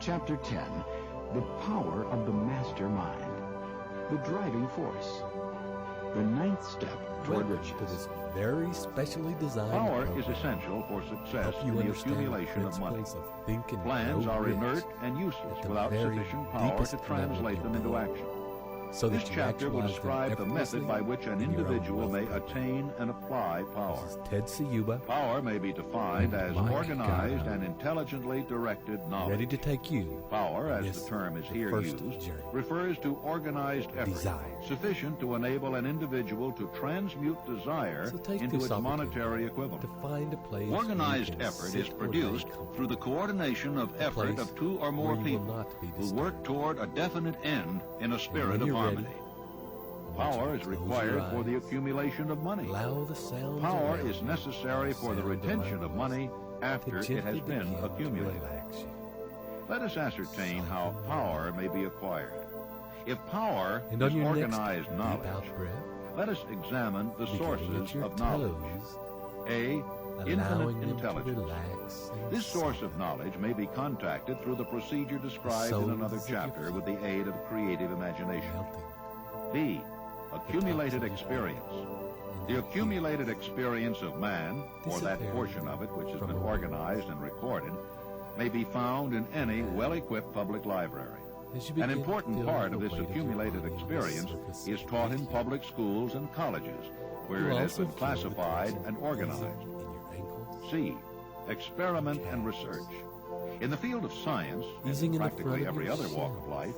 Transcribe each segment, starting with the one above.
Chapter 10, The Power of the Mastermind, the Driving Force, the ninth step toward riches. To this very specially designed Power program is essential for success help you in the understand accumulation of money. principles of think and Plans grow are rich inert and useless at the without very sufficient power deepest to level translate of them into your action. so This that you chapter will actualize describe the them method by which an in your own individual may wealth. attain and apply power. This is Ted Ciuba, Power may be defined as My organized God. and intelligently directed knowledge. ready to take you Power, as Yes, the term is the here first used, journey. refers to organized effort, Desire. sufficient to enable an individual to transmute desire So take into this its monetary equivalent. to find a place Organized where you can effort sit is or produced lay comfortably. through the coordination of effort place of two or more where you will people not be who disturbed. work toward a definite end in a spirit when of you're harmony. ready, Power is close your required for the eyes. accumulation of money. Allow the sounds Power around is you, necessary for the sound retention around of us, money after to it gently has been begin to accumulated. relax you. Let us ascertain how power may be acquired. If power And on is your organized next knowledge, deep out breath, let us examine the beginning sources at your of knowledge. toes, A. allowing Infinite them intelligence. to relax and This source of knowledge may be contacted through the procedure described in another soles of your chapter feet. with the aid of creative imagination. melting. B. Accumulated experience. The accumulated experience of man, or that Disappearing portion of it which has from been a- organized and recorded, may be found in any well-equipped public library. As you An begin important to part feel of the this weight of your accumulated body on the experience surface is of taught in your public schools and colleges, where You it has also been feel the classified tension and easing organized. in your ankles, C. Experiment and research. In the field of science, and Easing in in the front practically of every your other walk shin. of life,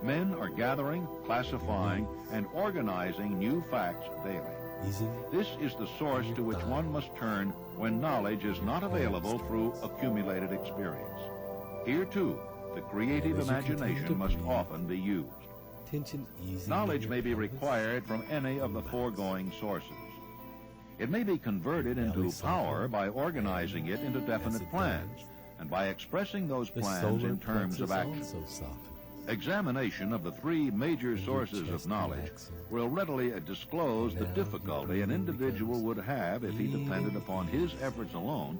men are gathering, classifying, and organizing new facts daily. easing This is the source to which one must turn when knowledge is not available through accumulated experience. Here, too, the creative as you continue to imagination must breathe, often be used. tension easing. Knowledge in may your be pelvis, required from any of the foregoing sources. It may be converted into belly power soften, by organizing it into as definite it plans does, and by expressing those the plans solar in terms of plexus action. also softens. Examination of the three major And your sources of chest knowledge relaxes. will readily disclose the Now difficulty your an breathing individual would have if he even depended upon his efforts alone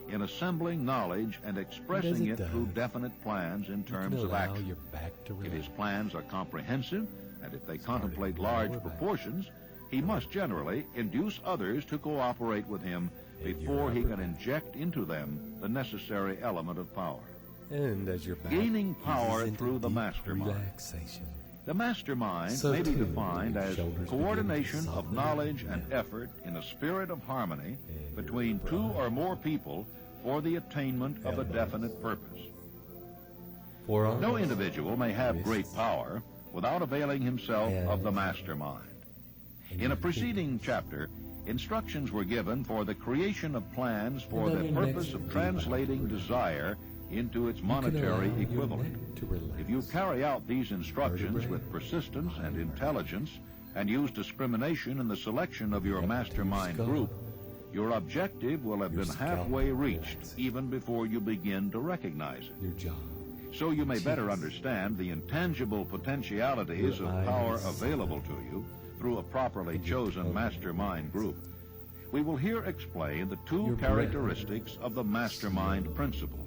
in assembling knowledge and expressing it it through does, definite plans in You can terms of allow action. your back to If relax. his plans are comprehensive, and if they Starting contemplate to large lower back. proportions, he must generally induce others to cooperate with him And your before he upper can back. inject into them the necessary element of power. And as your back Gaining power eases into through the deep mastermind. relaxation. The mastermind So may be too, defined your as shoulders coordination begin to of soften knowledge and and effort in a spirit of harmony And between your two upper or more people for the attainment of a elbows. definite purpose. Forearms, No individual may have great wrists, power without availing himself of the hands, mastermind. and In a your preceding chapter, instructions were given for the creation of plans for And on the your purpose next of deep translating out breath, desire into its you can allow monetary your equivalent. neck to relax. If you carry out these instructions Vertebrae, with persistence and vertebrae. intelligence and use discrimination in the selection of your Up to your mastermind skull. group, your objective will have Your been scalp halfway reached relaxes. even before you begin to recognize it. Your jaw. So you may better Cheeks. understand the intangible potentialities Your of power eyes. available to you through a properly And your chosen pelvis. mastermind group. We will here explain the two Your breath. characteristics of the mastermind principle,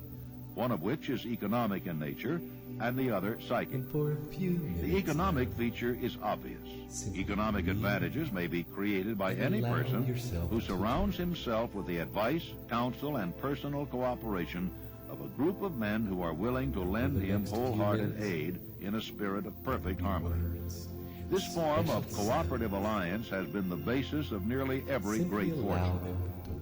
one of which is economic in nature and the other psychic. And for a few minutes, The economic feature is obvious. Simply Economic breathe advantages may be created by and any allow person yourself who to surrounds himself with the advice, counsel, and personal cooperation of a group of men who are willing to lend the him next few wholehearted minutes, aid in a spirit of perfect harmony. words, This form of special cooperative alliance has been the basis of nearly every simply great allow fortune. them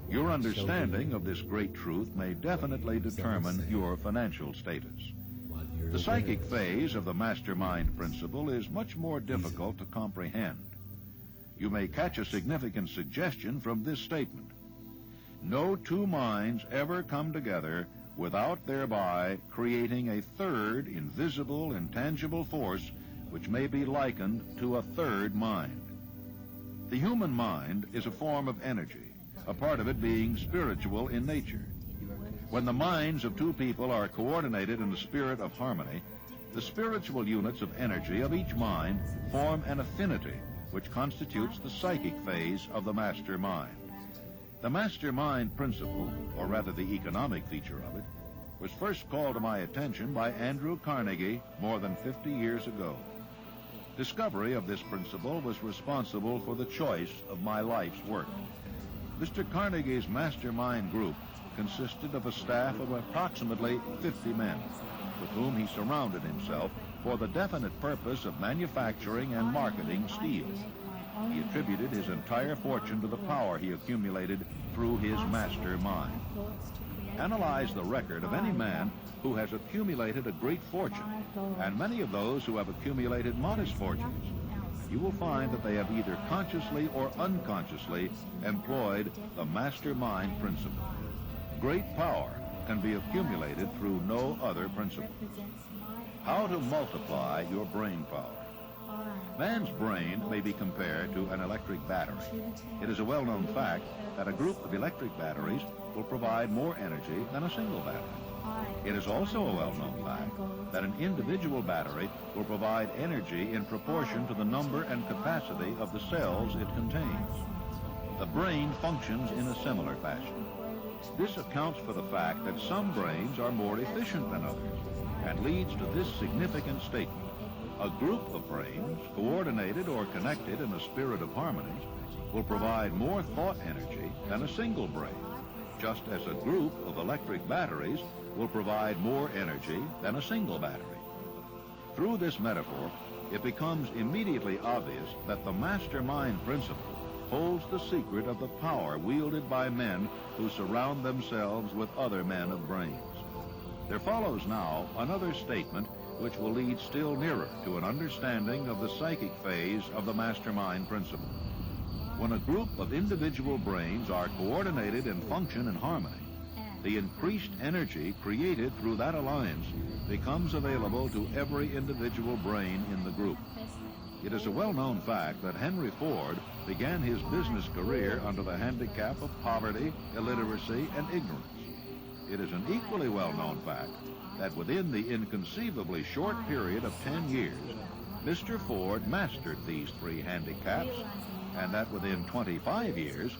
to Your show understanding you of this great truth may definitely determine say. your financial status. while you're The psychic aware. phase of the mastermind principle is much more difficult to comprehend. You may catch a significant suggestion from this statement. No two minds ever come together without thereby creating a third invisible, intangible force which may be likened to a third mind. The human mind is a form of energy, a part of it being spiritual in nature. When the minds of two people are coordinated in the spirit of harmony, the spiritual units of energy of each mind form an affinity which constitutes the psychic phase of the master mind. The master mind principle, or rather the economic feature of it, was first called to my attention by Andrew Carnegie more than 50 years ago. Discovery of this principle was responsible for the choice of my life's work. Mr. Carnegie's Mastermind group consisted of a staff of approximately 50 men, with whom he surrounded himself for the definite purpose of manufacturing and marketing steel. He attributed his entire fortune to the power he accumulated through his mastermind. Analyze the record of any man who has accumulated a great fortune, and many of those who have accumulated modest fortunes. You will find that they have either consciously or unconsciously employed the mastermind principle. Great power can be accumulated through no other principle. How to multiply your brain power. Man's brain may be compared to an electric battery. It is a well-known fact that a group of electric batteries will provide more energy than a single battery. It is also a well-known fact that an individual battery will provide energy in proportion to the number and capacity of the cells it contains. The brain functions in a similar fashion. This accounts for the fact that some brains are more efficient than others, and leads to this significant statement. A group of brains, coordinated or connected in a spirit of harmony, will provide more thought energy than a single brain, just as a group of electric batteries will provide more energy than a single battery. Through this metaphor, it becomes immediately obvious that the mastermind principle holds the secret of the power wielded by men who surround themselves with other men of brains. There follows now another statement which will lead still nearer to an understanding of the psychic phase of the mastermind principle. When a group of individual brains are coordinated and function in harmony, the increased energy created through that alliance becomes available to every individual brain in the group. It is a well-known fact that Henry Ford began his business career under the handicap of poverty, illiteracy, and ignorance. It is an equally well-known fact that within the inconceivably short period of 10 years, Mr. Ford mastered these three handicaps, and that within 25 years,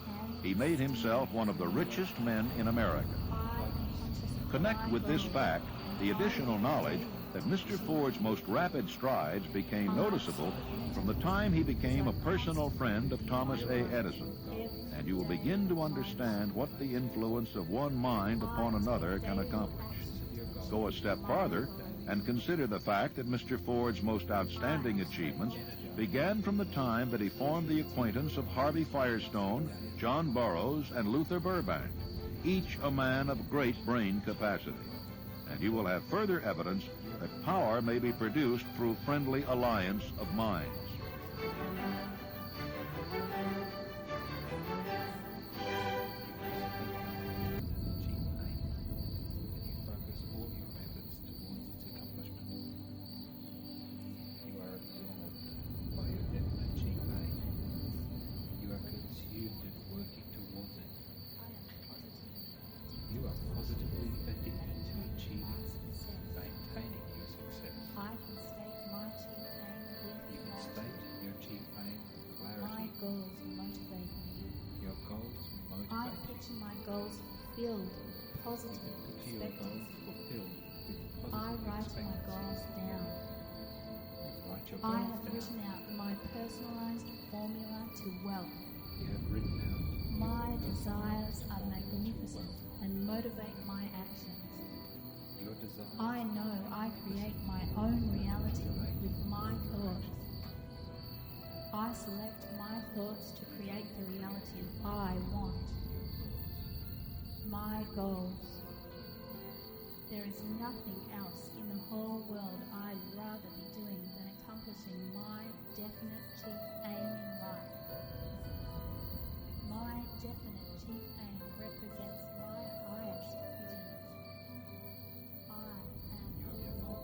he made himself one of the richest men in America. Connect with this fact the additional knowledge that Mr. Ford's most rapid strides became noticeable from the time he became a personal friend of Thomas A. Edison, and you will begin to understand what the influence of one mind upon another can accomplish. Go a step farther and consider the fact that Mr. Ford's most outstanding achievements began from the time that he formed the acquaintance of Harvey Firestone, John Burroughs, and Luther Burbank, each a man of great brain capacity. And you will have further evidence that power may be produced through friendly alliance of minds. Filled with positive perspectives. I write my goals down. I have written out my personalized formula to wealth. My desires are magnificent and motivate my actions. I know I create my own reality with my thoughts. I select my thoughts to create the reality I want. My goals. There is nothing else in the whole world I'd rather be doing than accomplishing my definite chief aim in life. My definite chief aim represents my highest vision. I am a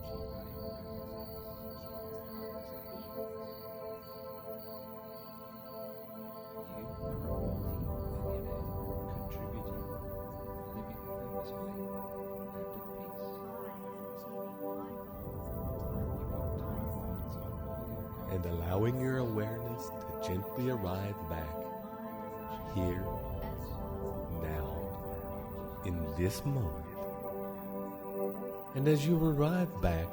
and allowing your awareness to gently arrive back here, now, in this moment, And as you arrive back,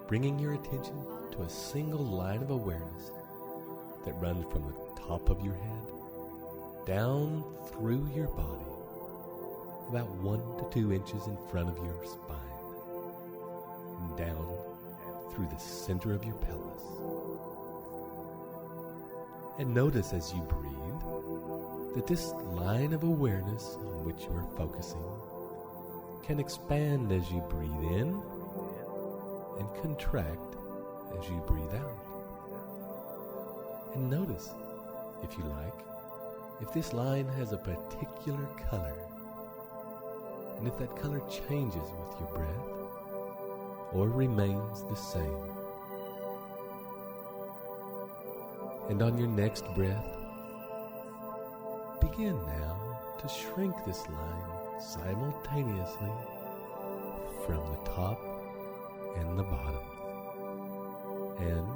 bringing your attention to a single line of awareness that runs from the top of your head down through your body, about 1 to 2 inches in front of your spine, and down through the center of your pelvis. And notice as you breathe that this line of awareness on which you are focusing can expand as you breathe in and contract as you breathe out. And notice, if you like, if this line has a particular color, and if that color changes with your breath or remains the same. And on your next breath, begin now to shrink this line simultaneously from the top and the bottom. And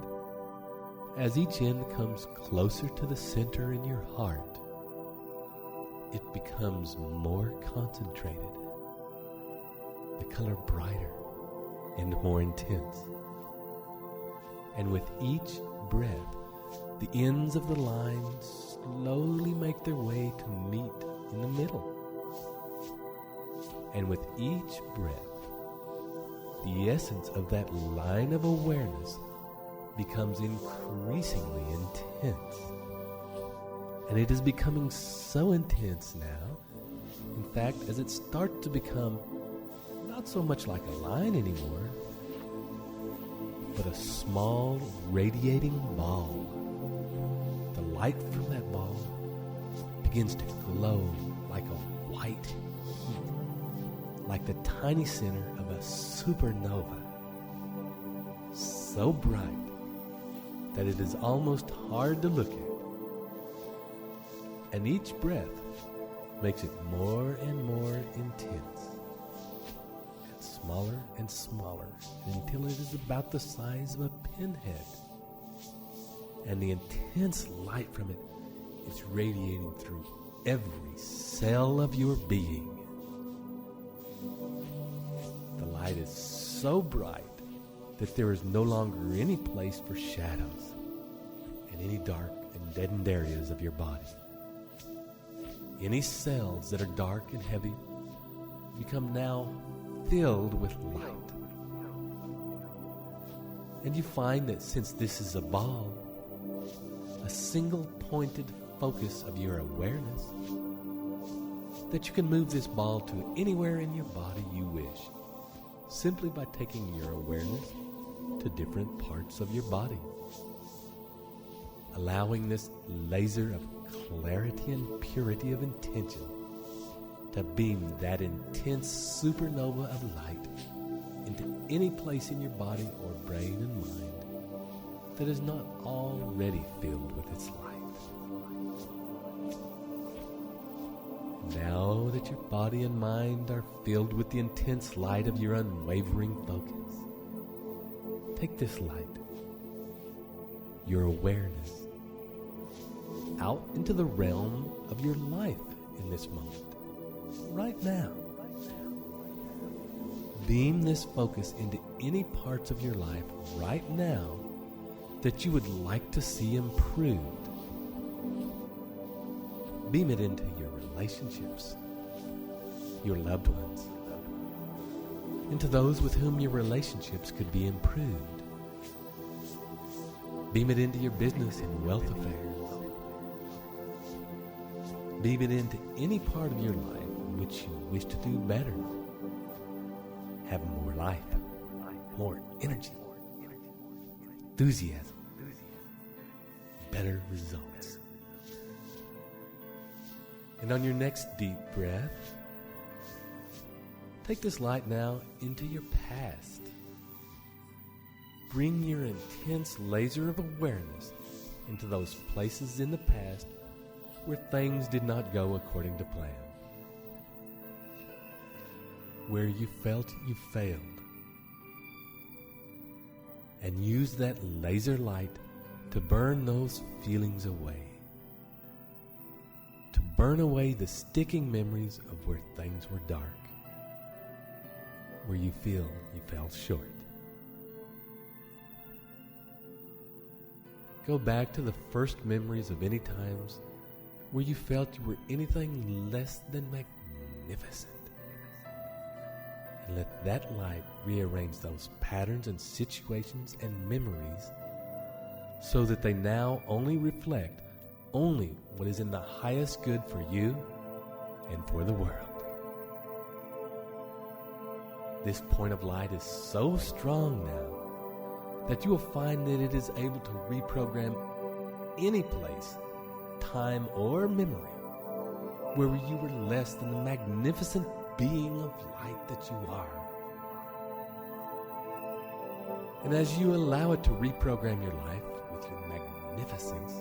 as each end comes closer to the center in your heart, it becomes more concentrated, the color brighter and more intense. And with each breath, the ends of the line slowly make their way to meet in the middle. And with each breath, the essence of that line of awareness becomes increasingly intense. And it is becoming so intense now, in fact, as it starts to become not so much like a line anymore, but a small radiating ball. The light from that ball begins to glow like a white heat, like the tiny center of a supernova, so bright that it is almost hard to look at. And each breath makes it more and more intense, and smaller, until it is about the size of a pinhead. And the intense light from it is radiating through every cell of your being. The light is so bright that there is no longer any place for shadows in any dark and deadened areas of your body. Any cells that are dark and heavy become now filled with light. And you find that since this is a ball, a single pointed focus of your awareness, that you can move this ball to anywhere in your body you wish, simply by taking your awareness to different parts of your body, allowing this laser of clarity and purity of intention to beam that intense supernova of light into any place in your body or brain and mind that is not already filled with its light. Now that your body and mind are filled with the intense light of your unwavering focus, take this light, your awareness, out into the realm of your life in this moment, right now. Beam this focus into any parts of your life right now that you would like to see improved. Beam it into your relationships, your loved ones, into those with whom your relationships could be improved. Beam it into your business and wealth affairs. Beam it into any part of your life in which you wish to do better. Have more life, more energy, enthusiasm, better results. And on your next deep breath, take this light now into your past. Bring your intense laser of awareness into those places in the past where things did not go according to plan, where you felt you failed, and use that laser light to burn those feelings away, to burn away the sticking memories of where things were dark. where you feel you fell short. Go back to the first memories of any times where you felt you were anything less than magnificent. And let that light rearrange those patterns and situations and memories so that they now only reflect only what is in the highest good for you and for the world. This point of light is so strong now that you will find that it is able to reprogram any place, time, or memory where you were less than the magnificent being of light that you are. And as you allow it to reprogram your life with your magnificence,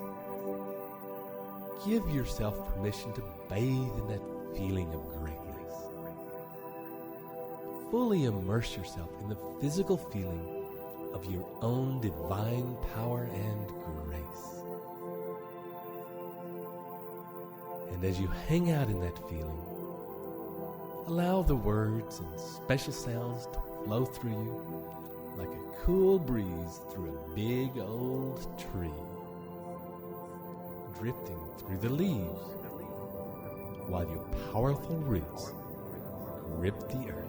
give yourself permission to bathe in that feeling of greatness. Fully immerse yourself in the physical feeling of your own divine power and grace. And as you hang out in that feeling, allow the words and special sounds to flow through you like a cool breeze through a big old tree, drifting through the leaves while your powerful roots grip the earth.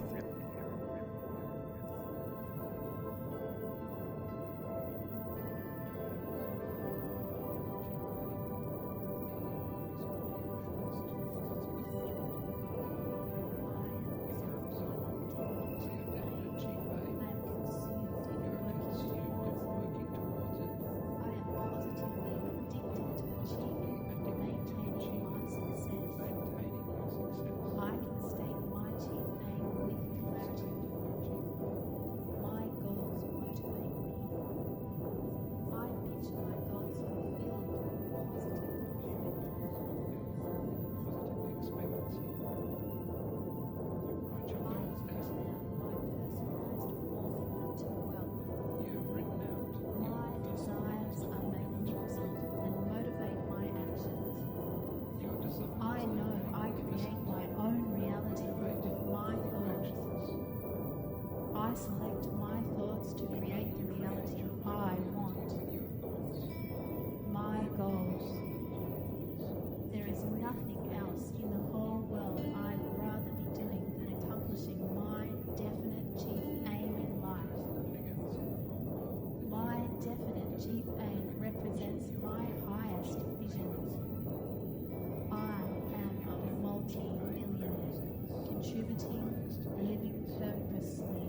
Living purposely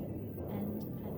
and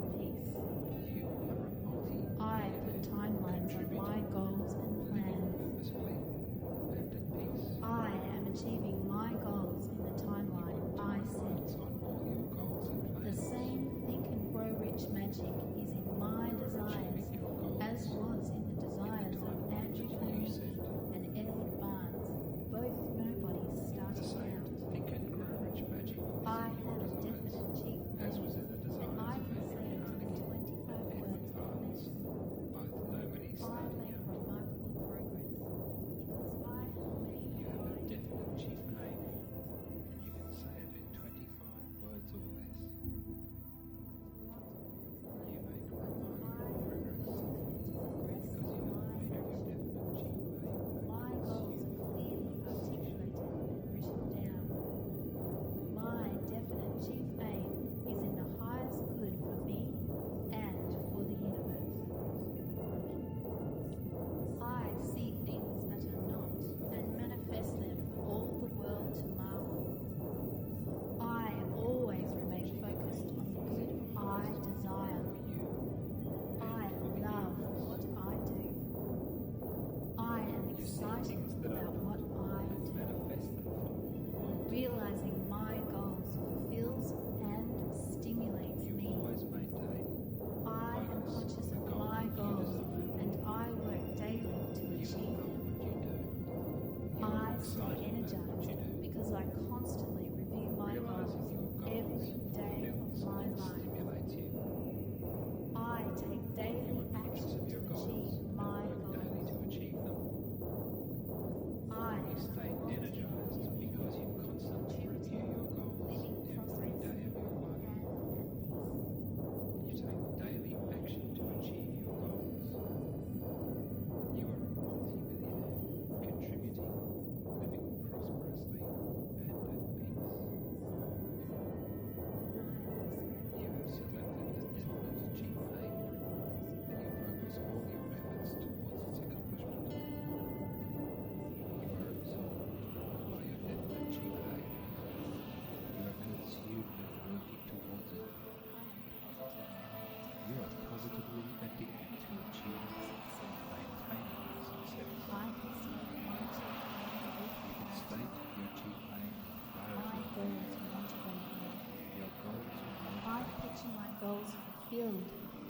fulfilled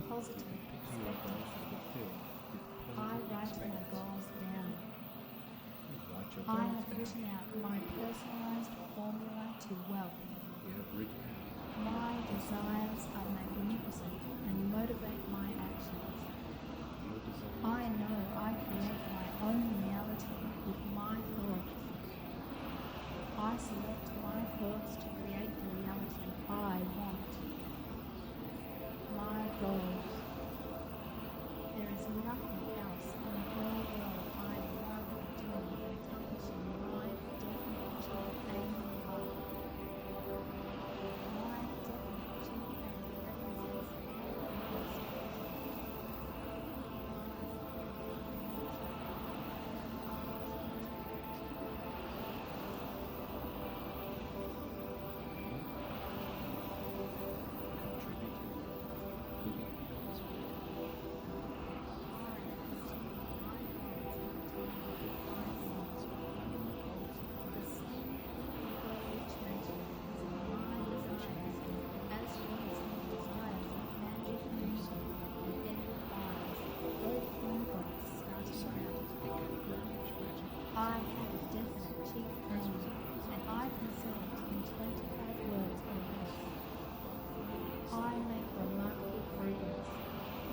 positive expectancy. I write my goals down. I have written out my personalized formula to wealth. My desires are magnificent and motivate my actions. I know I create my own reality with my thoughts. I select my thoughts to create the reality I want. My goals. There is nothing else in the whole world I'd rather do than accomplishing my definite chief aim in life. My definite chief aim represents I have a definite chief aim, and I can say it in 25 words or less. I make remarkable progress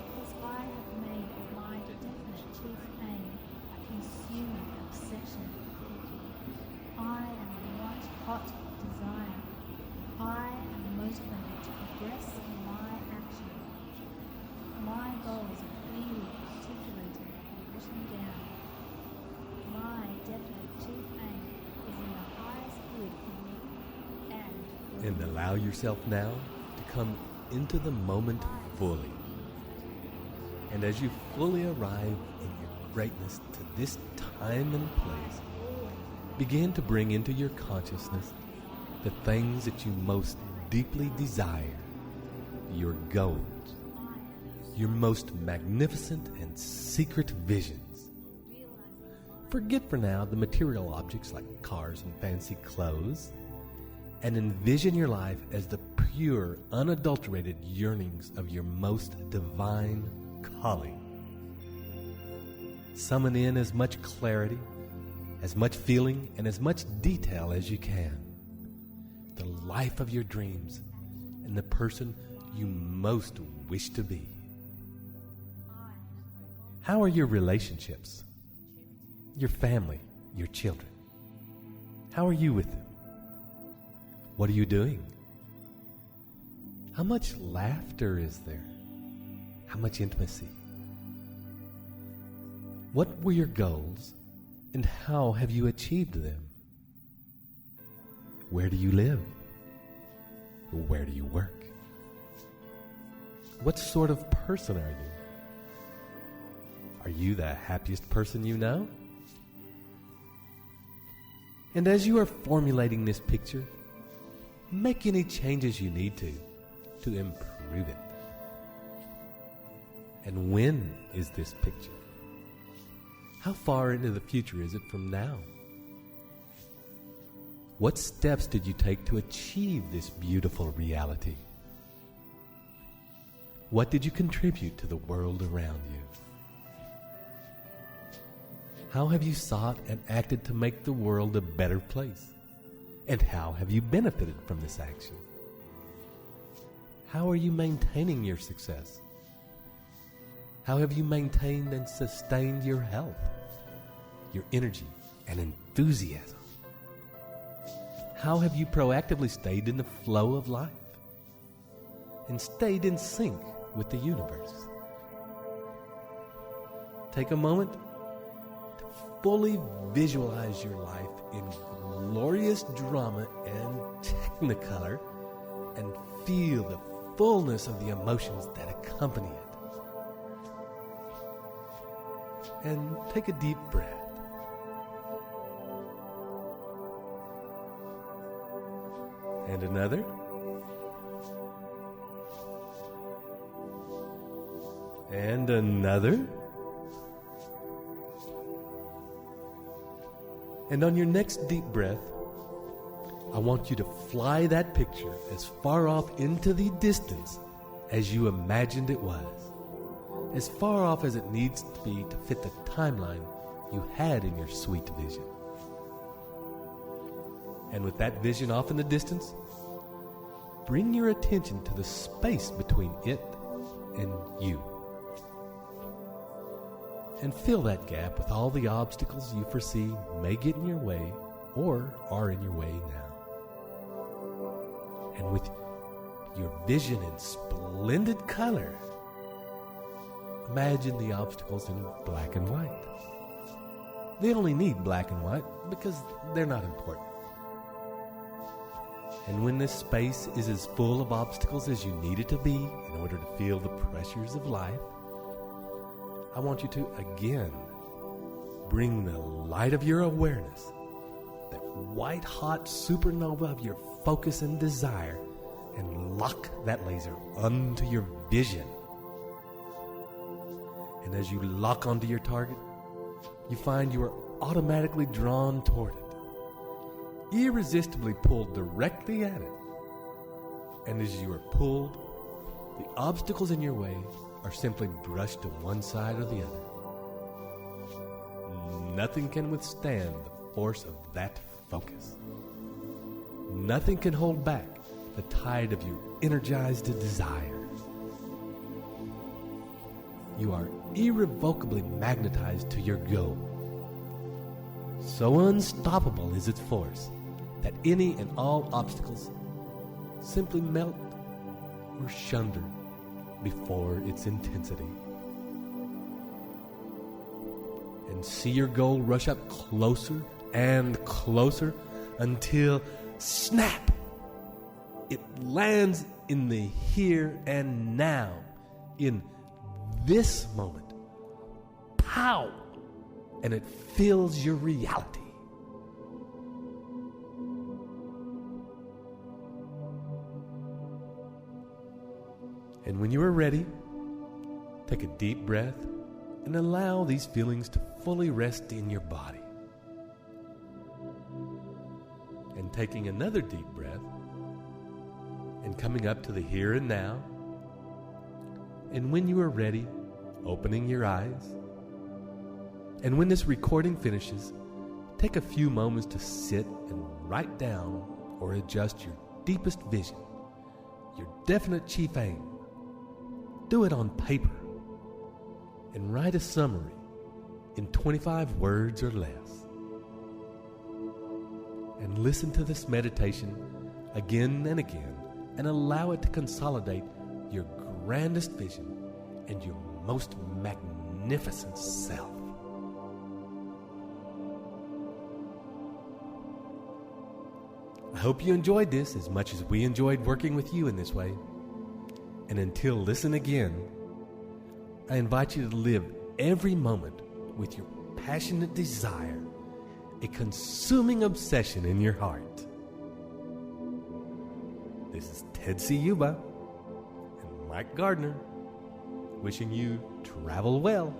because I have made my definite chief aim a consuming obsession. I am a white-hot desire. I am motivated to progress in my action. My goals are clearly articulated and written down. My definite chief aim is in the highest good for me and for And allow yourself now to come into the moment fully. And as you fully arrive in your greatness to this time and place, begin to bring into your consciousness the things that you most deeply desire, your goals, your most magnificent and secret visions. Forget for now the material objects like cars and fancy clothes, and envision your life as the pure, unadulterated yearnings of your most divine calling. Summon in as much clarity, as much feeling, and as much detail as you can. The life of your dreams and the person you most wish to be. How are your relationships? Your family, your children. How are you with them? What are you doing? How much laughter is there? How much intimacy? What were your goals and how have you achieved them? Where do you live? Where do you work? What sort of person are you? Are you the happiest person you know? And as you are formulating this picture, make any changes you need to improve it. And when is this picture? How far into the future is it from now? What steps did you take to achieve this beautiful reality? What did you contribute to the world around you? How have you sought and acted to make the world a better place? And how have you benefited from this action? How are you maintaining your success? How have you maintained and sustained your health, your energy, and enthusiasm? How have you proactively stayed in the flow of life and stayed in sync with the universe? Take a moment to fully visualize your life in glorious drama and technicolor and feel the fullness of the emotions that accompany it. And take a deep breath. And another. And another. And on your next deep breath, I want you to fly that picture as far off into the distance as you imagined it was, as far off as it needs to be to fit the timeline you had in your sweet vision. And with that vision off in the distance, bring your attention to the space between it and you. And fill that gap with all the obstacles you foresee may get in your way or are in your way now. And with your vision in splendid color, imagine the obstacles in black and white. They only need black and white because they're not important. And when this space is as full of obstacles as you need it to be in order to feel the pressures of life, I want you to again bring the light of your awareness, that white-hot supernova of your focus and desire, and lock that laser onto your vision. And as you lock onto your target, you find you are automatically drawn toward it, irresistibly pulled directly at it. And as you are pulled, the obstacles in your way are simply brushed to one side or the other. Nothing can withstand the force of that focus. Nothing can hold back the tide of your energized desire. You are irrevocably magnetized to your goal. So unstoppable is its force that any and all obstacles simply melt or shunder before its intensity. And see your goal rush up closer and closer until, snap, it lands in the here and now, in this moment. Pow! And it fills your reality. And when you are ready, take a deep breath and allow these feelings to fully rest in your body. And taking another deep breath and coming up to the here and now. And when you are ready, opening your eyes. And when this recording finishes, take a few moments to sit and write down or adjust your deepest vision, your definite chief aim. Do it on paper and write a summary in 25 words or less. And listen to this meditation again and again and allow it to consolidate your grandest vision and your most magnificent self. I hope you enjoyed this as much as we enjoyed working with you in this way. And until listen again, I invite you to live every moment with your passionate desire, a consuming obsession in your heart. This is Ted Ciuba and Mike Gardner wishing you travel well.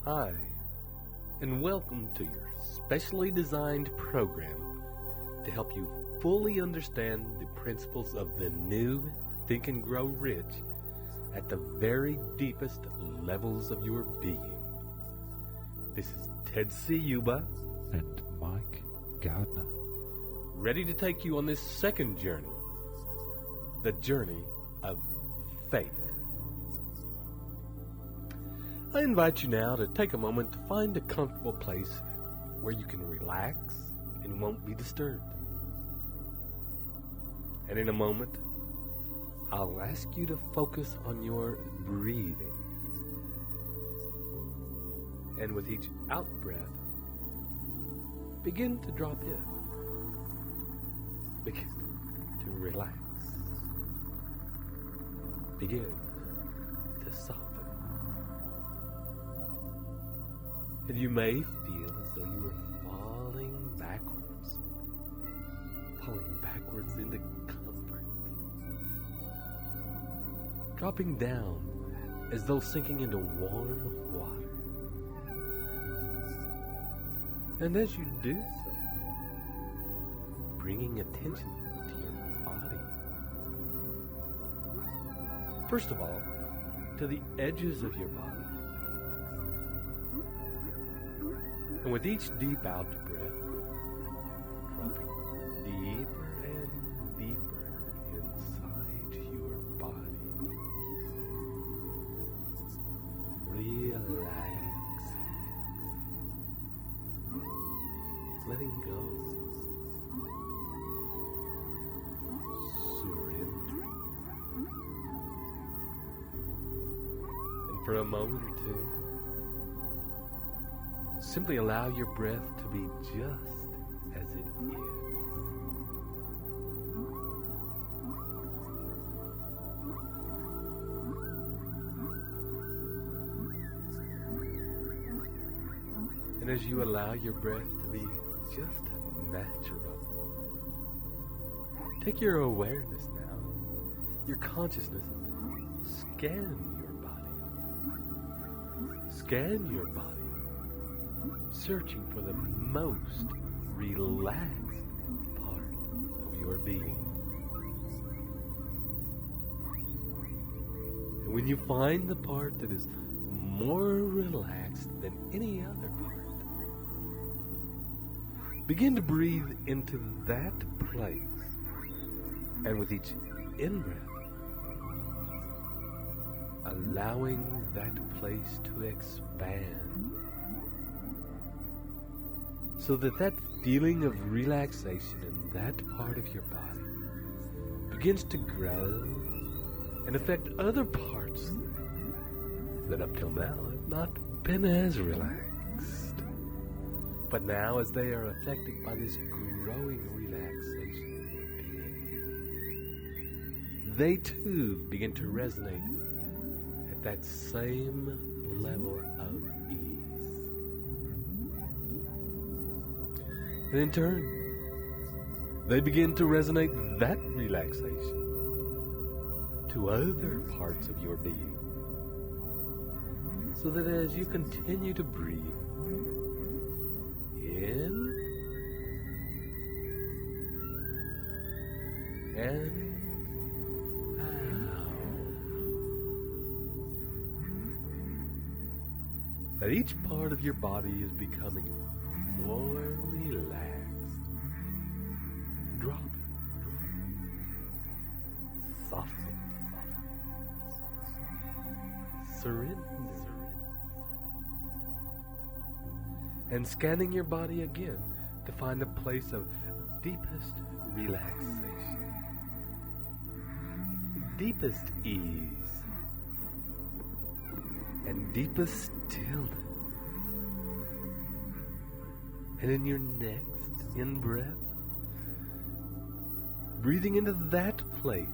Hi, and welcome to your specially designed program to help you fully understand the principles of the new Think and Grow Rich at the very deepest levels of your being. This is Ted Ciuba and Mike Gardner, ready to take you on this second journey, the journey of faith. I invite you now to take a moment to find a comfortable place where you can relax and won't be disturbed. And in a moment, I'll ask you to focus on your breathing. And with each out-breath, begin to drop in. Begin to relax. Begin to soften. And you may feel as though you are falling backwards into comfort. Dropping down as though sinking into warm water. And as you do so, bringing attention to your body. First of all, to the edges of your body. And with each deep out breath, dropping deeper and deeper inside your body. Relax. Letting go. Surrendering. And for a moment or two, simply allow your breath to be just as it is. And as you allow your breath to be just natural, take your awareness now, your consciousness, scan your body. Scan your body. Searching for the most relaxed part of your being. And when you find the part that is more relaxed than any other part, begin to breathe into that place. And with each in-breath, allowing that place to expand. So that feeling of relaxation in that part of your body begins to grow and affect other parts that up till now have not been as relaxed. But now, as they are affected by this growing relaxation in your being, they too begin to resonate at that same level of ease. And in turn, they begin to resonate that relaxation to other parts of your being. So that as you continue to breathe in and out, that each part of your body is becoming more relaxed, dropping, softening, surrendering, and scanning your body again to find a place of deepest relaxation, deepest ease, and deepest stillness. And in your next in-breath, breathing into that place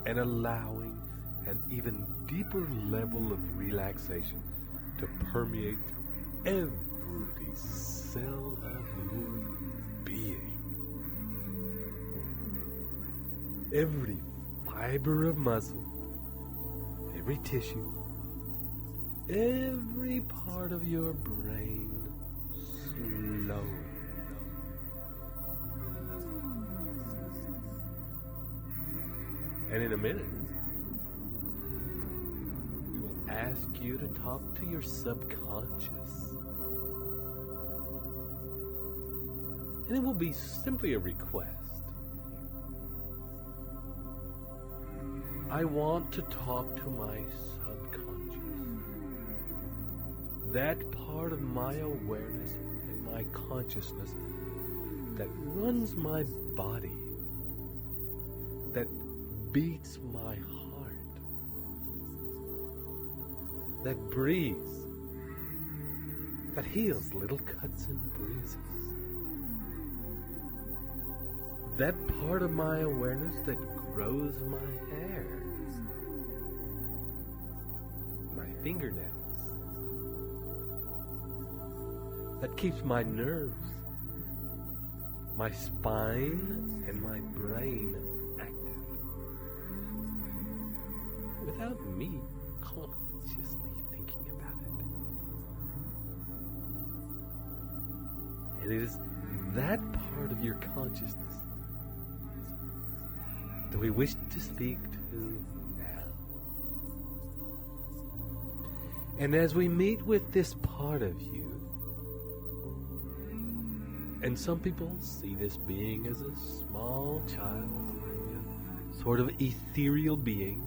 and allowing an even deeper level of relaxation to permeate through every cell of your being. Every fiber of muscle, every tissue, every part of your brain slowly. And in a minute, we will ask you to talk to your subconscious. And it will be simply a request. I want to talk to my subconscious. That part of my awareness and my consciousness that runs my body, that beats my heart, that breathes, that heals little cuts and bruises. That part of my awareness that grows my hair, my fingernails, that keeps my nerves, my spine, and my brain active, without me consciously thinking about it. And it is that part of your consciousness that we wish to speak to now. And as we meet with this part of you, and some people see this being as a small child or a sort of ethereal being,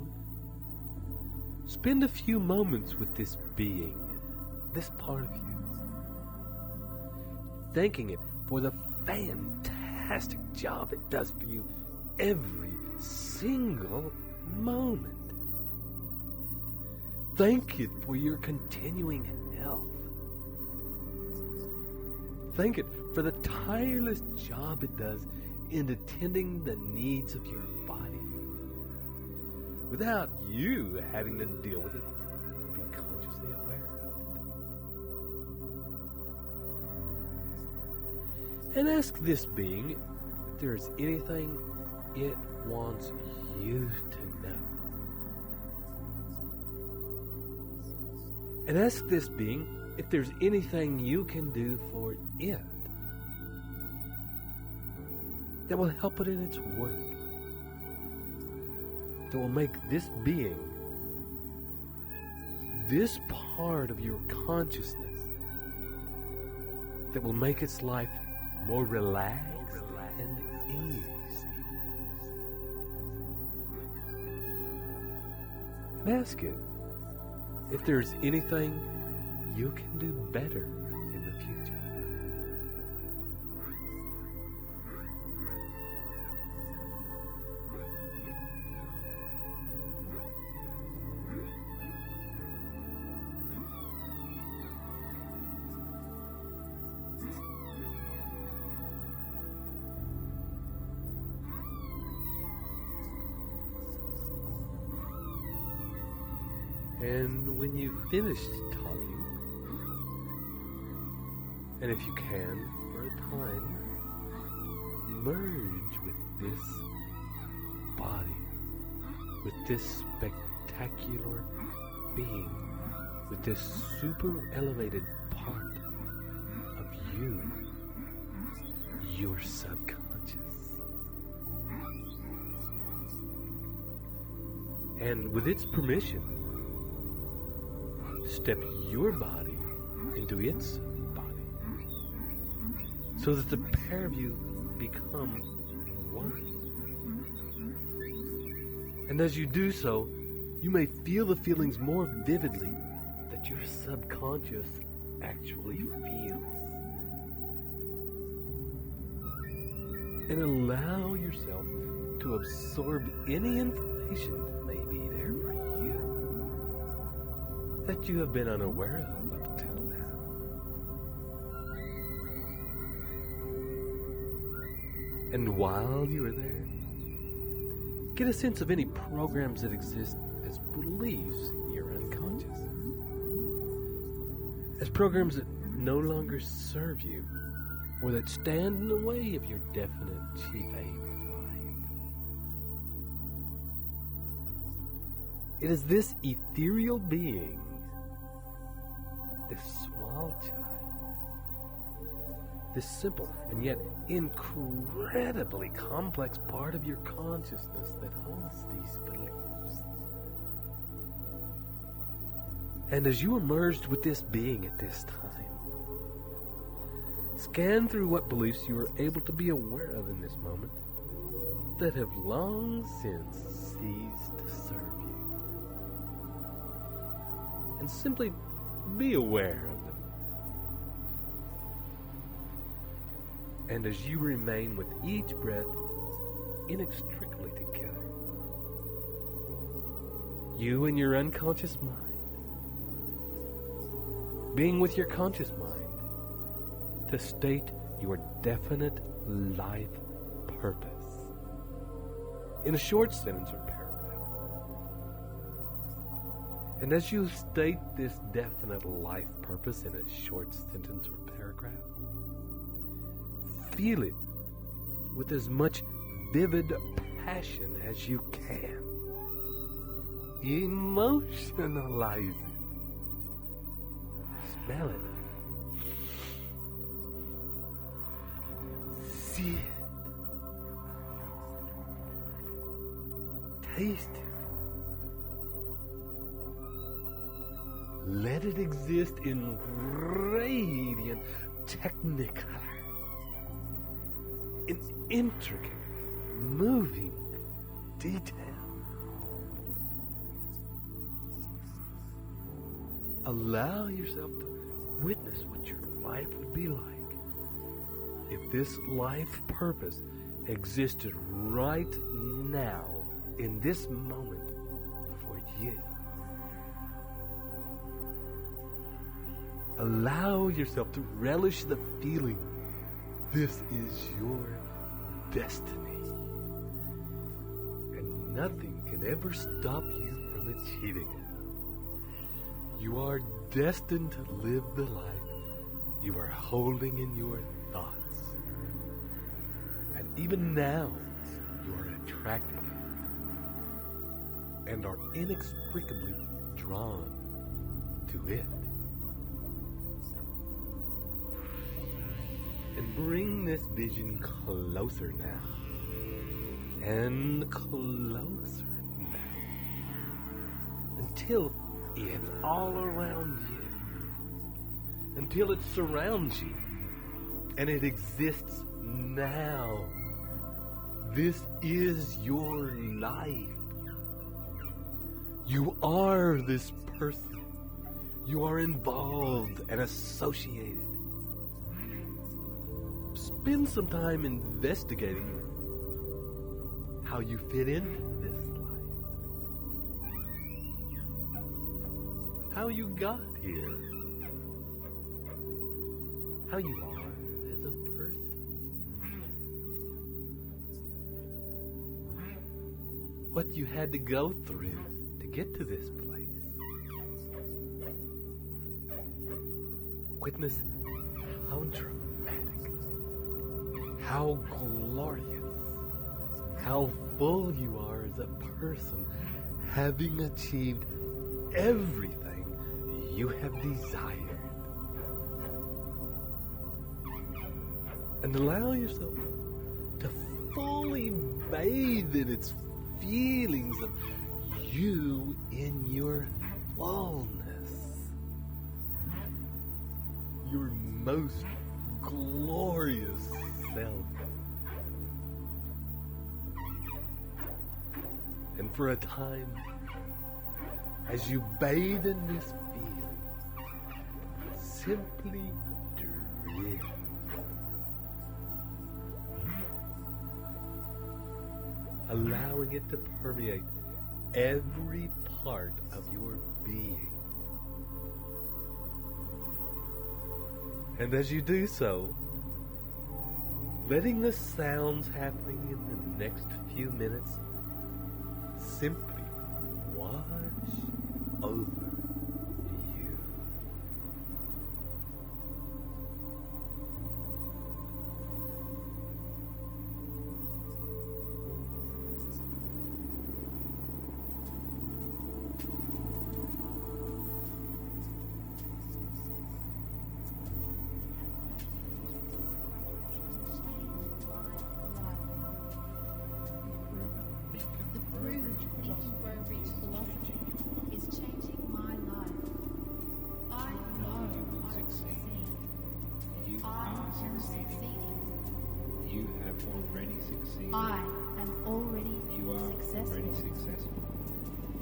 spend a few moments with this being, this part of you, thanking it for the fantastic job it does for you every single moment. Thank it for your continuing health. Thank it for the tireless job it does in attending the needs of your body without you having to deal with it or be consciously aware of it. And ask this being if there is anything it wants you to know. And ask this being if there's anything you can do for it that will help it in its work, that will make this being, this part of your consciousness, that will make its life more relaxed and easy. And ask it if there's anything you can do better in the future. And when you've finished talking, and if you can, for a time, merge with this body, with this spectacular being, with this super elevated part of you, your subconscious. And with its permission, step your body into its body so that the pair of you become one. And as you do so, you may feel the feelings more vividly that your subconscious actually feels. And allow yourself to absorb any information that may be there for you that you have been unaware of up till now. And while you are there, get a sense of any programs that exist as beliefs in your unconscious, as programs that no longer serve you or that stand in the way of your definite chief aim in life. It is this ethereal being this small child, this simple and yet incredibly complex part of your consciousness that holds these beliefs. And as you are merged with this being at this time, scan through what beliefs you are able to be aware of in this moment that have long since ceased to serve you. And simply be aware of them. And as you remain with each breath inextricably together, you and your unconscious mind, being with your conscious mind, to state your definite life purpose in a short sentence or paragraph. And as you state this definite life purpose in a short sentence or paragraph, feel it with as much vivid passion as you can. Emotionalize it. Smell it. See it. Taste it. Let it exist in radiant technicolor, in intricate, moving detail. Allow yourself to witness what your life would be like if this life purpose existed right now, in this moment, for you. Allow yourself to relish the feeling this is your destiny, and nothing can ever stop you from achieving it. You are destined to live the life you are holding in your thoughts. And even now, you are attracting it and are inextricably drawn to it. And bring this vision closer now. And closer now. Until it's all around you. Until it surrounds you. And it exists now. This is your life. You are this person. You are involved and associated. Spend some time investigating how you fit into this life. How you got here. How you are as a person. What you had to go through to get to this place. Witness how dramatic, how glorious, how full you are as a person, having achieved everything you have desired. And allow yourself to fully bathe in its feelings of you in your fullness. Your most glorious self. And for a time, as you bathe in this feeling, simply drift. Allowing it to permeate every part of your being. And as you do so, letting the sounds happening in the next few minutes simply wash over you. am succeeding. You have already succeeded. I am already You are successful. already successful.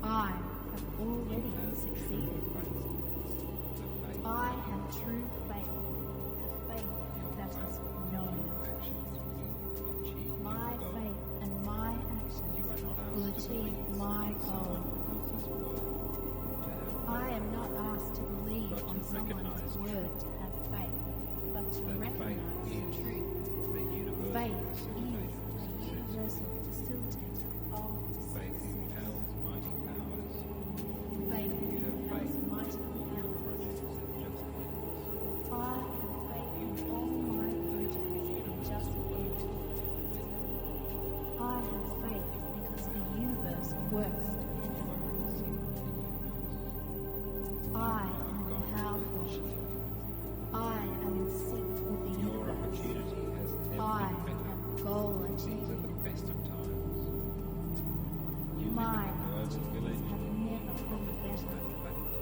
I have already succeeded. I have true faith, the faith that is knowing. My faith and my actions will achieve my goal. I am not asked to believe on someone's word to have faith, but to recognize truth. Faith is a universal facilitator of Faith success. impels mighty powers. Faith impels mighty powers. I have faith in all my projects just end. I have faith because the universe works dependently. I am powerful. I am in sync with the Your universe. opportunity has never I been better. am goal These are achieving. the best of times. You My live in a global activities village have never of been better. better.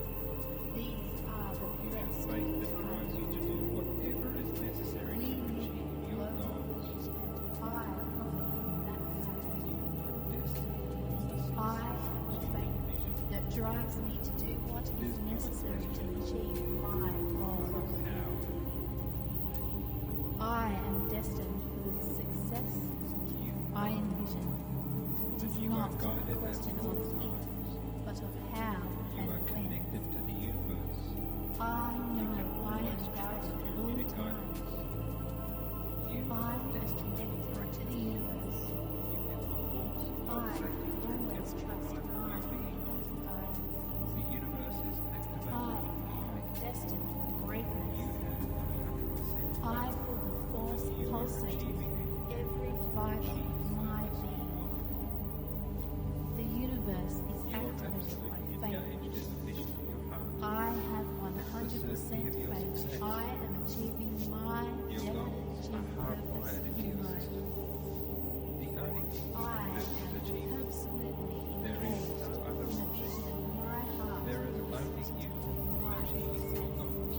These are the You have best faith that times. drives you to do whatever is necessary We to live achieve your global goals. village, and I profit from that fact. You are destined for the I have faith that drives me to do what is necessary to achieve my goals. how. I am destined for the success I envision. It is You not are a guided at question all of if, times. but of how You and are when. connected to the universe. I know I am Always guided trust your all inner times. guidance. You I are am destined to connected break. to the universe. You have the force I pulsating through always every trust fibre of my your being. guidance. The universe is activated. I am destined for greatness. You have 100% I feel the force pulsating through every fiber of my being. The universe is You are activated absolutely by faith. engaged in the mission of your heart. I have 100% faith. I am achieving my Your never goals are achieved purpose hardwired into in your life. system. The only thing you I have to do is am achieve it. absolutely There is engaged no in other the option. vision of my heart. There is only you achieving your goals.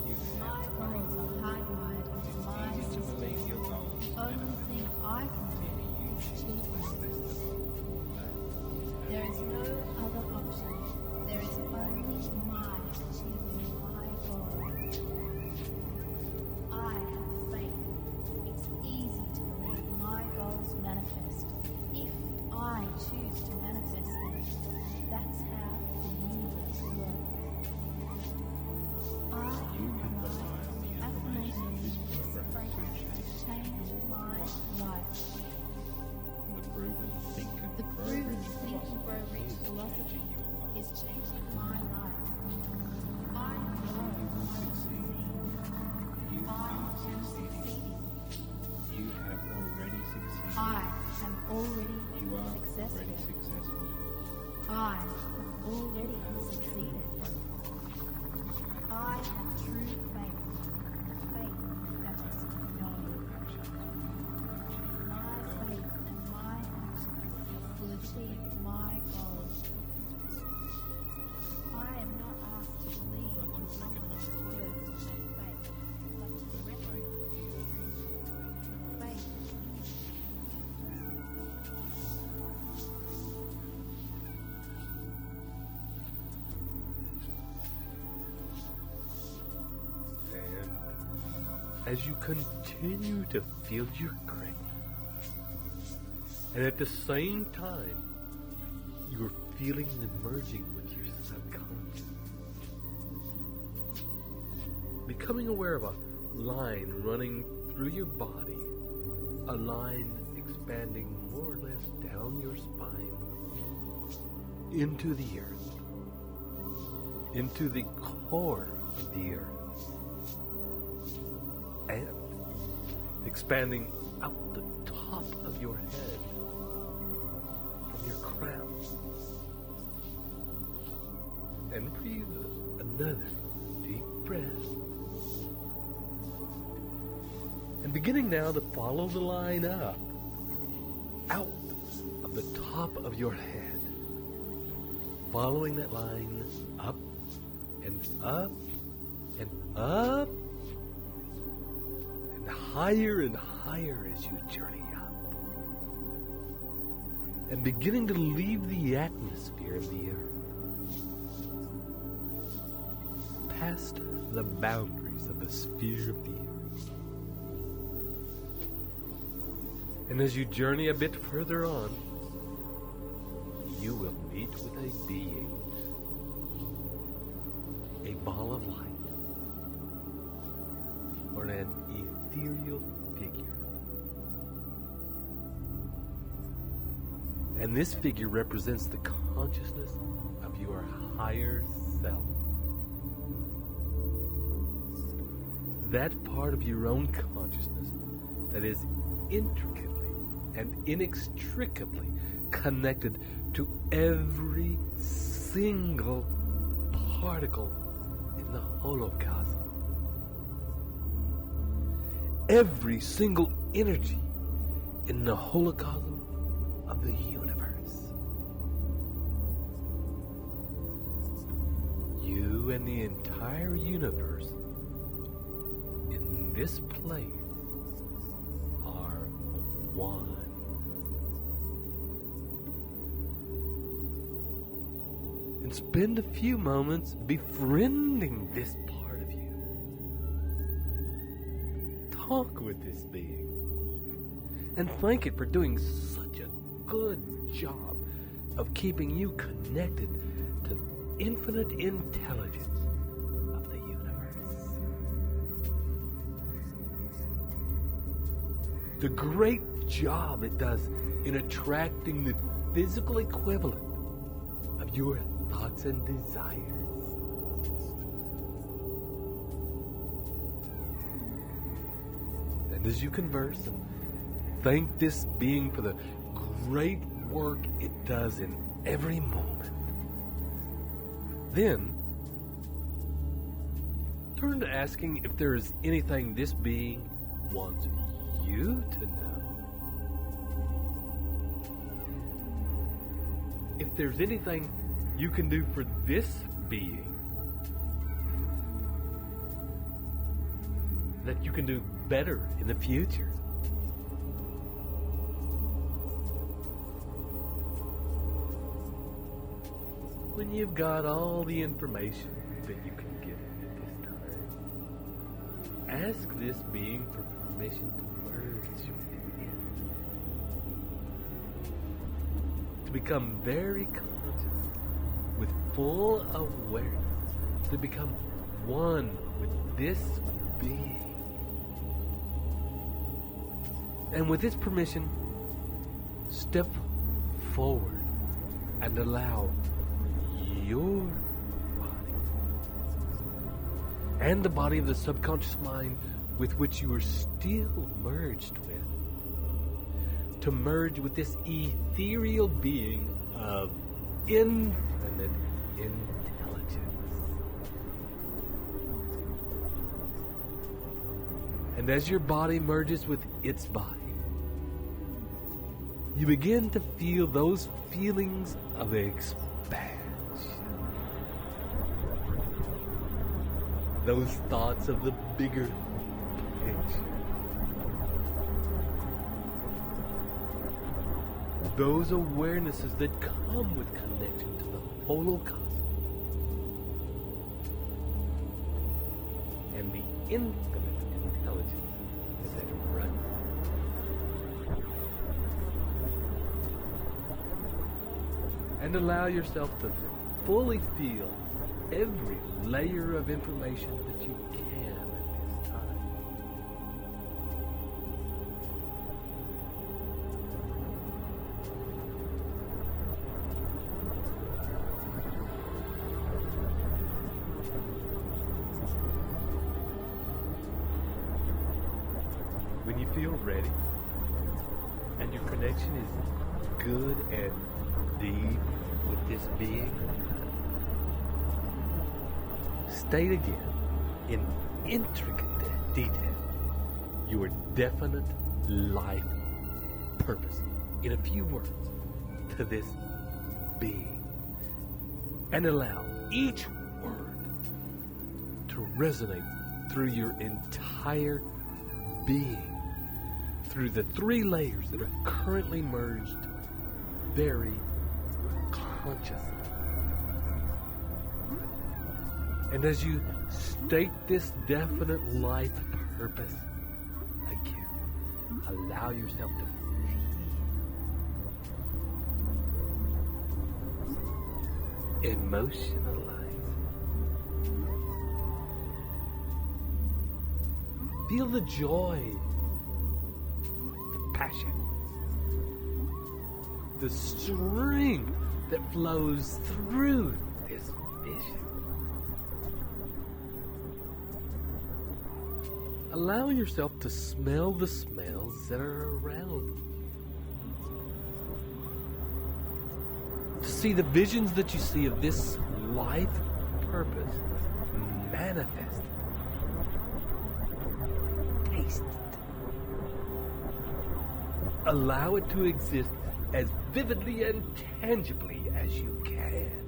You My have goals faith. are hardwired into my It's easy to system. believe your goals The only thing I can do is achieve them. There is no other option. There is only my achieving my goal. I have faith. It's easy to believe my goals manifest. If I choose to manifest them, that's how the universe works. I You can provide rely on the affirmation of this program to change my life. The proven think and The grow proven rich think and grow philosophy rich is philosophy changing your life. is changing my life. I know I will succeed. You I are am succeeding. succeeding. You have already succeeded. I am already You are successful. already successful. I have already succeeded. I have true faith, the faith that is knowing. My faith and my actions will achieve my goals. I am not asked to believe on someone's words to have faith, but to recognize faith. And as you continue to feel your greatness, and at the same time, you're feeling the merging with your subconscious, becoming aware of a line running through your body, a line expanding more or less down your spine, into the earth, into the core of the earth, and expanding out the top of your head from your crown. And breathe another deep breath. And beginning now to follow the line up, out of the top of your head, following that line up and up and up higher and higher as you journey up, and beginning to leave the atmosphere of the earth, past the boundaries of the sphere of the earth. And as you journey a bit further on, you will meet with a being, a ball of light, or an ethereal figure. And this figure represents the consciousness of your higher self. That part of your own consciousness that is intricately and inextricably connected to every single particle in the holocosm. Every single energy in the holocosm of the universe. You and the entire universe in this place are one. And spend a few moments befriending this part of you. Talk with this being and thank it for doing such a good job of keeping you connected to the infinite intelligence of the universe. The great job it does in attracting the physical equivalent of your thoughts and desires. And as you converse and thank this being for the great work it does in every moment, then turn to asking if there is anything this being wants you to know. If there's anything you can do for this being that you can do better in the future. When you've got all the information that you can get at this time, ask this being for permission to merge with it. To become very conscious with full awareness, to become one with this being. And with this permission, step forward and allow your body and the body of the subconscious mind with which you are still merged with, to merge with this ethereal being of infinite intelligence. And as your body merges with its body, you begin to feel those feelings of expansion. Those thoughts of the bigger picture. Those awarenesses that come with connection to the holocosm and the infinite intelligence that runs. And allow yourself to fully feel every layer of information that you can at this time. When you feel ready and your connection is good and deep with this being, state again in intricate detail your definite life purpose in a few words to this being, and allow each word to resonate through your entire being through the 3 layers that are currently merged very consciously. And as you state this definite life purpose again, allow yourself to emotionalize. Feel the joy, the passion, the strength that flows through this vision. Allow yourself to smell the smells that are around you. To see the visions that you see of this life purpose manifested. Taste it. Allow it to exist as vividly and tangibly as you can.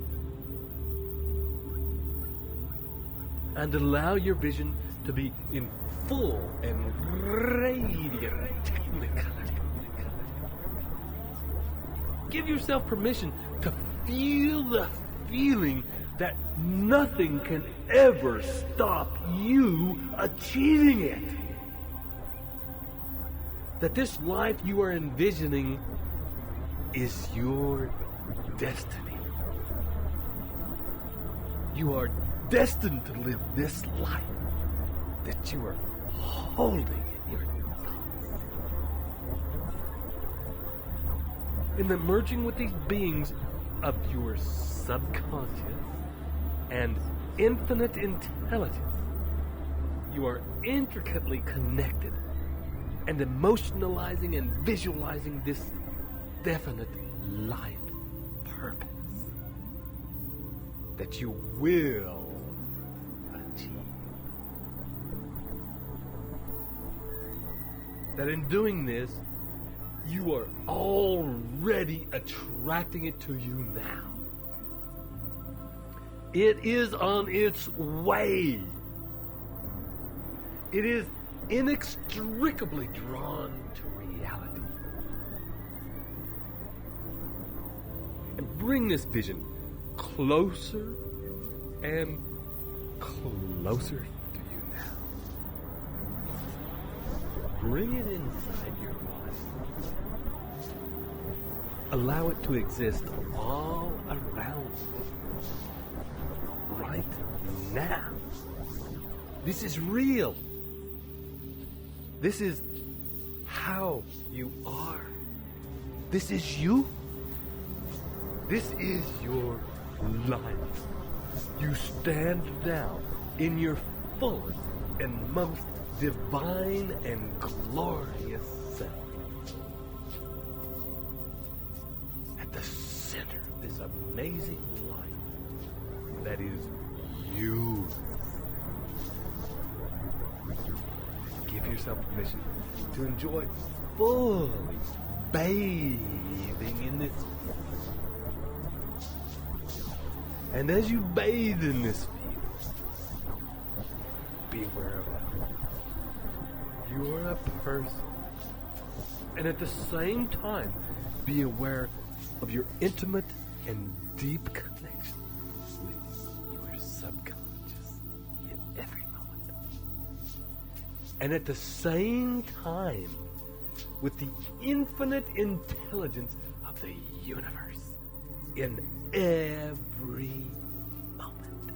And allow your vision to be in full and radiant technicolor. Give yourself permission to feel the feeling that nothing can ever stop you achieving it. That this life you are envisioning is your destiny. You are destined to live this life that you are holding in your thoughts. In the merging with these beings of your subconscious and infinite intelligence, you are intricately connected and emotionalizing and visualizing this definite life purpose that you will achieve. That in doing this, you are already attracting it to you now. It is on its way. It is inextricably drawn to reality. And bring this vision closer and closer to you now. Bring it inside your body. Allow it to exist all around you. Right now. This is real. This is how you are. This is you. This is your life. You stand now in your fullest and most divine and glorious self. At the center of this amazing life that is you. Give yourself permission to enjoy fully bathing in this. And as you bathe in this field, be aware of it. You are a person. And at the same time, be aware of your intimate and deep connection with your subconscious in every moment. And at the same time, with the infinite intelligence of the universe in every moment.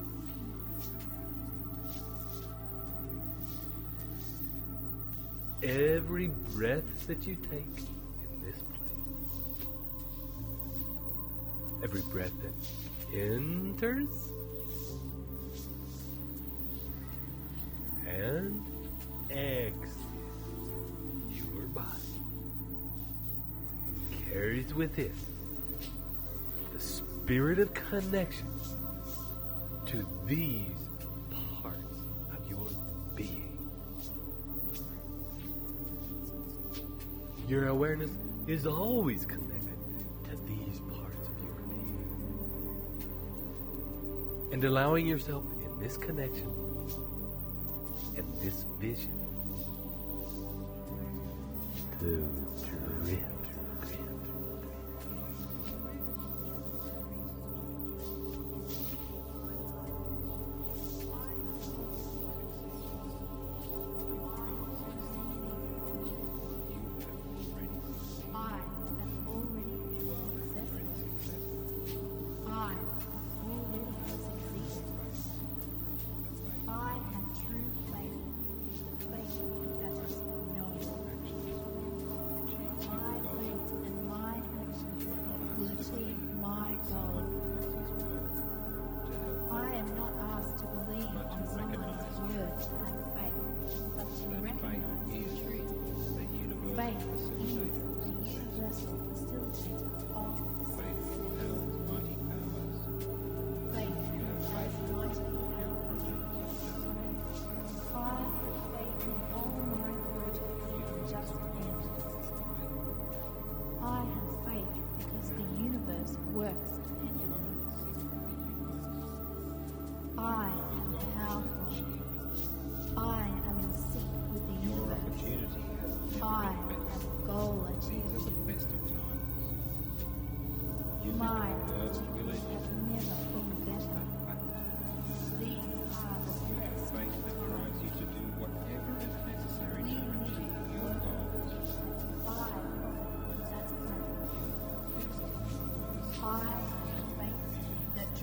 Every breath that you take in this place, every breath that enters and exits your body, carries with it the spirit of connection to these parts of your being. Your awareness is always connected to these parts of your being. And allowing yourself in this connection and this vision to drift.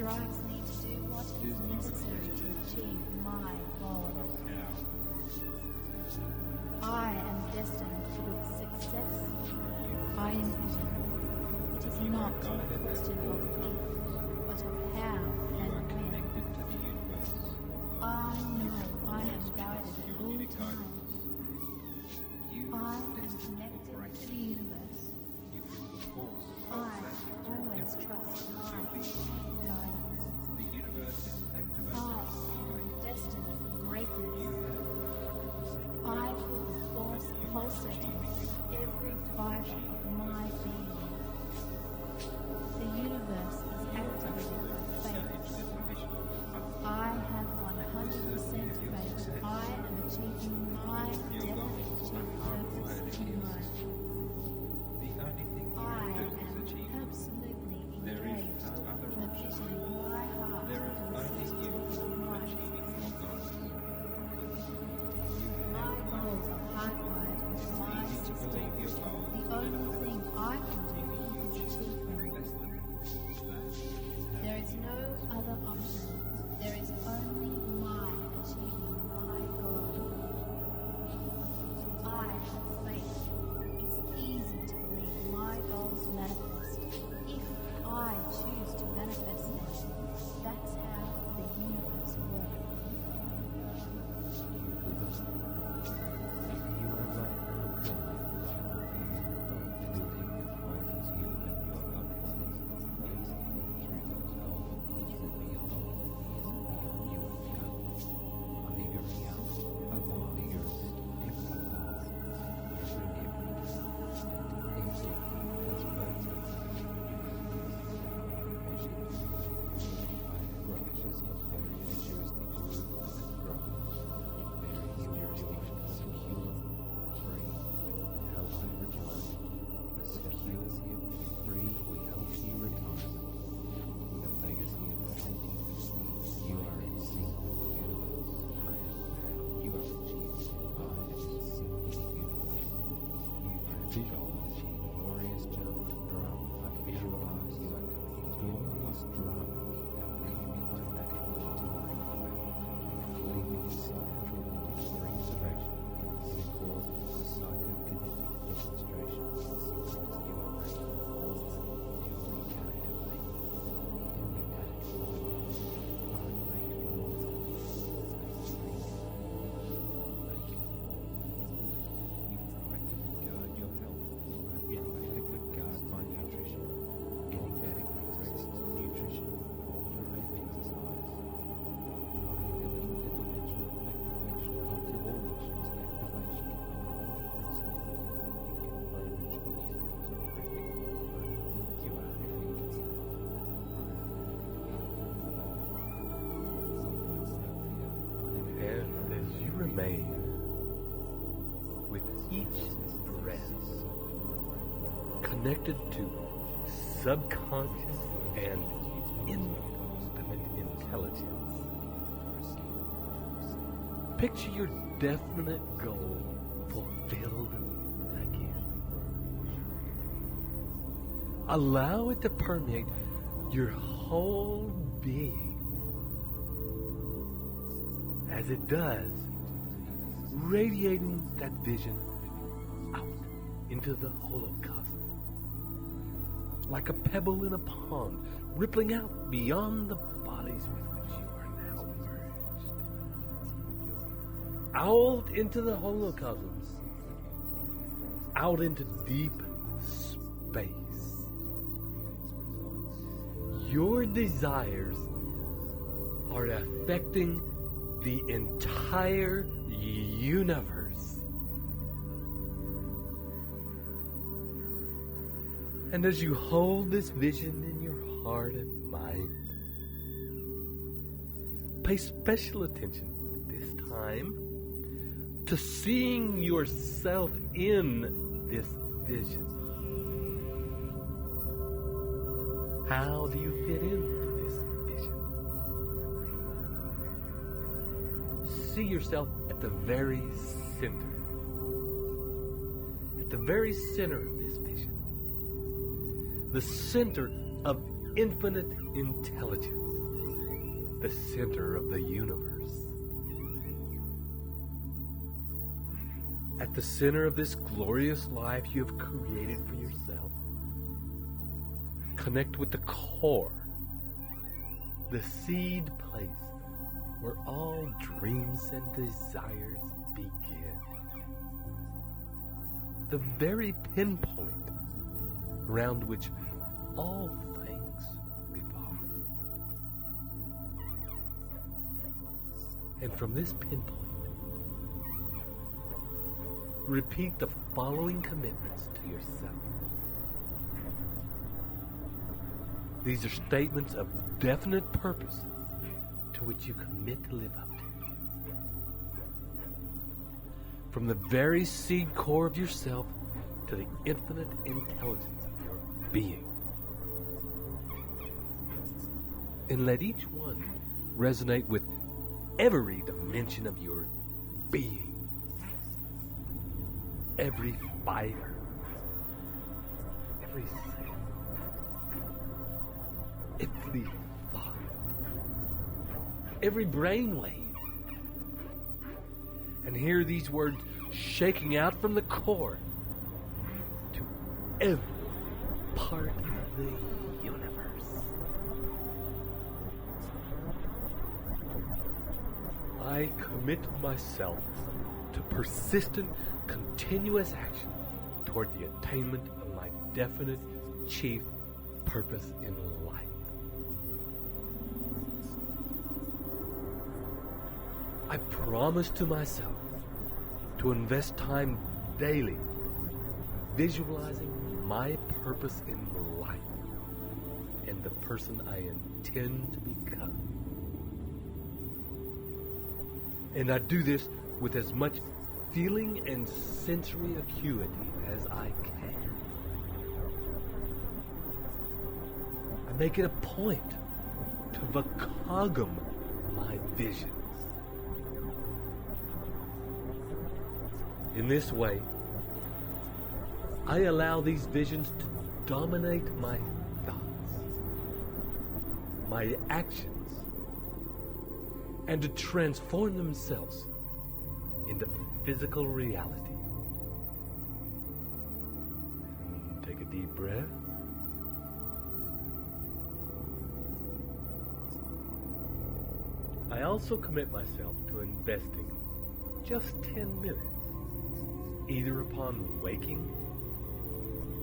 Drives me to do what is necessary to achieve my goal. I am destined to success. I envision. It is not a question of if, but of how and when. I know I am guided at all times. I am connected to the universe. I always trust my guidance. I am destined for greatness. I feel the force pulsating in every fiber of my being. The universe is activated by faith. I have 100% faith I am achieving my definite purpose in life. I am absolutely engaged in a vision in my heart to assist with my My goals are hardwired into my system. The only thing I can do is achieve them. There is no other option. There is only my achieving my goal. I have faith. It's easy to believe my goals manifest if I choose to manifest them. That's how the universe works. Remain with each breath, connected to subconscious and infinite intelligence. Picture your definite goal fulfilled again. Allow it to permeate your whole being. As it does, radiating that vision out into the holocosm, like a pebble in a pond, rippling out beyond the bodies with which you are now merged. Out into the holocosm, out into deep space. Your desires are affecting the entire universe. And as you hold this vision in your heart and mind, pay special attention this time to seeing yourself in this vision. How do you fit into this vision? See yourself at the very center. At the very center of this vision. The center of infinite intelligence. The center of the universe. At the center of this glorious life you have created for yourself, connect with the core, the seed place where all dreams and desires begin. The very pinpoint around which all things revolve. And from this pinpoint, repeat the following commitments to yourself. These are statements of definite purpose to which you commit to live up to. From the very seed core of yourself to the infinite intelligence of your being. And let each one resonate with every dimension of your being. Every fiber, every cell, every thought, every brainwave. And hear these words shaking out from the core to every part of the universe. I commit myself to persistent, continuous action toward the attainment of my definite chief purpose in life. I promise to myself to invest time daily visualizing my purpose in life and the person I intend to become. And I do this with as much feeling and sensory acuity as I can. I make it a point to vakagam my visions. In this way, I allow these visions to dominate my thoughts, my actions, and to transform themselves into physical reality. Take a deep breath. I also commit myself to investing just 10 minutes, either upon waking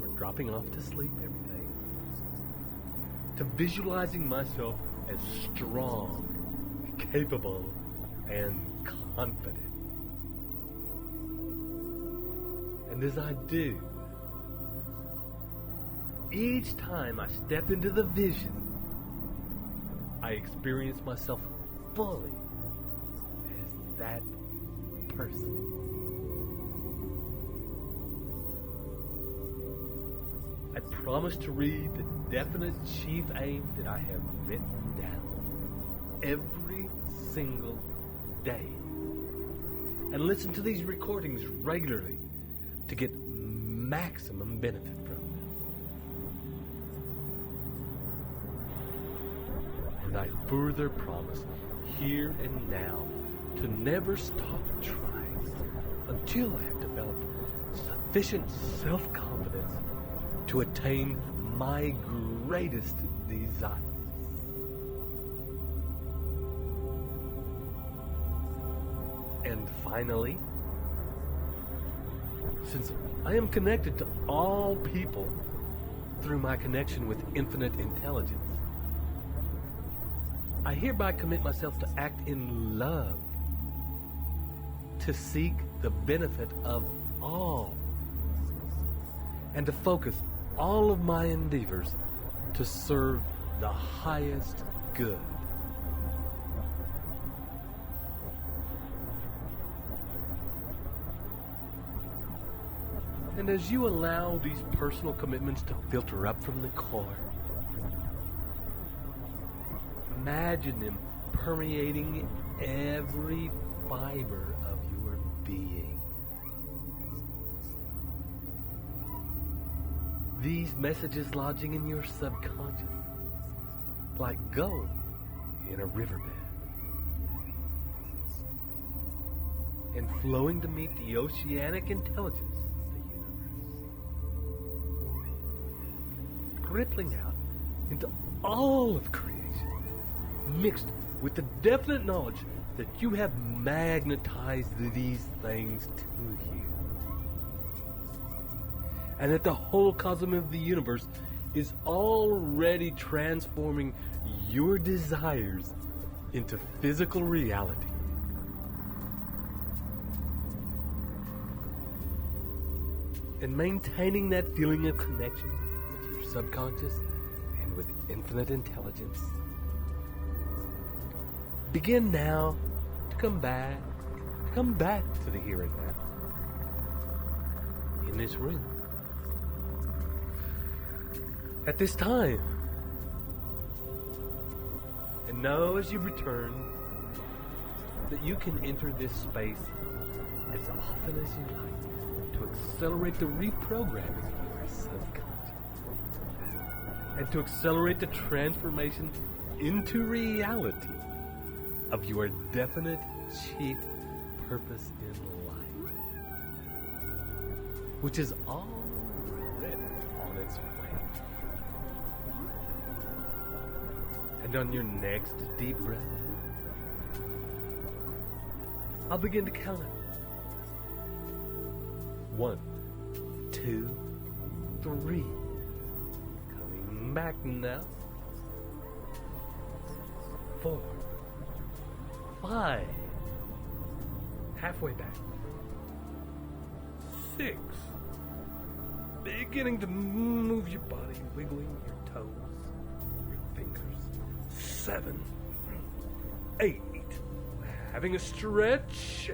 or dropping off to sleep every day, to visualizing myself as strong, capable, and confident. And as I do, each time I step into the vision, I experience myself fully as that person. I promise to read the definite chief aim that I have written down every single day, and listen to these recordings regularly to get maximum benefit from them. And I further promise here and now to never stop trying until I have developed sufficient self-confidence to attain my greatest desires. And finally, since I am connected to all people through my connection with infinite intelligence, I hereby commit myself to act in love, to seek the benefit of all, and to focus all of my endeavors to serve the highest good. And as you allow these personal commitments to filter up from the core, imagine them permeating every fiber of your being. These messages lodging in your subconscious, like gold in a riverbed, and flowing to meet the oceanic intelligence of the universe, rippling out into all of creation, mixed with the definite knowledge that you have magnetized these things to you, and that the whole cosmos of the universe is already transforming your desires into physical reality. And maintaining that feeling of connection with your subconscious and with infinite intelligence. Begin now to come back to the here and now. In this room. At this time. And know as you return that you can enter this space as often as you like to accelerate the reprogramming of your subconscious and to accelerate the transformation into reality of your definite chief purpose in life, which is already on its way. And on your next deep breath, I'll begin to count it. 1, 2, 3. Coming back now. 4, 5. Halfway back. 6. Beginning to move your body, wiggling your toes, your fingers. 7, 8. Having a stretch.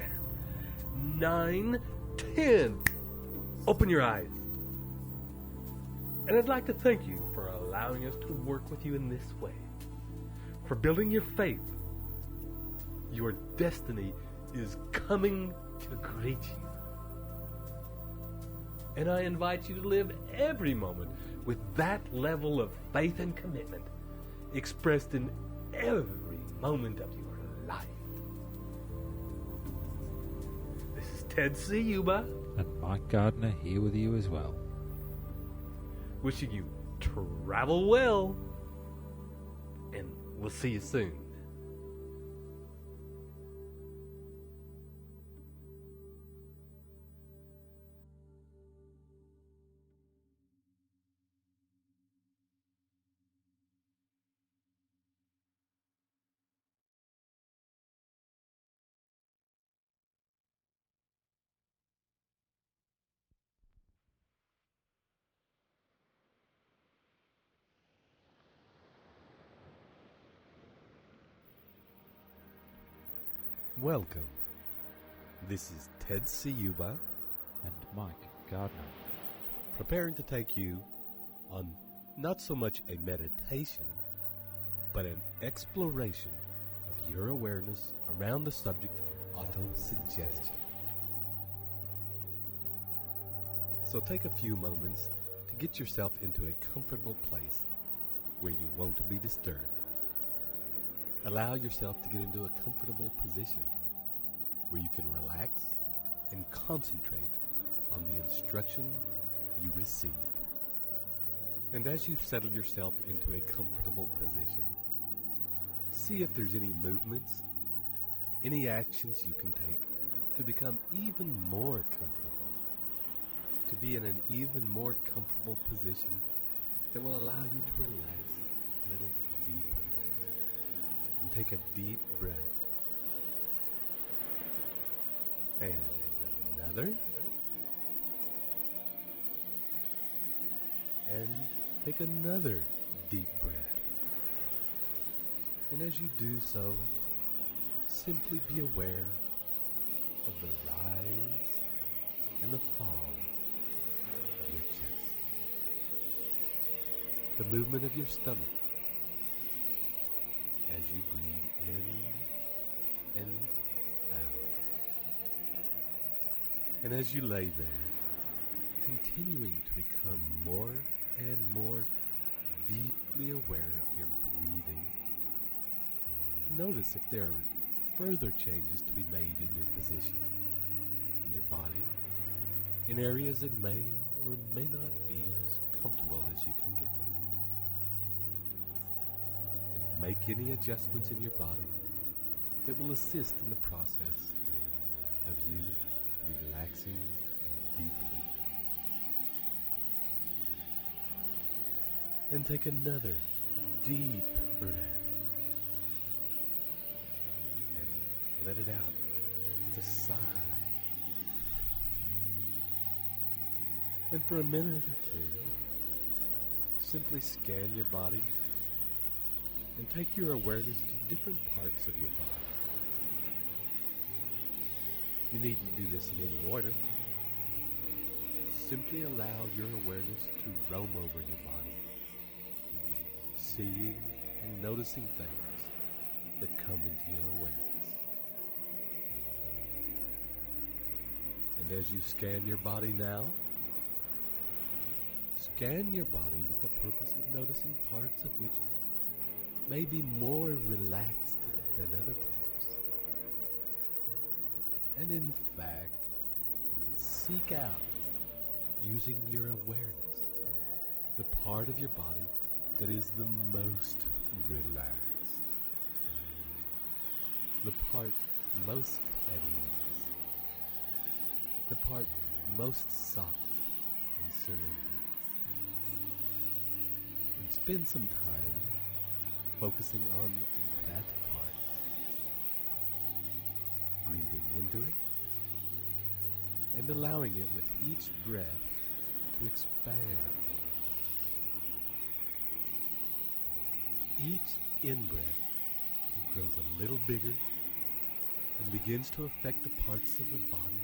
9, 10. Open your eyes. And I'd like to thank you for allowing us to work with you in this way. For building your faith. Your destiny is coming to greet you. And I invite you to live every moment with that level of faith and commitment expressed in every moment of your life. This is Ted Ciuba. And Mike Gardner here with you as well. Wishing you travel well. And we'll see you soon. Welcome. This is Ted Ciuba and Mike Gardner, preparing to take you on not so much a meditation, but an exploration of your awareness around the subject of auto-suggestion. So take a few moments to get yourself into a comfortable place where you won't be disturbed. Allow yourself to get into a comfortable position where you can relax and concentrate on the instruction you receive. And as you settle yourself into a comfortable position, see if there's any movements, any actions you can take to become even more comfortable, to be in an even more comfortable position that will allow you to relax a little deeper. And take a deep breath. And another. And take another deep breath. And as you do so, simply be aware of the rise and the fall of your chest. The movement of your stomach as you breathe in and out. And as you lay there, continuing to become more and more deeply aware of your breathing, notice if there are further changes to be made in your position, in your body, in areas that may or may not be as comfortable as you can get them. And make any adjustments in your body that will assist in the process of you relaxing deeply. And take another deep breath and let it out with a sigh. And for a minute or two, simply scan your body and take your awareness to different parts of your body. You needn't do this in any order. Simply allow your awareness to roam over your body, seeing and noticing things that come into your awareness. And as you scan your body now, scan your body with the purpose of noticing parts of which may be more relaxed than other parts. And in fact, seek out, using your awareness, the part of your body that is the most relaxed, the part most at ease, the part most soft and surrendered. And spend some time focusing on that part, breathing into it and allowing it with each breath to expand. Each in-breath, it grows a little bigger and begins to affect the parts of the body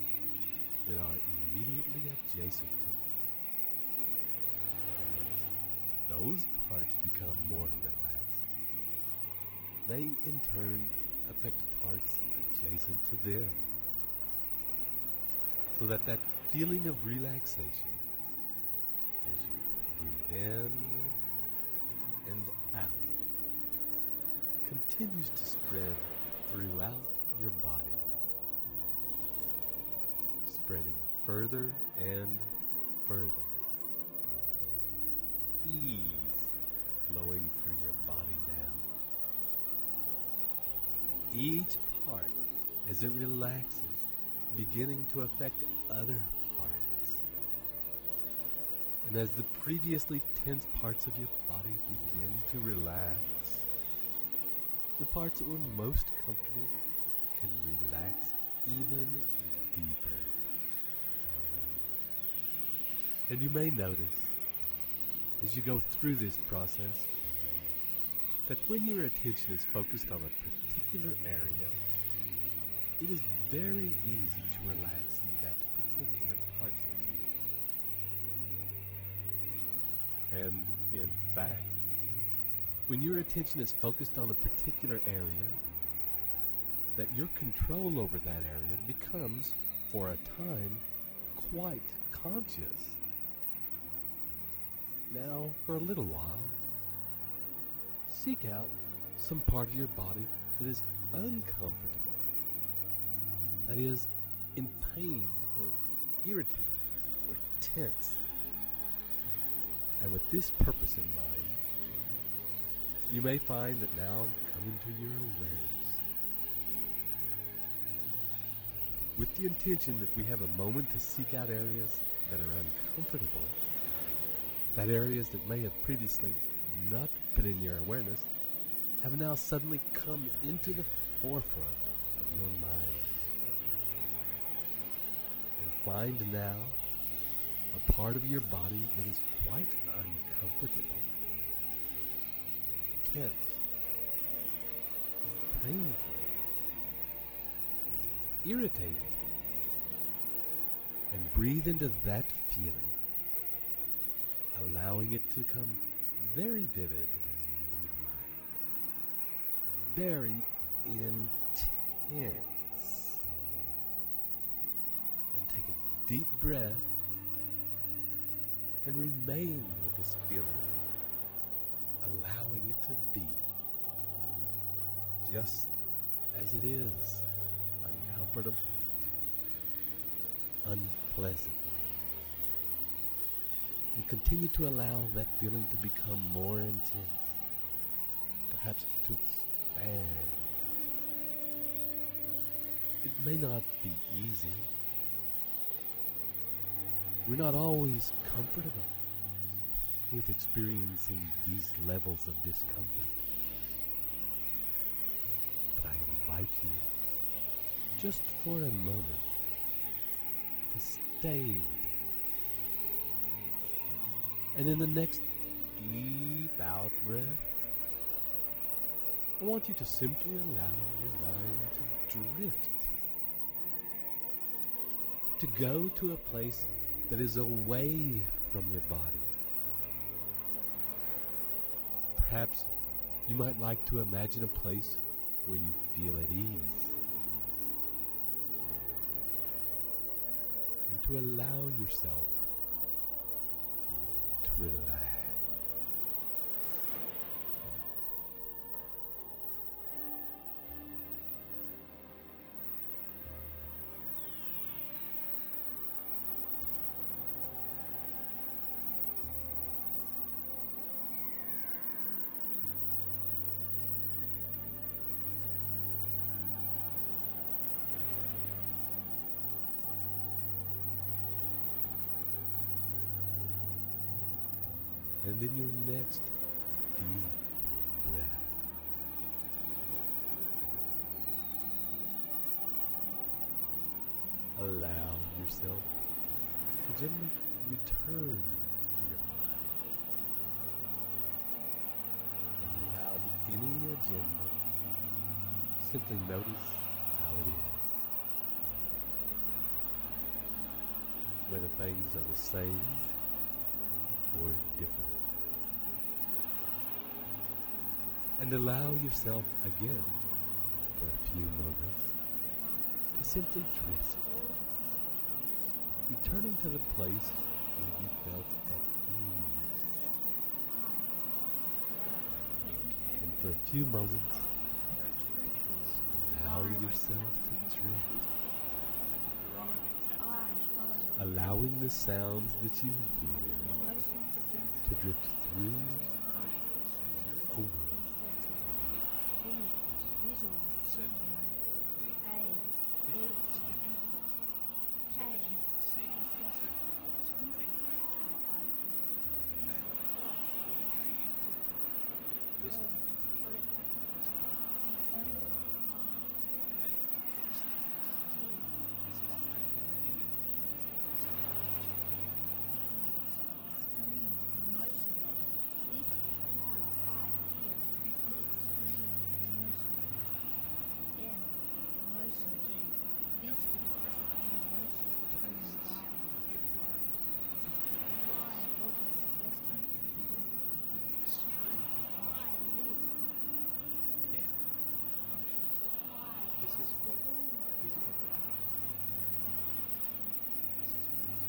that are immediately adjacent to it. As those parts become more relaxed, they in turn affect parts adjacent to them, so that that feeling of relaxation as you breathe in and out continues to spread throughout your body, spreading further and further. Ease flowing through your body now. Each part, as it relaxes, beginning to affect other parts. And as the previously tense parts of your body begin to relax, the parts that were most comfortable can relax even deeper. And you may notice, as you go through this process, that when your attention is focused on a particular area, it is very easy to relax in that particular part of you. And in fact, when your attention is focused on a particular area, that your control over that area becomes, for a time, quite conscious. Now, for a little while, seek out some part of your body that is uncomfortable, that is in pain or irritated or tense. And with this purpose in mind, you may find that now come into your awareness with the intention that we have a moment to seek out areas that are uncomfortable, that areas that may have previously not been in your awareness have now suddenly come into the forefront of your mind. And find now a part of your body that is quite uncomfortable, tense, painful, irritated, and breathe into that feeling, allowing it to come very vivid in your mind, very intense. And take a deep breath and remain with this feeling, allowing it to be just as it is, uncomfortable, unpleasant. And continue to allow that feeling to become more intense, perhaps to expand. It may not be easy. We're not always comfortable with experiencing these levels of discomfort. But I invite you, just for a moment, to stay with it. And in the next deep out breath, I want you to simply allow your mind to drift, to go to a place that is away from your body. Perhaps you might like to imagine a place where you feel at ease, and to allow yourself to relax. And in your next deep breath, allow yourself to gently return to your body. And without any agenda, simply notice how it is. Whether things are the same or different. And allow yourself again, for a few moments, to simply drift, returning to the place where you felt at ease. And for a few moments, allow yourself to drift, allowing the sounds that you hear to drift through and over. This is what is information. This is what is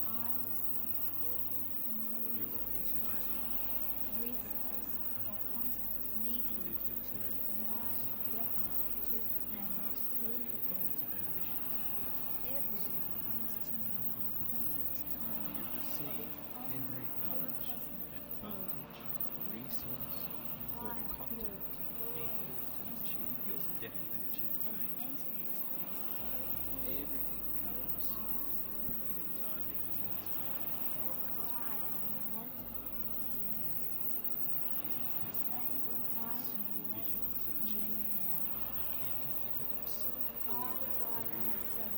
I receive every your knowledge, suggestion. resource, or contact needed to achieve my definite aim. Past all your goals and ambitions. Everything comes to me in perfect time. You receive every knowledge, advantage, resource, or contact needed to achieve your definite chief aim. Everything comes in perfect timing as part of our cosmic visions of achievement. Enter into them so fully that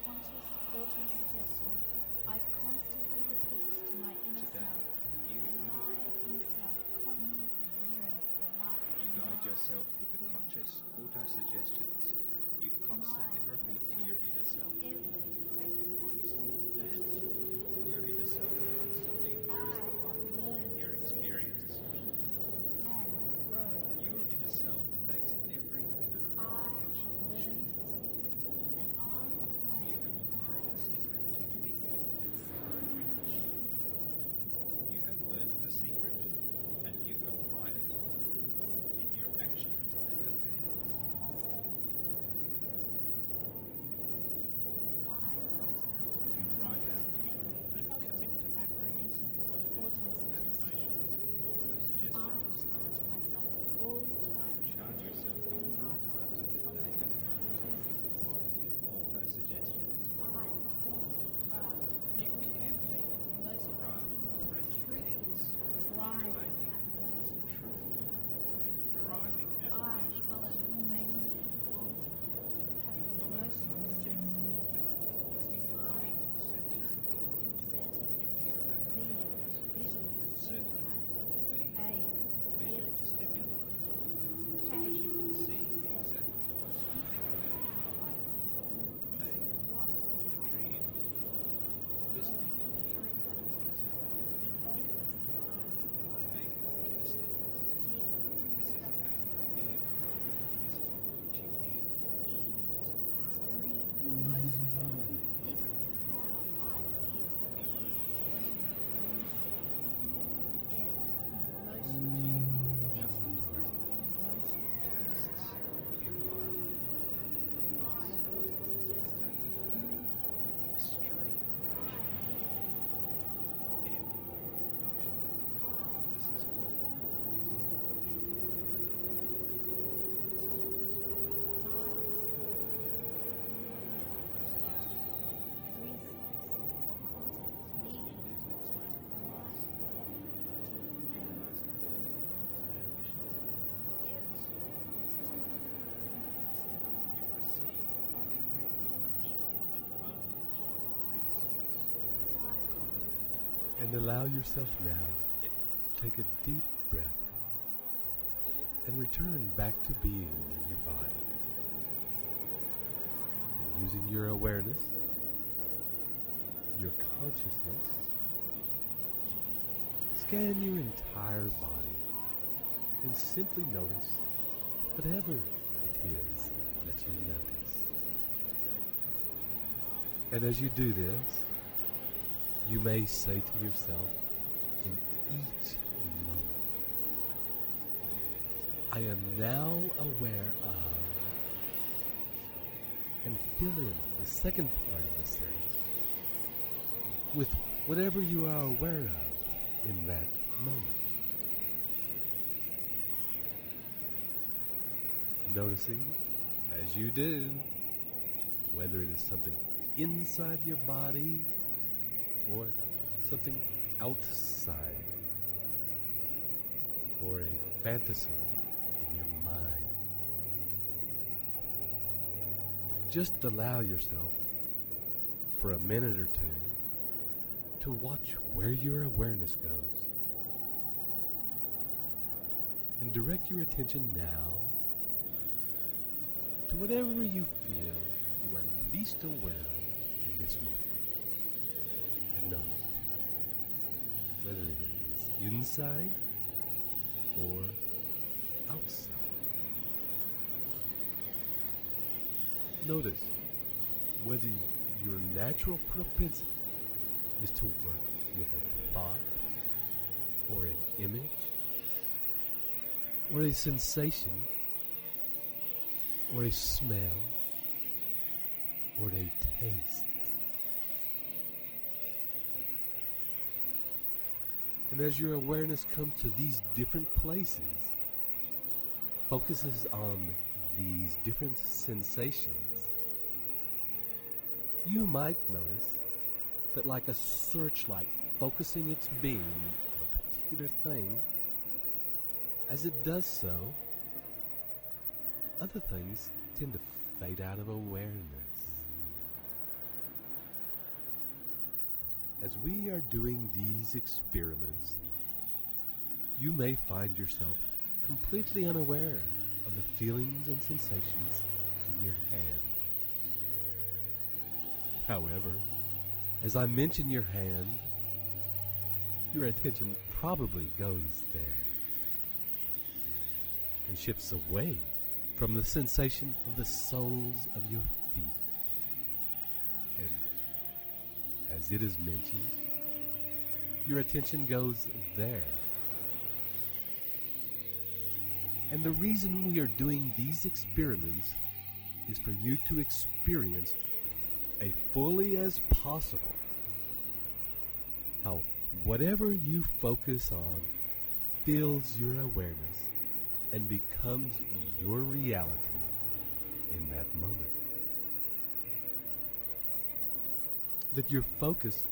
Conscious auto-suggestions I constantly repeat to my inner today self, you and my inner self constantly mirrors the light. guide yourself with the conscious auto-suggestions you constantly repeat to your inner self. Every correct action And your inner self constantly mirrors the light in your experience. and grow. Your inner self makes every I correct action learned the secret, and I apply You it. have learned the secret to think and grow rich. You have learned the secret and you apply it in your actions and affairs. You write out and commit to memory Auto-suggestions. auto-suggestions. I charge myself at all times. Charge yourself at all times of the day and night with positive auto-suggestions. You carefully craft present tense, motivating, truthful, and driving I affirmations. follow Reagan's You follow emotional the sensory general bringing emotional sensory inserting into your affirmations. visual Inserting stimuli, the A, visual stimuli so K, that you can see exactly what you think about. this is what Auditory input, listening and hearing what is happening. K, kinesthetics. This is how you feel. This is what you feel in this environment. extreme emotion. This is how I feel. Extreme emotion. M, emotion. G, This nothing is great. emotion. Tastes of the environment. My How auto-suggestion. you feel with extreme emotion. M, emotion. This is what is in emotion. This is what is And allow yourself now to take a deep breath and return back to being in your body. And using your awareness, your consciousness, scan your entire body and simply notice whatever it is that you notice. And as you do this, you may say to yourself in each moment, I am now aware of, and fill in the second part of the sentence with whatever you are aware of in that moment. Noticing, as you do, whether it is something inside your body or something outside, or a fantasy in your mind. Just allow yourself for a minute or two to watch where your awareness goes, and direct your attention now to whatever you feel you are least aware of in this moment. And notice whether it is inside or outside. Notice whether your natural propensity is to work with a thought, or an image, or a sensation, or a smell, or a taste. And as your awareness comes to these different places, focuses on these different sensations, you might notice that, like a searchlight focusing its beam on a particular thing, as it does so, other things tend to fade out of awareness. As we are doing these experiments, you may find yourself completely unaware of the feelings and sensations in your hand. However, as I mention your hand, your attention probably goes there and shifts away from the sensation of the soles of your feet. And as it is mentioned, your attention goes there. And the reason we are doing these experiments is for you to experience as fully as possible how whatever you focus on fills your awareness and becomes your reality in that moment. That your focus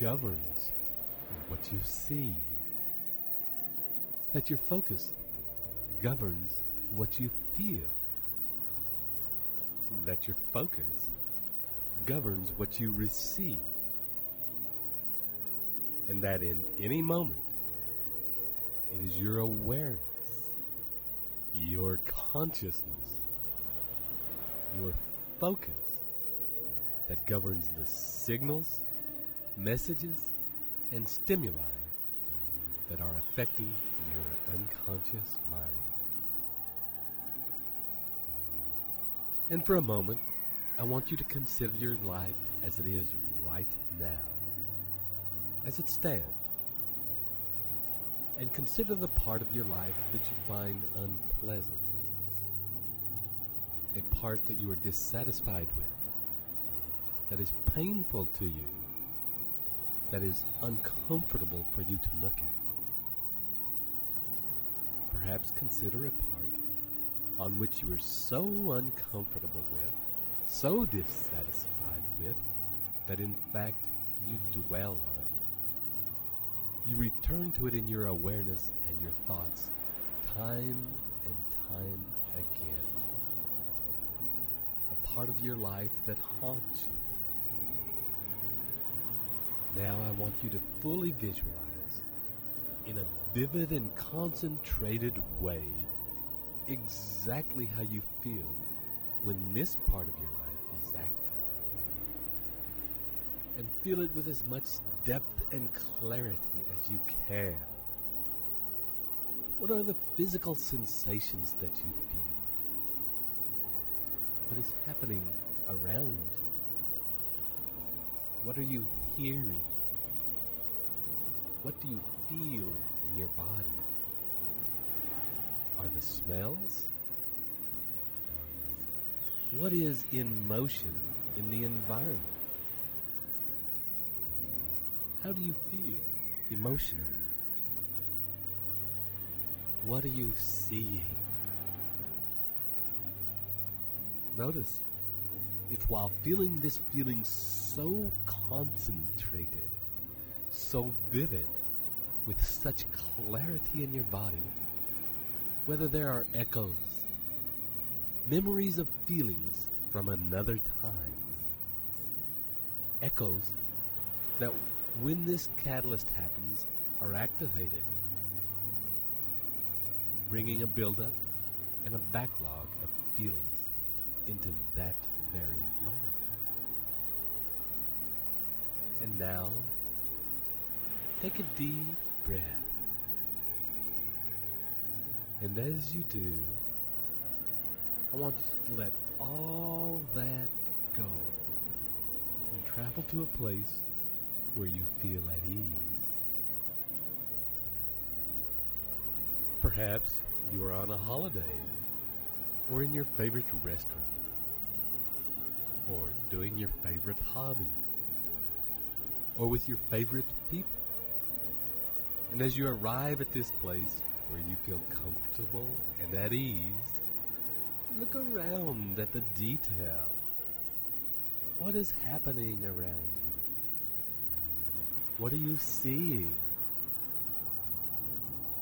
governs what you see. That your focus governs what you feel. That your focus governs what you receive. And that in any moment, it is your awareness, your consciousness, your focus that governs the signals, messages, and stimuli that are affecting your unconscious mind. And for a moment, I want you to consider your life as it is right now, as it stands, and consider the part of your life that you find unpleasant, a part that you are dissatisfied with, that is painful to you, that is uncomfortable for you to look at. Perhaps consider a part on which you are so uncomfortable with, so dissatisfied with, that in fact you dwell on it. You return to it in your awareness and your thoughts time and time again. A part of your life that haunts you. Now I want you to fully visualize in a vivid and concentrated way exactly how you feel when this part of your life is active. And feel it with as much depth and clarity as you can. What are the physical sensations that you feel? What is happening around you? What are you hearing? What do you feel in your body? Are the smells? What is in motion in the environment? How do you feel emotionally? What are you seeing? Notice if while feeling this feeling so concentrated, so vivid, with such clarity in your body, whether there are echoes, memories of feelings from another time, echoes that when this catalyst happens are activated, bringing a buildup and a backlog of feelings into that very moment. And now, take a deep breath. And as you do, I want you to let all that go and travel to a place where you feel at ease. Perhaps you are on a holiday, or in your favorite restaurant, or doing your favorite hobby, or with your favorite people. And as you arrive at this place where you feel comfortable and at ease, look around at the detail. What is happening around you? What are you seeing?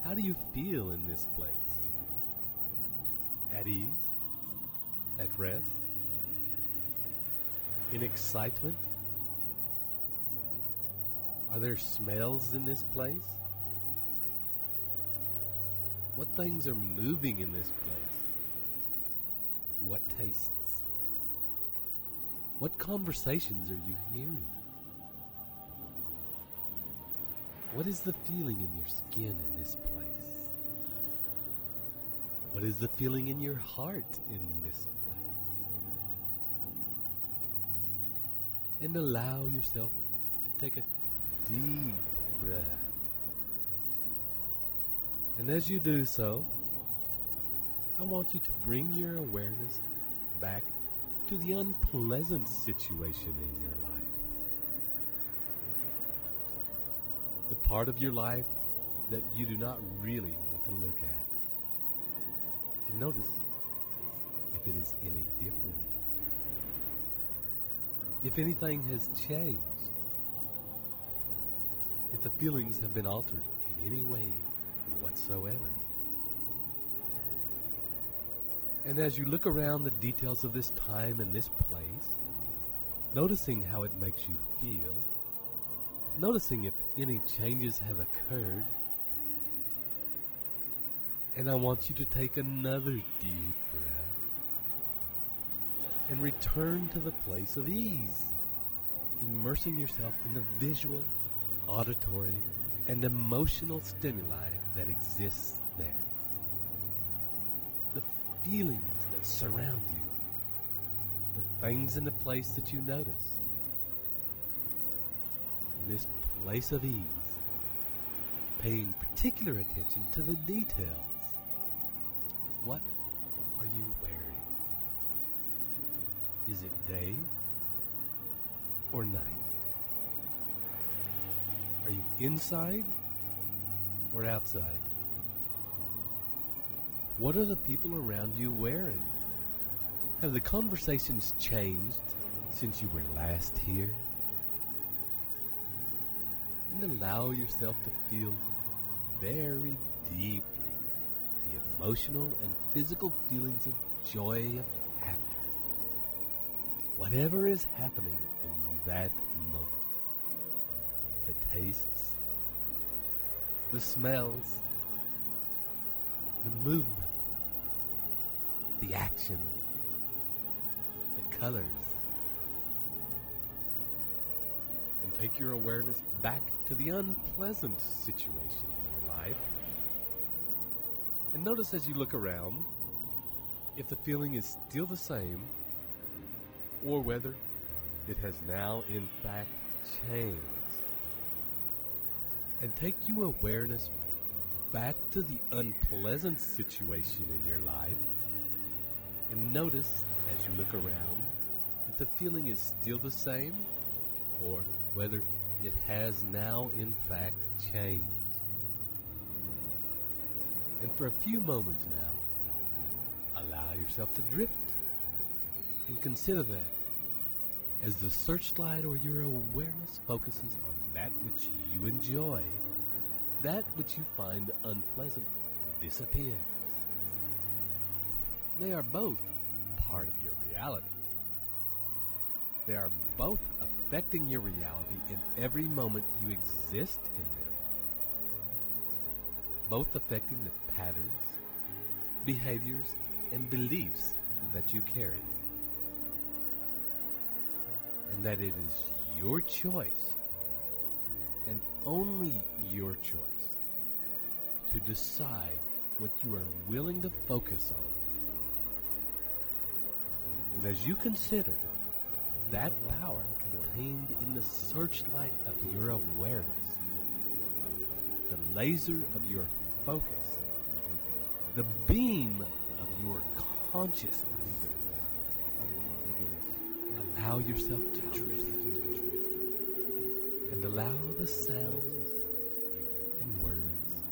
How do you feel in this place? At ease? At rest? In excitement? Are there smells in this place? What things are moving in this place? What tastes? What conversations are you hearing? What is the feeling in your skin in this place? What is the feeling in your heart in this place? And allow yourself to take a deep breath. And as you do so, I want you to bring your awareness back to the unpleasant situation in your life. The part of your life that you do not really want to look at. And notice if it is any different. If anything has changed. If the feelings have been altered in any way whatsoever. And as you look around the details of this time and this place, noticing how it makes you feel, noticing if any changes have occurred, and I want you to take another deep breath and return to the place of ease, immersing yourself in the visual, auditory, and emotional stimuli that exists there. The feelings that surround you, the things in the place that you notice. In this place of ease, paying particular attention to the details. What are you wearing? Is it day or night? Are you inside or outside? What are the people around you wearing? Have the conversations changed since you were last here? And allow yourself to feel very deeply the emotional and physical feelings of joy, of laughter. Whatever is happening in that moment. The tastes, the smells, the movement, the action, the colors. And take your awareness back to the unpleasant situation in your life. And notice as you look around if the feeling is still the same or whether it has now in fact changed. And take your awareness back to the unpleasant situation in your life and notice as you look around if the feeling is still the same or whether it has now in fact changed. And for a few moments now, allow yourself to drift and consider that as the searchlight or your awareness focuses on that which you enjoy, that which you find unpleasant disappears. They are both part of your reality. They are both affecting your reality in every moment you exist in them. Both affecting the patterns, behaviors, and beliefs that you carry. And that it is your choice, and only your choice, to decide what you are willing to focus on. And as you consider that power contained in the searchlight of your awareness, the laser of your focus, the beam of your consciousness, allow yourself to drift and allow the sounds and words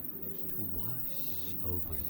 to wash over you.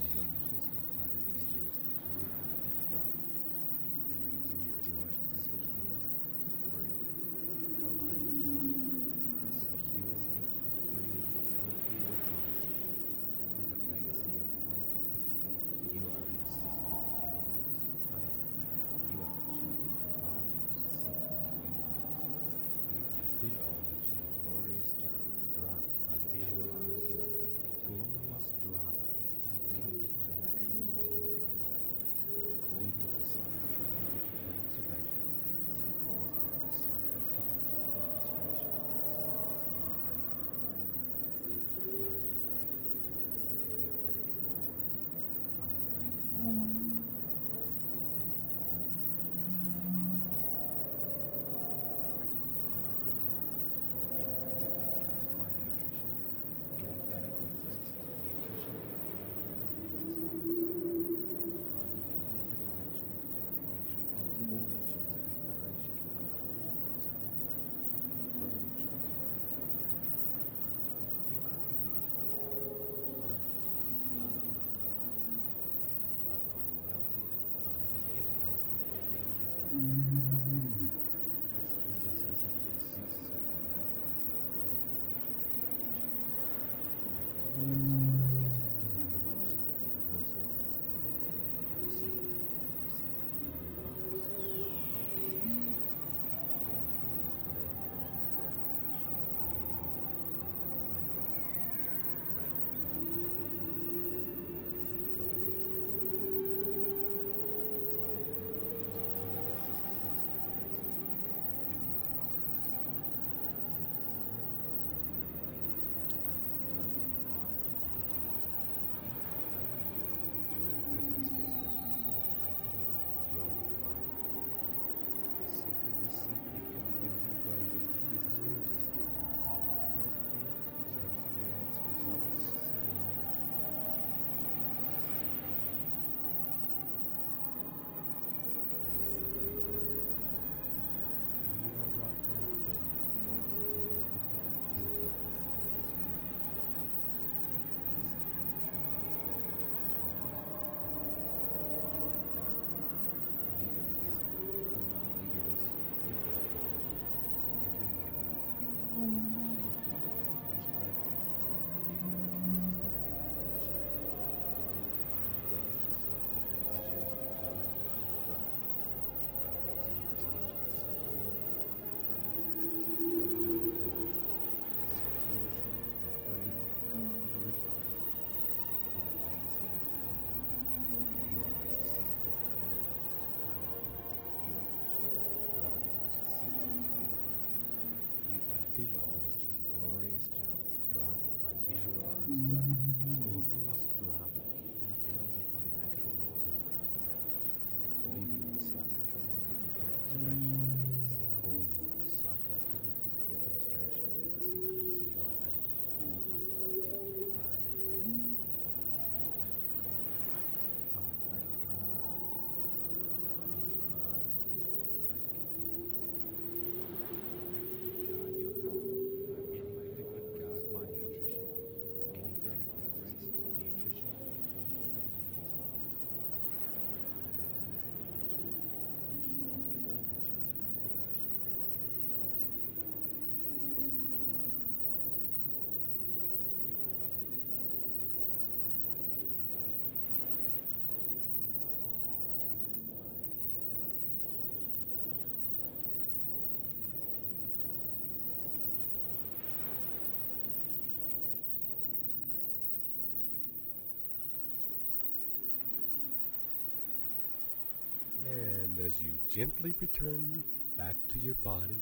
As you gently return back to your body,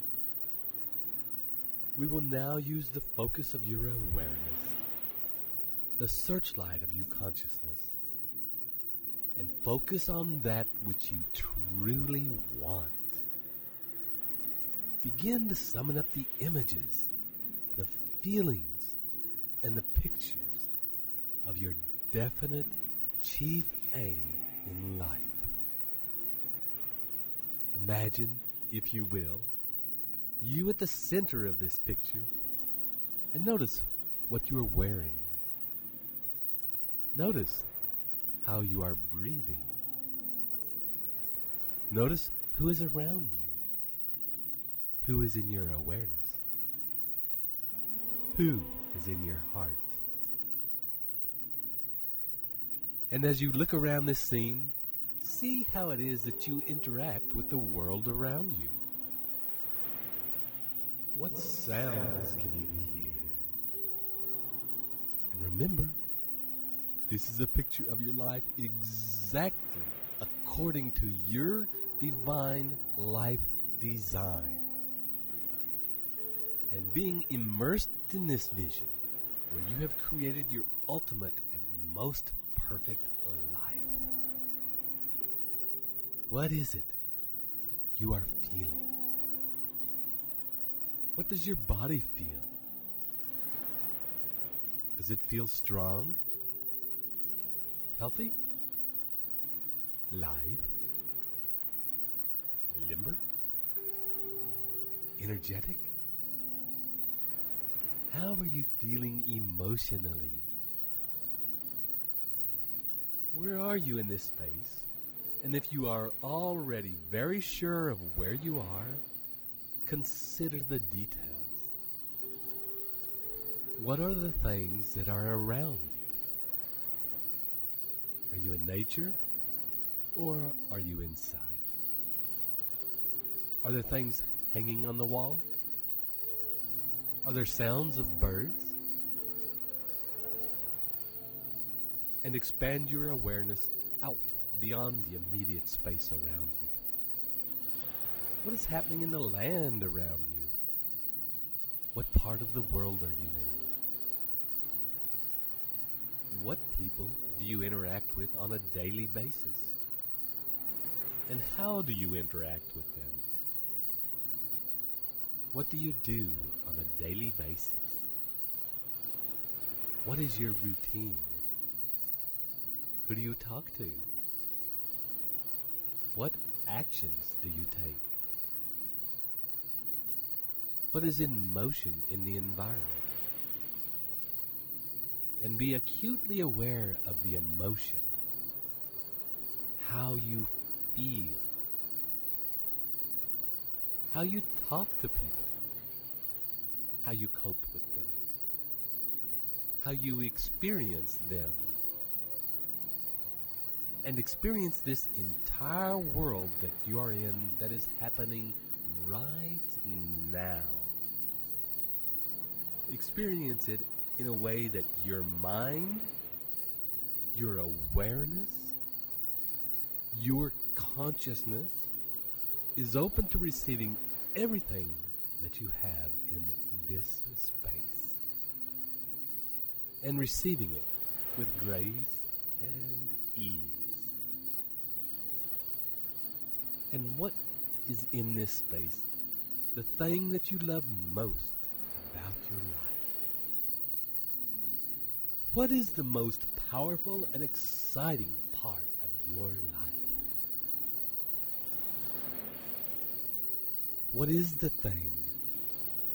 we will now use the focus of your awareness, the searchlight of your consciousness, and focus on that which you truly want. Begin to summon up the images, the feelings, and the pictures of your definite chief aim in life. Imagine, if you will, you at the center of this picture, and notice what you are wearing. Notice how you are breathing. Notice who is around you, who is in your awareness, who is in your heart. And as you look around this scene, see how it is that you interact with the world around you. What sounds can you hear? And remember, this is a picture of your life exactly according to your divine life design. And being immersed in this vision, where you have created your ultimate and most perfect life. What is it that you are feeling? What does your body feel? Does it feel strong? Healthy? Light? Limber? Energetic? How are you feeling emotionally? Where are you in this space? And if you are already very sure of where you are, consider the details. What are the things that are around you? Are you in nature or are you inside? Are there things hanging on the wall? Are there sounds of birds? And expand your awareness out beyond the immediate space around you. What is happening in the land around you? What part of the world are you in? What people do you interact with on a daily basis? And how do you interact with them? What do you do on a daily basis? What is your routine? Who do you talk to? What actions do you take? What is in motion in the environment? And be acutely aware of the emotion, how you feel, how you talk to people, how you cope with them, how you experience them. And experience this entire world that you are in that is happening right now. Experience it in a way that your mind, your awareness, your consciousness is open to receiving everything that you have in this space. And receiving it with grace and ease. And what is in this space the thing that you love most about your life? What is the most powerful and exciting part of your life? What is the thing,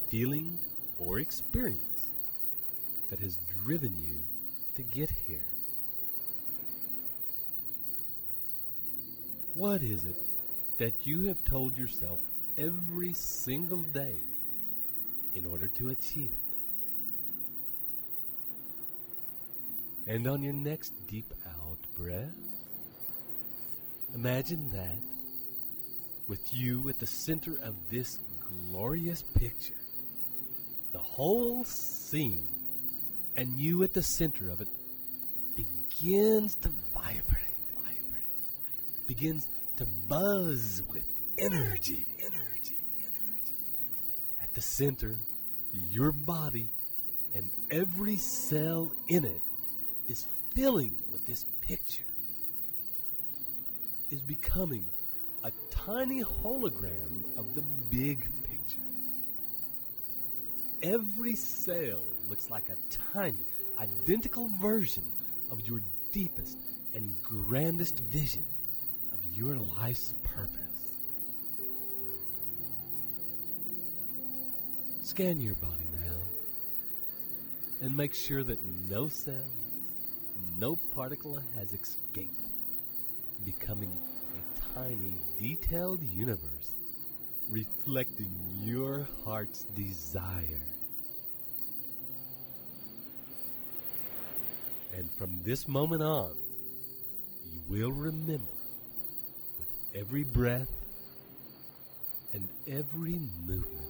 feeling, or experience that has driven you to get here? What is it that you have told yourself every single day in order to achieve it? And on your next deep out breath, imagine that with you at the center of this glorious picture, the whole scene, and you at the center of it begins to vibrate, begins to buzz with energy. At the center, your body and every cell in it is filling with this picture. is becoming a tiny hologram of the big picture. Every cell looks like a tiny, identical version of your deepest and grandest vision of your life's purpose. Scan your body now and make sure that no cell, no particle has escaped, becoming a tiny, detailed universe reflecting your heart's desire. And from this moment on, you will remember with every breath and every movement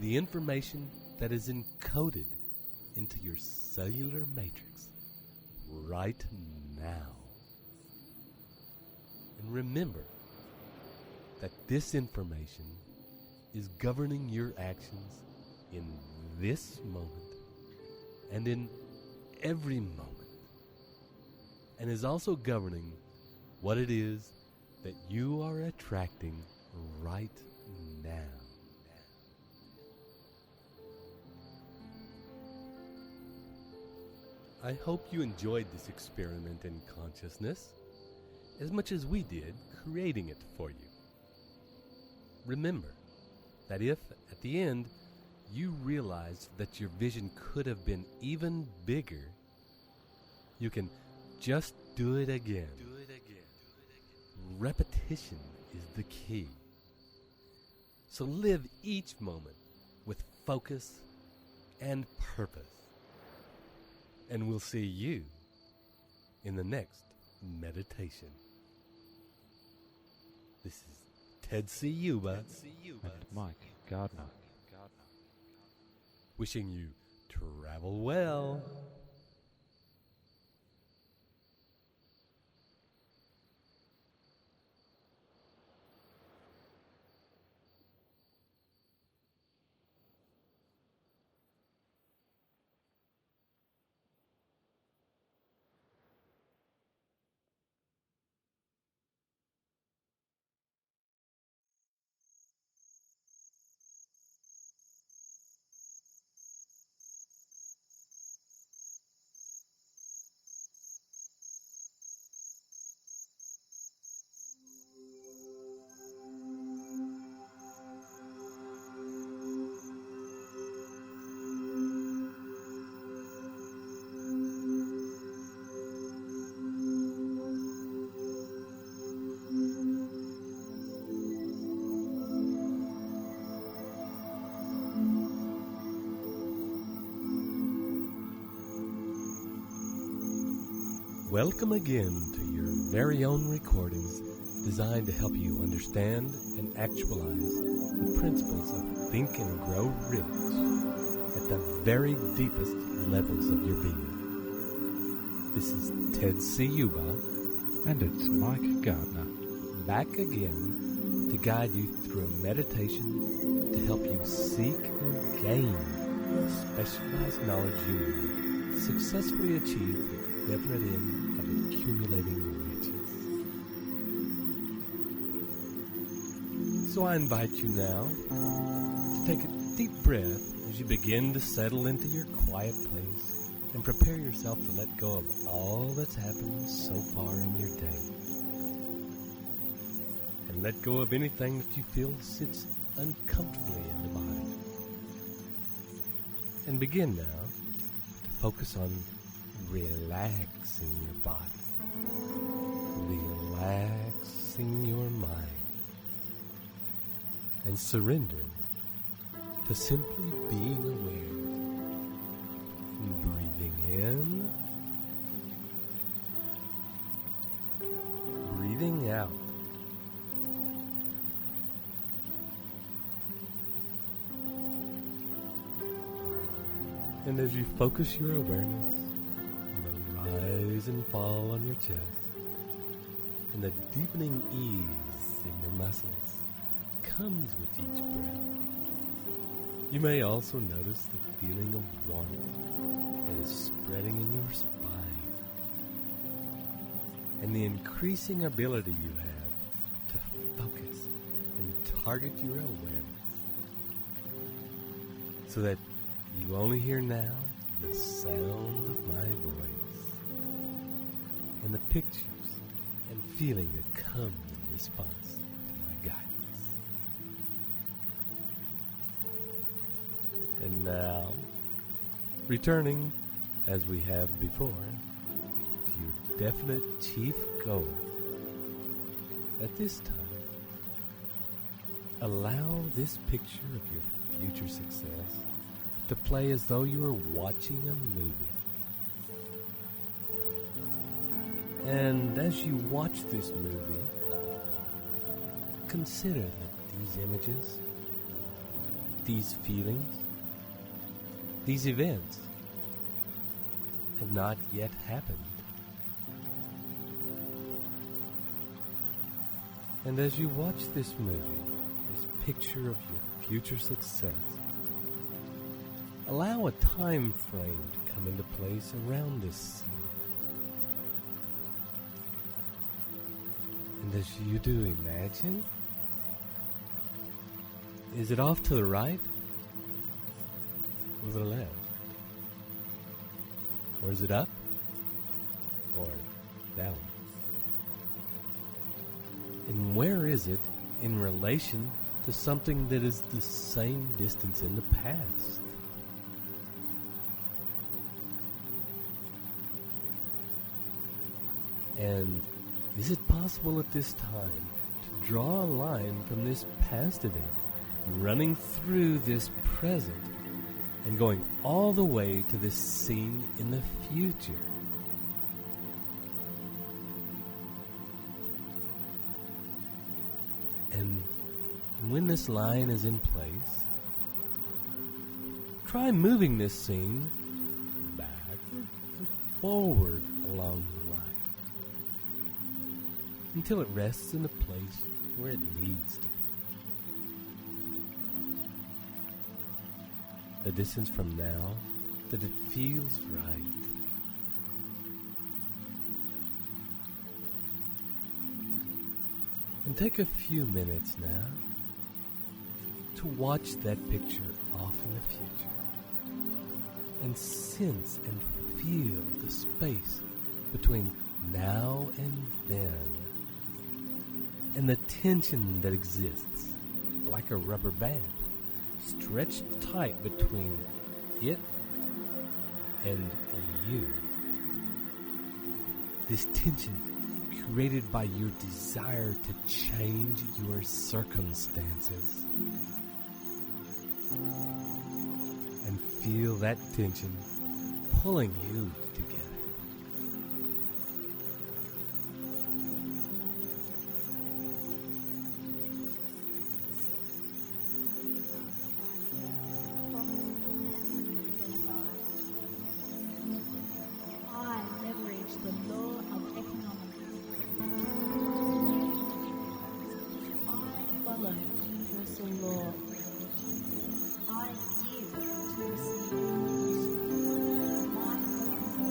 the information that is encoded into your cellular matrix right now. And remember that this information is governing your actions in this moment and in every moment, and is also governing what it is that you are attracting right now. I hope you enjoyed this experiment in consciousness as much as we did creating it for you. Remember that if, at the end, you realized that your vision could have been even bigger, you can just do it again. Repetition is the key. So live each moment with focus and purpose. And we'll see you in the next meditation. This is Ted Ciuba And Mike Gardner. wishing you travel well. Welcome again to your very own recordings designed to help you understand and actualize the principles of Think and Grow Rich at the very deepest levels of your being. This is Ted Ciuba. And it's Mike Gardner. Back again to guide you through a meditation to help you seek and gain the specialized knowledge you need to successfully achieve the definite end of accumulating riches. So I invite you now to take a deep breath as you begin to settle into your quiet place and prepare yourself to let go of all that's happened so far in your day. And let go of anything that you feel sits uncomfortably in the body. And begin now to focus on relaxing your body, relaxing your mind, and surrendering to simply being aware. Breathing in, breathing out. And as you focus your awareness on the rise and fall on your chest, and the deepening ease in your muscles comes with each breath, you may also notice the feeling of warmth that is spreading in your spine. and the increasing ability you have to focus and target your awareness so that you only hear now the sound of my voice and the pictures and feeling that come in response to my guidance. And now, returning as we have before to your definite chief goal, at this time, allow this picture of your future success to play as though you were watching a movie. And as you watch this movie, consider that these images, these feelings, these events have not yet happened. And as you watch this movie, this picture of your future success, allow a time frame to come into place around this scene. And as you do, imagine, is it off to the right or the left? Or is it up or down? And where is it in relation to something that is the same distance in the past? And is it possible at this time to draw a line from this past event, running through this present, and going all the way to this scene in the future? And when this line is in place, try moving this scene backward or forward along the line until it rests in a place where it needs to be. The distance from now that it feels right. And take a few minutes now to watch that picture off in the future and sense and feel the space between now and then and the tension that exists like a rubber band stretched tight between it and you. This tension created by your desire to change your circumstances. And feel that tension pulling you together. I leverage the law of economics. I follow universal law. I give to receive. My focus is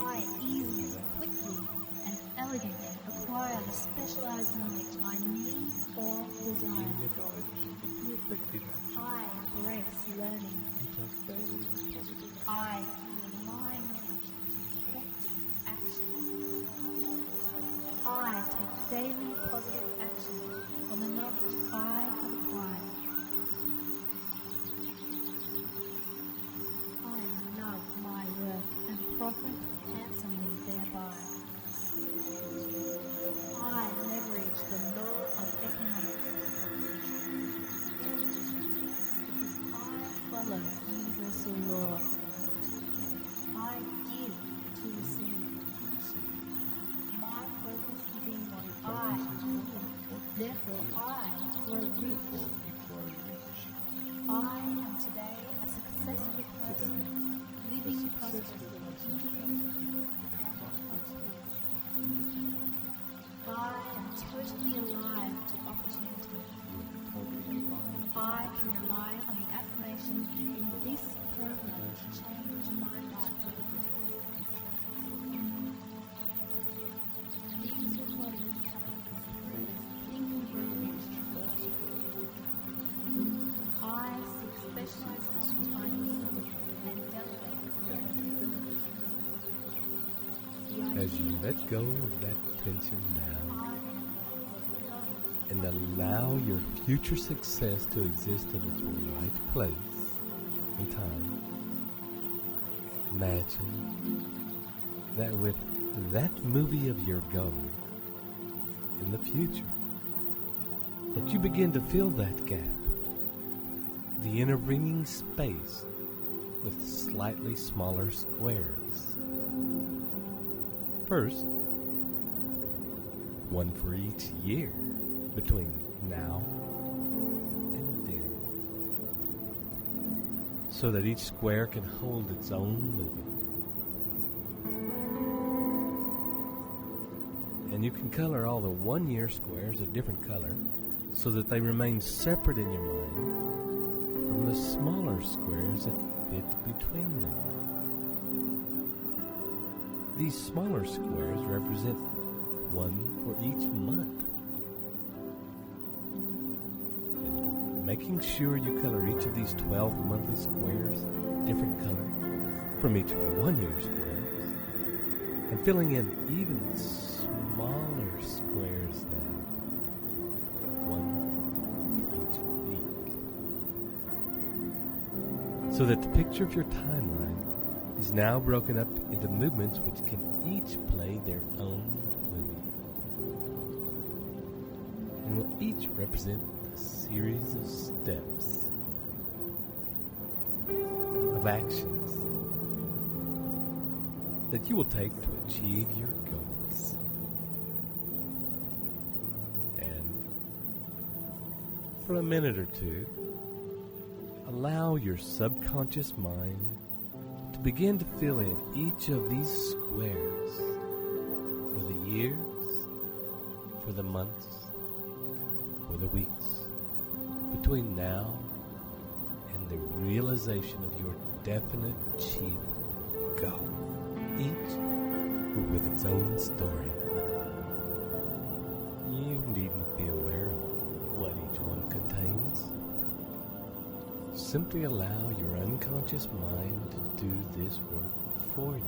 I easily, quickly, and elegantly acquire the specialized knowledge I need or desire. I embrace learning. I turn my knowledge into effective action. I take daily positive action on the knowledge I have acquired. I love my work and profit handsomely thereby. I leverage the law of economics because I follow universal law. I give to receive. My focus is in what I do. Therefore, I grow rich. I am today a successful person, living prosperously, independently, and prosperously. I am totally alive to opportunity. I can rely on the affirmations in this program to change my life. These recordings come from Think and Grow Rich. I seek specialized knowledge I need and delegate it. As you let go of that tension now and allow your future success to exist in its right place and time, imagine that with that movie of your goal in the future, that you begin to fill that gap, the intervening space, with slightly smaller squares. First, one for each year between now and then, so that each square can hold its own movement. And you can color all the 1 year squares a different color so that they remain separate in your mind from the smaller squares that fit between them. These smaller squares represent one for each month. And making sure you color each of these 12 monthly squares a different color from each of the 1 year squares, and filling in even smaller squares now, one for each week, so that the picture of your timeline is now broken up into movements which can each play their own movie, and will each represent a series of steps, of actions that you will take to achieve your goals. And for a minute or two, allow your subconscious mind to begin to fill in each of these squares for the years, for the months, for the weeks, between now and the realization of your definite chief goal, each with its own story. You needn't be aware of what each one contains. Simply allow your unconscious mind to do this work for you.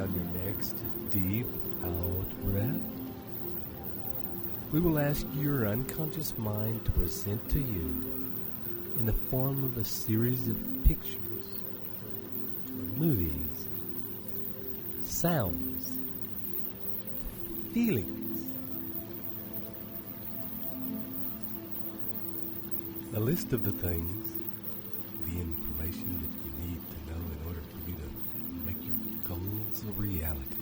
on your next deep out breath, we will ask your unconscious mind to present to you in the form of a series of pictures, movies, sounds, feelings, a list of the things, the information that you need to know in order for you to make your goals a reality.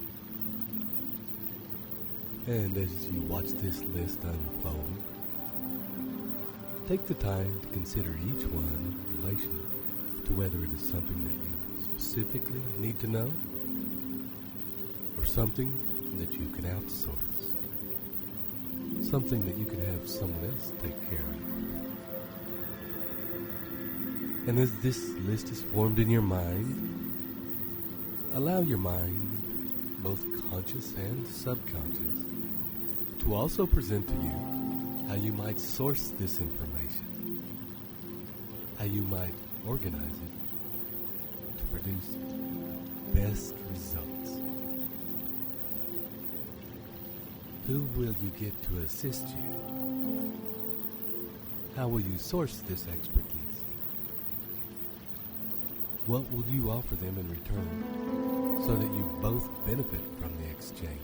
And as you watch this list unfold, take the time to consider each one in relation to whether it is something that you specifically need to know or something that you can outsource, something that you can have someone else take care of. And as this list is formed in your mind, allow your mind, both conscious and subconscious, to also present to you how you might source this information, how you might organize it to produce the best results. Who will you get to assist you? How will you source this expertise? What will you offer them in return so that you both benefit from the exchange?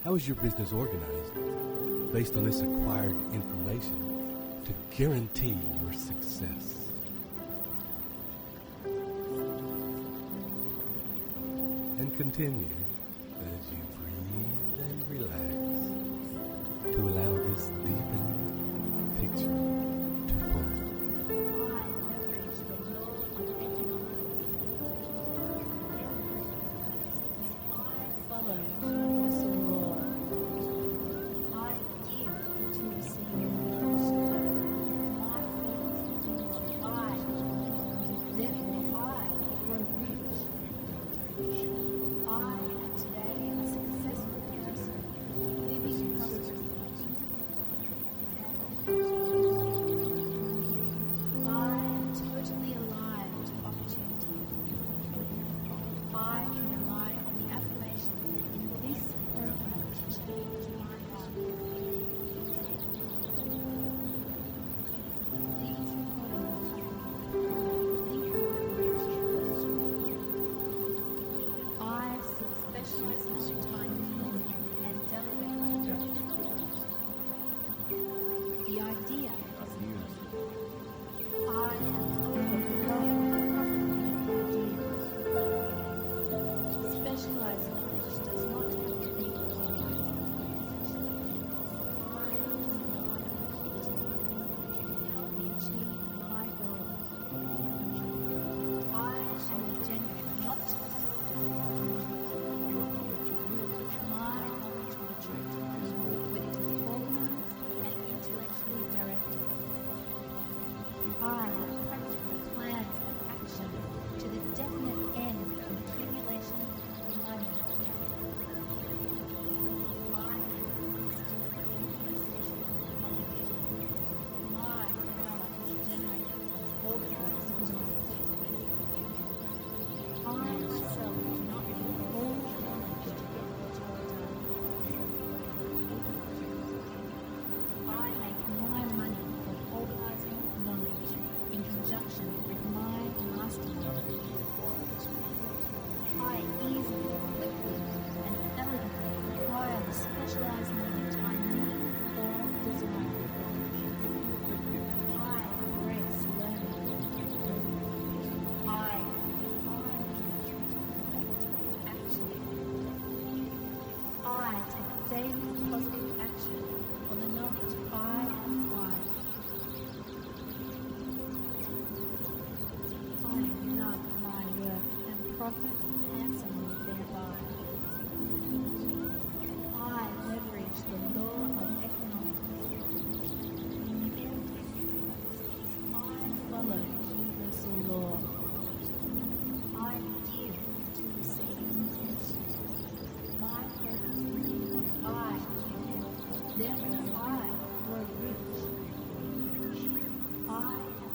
How is your business organized based on this acquired information to guarantee your success? And continue as you breathe and relax to allow this deepened picture to form.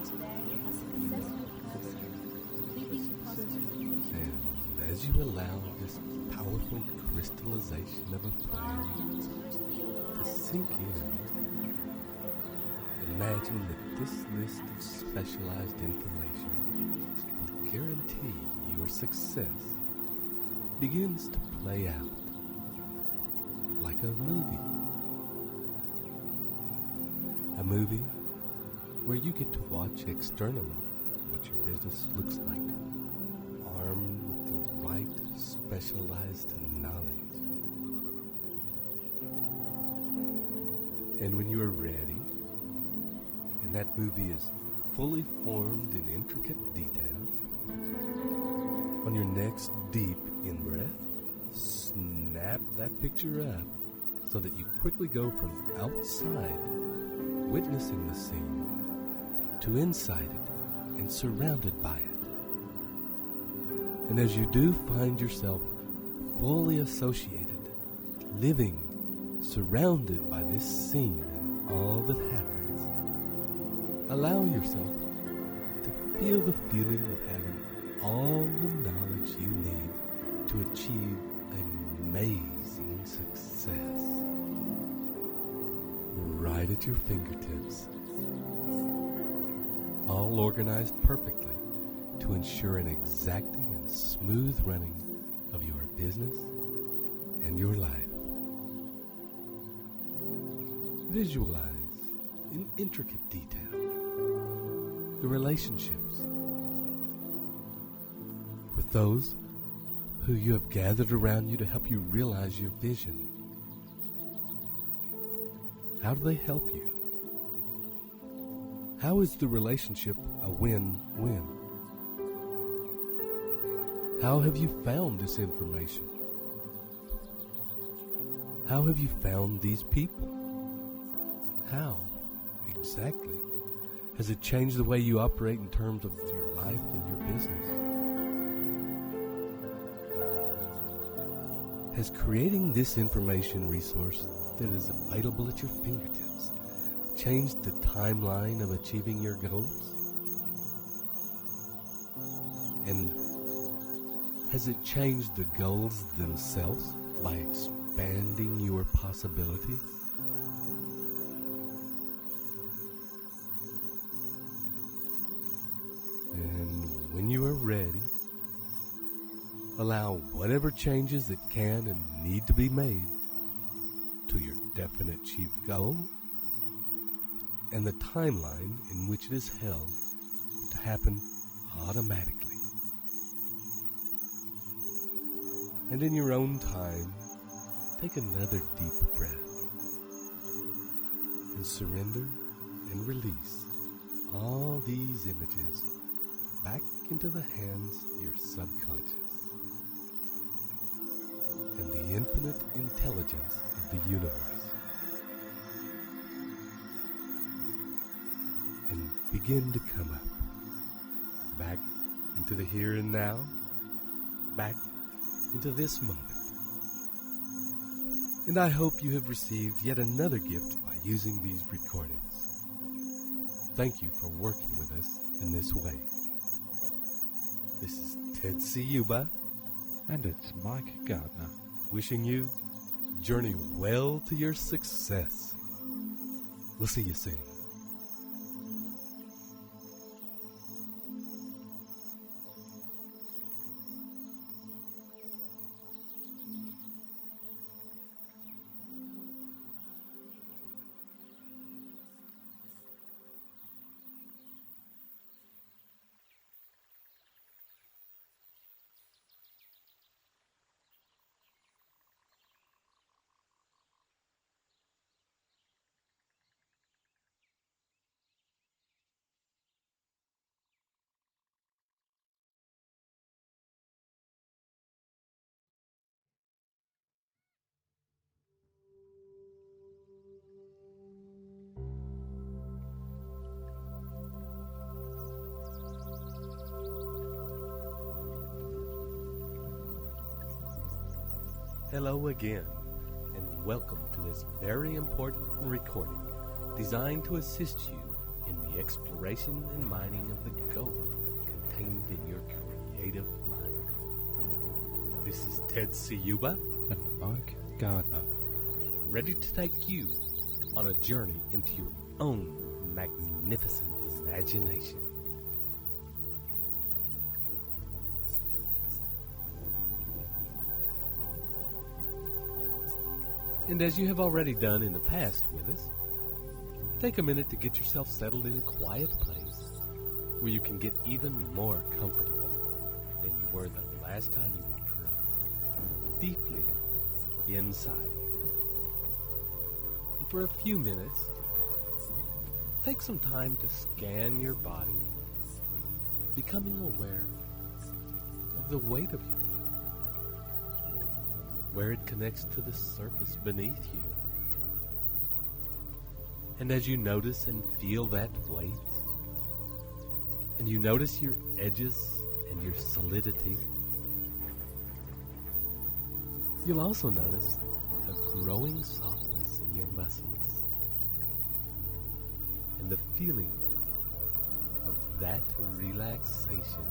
Today, a successful person living positive as you allow this powerful crystallization of a plan to sink in, imagine that this list of specialized information will guarantee your success begins to play out like a movie. A movie where you get to watch externally what your business looks like, armed with the right specialized knowledge. And when you are ready, and that movie is fully formed in intricate detail, on your next deep in-breath, snap that picture up so that you quickly go from outside, witnessing the scene, to inside it and surrounded by it. And as you do find yourself fully associated, living, surrounded by this scene and all that happens, allow yourself to feel the feeling of having all the knowledge you need to achieve amazing success right at your fingertips, all organized perfectly to ensure an exacting and smooth running of your business and your life. Visualize in intricate detail the relationships with those who you have gathered around you to help you realize your vision. How do they help you? How is the relationship a win-win? How have you found this information? How have you found these people? How, exactly, has it changed the way you operate in terms of your life and your business? Has creating this information resource that is available at your fingertips changed the timeline of achieving your goals? And has it changed the goals themselves by expanding your possibilities? And when you are ready, allow whatever changes that can and need to be made to your definite chief goal and the timeline in which it is held to happen automatically. And in your own time, take another deep breath and surrender and release all these images back into the hands of your subconscious and the infinite intelligence of the universe, and begin to come up, back into the here and now, back into this moment. And I hope you have received yet another gift by using these recordings. Thank you for working with us in this way. This is Ted Ciuba, And it's Mike Gardner. wishing you journey well to your success. We'll see you soon. Hello again, and welcome to this very important recording designed to assist you in the exploration and mining of the gold contained in your creative mind. This is Ted Ciuba and Mike Gardner, ready to take you on a journey into your own magnificent imagination. And as you have already done in the past with us, take a minute to get yourself settled in a quiet place where you can get even more comfortable than you were the last time you were dropped deeply inside. And for a few minutes, take some time to scan your body, becoming aware of the weight of your body, where it connects to the surface beneath you. And as you notice and feel that weight, and you notice your edges and your solidity, you'll also notice a growing softness in your muscles and the feeling of that relaxation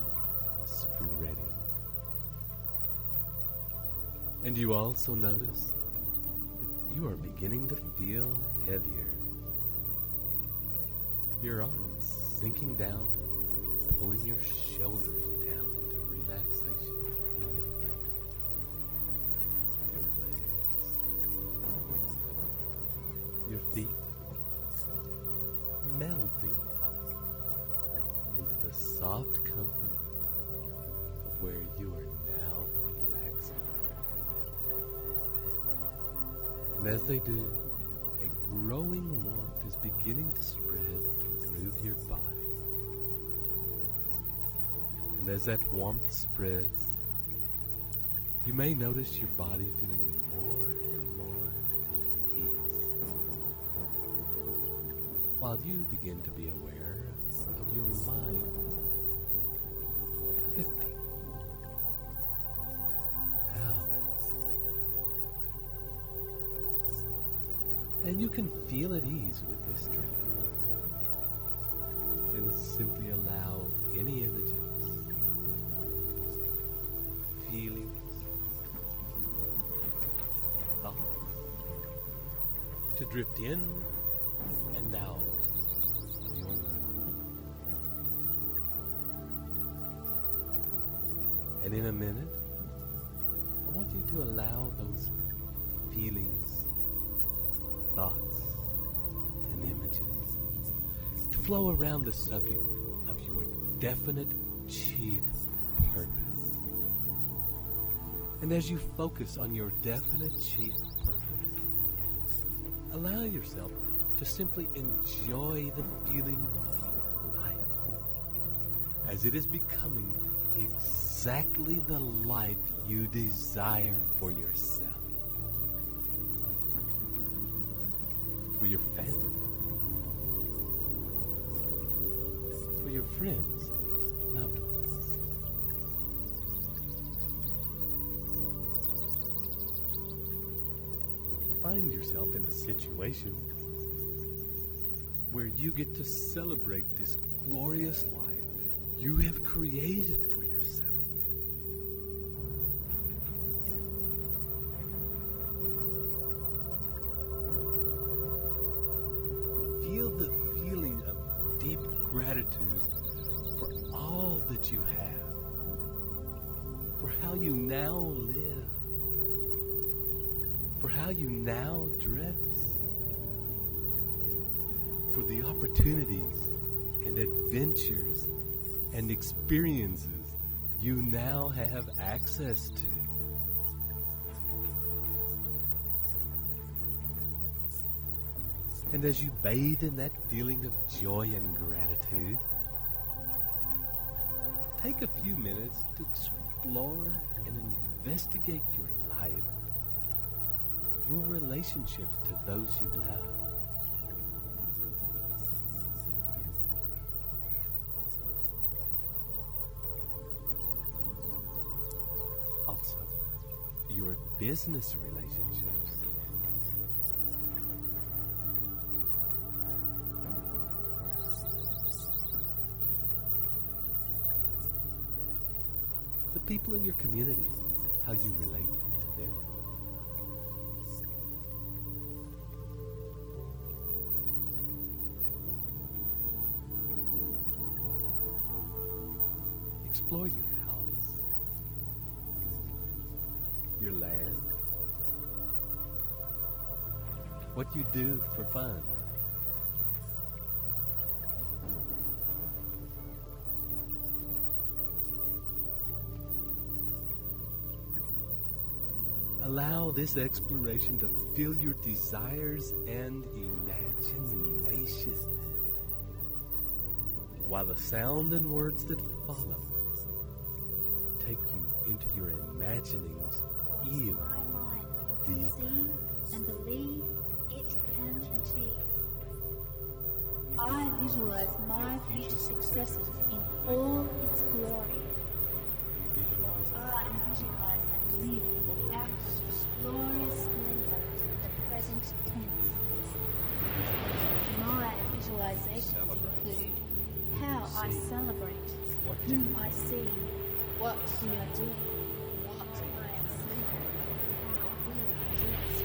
spreading. And you also notice that you are beginning to feel heavier. Your arms sinking down, pulling your shoulders down into relaxation. Your legs, your feet melting into the soft comfort of where you are now relaxing. And as they do, a growing warmth is beginning to spread through your body. And as that warmth spreads, you may notice your body feeling more and more at peace, while you begin to be aware of your mind drifting out. And you can feel at ease with this drifting, and simply allow any images, feelings, thoughts to drift in and out of your mind. And in a minute, I want you to allow those feelings, thoughts, and images to flow around the subject of your definite chief purpose. And as you focus on your definite chief purpose, allow yourself to simply enjoy the feeling of your life as it is becoming exactly the life you desire for yourself, for your family, for your friends and loved ones. Find yourself in a situation where you get to celebrate this glorious life you have created for yourself. Feel the feeling of deep gratitude for all that you have, for how you now live, for how you now dress, for the opportunities and adventures and experiences you now have access to. And as you bathe in that feeling of joy and gratitude, take a few minutes to explore and investigate your life, your relationships to those you love. Also, your business relationships. The people in your community how you relate to them. Explore your house, your land, what you do for fun. Allow this exploration to fill your desires and imagination, while the sound and words that follow take you into your imaginings even My mind can deeper. conceive and believe it can achieve. I visualize my future successes in all its glory. I visualize and live out its glorious splendor in the present tense. My visualizations include how I celebrate, whom I see, what we are doing, what I am saying, how we are dressed,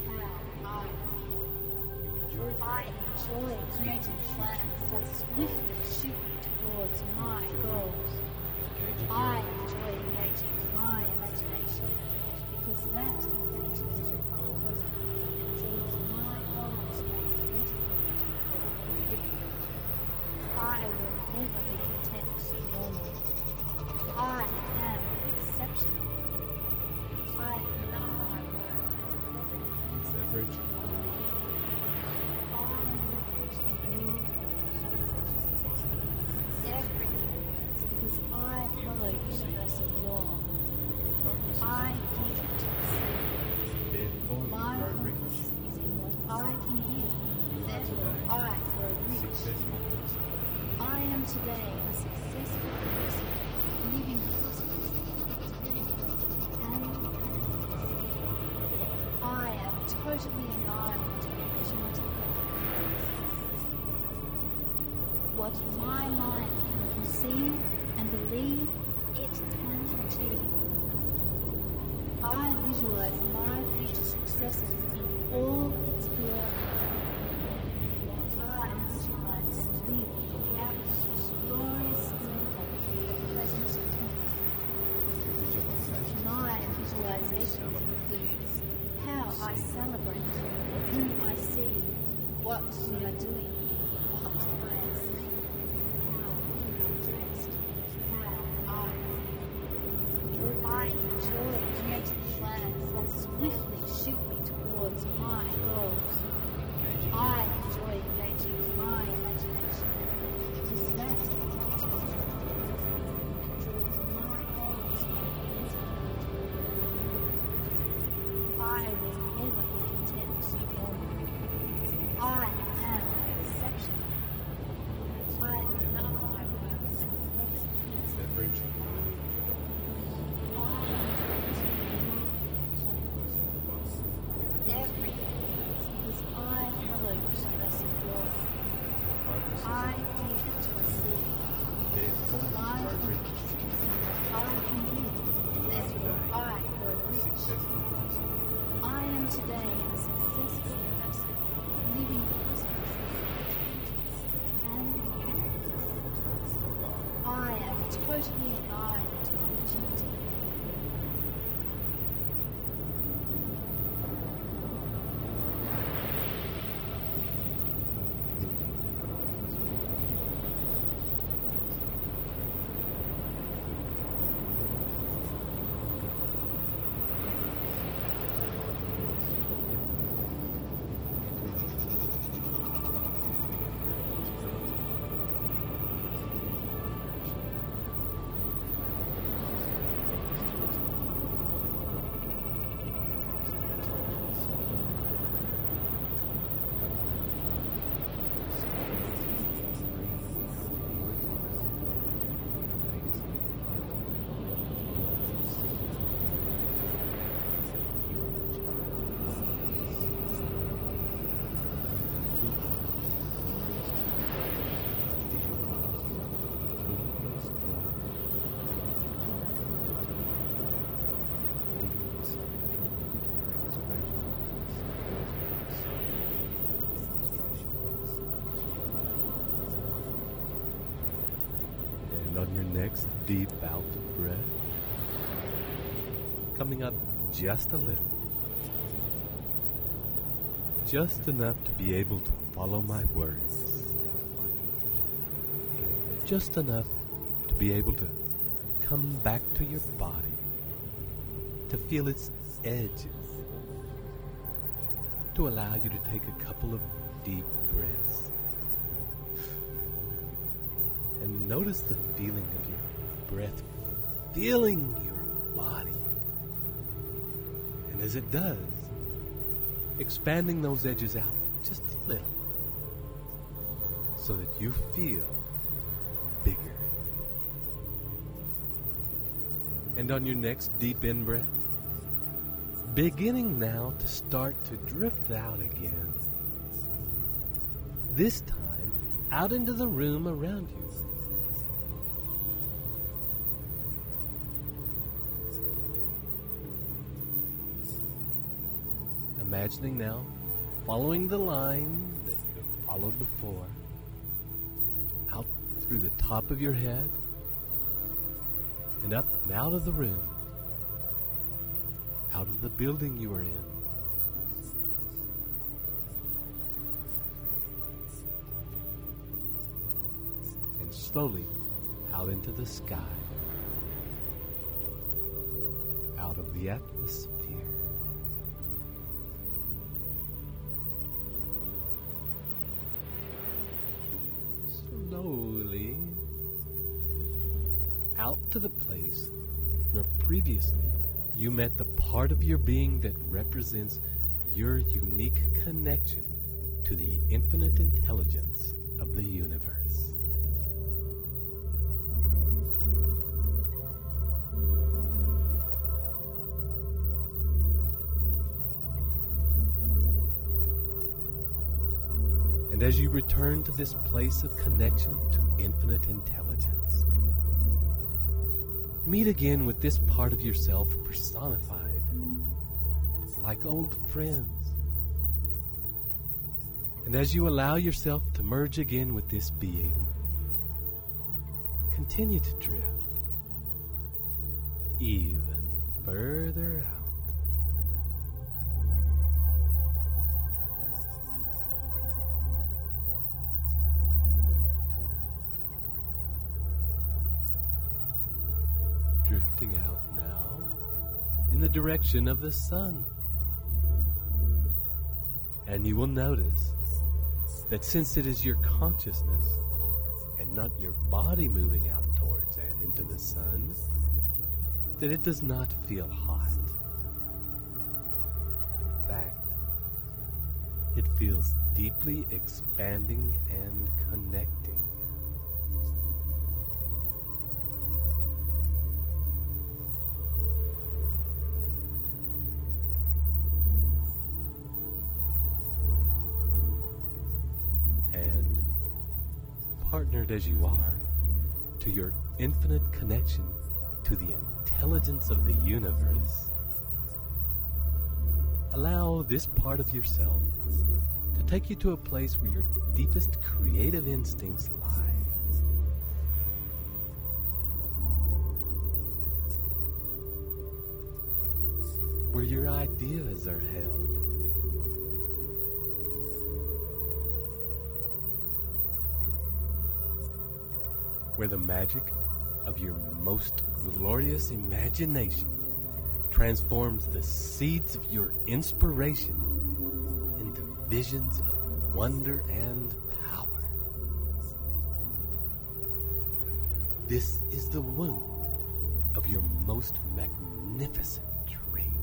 how I feel. I enjoy creating plans that swiftly shoot me towards my goals. I enjoy engaging my imagination because that engagement with my present and draws my goals magnetically toward me. I will never be content with normal. I am exceptional. I love my work and Leverage. everything works because I follow universal law. I give to receive. My purpose is in what I can give. Therefore, I grow rich. I am today a successful person, living prosperously and I am totally aligned to the vision of what my mind can conceive and believe it can achieve. I visualize my future successes in all its glory. I visualize and live out its glorious splendor in the present tense. My visualizations include how I celebrate, whom I see, what we are doing, what I am saying, how we are dressed, how I feel. I enjoy creating plans that swiftly shoot me towards my goals. I enjoy engaging my imagination because that engages me and draws my goals magnetically. I will never be content with normal. I am exceptional. I love my work and Leverage. next deep out breath, coming up just a little. Just enough to be able to follow my words. Just enough to be able to come back to your body, to feel its edges, to allow you to take a couple of deep breaths. And notice the feeling of your breath filling your body. And as it does, expanding those edges out just a little so that you feel bigger. And on your next deep in-breath, beginning now to start to drift out again. This time, out into the room around you. Imagining now, following the line that you have followed before, out through the top of your head, and up and out of the room, out of the building you are in. And slowly out into the sky, out of the atmosphere. Slowly out to the place where previously you met the part of your being that represents your unique connection to the infinite intelligence of the universe. And as you return to this place of connection to infinite intelligence, meet again with this part of yourself personified, like old friends. And as you allow yourself to merge again with this being, continue to drift even further out. Drifting out now in the direction of the sun. And you will notice that since it is your consciousness and not your body moving out towards and into the sun, that it does not feel hot. In fact, it feels deeply expanding and connecting. Partnered as you are to your infinite connection to the intelligence of the universe, allow this part of yourself to take you to a place where your deepest creative instincts lie. Where your ideas are held. Where the magic of your most glorious imagination transforms the seeds of your inspiration into visions of wonder and power. This is the womb of your most magnificent dreams.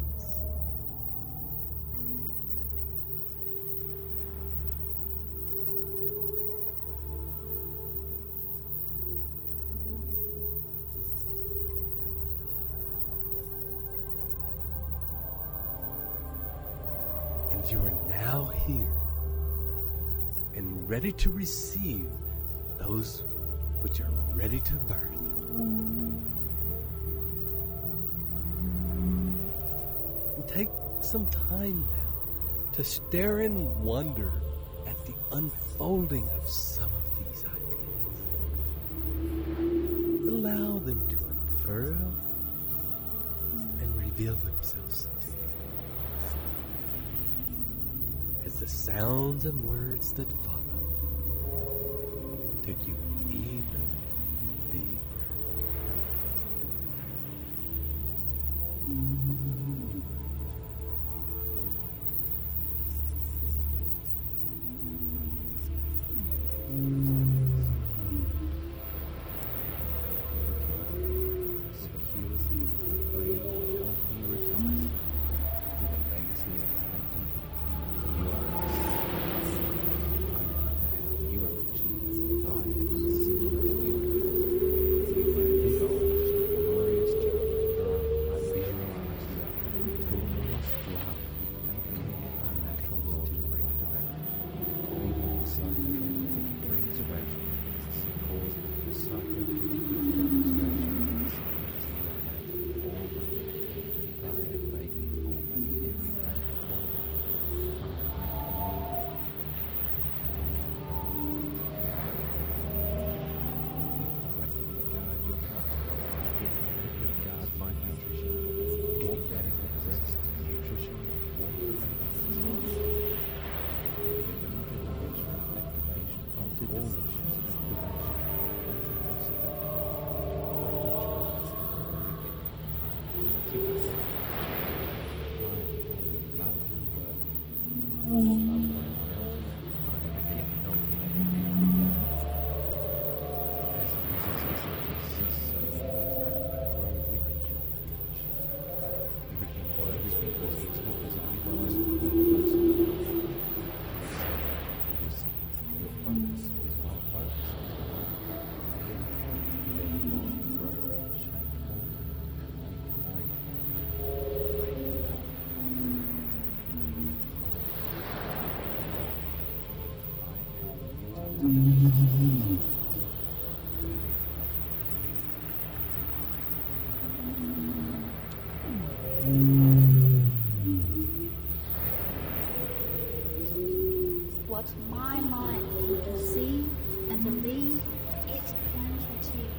You are now here and ready to receive those which are ready to birth. And take some time now to stare in wonder at the unfolding of some of these ideas. Allow them to unfurl and reveal themselves to you. As the sounds and words that follow take you even deeper. What my mind can conceive and believe, it can achieve.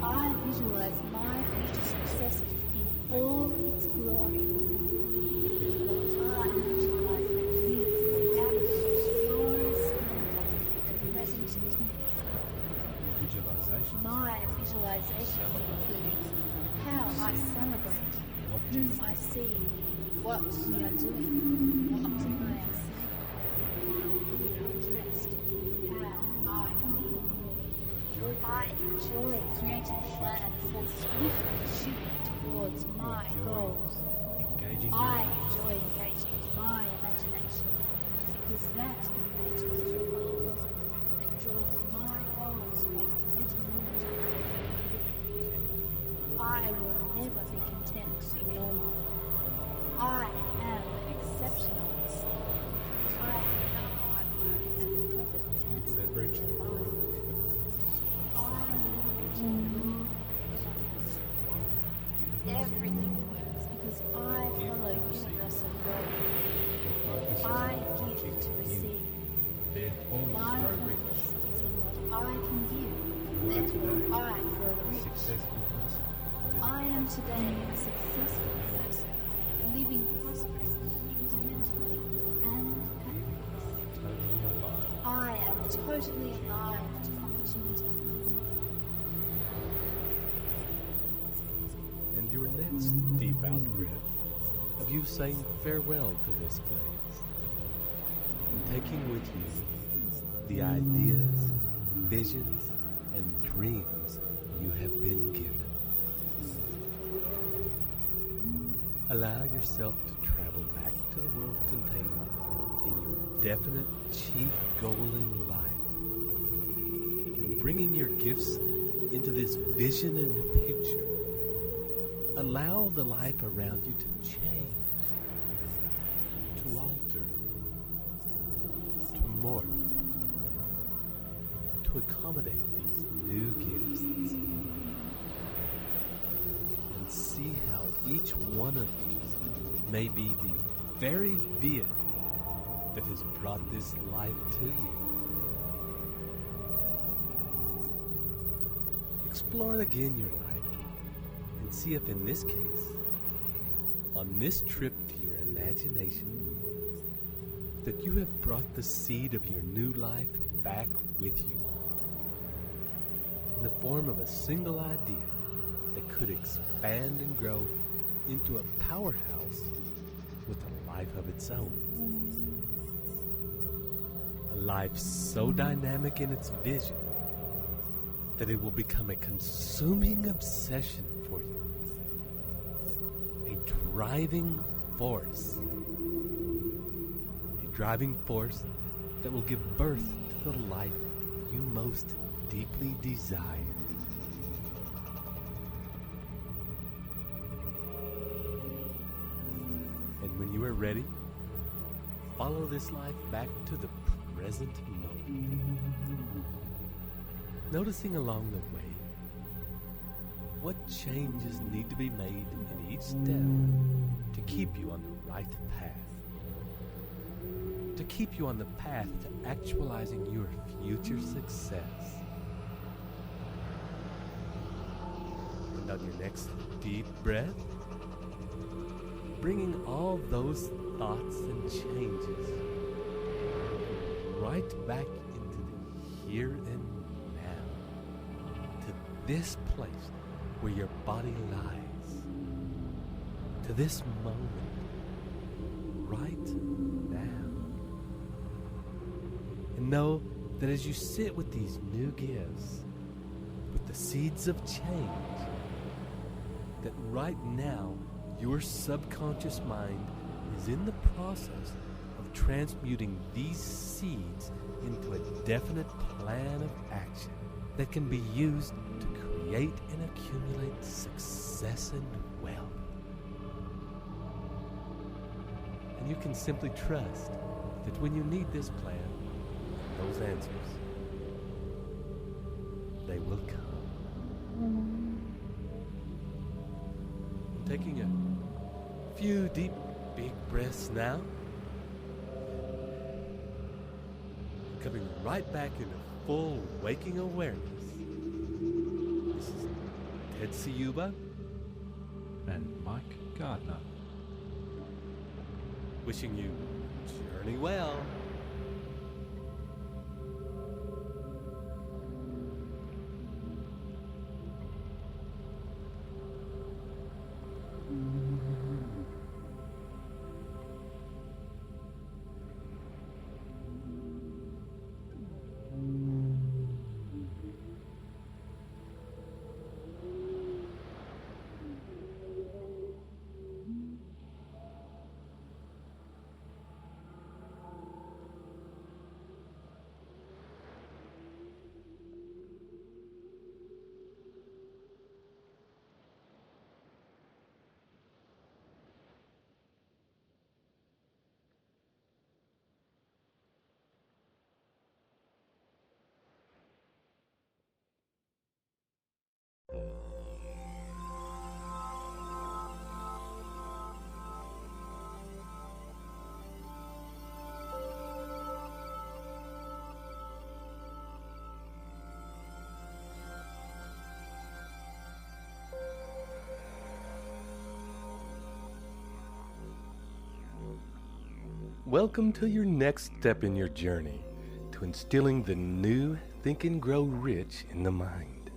I visualize my future success in all its glory. I visualize and live out of the glorious the present tense. My visualizations include how I celebrate, whom I see, what we are doing, what I am saying, how we are dressed, how I feel. I enjoy creating plans that swiftly shoot towards my goals. I enjoy engaging my imagination because that engages my bosom and draws my goals like letting I will never be content to be normal. I am exceptional. I love my work and the perfect answer to mine. Everything works because I follow universal law. I give to receive. My focus is in what I can give. Therefore, I grow rich. I am today a successful person, living prosperous, independently, and happy. I am totally alive to opportunity. And your next deep out-breath of you saying farewell to this place, and taking with you the ideas, visions, and dreams you have been given. Allow yourself to travel back to the world contained in your definite chief goal in life, and bringing your gifts into this vision and picture. Allow the life around you to change, to alter, to morph, to accommodate these new gifts. And see how each one of these may be the very vehicle that has brought this life to you. explore again your life and see if in this case, on this trip to your imagination, that you have brought the seed of your new life back with you in the form of a single idea that could expand and grow into a powerhouse with a life of its own. A life so dynamic in its vision that it will become a consuming obsession for you. A driving force. A driving force that will give birth to the life you most deeply desire. And when you are ready, follow this life back to the present moment. Noticing along the way what changes need to be made in each step to keep you on the right path. To keep you on the path to actualizing your future success. And on your next deep breath, bringing all those thoughts and changes right back into the here and now, to this place where your body lies, to this moment, right now. And know that as you sit with these new gifts, with the seeds of change, that right now your subconscious mind is in the process of transmuting these seeds into a definite plan of action that can be used to create and accumulate success and wealth. And you can simply trust that when you need this plan, those answers, they will come. Taking a few deep, big breaths now. Coming right back into full waking awareness. This is Ted Ciuba and Mike Gardner. Wishing you journey well. Welcome to your next step in your journey to instilling the new Think and Grow Rich in the mind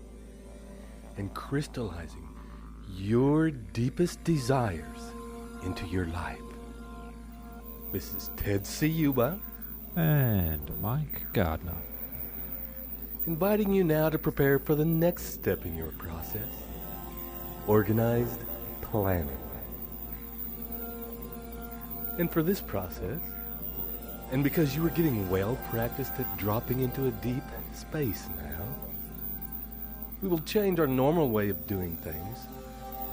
and crystallizing your deepest desires into your life. This is Ted Ciuba And Mike Gardner. inviting you now to prepare for the next step in your process, organized planning. And for this process, and because you are getting well practiced at dropping into a deep space now, we will change our normal way of doing things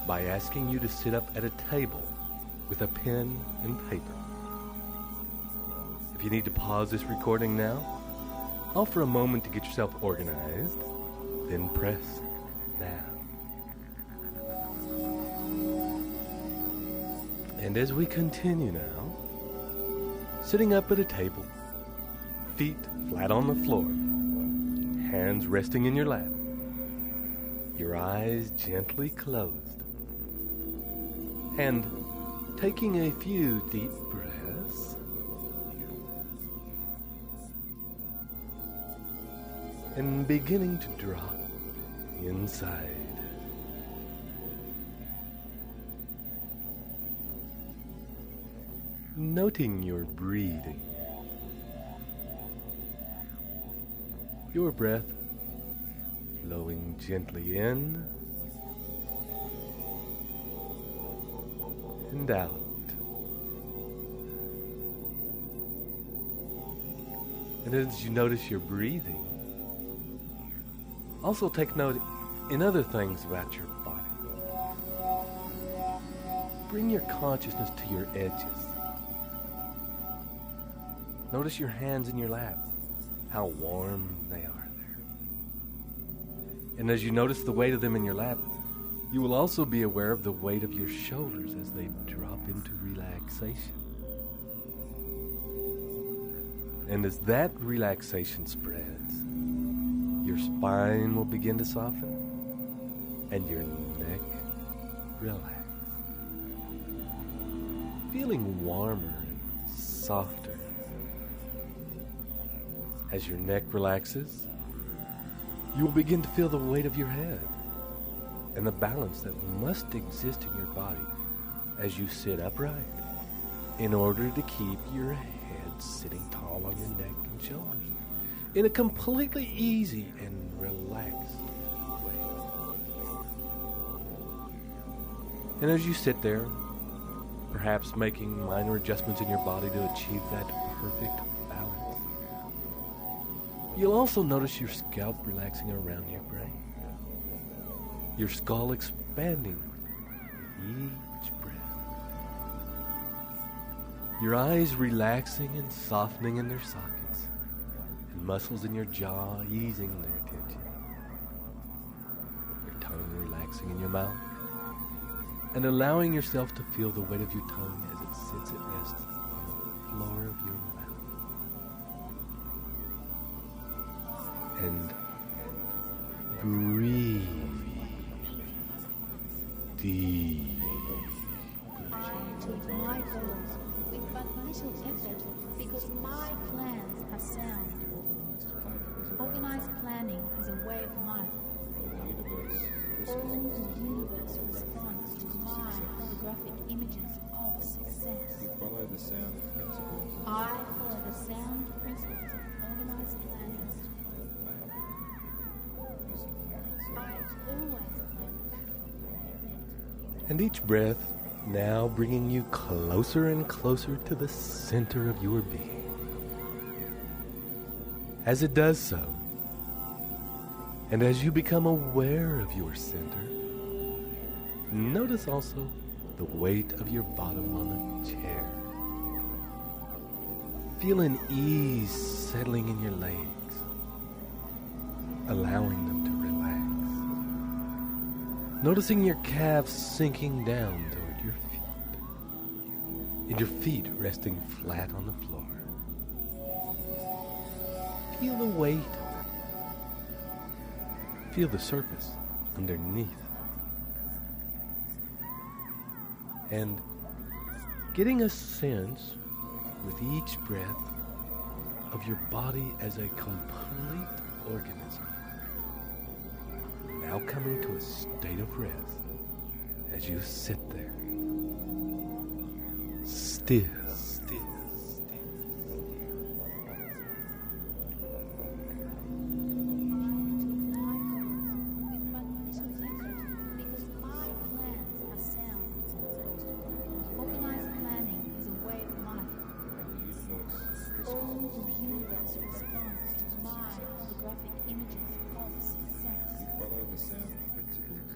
by asking you to sit up at a table with a pen and paper. If you need to pause this recording now, offer a moment to get yourself organized, then press now. And as we continue now, sitting up at a table, feet flat on the floor, hands resting in your lap, your eyes gently closed, and taking a few deep breaths, and beginning to drop inside. Noting your breathing, your breath flowing gently in and out. And as you notice your breathing, also take note in other things about your body. Bring your consciousness to your edges. Notice your hands in your lap, how warm they are there. And as you notice the weight of them in your lap, you will also be aware of the weight of your shoulders as they drop into relaxation. And as that relaxation spreads, your spine will begin to soften and your neck relax. Feeling warmer and softer. As your neck relaxes, you will begin to feel the weight of your head and the balance that must exist in your body as you sit upright in order to keep your head sitting tall on your neck and shoulders in a completely easy and relaxed way. And as you sit there, perhaps making minor adjustments in your body to achieve that perfect balance, you'll also notice your scalp relaxing around your brain, your skull expanding with each breath, your eyes relaxing and softening in their sockets, and muscles in your jaw easing their tension, your tongue relaxing in your mouth, and allowing yourself to feel the weight of your tongue as it sits at rest on the floor of your mouth. And breathe deep. To my goals with but little effort, because my plans are sound. Organized planning is a way of life. All the universe responds to my holographic images of success. Follow the sound principles. I follow the sound principles of organized planning. I always plan. And each breath now bringing you closer and closer to the center of your being. As it does so, and as you become aware of your center, notice also the weight of your bottom on the chair. Feel an ease settling in your legs, allowing them to relax. Noticing your calves sinking down toward your feet, and your feet resting flat on the floor. Feel the weight. Feel the surface underneath. And getting a sense with each breath of your body as a complete organism. Now coming to a state of rest as you sit there. Still.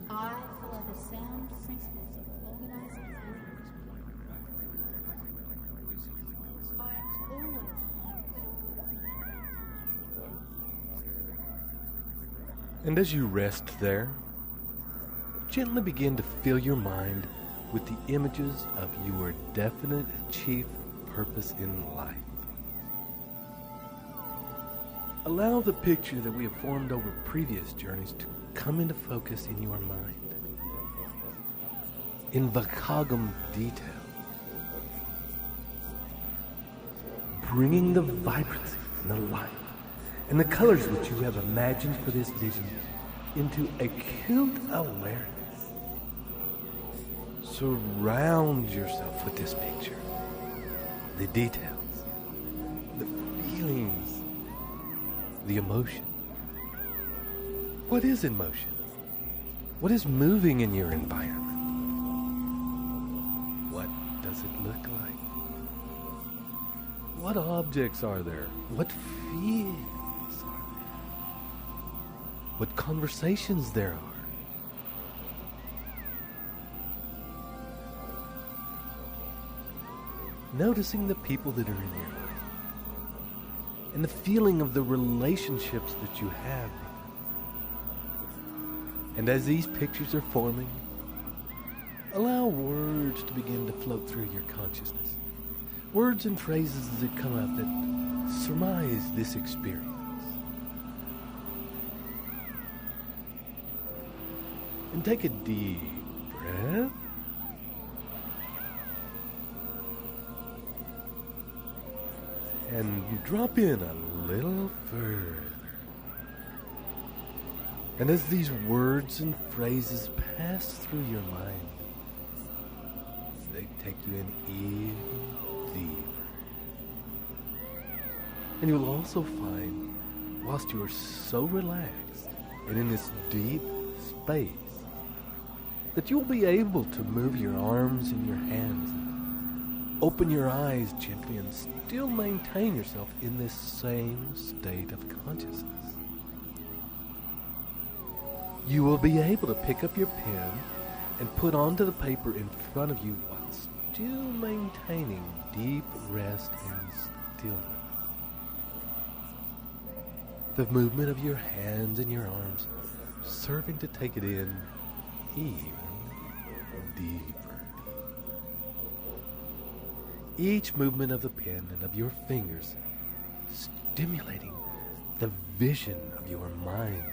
I follow the sound principles of organized planning. I always plan. And as you rest there, gently begin to fill your mind with the images of your definite chief purpose in life. Allow the picture that we have formed over previous journeys to come into focus in your mind. In vacagum detail. Bringing the vibrancy and the light and the colors which you have imagined for this vision into acute awareness. Surround yourself with this picture. The details, the feelings, the emotion. What is in motion? What is moving in your environment? What does it look like? What objects are there? What feelings are there? What conversations there are? Noticing the people that are in your life and the feeling of the relationships that you have. And as these pictures are forming, allow words to begin to float through your consciousness. Words and phrases that come out that surmise this experience. And take a deep breath. And drop in a little further. And as these words and phrases pass through your mind, they take you in even deeper. And you'll also find, whilst you are so relaxed and in this deep space, that you'll be able to move your arms and your hands and open your eyes gently and still maintain yourself in this same state of consciousness. You will be able to pick up your pen and put onto the paper in front of you while still maintaining deep rest and stillness. The movement of your hands and your arms serving to take it in even deeper. Each movement of the pen and of your fingers stimulating the vision of your mind.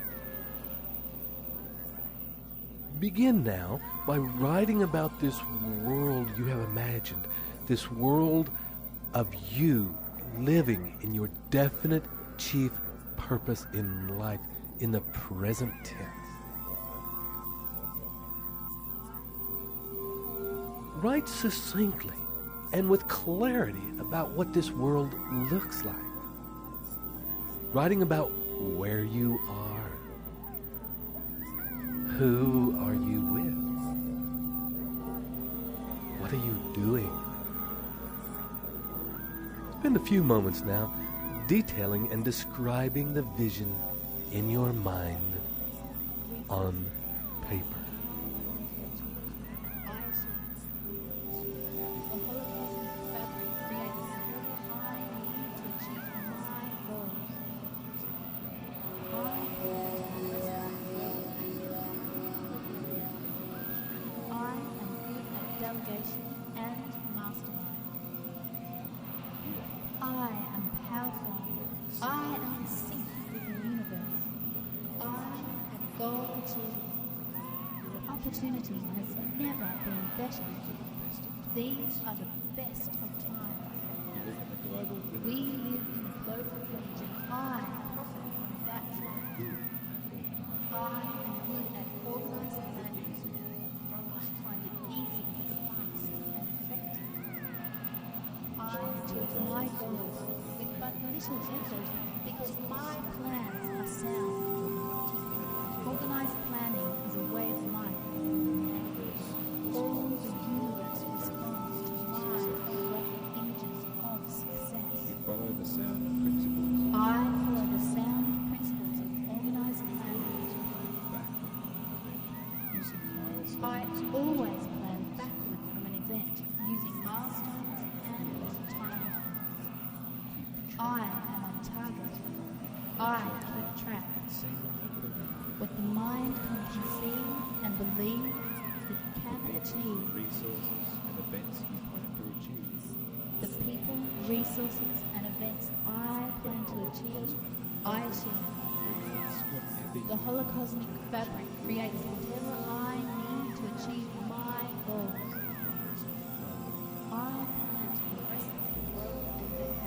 Begin now by writing about this world you have imagined, this world of you living in your definite chief purpose in life in the present tense. Write succinctly and with clarity about what this world looks like. Writing about where you are. Who are you with? What are you doing? Spend a few moments now detailing and describing the vision in your mind on paper. Delegation and Mastermind. I am powerful. I am in sync with the universe. I have goal achieved. Opportunity has never been better. These are the best of times. We live in a global village and I profit from that fact. I am good at organized planning. I find it easy. I achieve my goals with but little effort because my plans are sound. Organized planning is a way of life. All the universe responds to my rocket images of success. You follow the sound principles. I follow the sound principles of organized planning. Using milestones. I always plan backward from an event using milestones. I am on target. I keep track. What the mind can conceive and believe it can achieve. Resources and events you plan to achieve. The people, resources, and events I plan to achieve, I achieve. Whatever The holocosmic fabric creates whatever I need to achieve my goals. I plan to progress and grow and develop.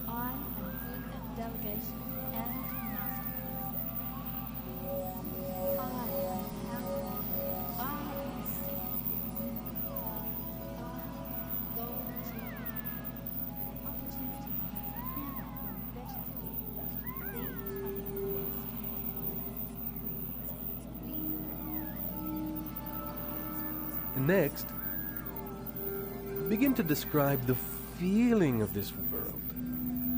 I am good at delegation and mastermind. I am powerful. I am sick. I go achieve. Opportunity has never been better. These are the best. And next, begin to describe the feeling of this world,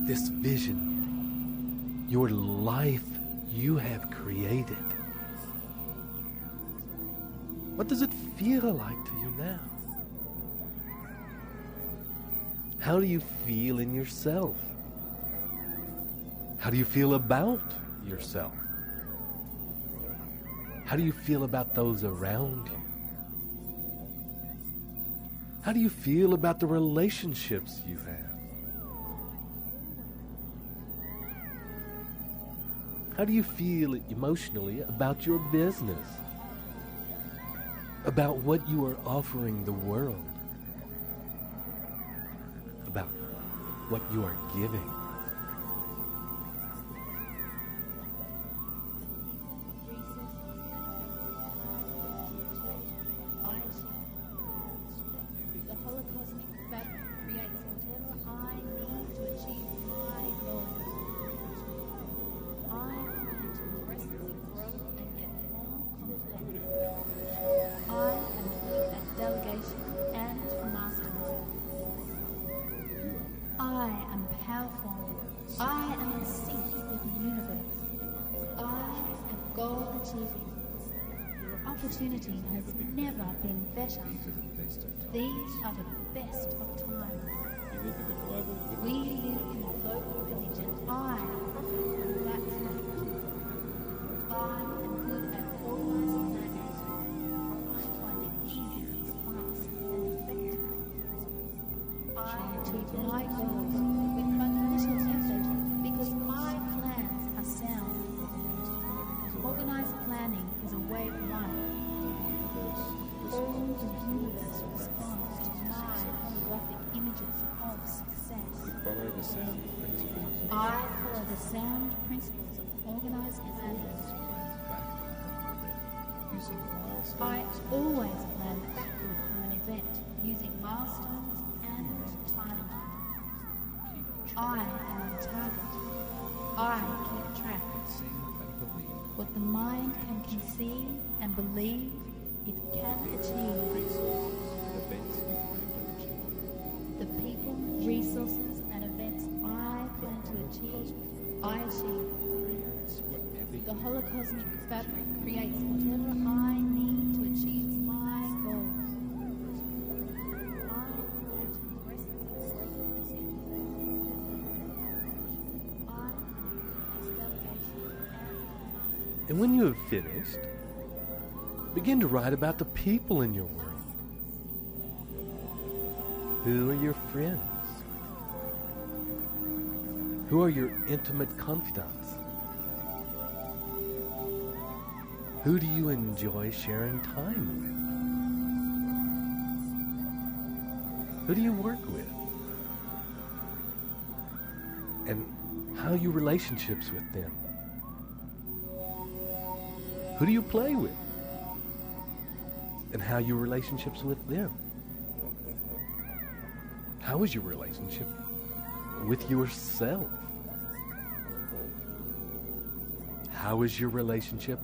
this vision, your life you have created. What does it feel like to you now? How do you feel in yourself? How do you feel about yourself? How do you feel about those around you? How do you feel about the relationships you have? How do you feel emotionally about your business? About what you are offering the world? About what you are giving? The holocosmic fabric creates whatever I need to achieve my goals. I plan to progressively grow and get more complex. I am good at delegation and mastermind. I am powerful. I am in sync with the universe. I am goal achieving. Opportunity has never been better. These are the best of times. We live in a global village and I profit from that fact. I am good at organizing matters. I find it easy, fast and effective. I achieve my goals with but little effort because my plans are sound. Organized planning is a way of life. All the universe responds to my holographic images of success. I follow the sound principles of organized planning. I always plan backward from an event using milestones and timing. I am on target. I keep track. What the mind can conceive and believe, it can achieve. The people, resources, and events I plan to achieve, I achieve. The holocosmic fabric creates whatever I need to achieve my goals. I plan to progressively grow and get I am delegation and And when you have finished, begin to write about the people in your world. Who are your friends? Who are your intimate confidants? Who do you enjoy sharing time with? Who do you work with? And how are your relationships with them? Who do you play with? And how are your relationships with them? How is your relationship with yourself? How is your relationship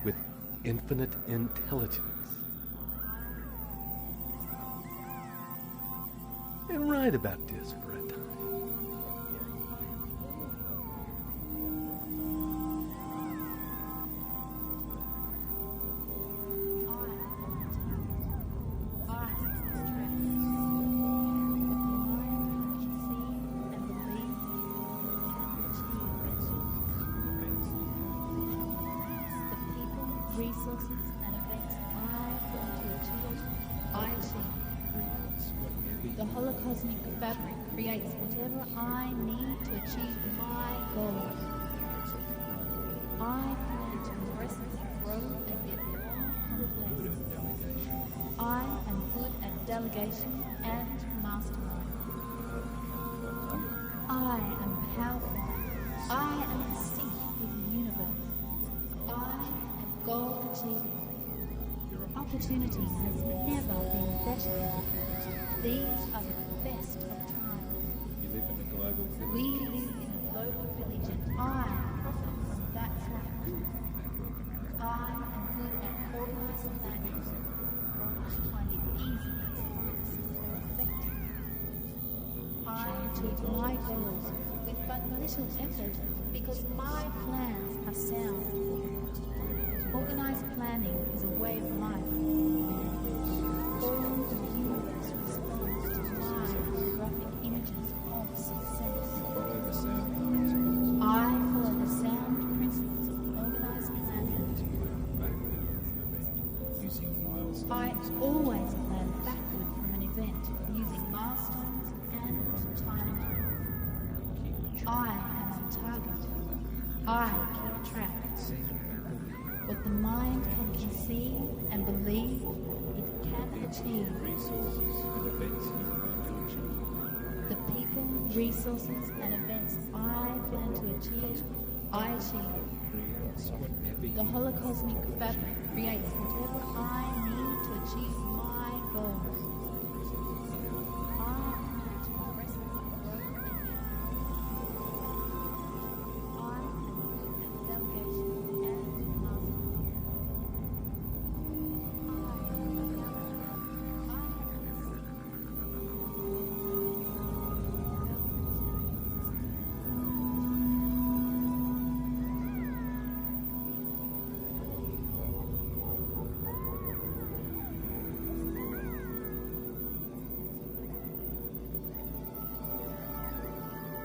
with infinite intelligence? And write about this for a time. Resources and events I plan to achieve, I achieve. The holocosmic fabric creates whatever I need to achieve my goals. I plan to progressively grow and get more complex. I am good at delegation and mastermind. I am powerful. I am in sync with the universe. I am goal achieving. Opportunity has never been better. These are the best of times. You live in a global village. We live in a global village and I profit from that fact. I am good at organized planning. I find it easy, fast, and effective. I achieve my goals with but little effort because my plans are sound. Organized planning is a way of life. All the universe responds to my graphic images of success. Follow the sound principles. I follow the sound principles of organized planning. Using milestones. I always plan backward from an event using milestones and time. I am on target. I keep track. What the mind can conceive and believe, it can achieve. Resources and events you plan to achieve. The people, resources, and events I plan to achieve, I achieve. Creates whatever The holocosmic fabric creates whatever I need to achieve my goals. I plan to progressively grow and get more. I am good at delegation and mastermind.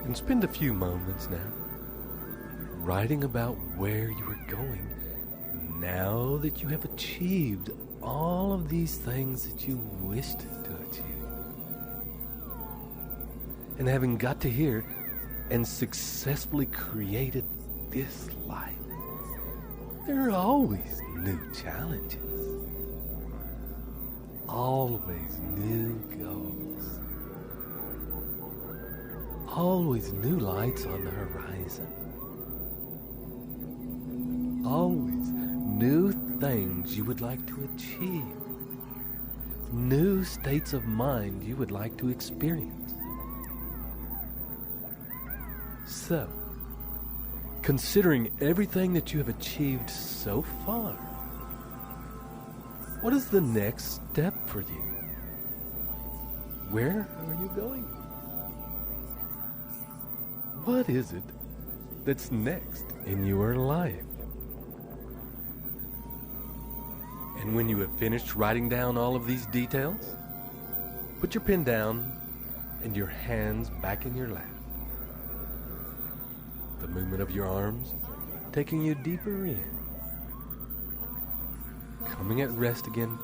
And spend a few moments now writing about where you are going now that you have achieved all of these things that you wished to achieve. And having got to here and successfully created this life, there are always new challenges, always new goals, always new lights on the horizon, always new things you would like to achieve, new states of mind you would like to experience. So, considering everything that you have achieved so far, what is the next step for you? Where are you going? What is it that's next in your life? And when you have finished writing down all of these details, put your pen down and your hands back in your lap. The movement of your arms taking you deeper in. Coming at rest again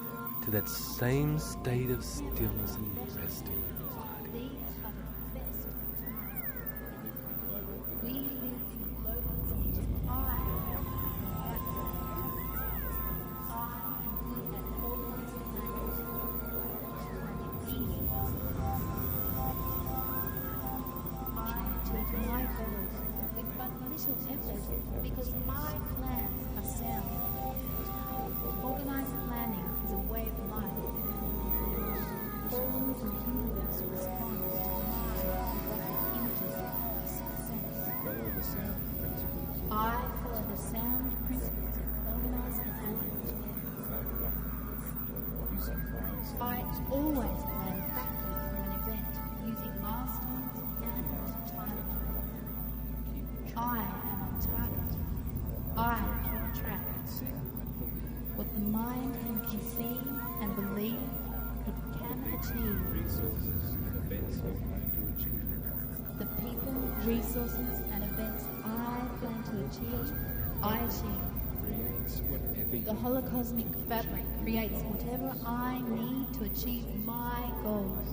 to that same state of stillness and resting your body. These are the best of times. We live in a global village and I am good at organized planning. Find it easy. I achieve my goals with but little effort because my plans are sound. Organized planning is a way of life. All the universe responds to my graphic images of success. Follow the sound principles. I follow the sound principles of organized planning. Using milestones. I always plan backward from an event using milestones and time. I am on target. I keep track. What the mind can conceive and believe, it can achieve. Resources and events you plan to achieve. The people, resources, and events I plan to achieve, I achieve. Creates whatever The holocosmic fabric creates whatever I need to achieve my goals.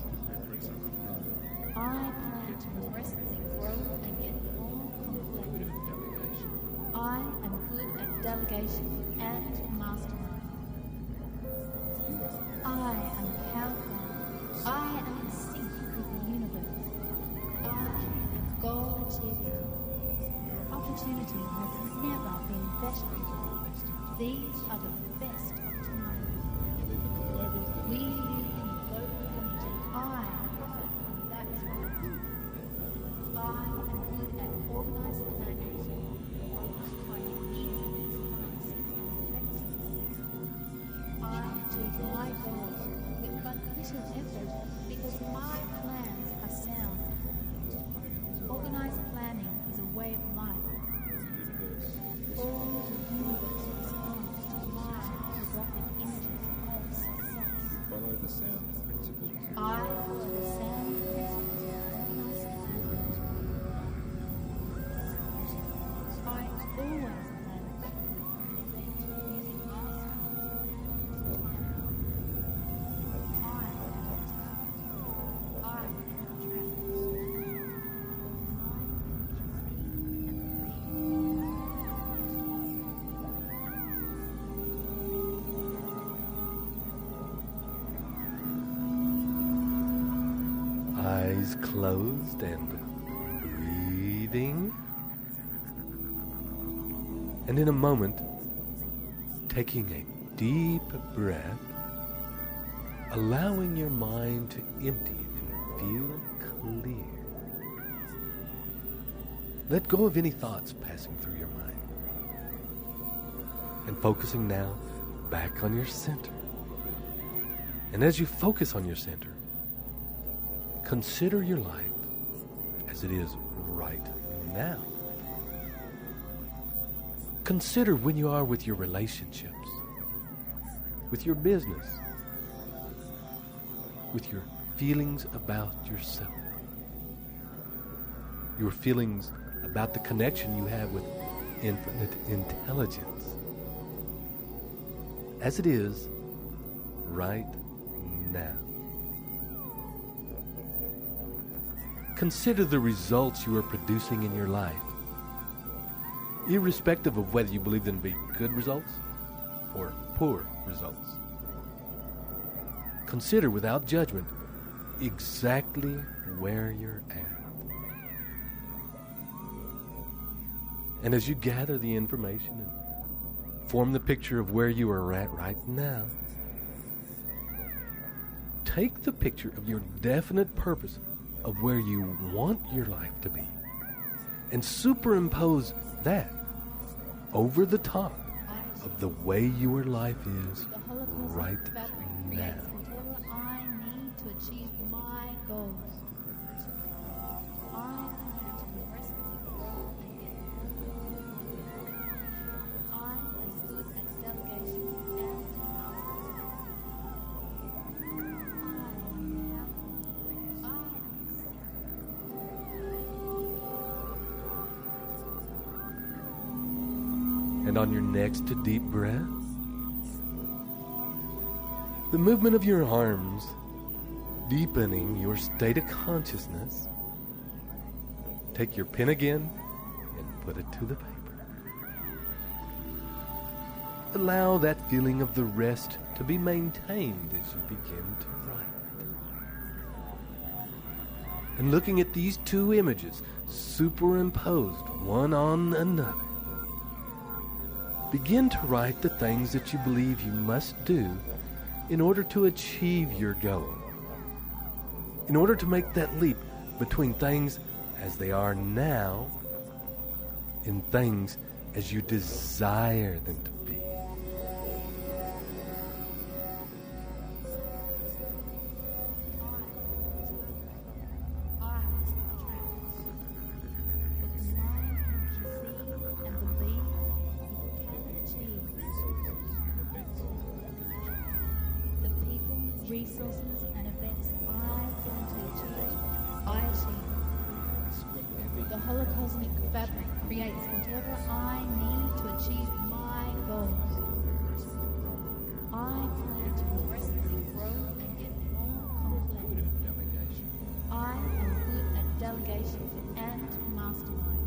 I plan to progressively grow and get more complex. I am good at delegation and mastermind. I am powerful. I am in sync with the universe. I am goal achiever. Opportunity has never been better. These are the best of times. We live in global community. I am that one. I am good at organized planning. I can easily I achieve my goals with but little effort because my plans are sound. Organized planning is a way of life. All the universe responds to my photographic images of success. Follow the sound principles. I follow the sound principles of organized planning. I always plan using my Eyes closed and breathing. And in a moment, taking a deep breath, allowing your mind to empty and feel clear. Let go of any thoughts passing through your mind. And focusing now back on your center. And as you focus on your center, consider your life as it is right now. Consider when you are with your relationships, with your business, with your feelings about yourself, your feelings about the connection you have with infinite intelligence, as it is right now. Consider the results you are producing in your life, irrespective of whether you believe them to be good results or poor results. Consider without judgment exactly where you're at. And as you gather the information and form the picture of where you are at right now, take the picture of your definite purpose of where you want your life to be and superimpose that over the top of the way your life is right now. Whatever I need to achieve my goals. I plan to progressively grow and get more. I am good at delegation and And on your next deep breath, the movement of your arms deepening your state of consciousness. Take your pen again and put it to the paper. Allow that feeling of the rest to be maintained as you begin to write. And looking at these two images superimposed one on another, begin to write the things that you believe you must do in order to achieve your goal. In order to make that leap between things as they are now and things as you desire them to be. resources and events I plan to achieve, I achieve. The holocosmic fabric creates whatever I need to achieve my goals. I plan to progressively grow and get more complex. I am good at delegation and mastermind.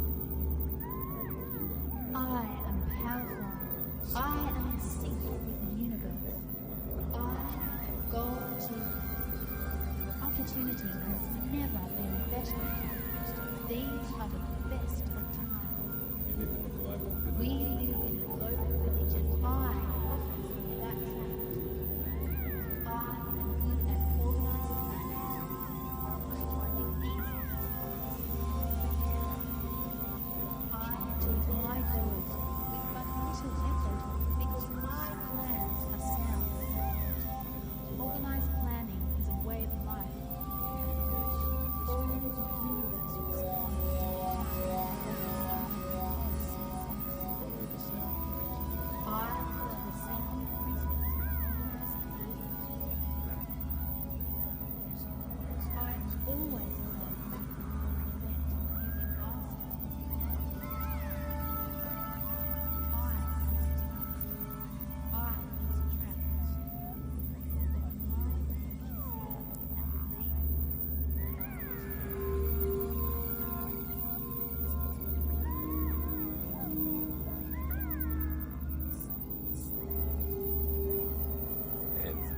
I am powerful. opportunity has never been better. These are the best of times. We live in a global village and I offer that fact. I am good at organizing planning. Finding easy. I achieve my goals with but little effort because my plans are sound. Organized planning is a way of life. All the universe responds to I follow the sound principles of organized planning. I always plan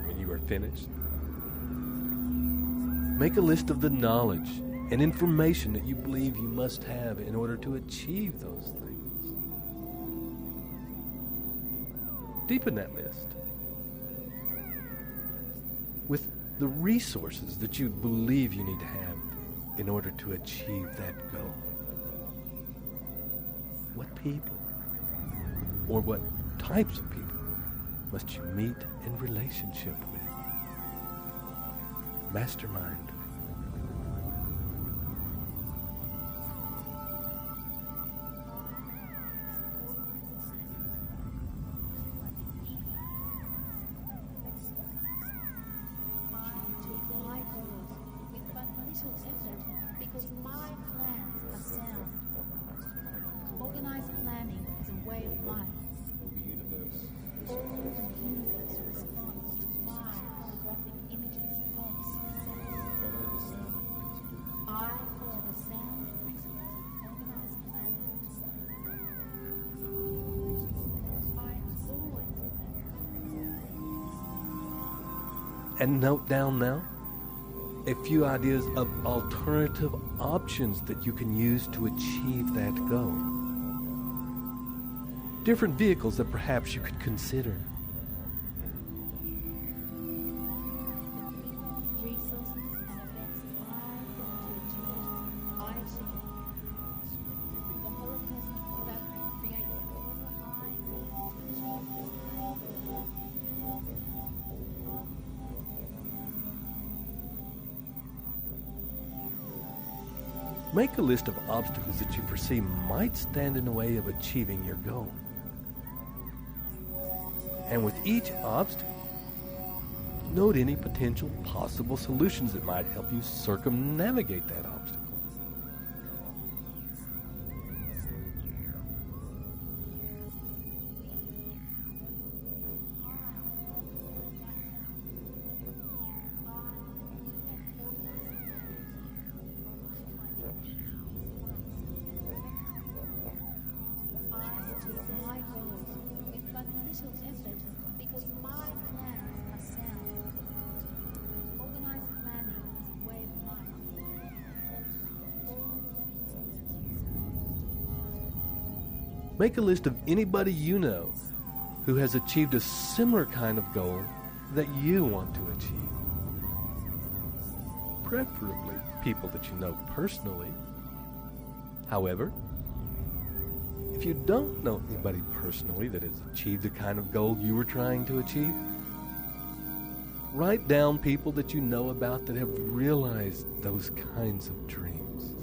when using vast finished, make a list of the knowledge and information that you believe you must have in order to achieve those things. Deepen that list with the resources that you believe you need to have in order to achieve that goal. What people or what types of people must you meet in relationship with? Mastermind. Because my plans are sound. Organized planning is a way of life. All the universe responds to my holographic images of success. I follow the sound principles of organized planning. I always plan. And note down now a few ideas of alternative options that you can use to achieve that goal. Different vehicles that perhaps you could consider. Resources and events I want to achieve, I achieve. The holocosmic fabric creates whatever I need to achieve. Make a list of obstacles that you foresee might stand in the way of achieving your goal. And with each obstacle, note any potential possible solutions that might help you circumnavigate that obstacle. My goals with but little effort because my plans are sound. Organized planning is a way of life. Make a list of anybody you know who has achieved a similar kind of goal that you want to achieve. Preferably people that you know personally. However, if you don't know anybody personally that has achieved the kind of goal you were trying to achieve, write down people that you know about that have realized those kinds of dreams.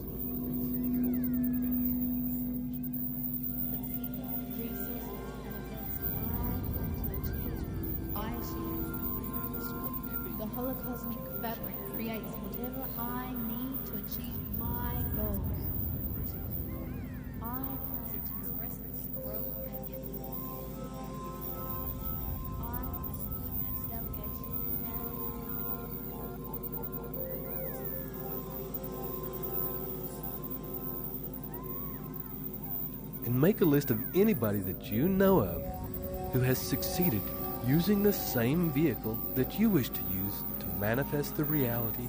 The people, resources, and events I want to achieve, I achieve. The holocosmic fabric creates whatever I need to achieve my goals. I plan to progressively grow and get more. I am good at delegation And make a list of anybody that you know of who has succeeded using the same vehicle that you wish to use to manifest the reality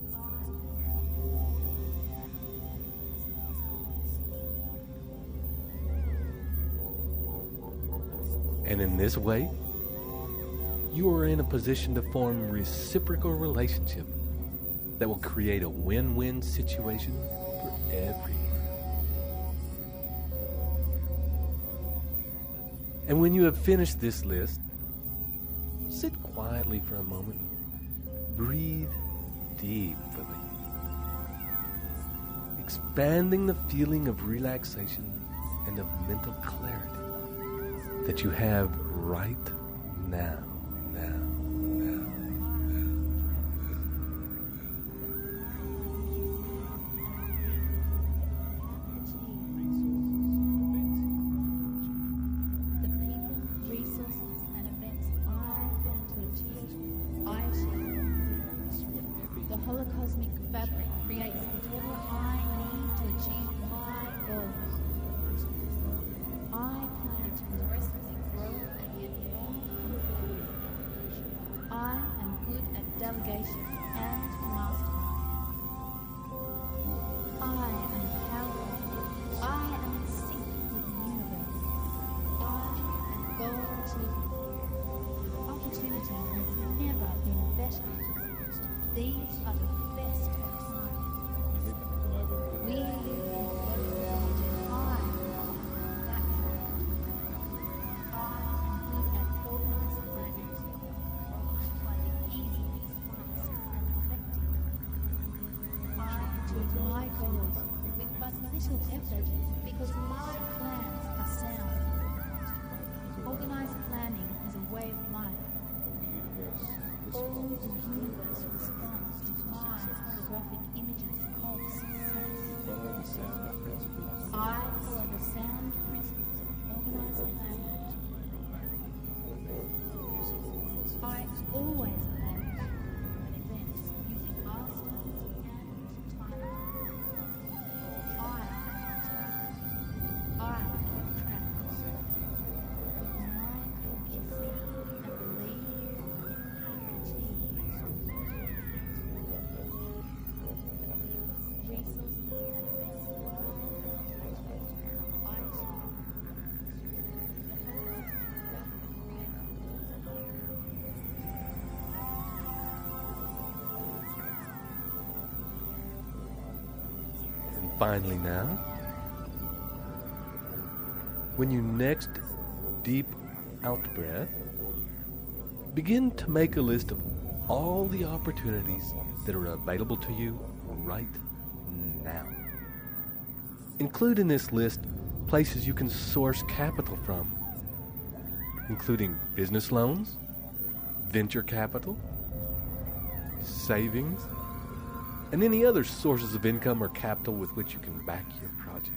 And in this way, you are in a position to form reciprocal relationship that will create a win-win situation for everyone. And when you have finished this list, sit quietly for a moment. Breathe deeply, expanding the feeling of relaxation and of mental clarity that you have right now. Delegation and mastermind. I am powerful. I am in sync with the universe. I am goal achievement. Opportunity has never been better. These are the best of times. We live in global village. That's right. I am good at organizing planning. My goals with but little effort because my plans are sound. Organized planning is a way of life. All the universe responds to my holographic images of success. I follow the sound principles of organized planning. I always plan events using milestones and time. I keep track. With my cohesive and believe I achieve. Resources and events I achieve. And finally now, when you next deep out breath, begin to make a list of all the opportunities that are available to you right now. Include in this list places you can source capital from, including business loans, venture capital, savings, and any other sources of income or capital with which you can back your project.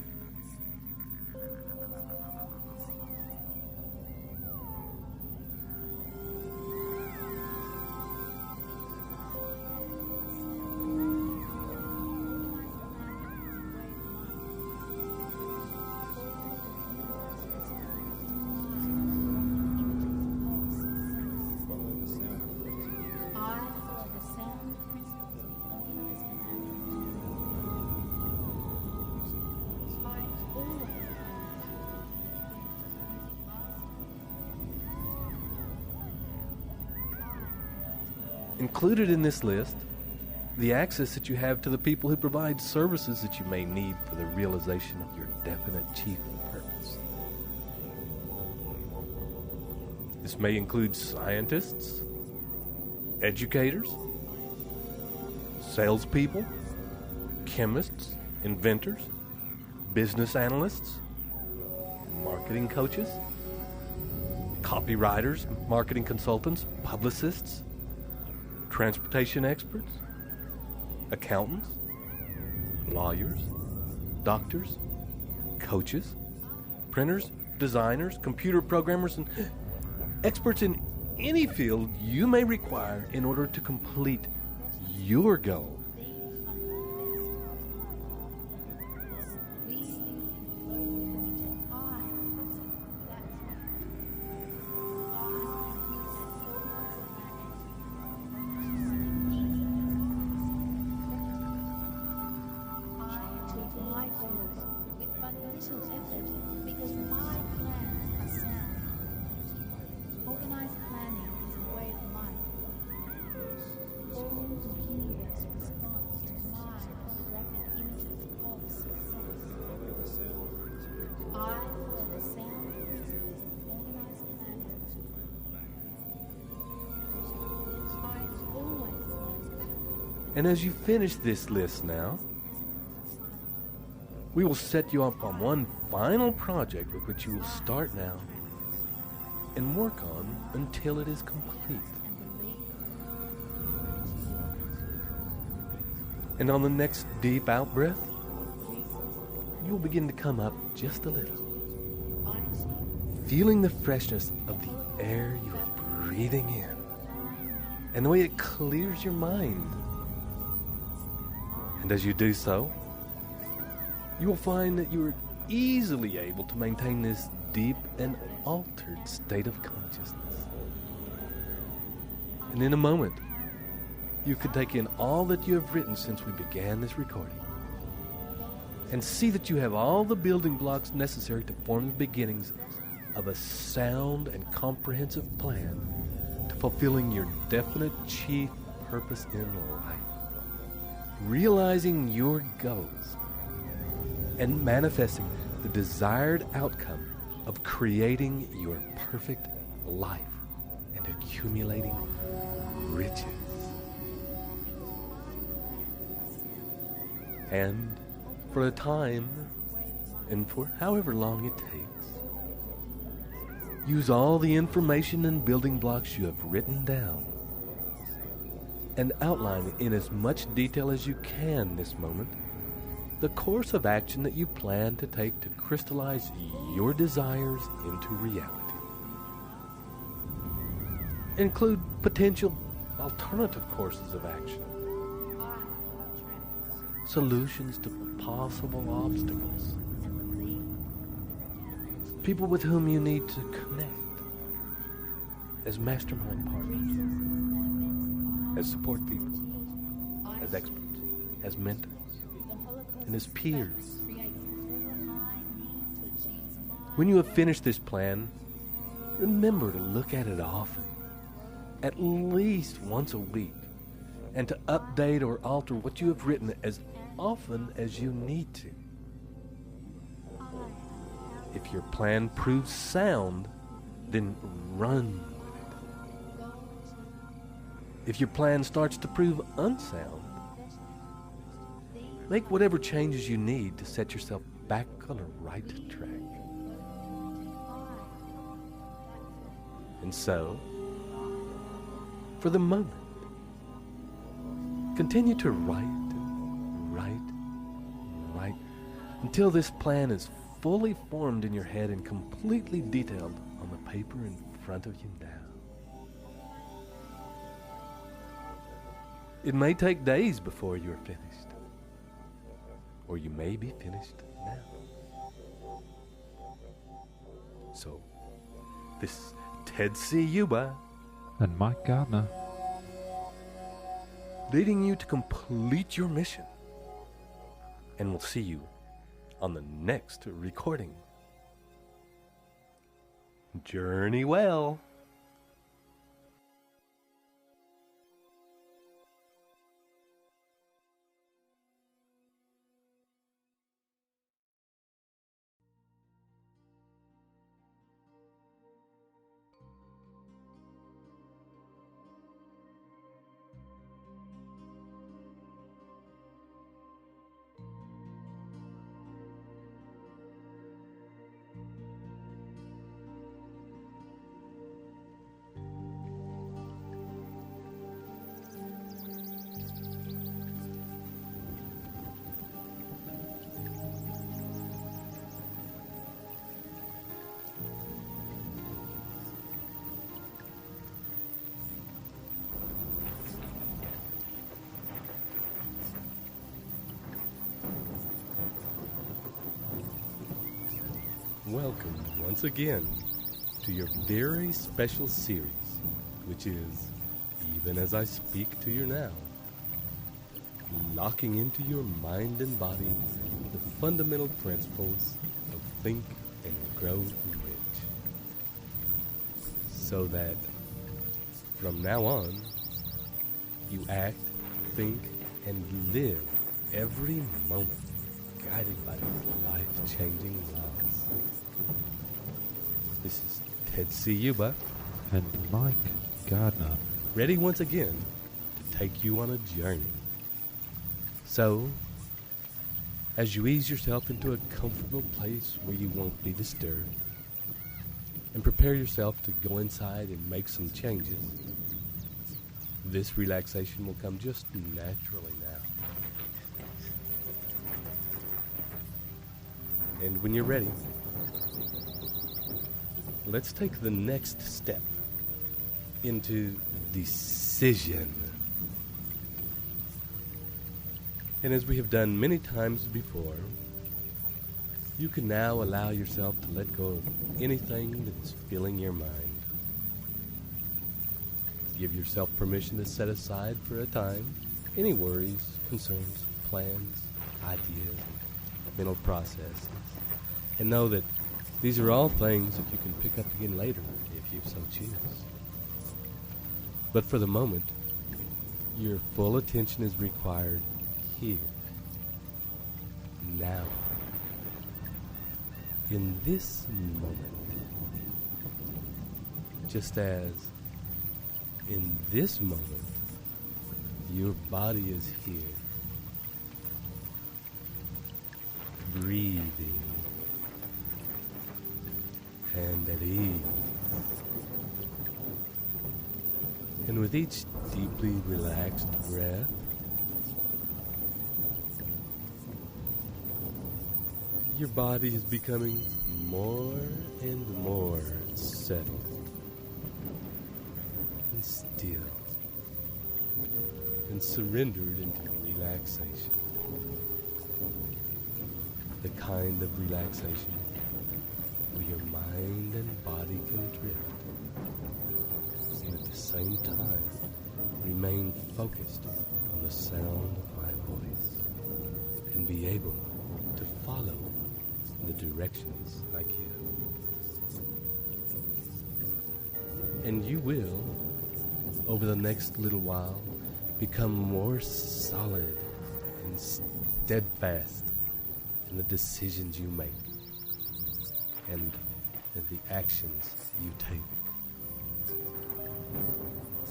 Included in this list, the access that you have to the people who provide services that you may need for the realization of your definite chief purpose. This may include scientists, educators, salespeople, chemists, inventors, business analysts, marketing coaches, copywriters, marketing consultants, publicists, transportation experts, accountants, lawyers, doctors, coaches, printers, designers, computer programmers, and experts in any field you may require in order to complete your goal. And as you finish this list now, we will set you up on one final project with which you will start now and work on until it is complete. And on the next deep out breath, you will begin to come up just a little, feeling the freshness of the air you are breathing in and the way it clears your mind. And as you do so, you will find that you are easily able to maintain this deep and altered state of consciousness. And in a moment, you can take in all that you have written since we began this recording and see that you have all the building blocks necessary to form the beginnings of a sound and comprehensive plan to fulfilling your definite chief purpose in life, realizing your goals and manifesting the desired outcome of creating your perfect life and accumulating riches. And for a time, and for however long it takes, use all the information and building blocks you have written down and outline in as much detail as you can this moment the course of action that you plan to take to crystallize your desires into reality. Include potential alternative courses of action, solutions to possible obstacles, people with whom you need to connect as mastermind partners, as support people, as experts, as mentors, and as peers. When you have finished this plan, remember to look at it often, at least once a week, and to update or alter what you have written as often as you need to. If your plan proves sound, then run with it. If your plan starts to prove unsound, make whatever changes you need to set yourself back on the right track. And so, for the moment, continue to write until this plan is fully formed in your head and completely detailed on the paper in front of you now. It may take days before you are finished, or you may be finished now. So, this is Ted Ciuba And Mike Gardner. leading you to complete your mission. And we'll see you on the next recording. Journey well. Welcome once again to your very special series, which is Even As I Speak to You Now, locking into your mind and body the fundamental principles of Think and Grow Rich, so that from now on you act, think, and live every moment guided by these life-changing laws. This is Ted Ciuba And Mike Gardner. ready once again to take you on a journey So, as you ease yourself into a comfortable place where you won't be disturbed, and prepare yourself to go inside and make some changes, this relaxation will come just naturally now. And when you're ready, let's take the next step into decision. And as we have done many times before, you can now allow yourself to let go of anything that's filling your mind. Give yourself permission to set aside for a time any worries, concerns, plans, ideas, mental processes, and know that these are all things that you can pick up again later if you so choose. But for the moment, your full attention is required here, now, in this moment. Just as in this moment, your body is here, breathing and at ease. And with each deeply relaxed breath, your body is becoming more and more settled and still and surrendered into relaxation. The kind of relaxation where your mind and body can drift and at the same time remain focused on the sound of my voice and be able to follow the directions I give. And you will, over the next little while, become more solid and steadfast in the decisions you make and in the actions you take.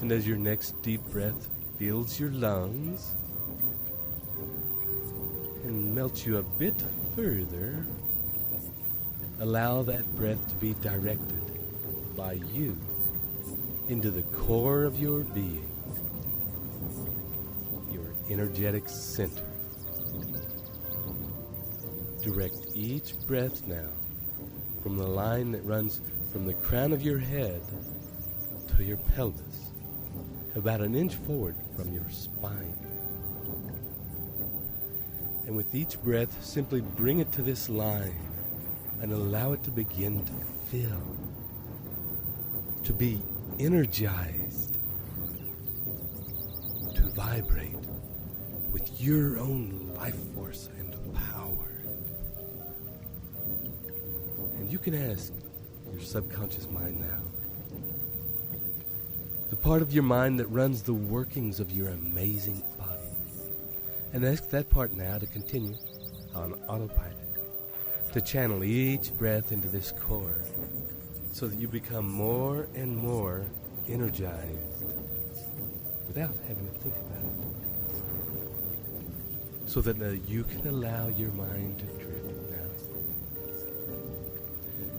And as your next deep breath fills your lungs and melts you a bit further, allow that breath to be directed by you into the core of your being, your energetic center. Direct each breath now from the line that runs from the crown of your head to your pelvis, about an inch forward from your spine. And with each breath, simply bring it to this line and allow it to begin to fill, to be energized, to vibrate with your own life force and power. And you can ask your subconscious mind now, the part of your mind that runs the workings of your amazing body, and ask that part now to continue on autopilot, to channel each breath into this core so that you become more and more energized without having to think about it. So that you can allow your mind to drift now.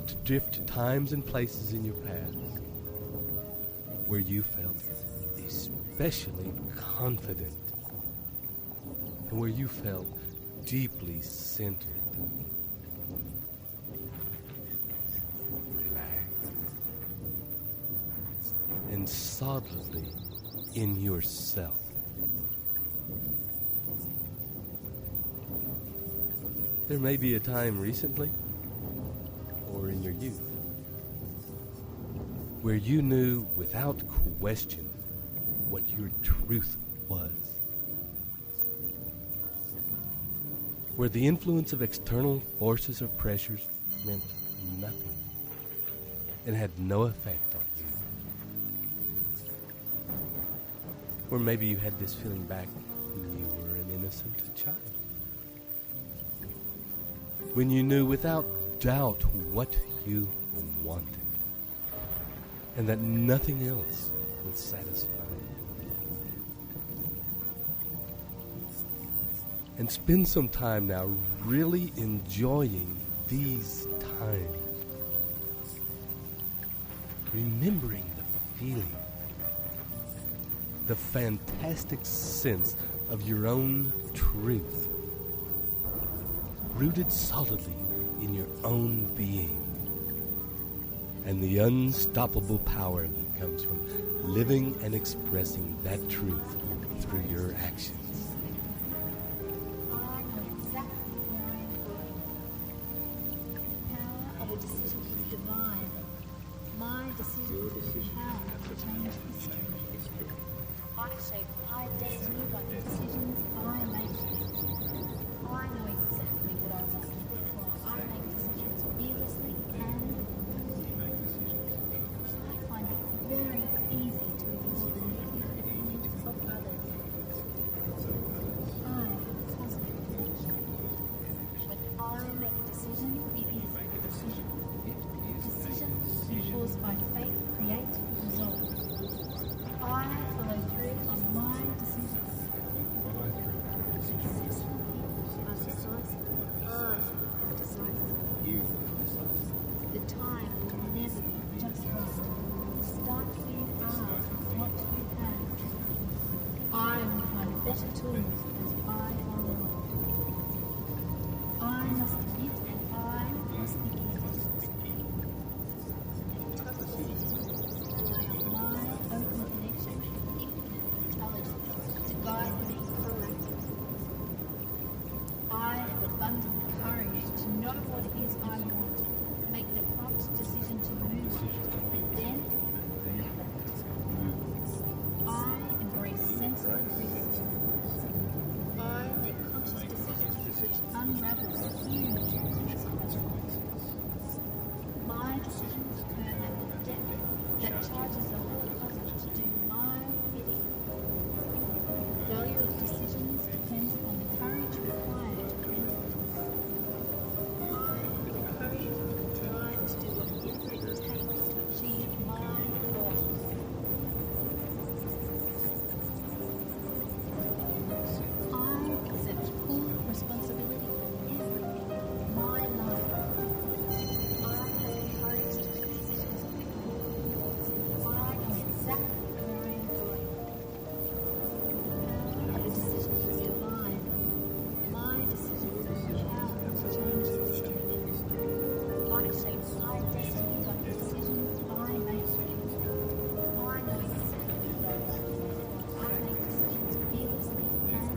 To drift to times and places in your past where you felt especially confident and where you felt deeply centered. And solidly in yourself. There may be a time recently or in your youth where you knew without question what your truth was, where the influence of external forces or pressures meant nothing and had no effect on you. Or maybe you had this feeling back when you were an innocent child, when you knew without doubt what you wanted, and that nothing else would satisfy you. And spend some time now really enjoying these times. Remembering the feeling, the fantastic sense of your own truth, rooted solidly in your own being, and the unstoppable power that comes from living and expressing that truth through your actions. I know exactly where I am going. The power of a decision is divine. My decisions have the power to change history. I shape my destiny by the decisions I make. I know exactly what I want, therefore I make decisions fearlessly and I find it very easy to ignore the negative opinions of others. I have a positive connection. When I make a decision, it is a decision. Decisions enforced by faith create results. I follow through on my decisions. Successful people are decisive. I am decisive. The time will never be just right. Start where you are, what you have. I will find better tools as I go along. I must admit and I must begin. Rely on my open connection with infinite intelligence to guide me correctly. I have abundant courage to know what it is I want, make the prompt decision to move, and then I embrace sensible risk. I make conscious decisions which unravel huge consequences. My decisions occur at the depth that charges the whole puzzle to do my bidding. The value of decisions depends on the courage required to make them. I have the courage and drive to do whatever it takes to achieve my goals. I accept full responsibility for everything in my life. I have the courage to make decisions of my own. I know exactly where I am going. The power of a decision is divine. My decisions have the power to change history. I shape my destiny by the decisions I make. I know exactly what I want. I make decisions fearlessly and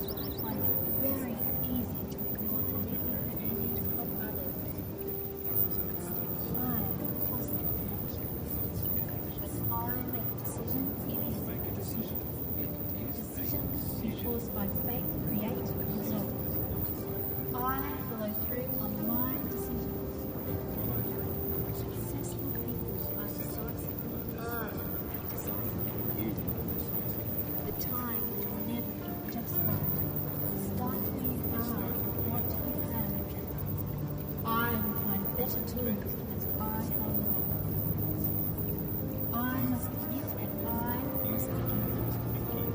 I find it very easy to ignore the negative opinions of others. I have a positive connection. When I make a decision, it is a decision. Decisions enforced by faith create results. I follow through on my decisions. Successful people are decisive. I am decisive. The time will never be just right. Start where you are, what you have. I will find better tools as I go along. I must admit and I must begin.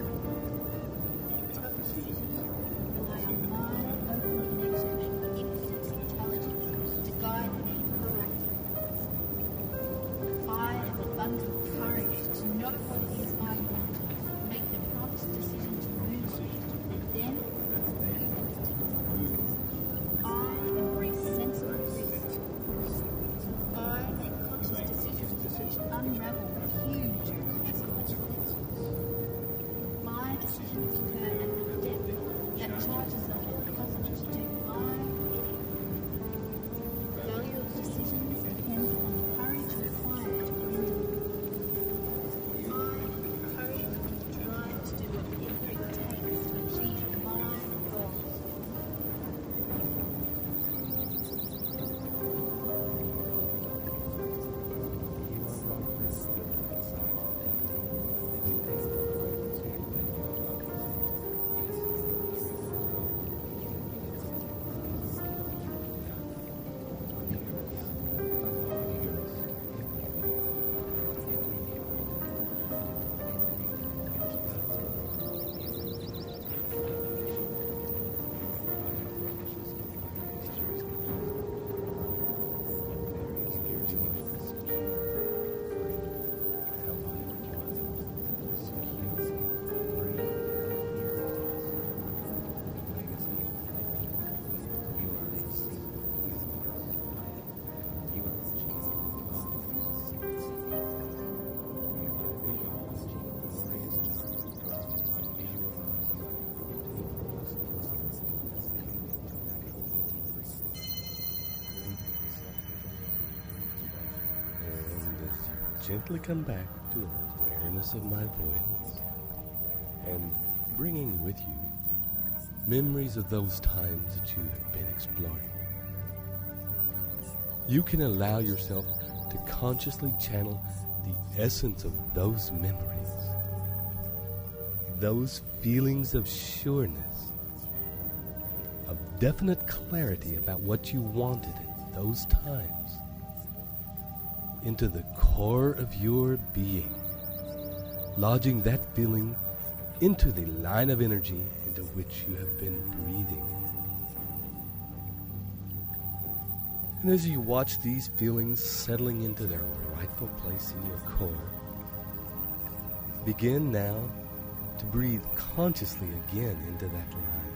Rely on my open connection with infinite intelligence to guide me correctly. I have abundant courage to know what it is I want, make the prompt decision to move, and then I embrace sensible risk. I make conscious decisions which unravel huge consequences. My decisions occur at the depth that charges the whole puzzle to do my bidding. The value of decisions depends on the courage required to bring them. I have the courage and the drive to do whatever it takes to achieve my goals. gently come back to awareness of my voice and bringing with you memories of those times that you have been exploring. You can allow yourself to consciously channel the essence of those memories, those feelings of sureness, of definite clarity about what you wanted at those times, into the core of your being, lodging that feeling into the line of energy into which you have been breathing. And as you watch these feelings settling into their rightful place in your core, begin now to breathe consciously again into that line,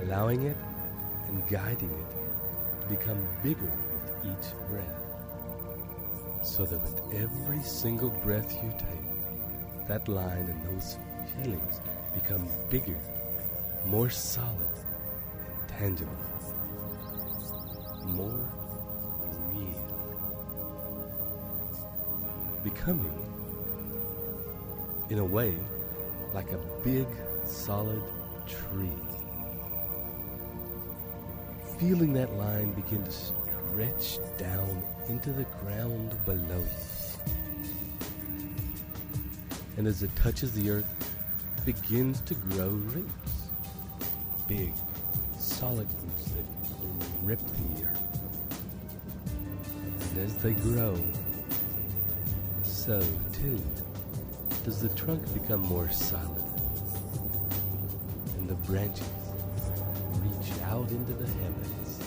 allowing it and guiding it to become bigger with each breath, so that with every single breath you take, that line and those feelings become bigger, more solid and tangible, more real, becoming, in a way, like a big, solid tree. Feeling that line begin to stretch down into the ground below you. And as it touches the earth, it begins to grow roots. Big, solid roots that rip the earth. And as they grow, so too does the trunk become more solid. And the branches reach out into the heavens.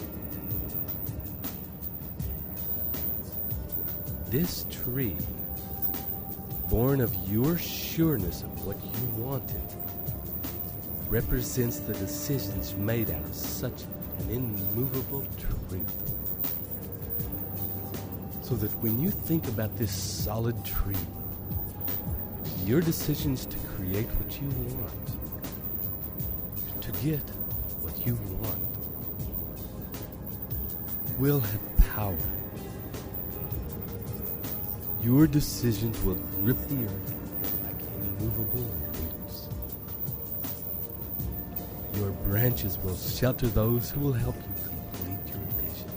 This tree, born of your sureness of what you wanted, represents the decisions made out of such an immovable truth. So that when you think about this solid tree, your decisions to create what you want, to get what you want, will have power. Your decisions will grip the earth like immovable roots. Your branches will shelter those who will help you complete your vision.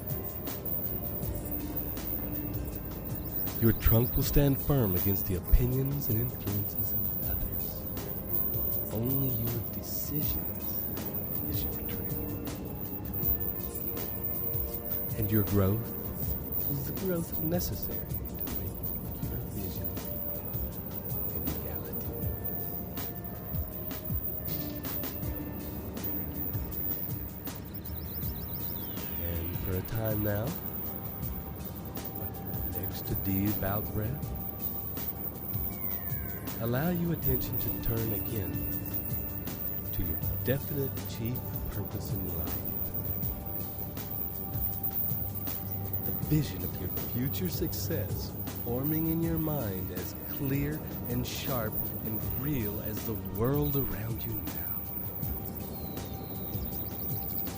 Your trunk will stand firm against the opinions and influences of others. Only your decisions is your tree. And your growth is the growth necessary to make your vision a reality. And for a time now, next to deep out breath, allow your attention to turn again to your definite chief purpose in life. The vision of your future success forming in your mind as clear and sharp and real as the world around you now.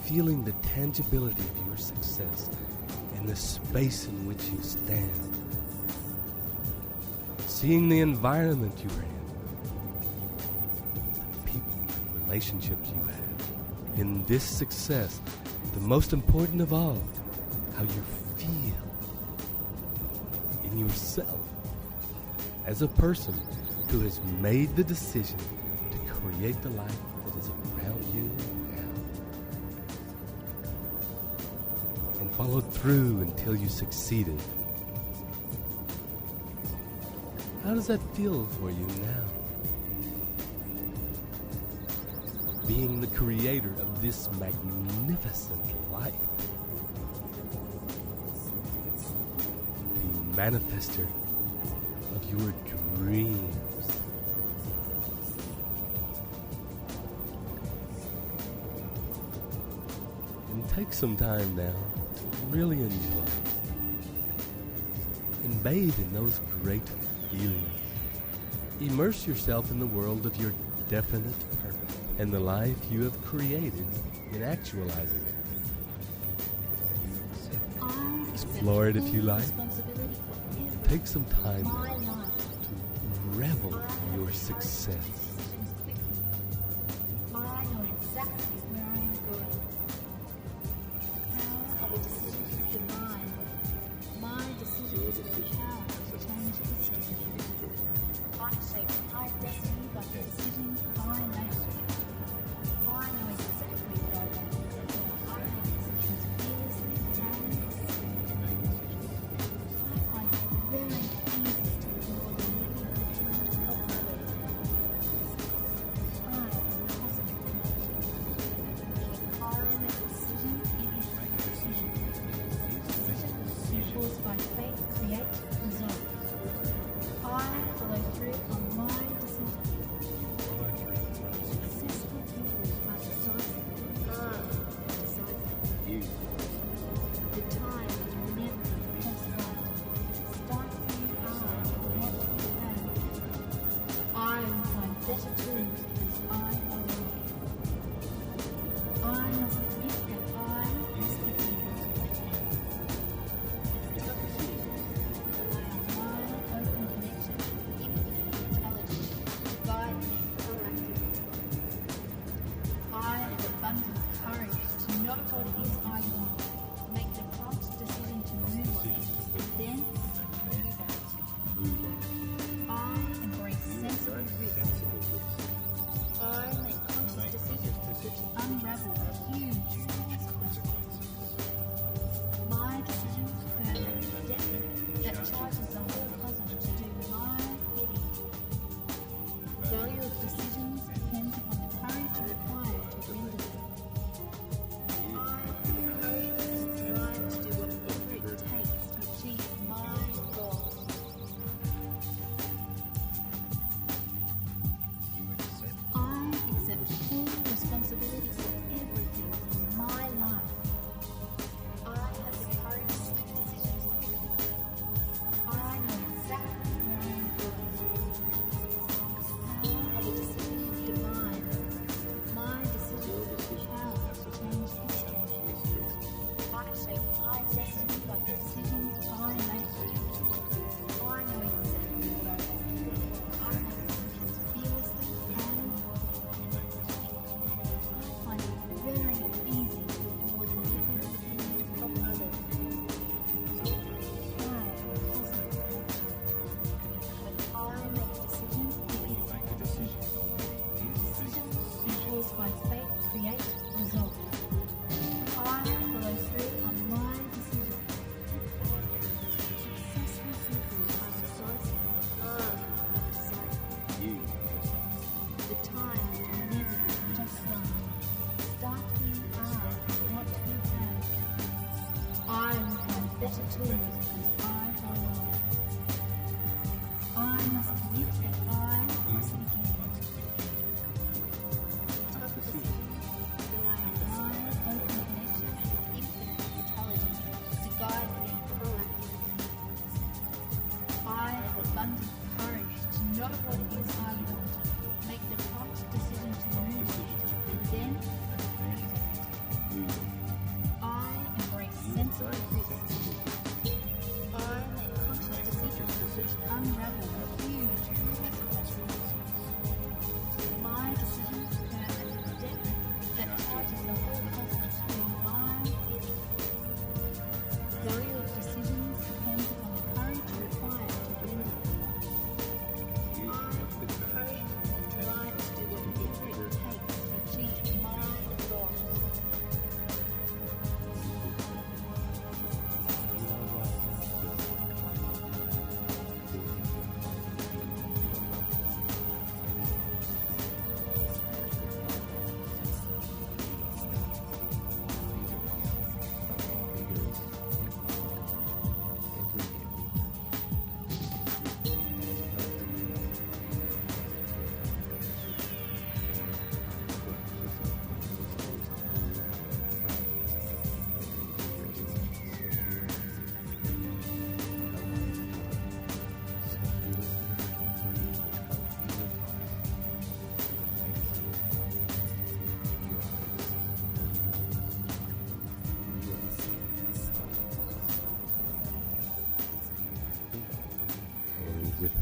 Feeling the tangibility of your success in the space in which you stand. Seeing the environment you are in, the people and relationships you have. In this success, the most important of all, how you feel in yourself as a person who has made the decision to create the life that is around you now. And followed through until you succeeded. How does that feel for you now? Being the creator of this magnificent life. The manifester of your dreams. And take some time now to really enjoy and bathe in those great feelings. Immerse yourself in the world of your definite purpose and the life you have created in actualizing it. Explore it if you like. Take some time My life. to revel in your success. I know exactly where I am going. The power of a decision is divine. My decision is the power to change history. I shape my destiny by the decisions I make. I know exactly what I want. I make decisions fearlessly and I find it very easy to ignore the negative opinions of others. I am positive. I make a decision, it is a decision. Decision equals by faith create result. I follow through on my decision. Successful people are decisive. Decisive. The time will never pass by. Start where you are, not where you have. I will find better tools as I go along. I must admit that I must be open connection, infinite intelligence, guide me proactively. I have abundant courage to not what it is I want, make the prompt decision to move on, then move on. I embrace sensible risk. I make conscious decisions which unravel huge consequences. My decisions earn a debt that charges the whole cosmos to do my bidding. Value of decisions depends upon the courage required to render them. I have the courage and drive to do whatever it takes to achieve my goals. I accept full responsibility for everything in my life. I have the courage to make decisions quickly. I know exactly where I am going. The power of a decision is divine. My decision is the power to change history. I shape my destiny by the decisions I make. I know exactly what I want. I make decisions fearlessly and I find it very easy to ignore the negative opinions of others. I am positive. But I make decisions, it is a decision. Decision equals by faith create result. I follow through on my decision. Successful people are decisive. The time will never just run. Start where you are, not where you have. I will find better tools as I go along. I must admit that I must begin. Tough decisions rely on my open connection and infinite intelligence to guide me proactively. I have abundant courage to know what it is I want, make the prompt decision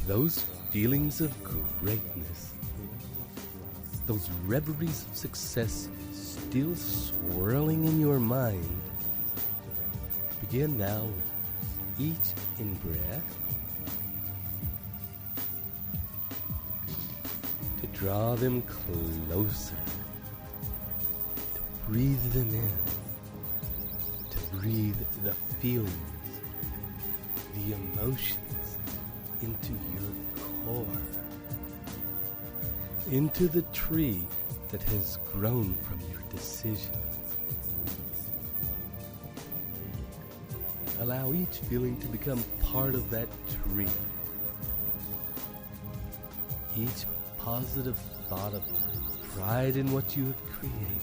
those feelings of greatness, those reveries of success still swirling in your mind, begin now with each in-breath to draw them closer, to breathe them in, to breathe the feelings, the emotions into your core, into the tree that has grown from your decision. Allow each feeling to become part of that tree. Each positive thought of pride in what you have created,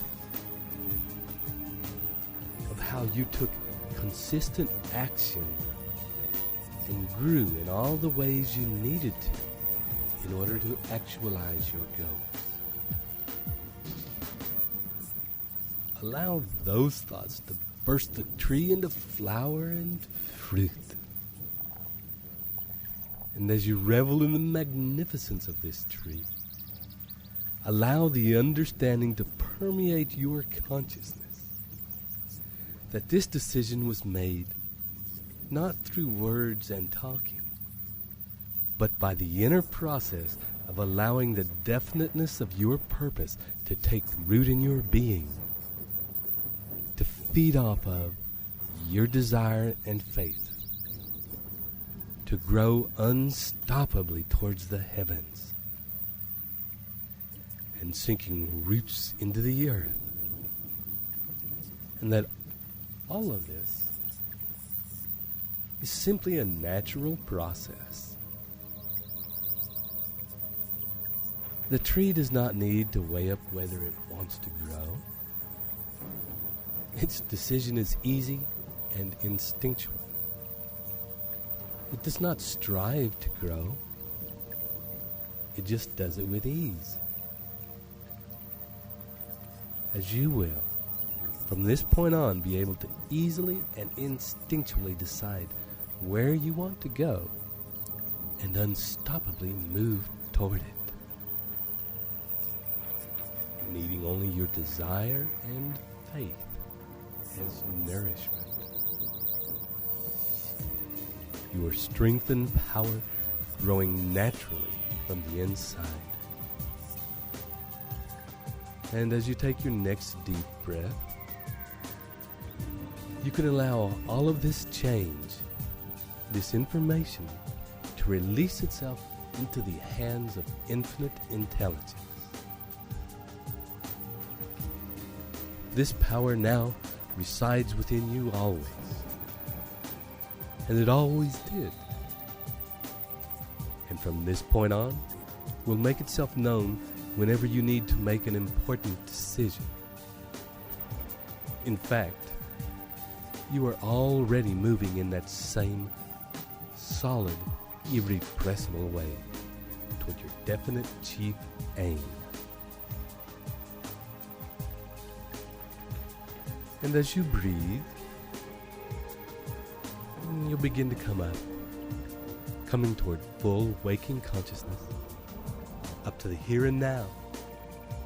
of how you took consistent action and grew in all the ways you needed to in order to actualize your goals. Allow those thoughts to burst the tree into flower and fruit. And as you revel in the magnificence of this tree, allow the understanding to permeate your consciousness that this decision was made not through words and talking, but by the inner process of allowing the definiteness of your purpose to take root in your being, to feed off of your desire and faith, to grow unstoppably towards the heavens and sinking roots into the earth. And that all of this is simply a natural process. The tree does not need to weigh up whether it wants to grow. Its decision is easy and instinctual. It does not strive to grow. It just does it with ease. As you will, from this point on, be able to easily and instinctually decide where you want to go and unstoppably move toward it, needing only your desire and faith as nourishment. Your strength and power growing naturally from the inside. And as you take your next deep breath, you can allow all of this change, this information, to release itself into the hands of infinite intelligence. This power now resides within you always, and it always did. And from this point on, will make itself known whenever you need to make an important decision. In fact, you are already moving in that same solid, irrepressible way toward your definite chief aim. And as you breathe, you'll begin to come up, coming toward full waking consciousness, up to the here and now,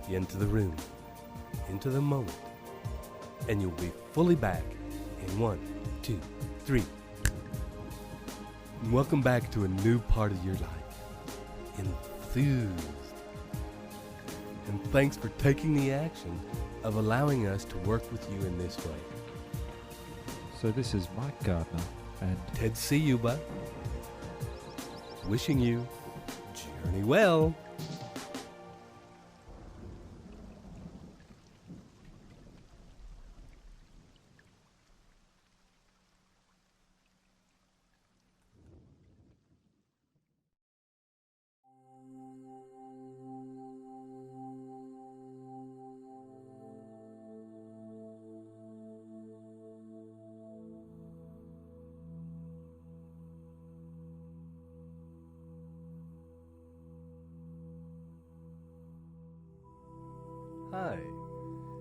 into the room, into the moment, and you'll be fully back in 1, 2, 3. And welcome back to a new part of your life, enthused. And thanks for taking the action of allowing us to work with you in this way. So this is Mike Gardner and Ted Ciuba, wishing you journey well. Hi,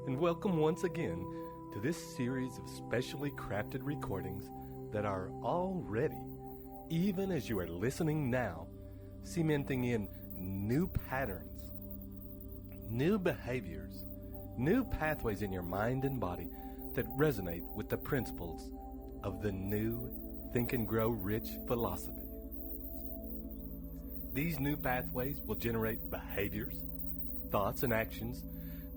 and welcome once again to this series of specially crafted recordings that are already, even as you are listening now, cementing in new patterns, new behaviors, new pathways in your mind and body that resonate with the principles of the new Think and Grow Rich philosophy. These new pathways will generate behaviors, thoughts, and actions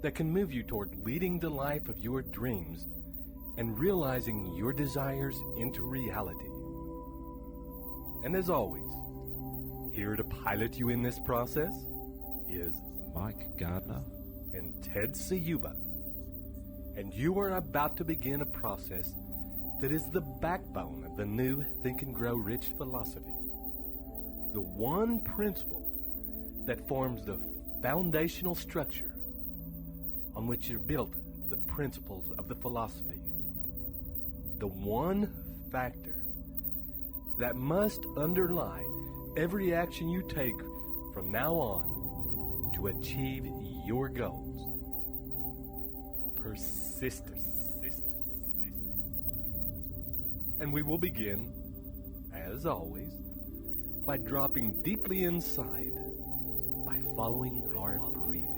that can move you toward leading the life of your dreams and realizing your desires into reality. And as always, here to pilot you in this process is Mike Gardner and Ted Ciuba. And you are about to begin a process that is the backbone of the new Think and Grow Rich philosophy. The one principle that forms the foundational structure on which are built the principles of the philosophy. The one factor that must underlie every action you take from now on to achieve your goals. Persistence. And we will begin, as always, by dropping deeply inside by following our breathing.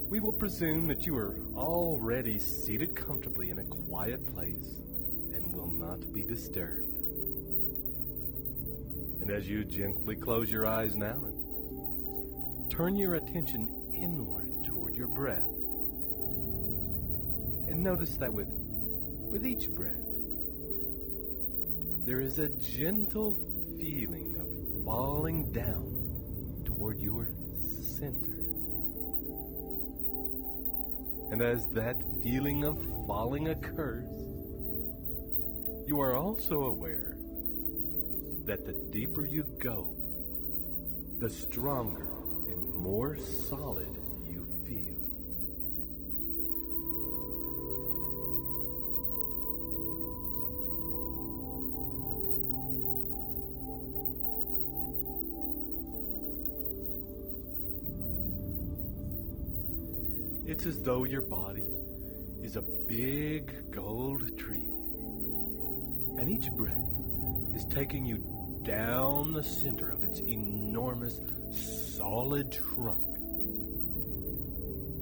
We will presume that you are already seated comfortably in a quiet place and will not be disturbed. And as you gently close your eyes now and turn your attention inward toward your breath, and notice that with each breath, there is a gentle feeling of falling down toward your center. And as that feeling of falling occurs, you are also aware that the deeper you go, the stronger and more solid you feel. It's as though your body is a big gold tree, and each breath is taking you down the center of its enormous, solid trunk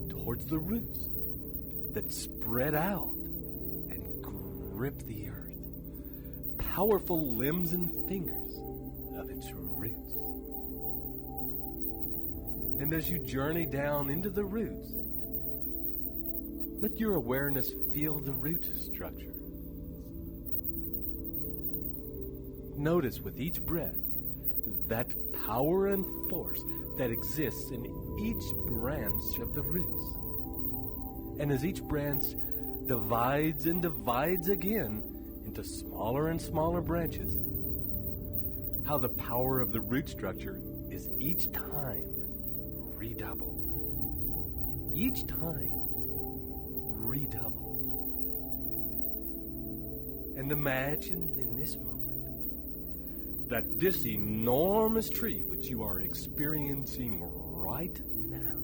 towards the roots that spread out and grip the earth, powerful limbs and fingers of its roots. And as you journey down into the roots, let your awareness feel the root structure. Notice with each breath that power and force that exists in each branch of the roots. And as each branch divides and divides again into smaller and smaller branches, how the power of the root structure is each time redoubled. Each time redoubled. And imagine in this moment that this enormous tree which you are experiencing right now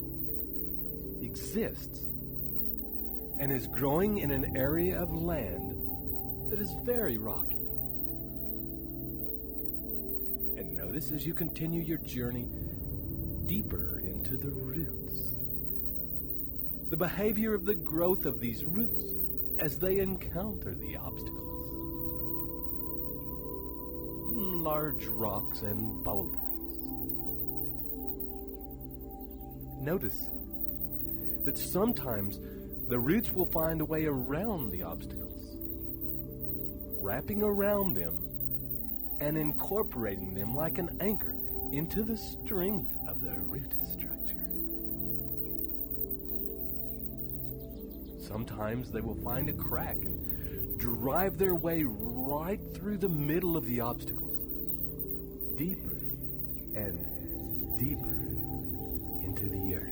exists and is growing in an area of land that is very rocky. And notice as you continue your journey deeper into the roots, the behavior of the growth of these roots as they encounter the obstacles. Large rocks and boulders. Notice that sometimes the roots will find a way around the obstacles, wrapping around them and incorporating them like an anchor into the strength of the root structure. Sometimes they will find a crack and drive their way right through the middle of the obstacles, deeper and deeper into the earth.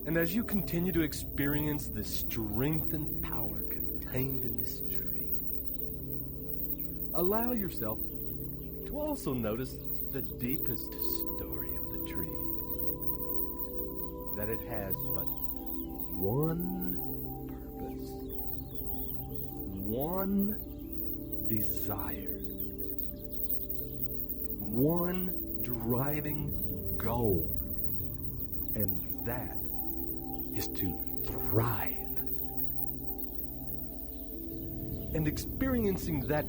And as you continue to experience the strength and power contained in this tree, allow yourself to also notice the deepest story of the tree, that it has but one purpose, one desire, one driving goal, and that is to thrive. And experiencing that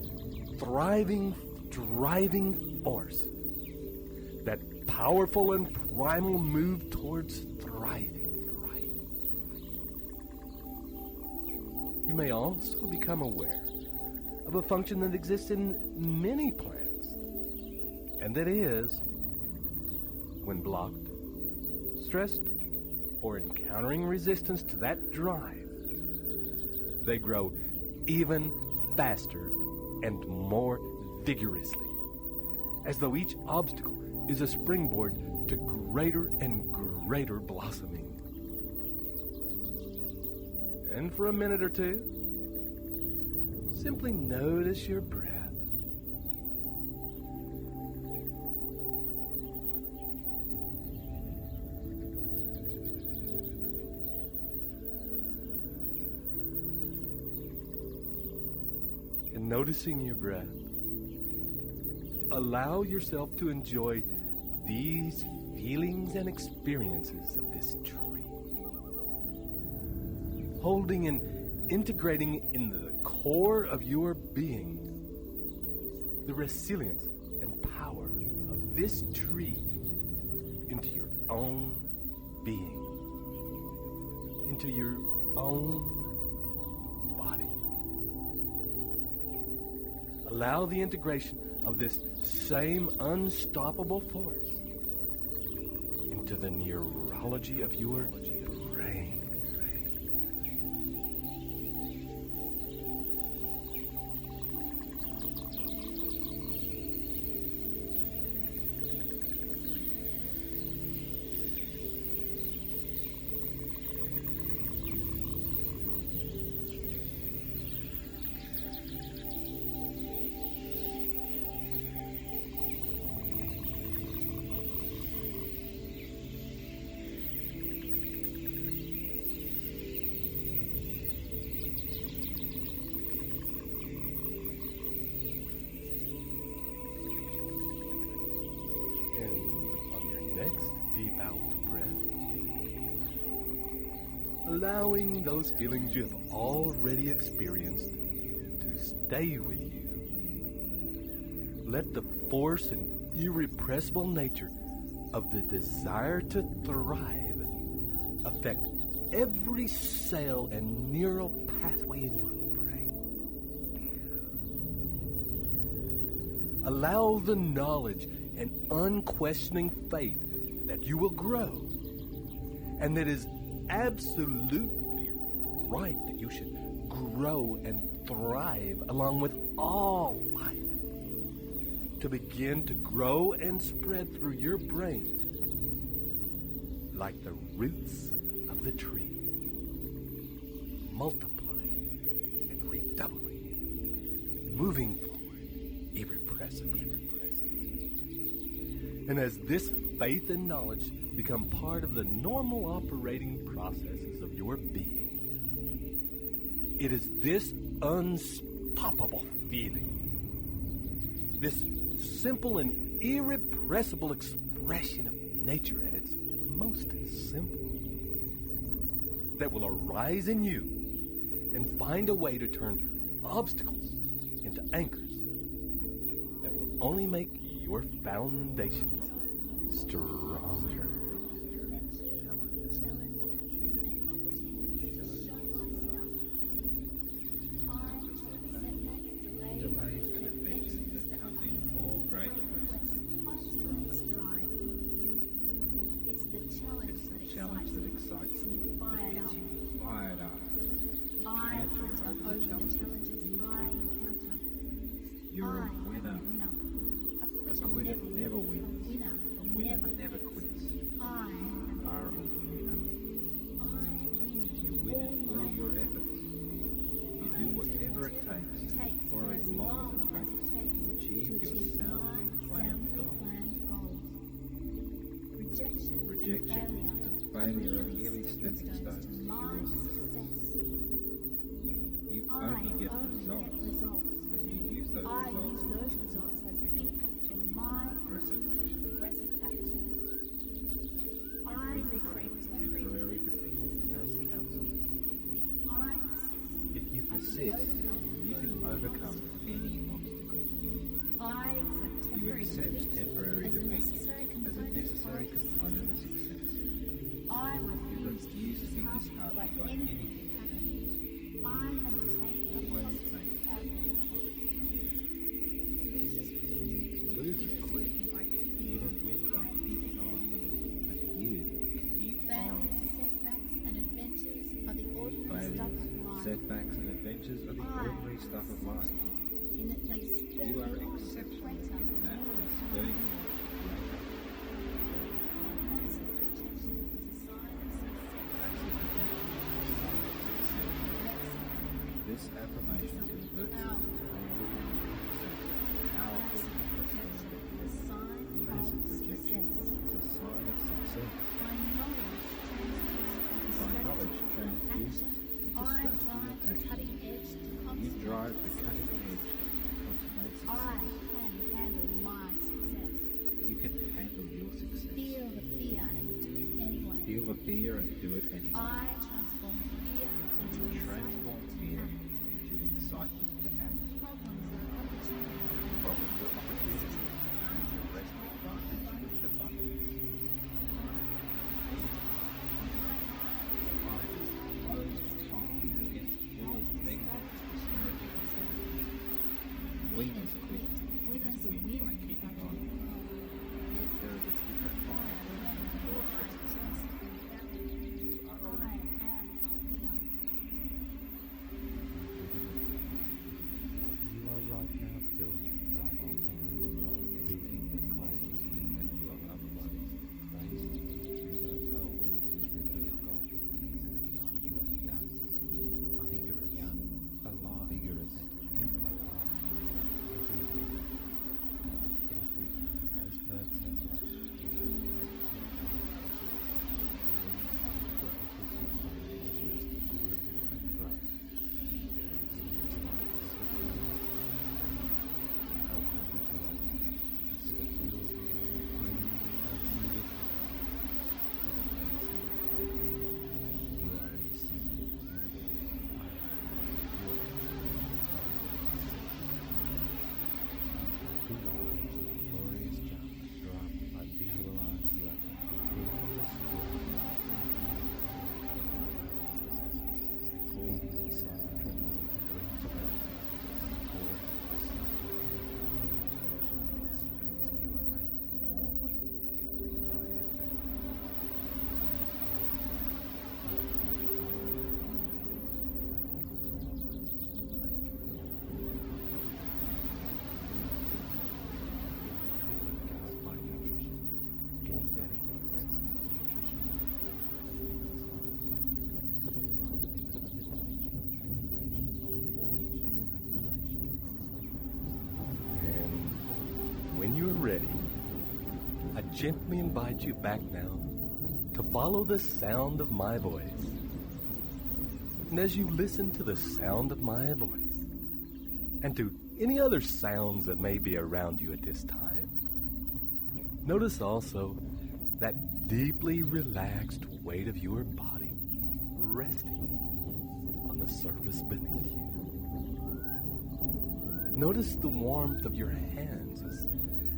thriving, driving force, that powerful and primal move towards thriving. You may also become aware of a function that exists in many plants, and that is, when blocked, stressed, or encountering resistance to that drive, they grow even faster and more vigorously, as though each obstacle is a springboard to greater and greater blossoming. And for a minute or two, simply notice your breath. And noticing your breath, allow yourself to enjoy these feelings and experiences of this tree. Holding and integrating into the core of your being the resilience and power of this tree into your own being, into your own body. Allow the integration of this same unstoppable force into the neurology of your brain. Next deep out breath, allowing those feelings you have already experienced to stay with you. Let the force and irrepressible nature of the desire to thrive affect every cell and neural pathway in your brain. Allow the knowledge and unquestioning faith that you will grow, and that is absolutely right that you should grow and thrive along with all life, to begin to grow and spread through your brain like the roots of the tree, multiplying and redoubling, moving forward irrepressibly. And as this faith and knowledge become part of the normal operating processes of your being, it is this unstoppable feeling, this simple and irrepressible expression of nature at its most simple, that will arise in you and find a way to turn obstacles into anchors that will only make your foundations stronger. Delays and adventures that come in all great quests. It's the challenge that excites me, gets me fired up. I hunter over the challenges I encounter. You're a winner. A quitter never wins. A winner never quits. I are a winner. You win in all your efforts. You do whatever it takes for as long as it takes to achieve your soundly planned goals. Rejection and failure are merely stepping stones to your success. You only get results, and you use those results as the input for my progressive action. I reframe temporary defeat as counsel. If you persist, you can overcome any obstacle. I accept temporary defeat as a necessary component of success. I refuse to be disheartened by anything happening. I maintain a positive outlook. Losers win by keeping on. And you keep on. Failures, setbacks, and adventures are the ordinary stuff of life. Setbacks and adventures are the ordinary stuff of life. In that they spur You are me on to exceptional greater in that and spur you on greater. Massive rejection is a sign of success. This affirmation converts it to Massive rejection is a sign massive of rejection success. is a sign of success. By knowledge transduced into By knowledge strategy and transduced action. into I strategy drive and the action. cutting You edge drive to the cutting edge to I consummate success. can handle my success. You can handle your success. Feel the fear and do it anyway. Feel the fear and do it anyway. I transform fear into Transform fear into excitement to act. problems and opportunities. Problems are opportunities. And to rest advantage with abundance. Life is closed against all negative discouraging results. Winners quit. Winners win by keeping on. There is a different fire in your chest. You are I am Althea. You are right now building right on everything that causes you and your loved ones praise through those golden golden years and beyond. You are young, vigorous, alive, vigorous, and alive. Everything as per template. When you are ready, I gently invite you back now to follow the sound of my voice. And as you listen to the sound of my voice, and to any other sounds that may be around you at this time, notice also that deeply relaxed weight of your body resting on the surface beneath you. Notice the warmth of your hands as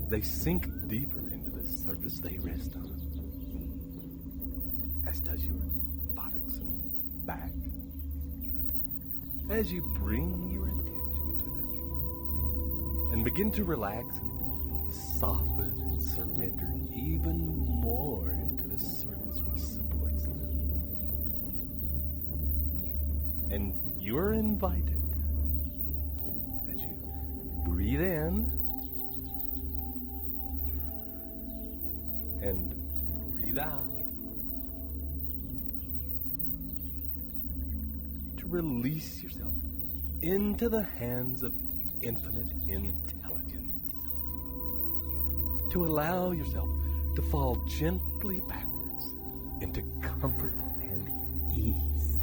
they sink deeper into the surface they rest on, as does your buttocks and back. As you bring your attention to them and begin to relax and soften and surrender even more into the surface which supports them. And you're invited, as you breathe in and breathe out, to release yourself into the hands of infinite intelligence, to allow yourself to fall gently backwards into comfort and ease.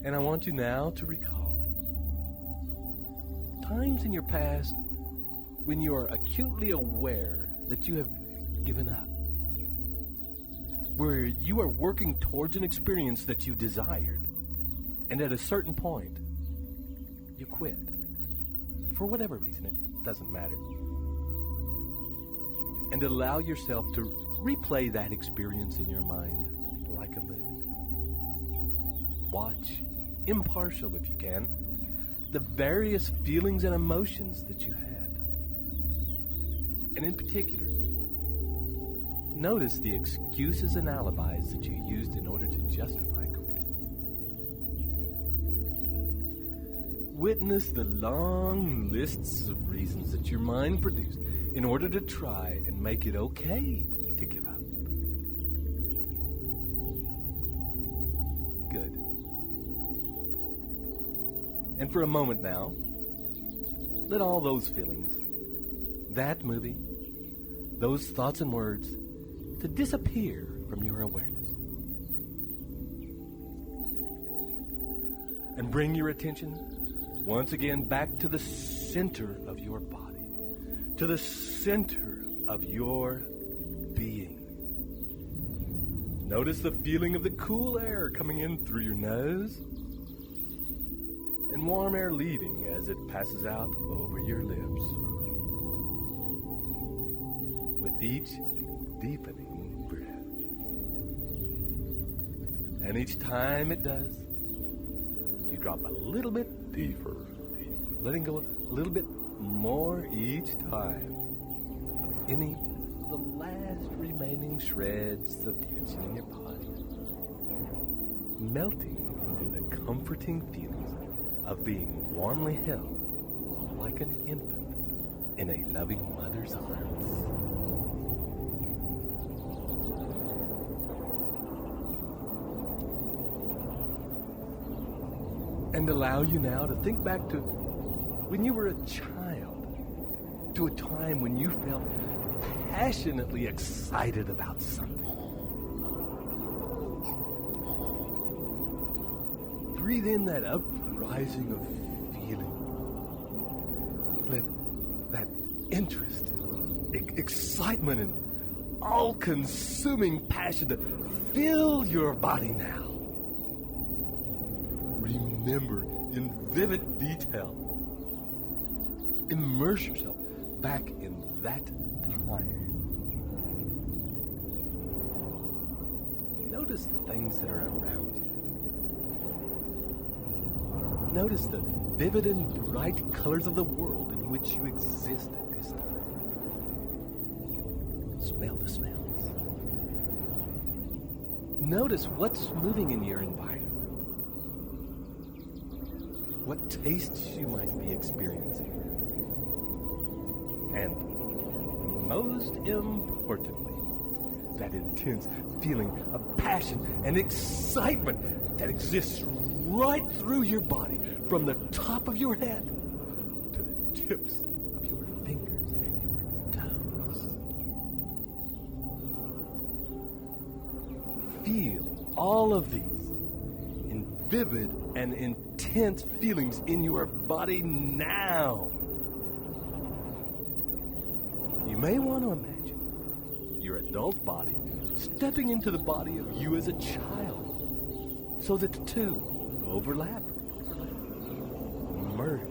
And I want you now to recall times in your past when you are acutely aware that you have given up, where you are working towards an experience that you desired, and at a certain point, you quit. For whatever reason, it doesn't matter. And allow yourself to replay that experience in your mind like a movie. Watch, impartial if you can, the various feelings and emotions that you had. And in particular, notice the excuses and alibis that you used in order to justify quitting. Witness the long lists of reasons that your mind produced in order to try and make it okay to give up. Good. And for a moment now, let all those feelings, that movie, those thoughts and words, to disappear from your awareness. And bring your attention once again back to the center of your body, to the center of your being. Notice the feeling of the cool air coming in through your nose and warm air leaving as it passes out over your lips. With each deepening breath. And each time it does, you drop a little bit deeper, letting go a little bit more each time of any of the last remaining shreds of tension in your body, melting into the comforting feelings of being warmly held like an infant in a loving mother's arms. And allow you now to think back to when you were a child, to a time when you felt passionately excited about something. Breathe in that uprising of feeling. Let that interest, excitement, and all-consuming passion to fill your body now. Remember in vivid detail. Immerse yourself back in that time. Notice the things that are around you. Notice the vivid and bright colors of the world in which you exist at this time. Smell the smells. Notice what's moving in your environment. What tastes you might be experiencing. And most importantly, that intense feeling of passion and excitement that exists right through your body, from the top of your head to the tips of your fingers and your toes. Feel all of these in vivid and intense feelings in your body now. You may want to imagine your adult body stepping into the body of you as a child, so that the two overlap, merge,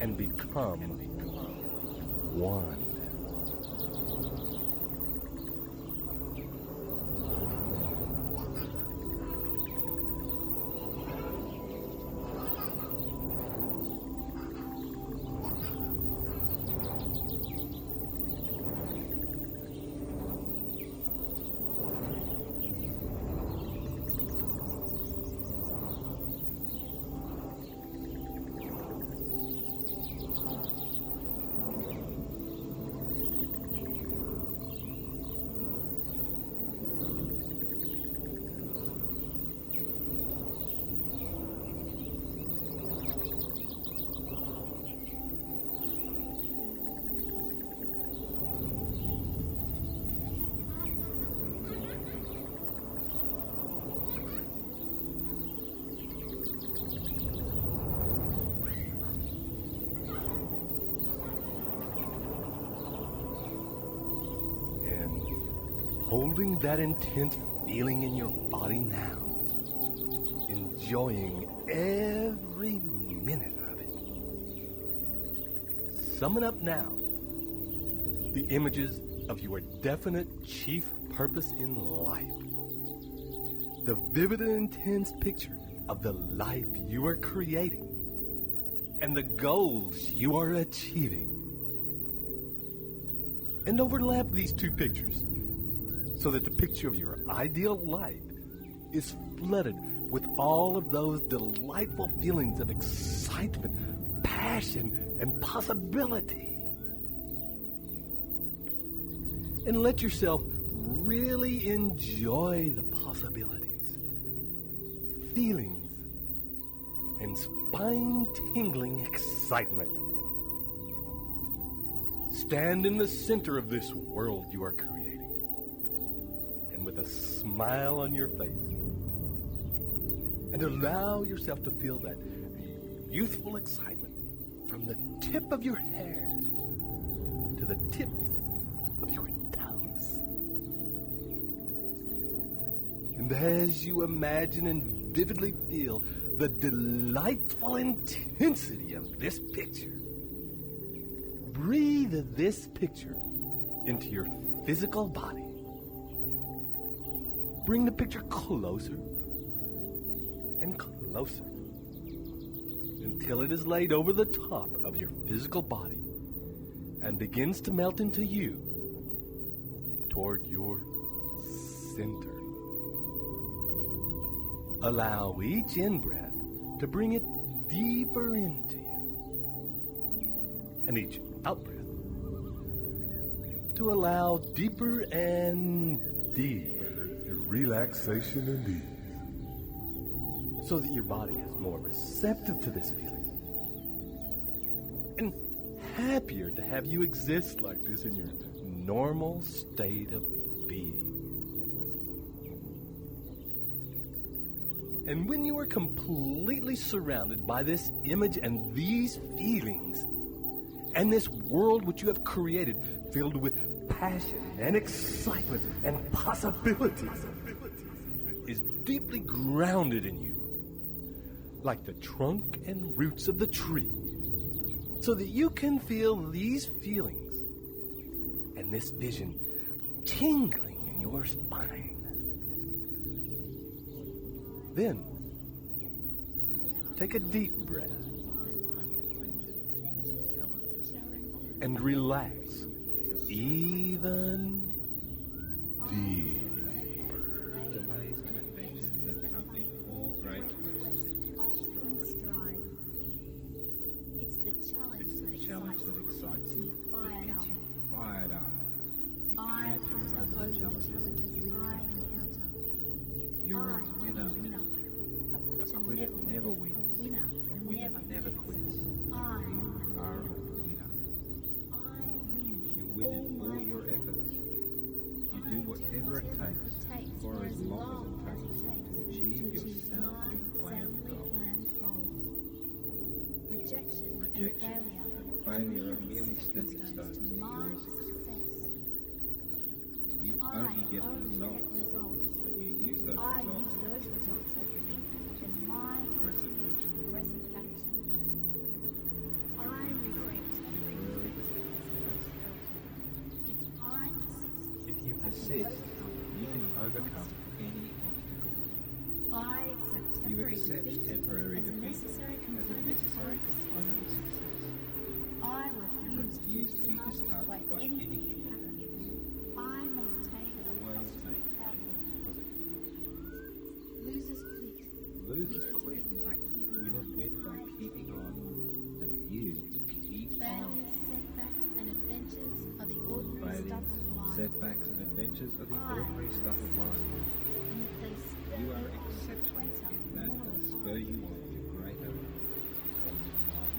and become one. holding that intense feeling in your body now, enjoying every minute of it. Summon up now the images of your definite chief purpose in life. The vivid and intense picture of the life you are creating and the goals you are achieving. And overlap these two pictures so that the picture of your ideal life is flooded with all of those delightful feelings of excitement, passion, and possibility. And let yourself really enjoy the possibilities, feelings, and spine-tingling excitement. Stand in the center of this world you are creating, and with a smile on your face, and allow yourself to feel that youthful excitement from the tip of your hair to the tips of your toes. And as you imagine and vividly feel the delightful intensity of this picture, breathe this picture into your physical body. Bring the picture closer and closer until it is laid over the top of your physical body and begins to melt into you toward your center. Allow each in-breath to bring it deeper into you, and each out-breath to allow deeper and deeper relaxation and ease, so that your body is more receptive to this feeling and happier to have you exist like this in your normal state of being. And when you are completely surrounded by this image and these feelings, and this world which you have created filled with passion and excitement and possibilities is deeply grounded in you, like the trunk and roots of the tree, so that you can feel these feelings and this vision tingling in your spine. Then, take a deep breath and relax even deeper. Delays and adventures that accompany all great quests. It's the challenge It's the that challenge that excites me, you, that fired gets up. you fired up. I hunter over the challenges I encounter. You're a I'm winner. A A quitter never wins. A winner A winner never quits. I You are a winner. I win. You win in all your efforts. You do whatever it takes for as long as it takes to achieve your soundly planned goals. Rejection and failure are merely stepping stones to your success. You only get results when you use those I results use those results as the input to my aggressive action. aggressive action. I refrain temporary If I persist, If you persist, you can overcome any obstacle. I accept You temporary accept defeat temporary as a defeat necessary as a component necessary of component of success. I You refuse refuse to be disheartened disheartened by anything anything happening. I maintain a Always positive maintain outlook. positive. Losers quit. Losers Winners quit. win by keeping Winners on. win by keeping on. And you keep on. Failures, setbacks, and adventures are the ordinary Failures, stuff of life. setbacks, and adventures are the ordinary stuff of life. And that they spur You are you on to exceptional greater, in that more and spur refined. you on to greater.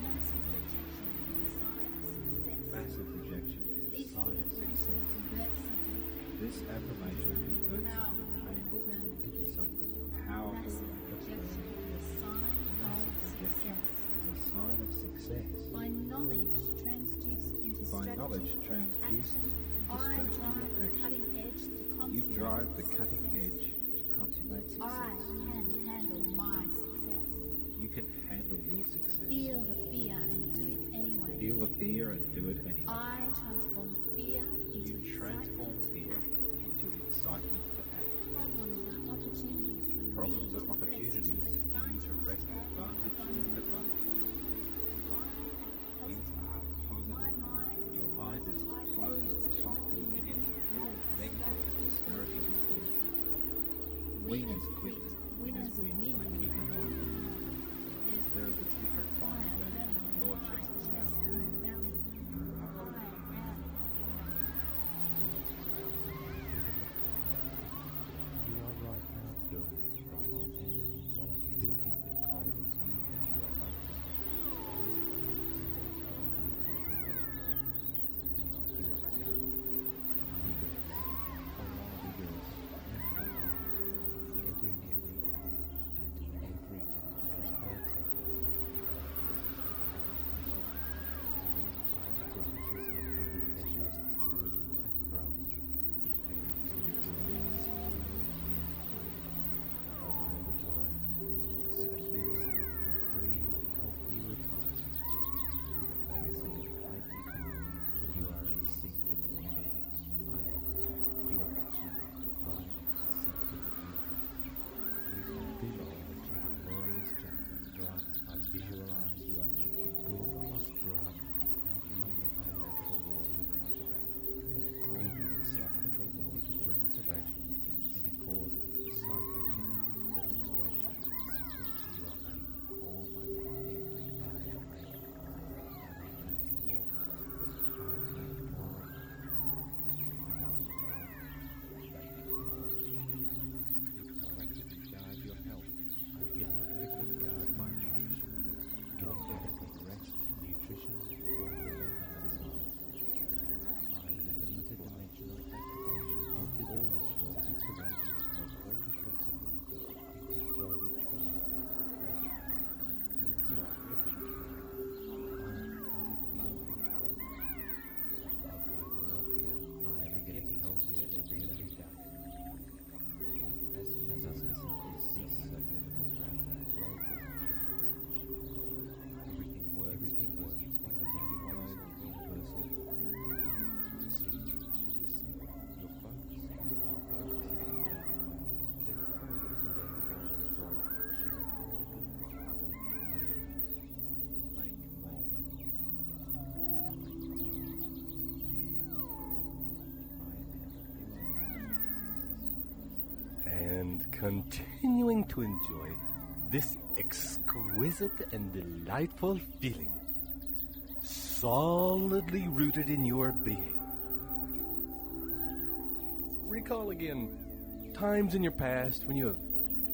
Massive rejection is a sign of Massive rejection is a success. sign of success. This affirmation converts This affirmation something converts powerful something painful into something powerful Massive and rejection affirming. is a sign Massive of rejection success. is a sign of success. By knowledge transduced into By knowledge strategy and transduced action, into I strategy drive and the action. cutting edge to You drive the cutting edge to consummate I success. can handle my success. You can handle your success. Feel the fear and do it anyway. Feel the fear and do it anyway. I transform fear into You transform fear excitement into excitement to act. Problems are opportunities for me Problems are opportunities for you to wrest advantage in the fun. You are positive. Your mind is closed tightly against all negative discouraging influences. Winners quit. Winners win by keeping on. There is a different fire burning in your chest now. You are right now building right on building the kindness you and your life. Visualize you are making glorious drama without leaving it to natural law to write about. In accord with the natural law to bring observation, in accord with the psychokinetic demonstration, you are making all my every day and making guard your health. I perfectly guard my heart. Your adequate rest, nutrition, water, and exercise. I limited dimensional activation of all dimensional activation of all the principles that you can grow each one. You are everything. I am getting healthier every day. As I listen to this subliminal program, everything works as I follow the universal law. To receive. Your focus is on focusing And continuing to enjoy this exquisite and delightful feeling, solidly rooted in your being. Recall again times in your past when you have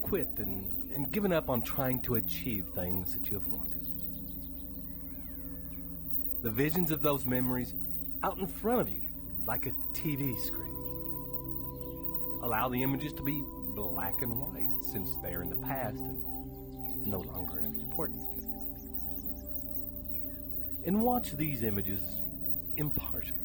quit and given up on trying to achieve things that you have wanted. The visions of those memories out in front of you like a TV screen. Allow the images to be black and white since they are in the past and no longer important. And watch these images impartially,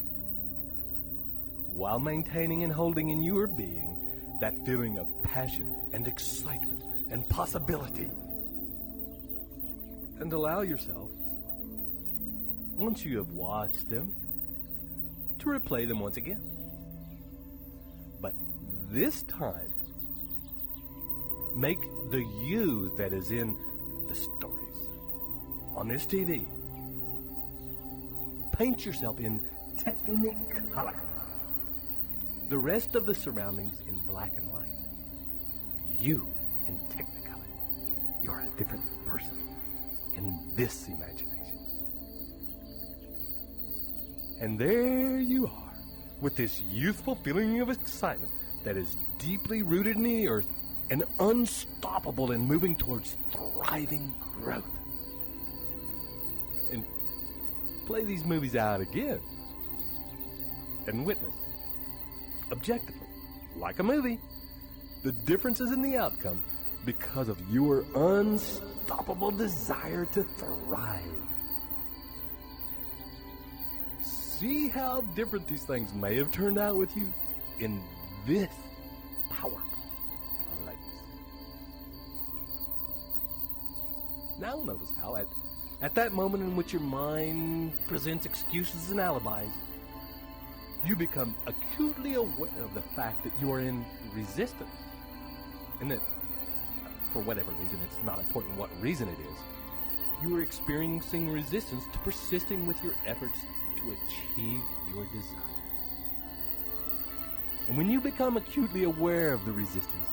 while maintaining and holding in your being that feeling of passion and excitement and possibility. And allow yourself, once you have watched them, to replay them once again. But this time, make the you that is in the stories on this TV. Paint yourself in technicolor. The rest of the surroundings in black and white. You in technicolor. You're a different person in this imagination. And there you are, with this youthful feeling of excitement that is deeply rooted in the earth and unstoppable in moving towards thriving growth. And play these movies out again and witness, objectively, like a movie, the differences in the outcome because of your unstoppable desire to thrive. See how different these things may have turned out with you in this powerful place. Now notice how at that moment in which your mind presents excuses and alibis, you become acutely aware of the fact that you are in resistance. And that, for whatever reason, it's not important what reason it is, you are experiencing resistance to persisting with your efforts to achieve your desire. And when you become acutely aware of the resistance,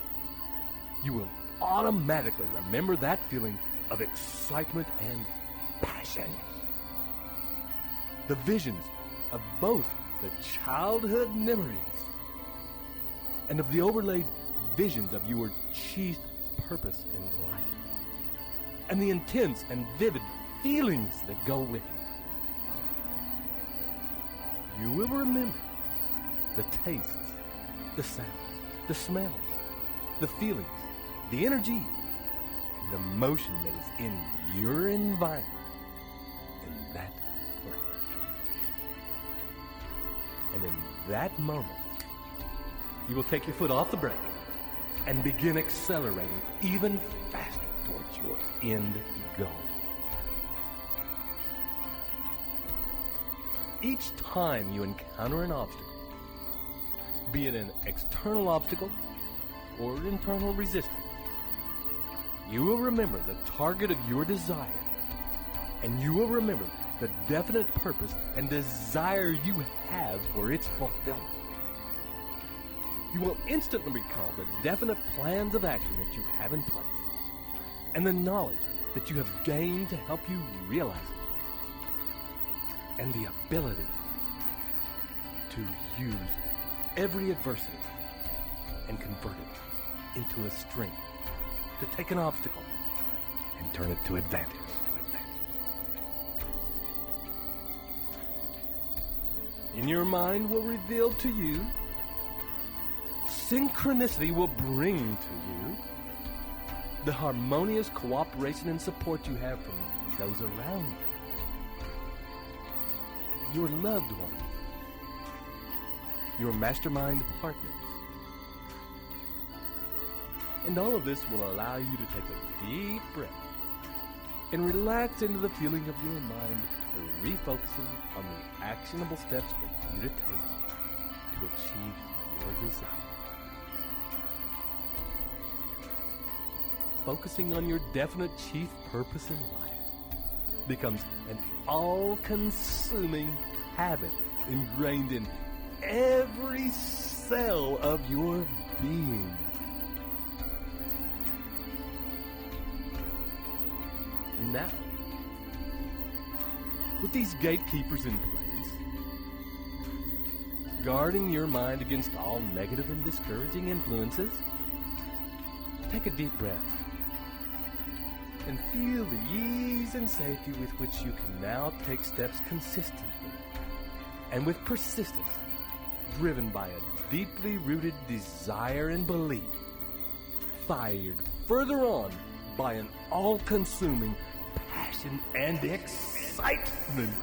you will automatically remember that feeling of excitement and passion. The visions of both the childhood memories and of the overlaid visions of your chief purpose in life, and the intense and vivid feelings that go with it. You will remember the tastes, the sounds, the smells, the feelings, the energy, and the motion that is in your environment in that place. And in that moment, you will take your foot off the brake and begin accelerating even faster towards your end goal. Each time you encounter an obstacle, be it an external obstacle or internal resistance, you will remember the target of your desire, and you will remember the definite purpose and desire you have for its fulfillment. You will instantly recall the definite plans of action that you have in place, and the knowledge that you have gained to help you realize it, and the ability to use every adversity and convert it into a strength, to take an obstacle and turn it to advantage. In your mind will reveal to you, synchronicity will bring to you the harmonious cooperation and support you have from those around you, your loved ones, your mastermind partners. And all of this will allow you to take a deep breath and relax into the feeling of your mind, refocusing on the actionable steps for you to take to achieve your desire. Focusing on your definite chief purpose in life becomes an all-consuming habit ingrained in every cell of your being. And now, with these gatekeepers in place, guarding your mind against all negative and discouraging influences, take a deep breath and feel the ease and safety with which you can now take steps consistently and with persistence, driven by a deeply rooted desire and belief, fired further on by an all-consuming passion and excitement.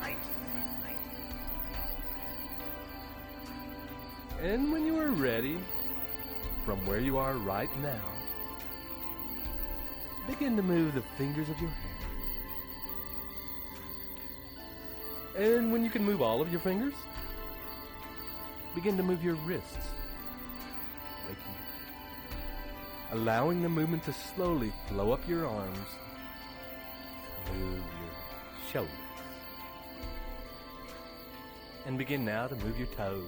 And when you are ready, from where you are right now, begin to move the fingers of your hand. And when you can move all of your fingers, begin to move your wrists, waking, allowing the movement to slowly flow up your arms, move your shoulders, and begin now to move your toes.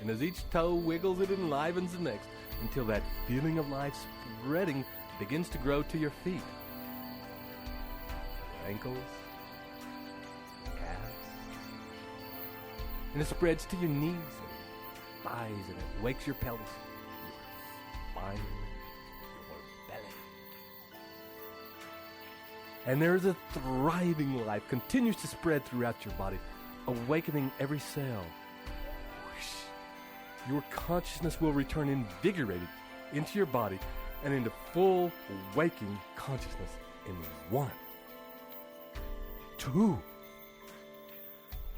And as each toe wiggles, it enlivens the next until that feeling of life spreading begins to grow to your feet, your ankles, calves, and it spreads to your knees and thighs, and it wakes your pelvis, your spine, your belly. And there is a thriving life continues to spread throughout your body, awakening every cell. Your consciousness will return invigorated into your body and into full waking consciousness in 1, 2,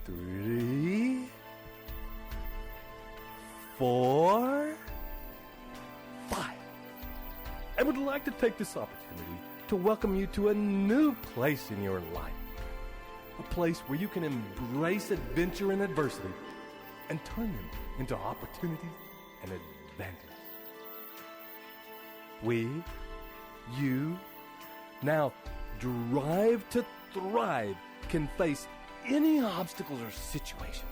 3, 4, 5. I would like to take this opportunity to welcome you to a new place in your life. A place where you can embrace adventure and adversity and turn them into opportunities and advantages. We, you, now drive to thrive can face any obstacles or situations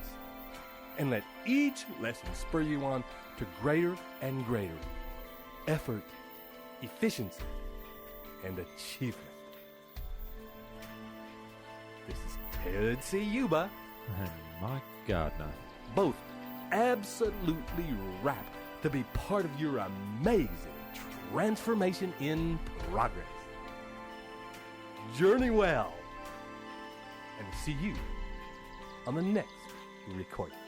and let each lesson spur you on to greater and greater effort, efficiency, and achievement. This is Ted Ciuba And Mike Gardner. both absolutely wrapped to be part of your amazing transformation in progress. Journey well, and see you on the next recording.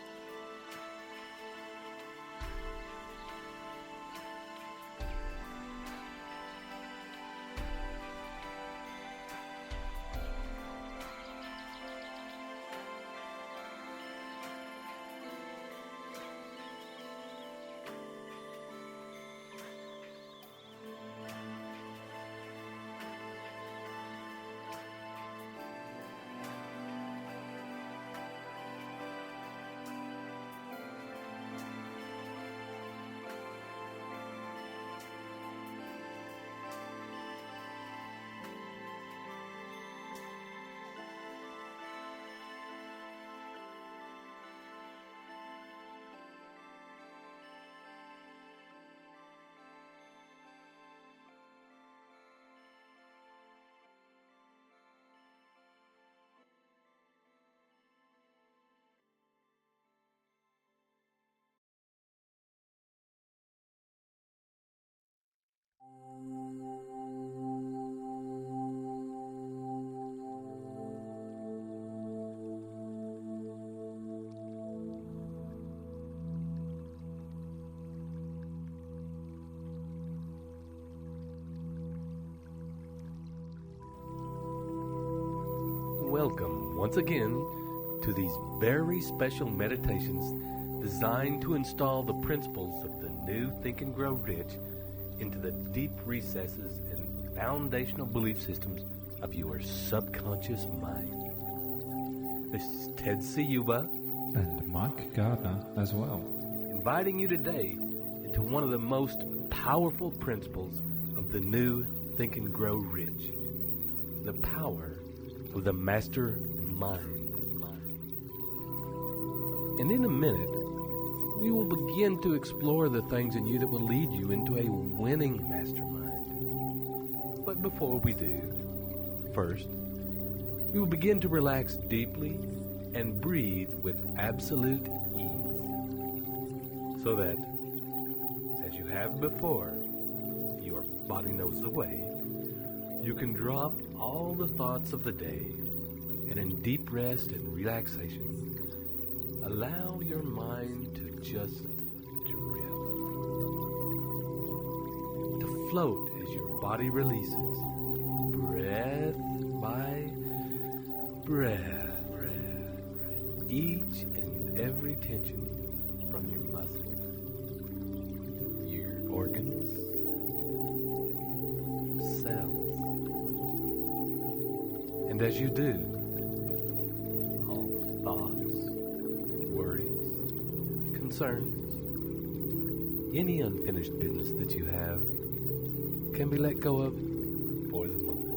Welcome once again to these very special meditations designed to install the principles of the new Think and Grow Rich into the deep recesses and foundational belief systems of your subconscious mind. This is Ted Ciuba And Mike Gardner as well. inviting you today into one of the most powerful principles of the new Think and Grow Rich, the power of the Mastermind. And in a minute, we will begin to explore the things in you that will lead you into a winning mastermind. But before we do, first, we will begin to relax deeply and breathe with absolute ease, so that, as you have before, your body knows the way, you can drop all the thoughts of the day, and in deep rest and relaxation, allow your mind to just drift, to float as your body releases, breath by breath, each and every tension from your muscles, your organs, cells. And as you do, all thoughts, worries, concerns, any unfinished business that you have can be let go of for the moment.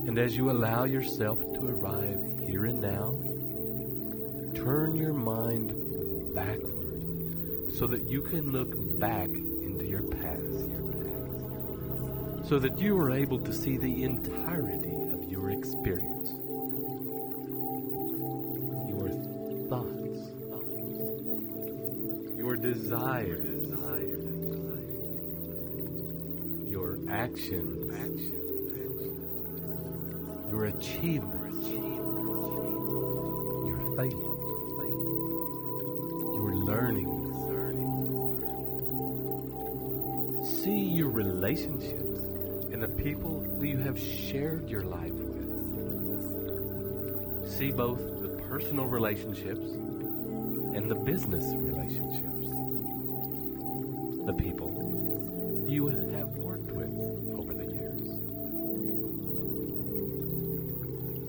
And as you allow yourself to arrive here and now, turn your mind backward so that you can look back into your past, so that you are able to see the entirety of your experience, your thoughts, your desires, your actions, your achievements, your failures, your learnings. See your relationships and the people who you have shared your life with. See both the personal relationships and the business relationships, the people you have worked with over the years.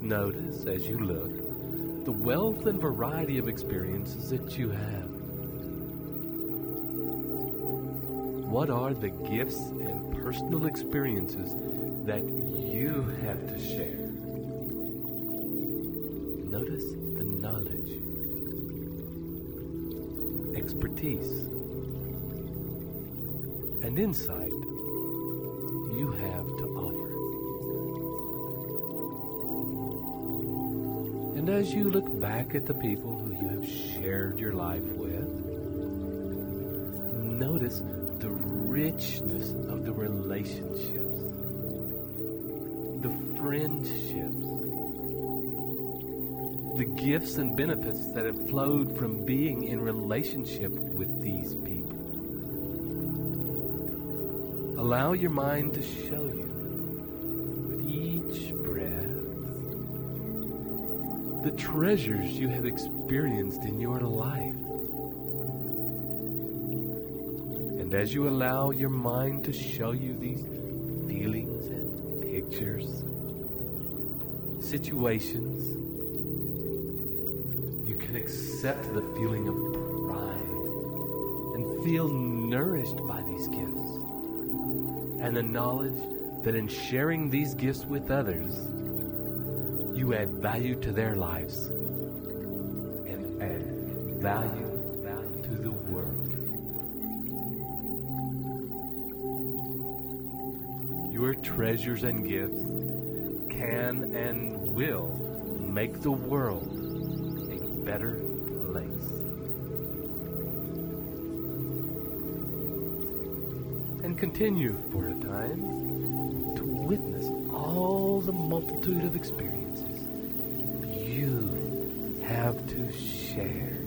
Notice as you look the wealth and variety of experiences that you have. What are the gifts and personal experiences that you have to share? Notice the knowledge, expertise, and insight you have to offer. And as you look back at the people who you have shared your life with, notice the richness of the relationships, the friendships, the gifts and benefits that have flowed from being in relationship with these people. Allow your mind to show you, with each breath, the treasures you have experienced in your life. And as you allow your mind to show you these feelings and pictures, situations, you can accept the feeling of pride and feel nourished by these gifts, and the knowledge that in sharing these gifts with others, you add value to their lives and add value to the world. Your treasures and gifts can and will make the world a better place. And continue for a time to witness all the multitude of experiences you have to share.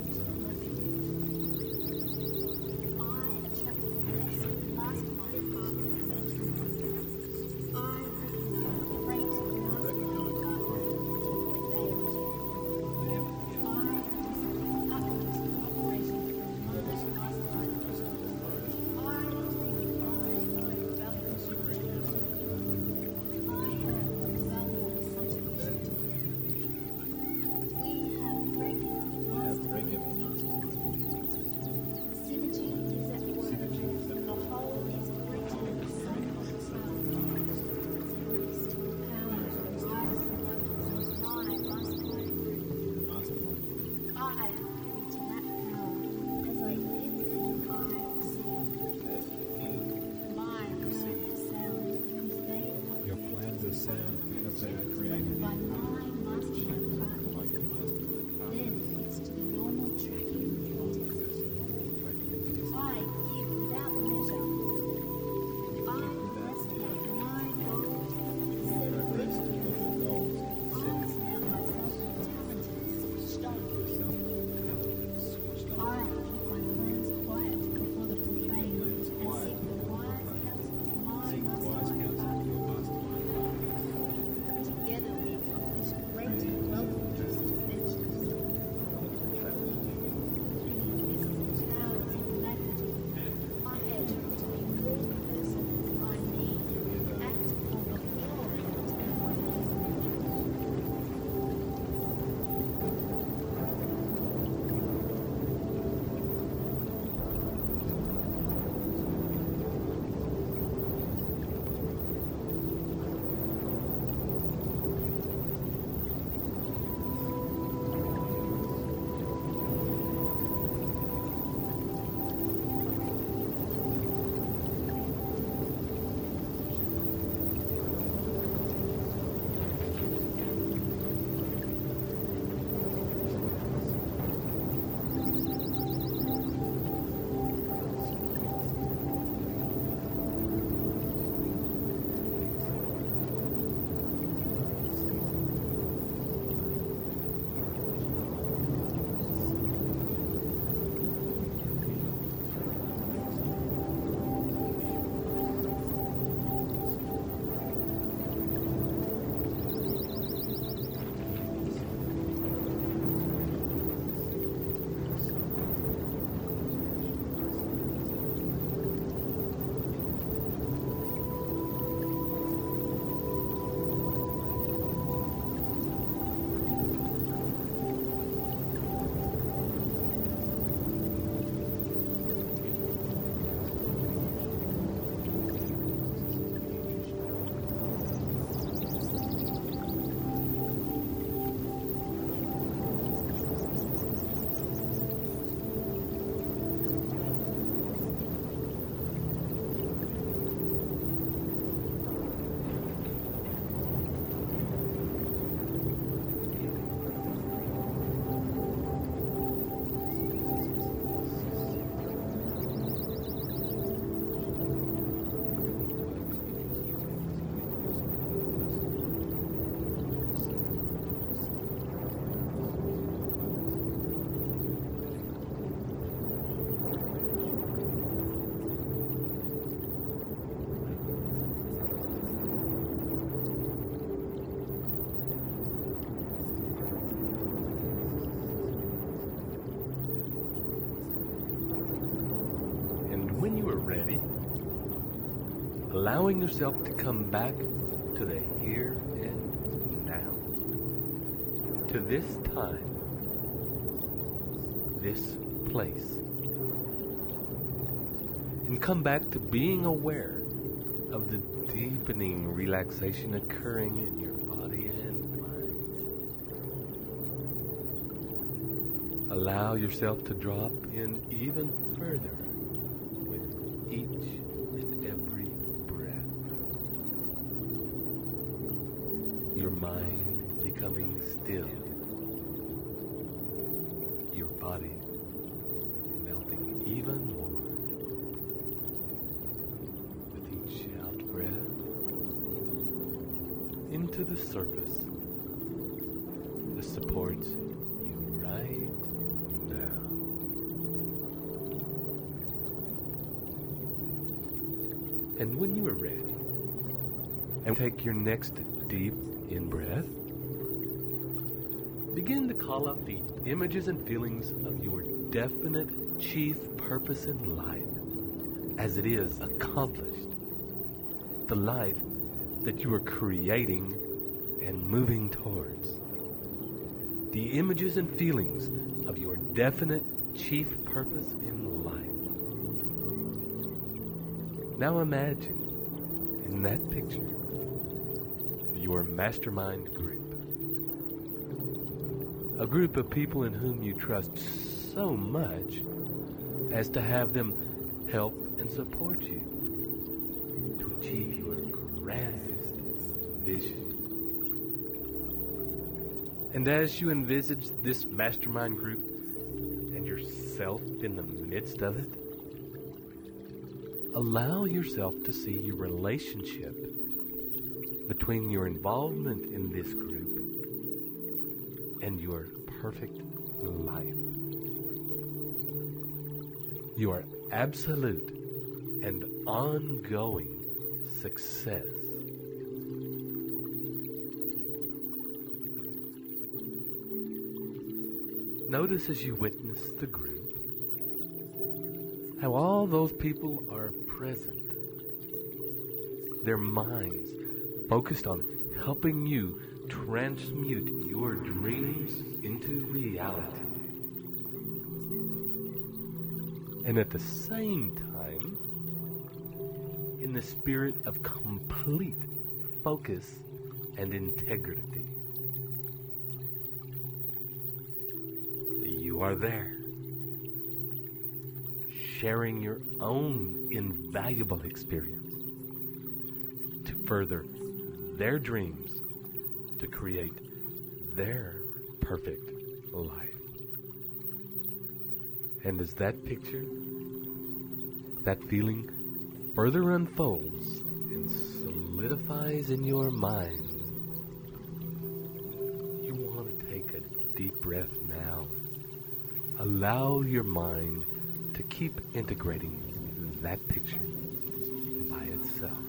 allowing yourself to come back to the here and now, to this time, this place, and come back to being aware of the deepening relaxation occurring in your body and mind. Allow yourself to drop in even further with each and every breath. Your mind becoming still. Your body melting even more. With each out breath into the surface that supports you right now. And when you are ready, and take your next deep in-breath, begin to call up the images and feelings of your definite chief purpose in life as it is accomplished. The life that you are creating and moving towards. The images and feelings of your definite chief purpose in life. Now imagine in that picture your mastermind group. A group of people in whom you trust so much as to have them help and support you to achieve your grandest vision. And as you envisage this mastermind group and yourself in the midst of it, allow yourself to see your relationship between your involvement in this group and your perfect life. Your absolute and ongoing success. Notice as you witness the group, how all those people are present. Their minds focused on helping you transmute your dreams into reality. And at the same time, in the spirit of complete focus and integrity. You are there, sharing your own invaluable experience to further their dreams, to create their perfect life. And as that picture, that feeling further unfolds and solidifies in your mind, you want to take a deep breath now. Allow your mind to keep integrating that picture by itself.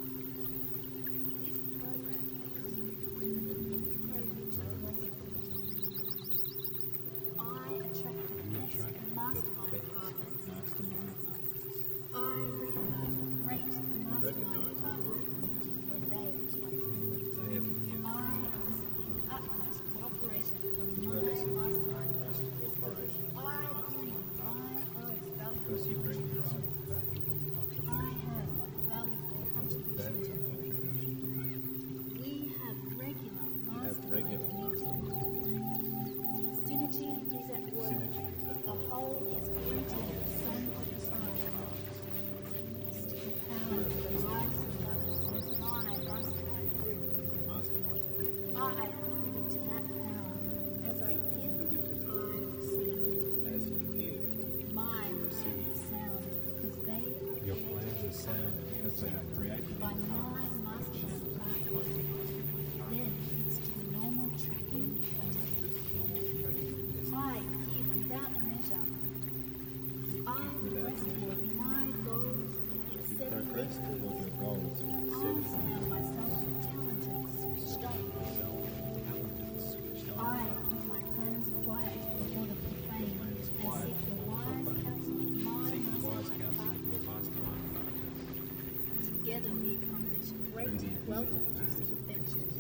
wealth-producing adventures.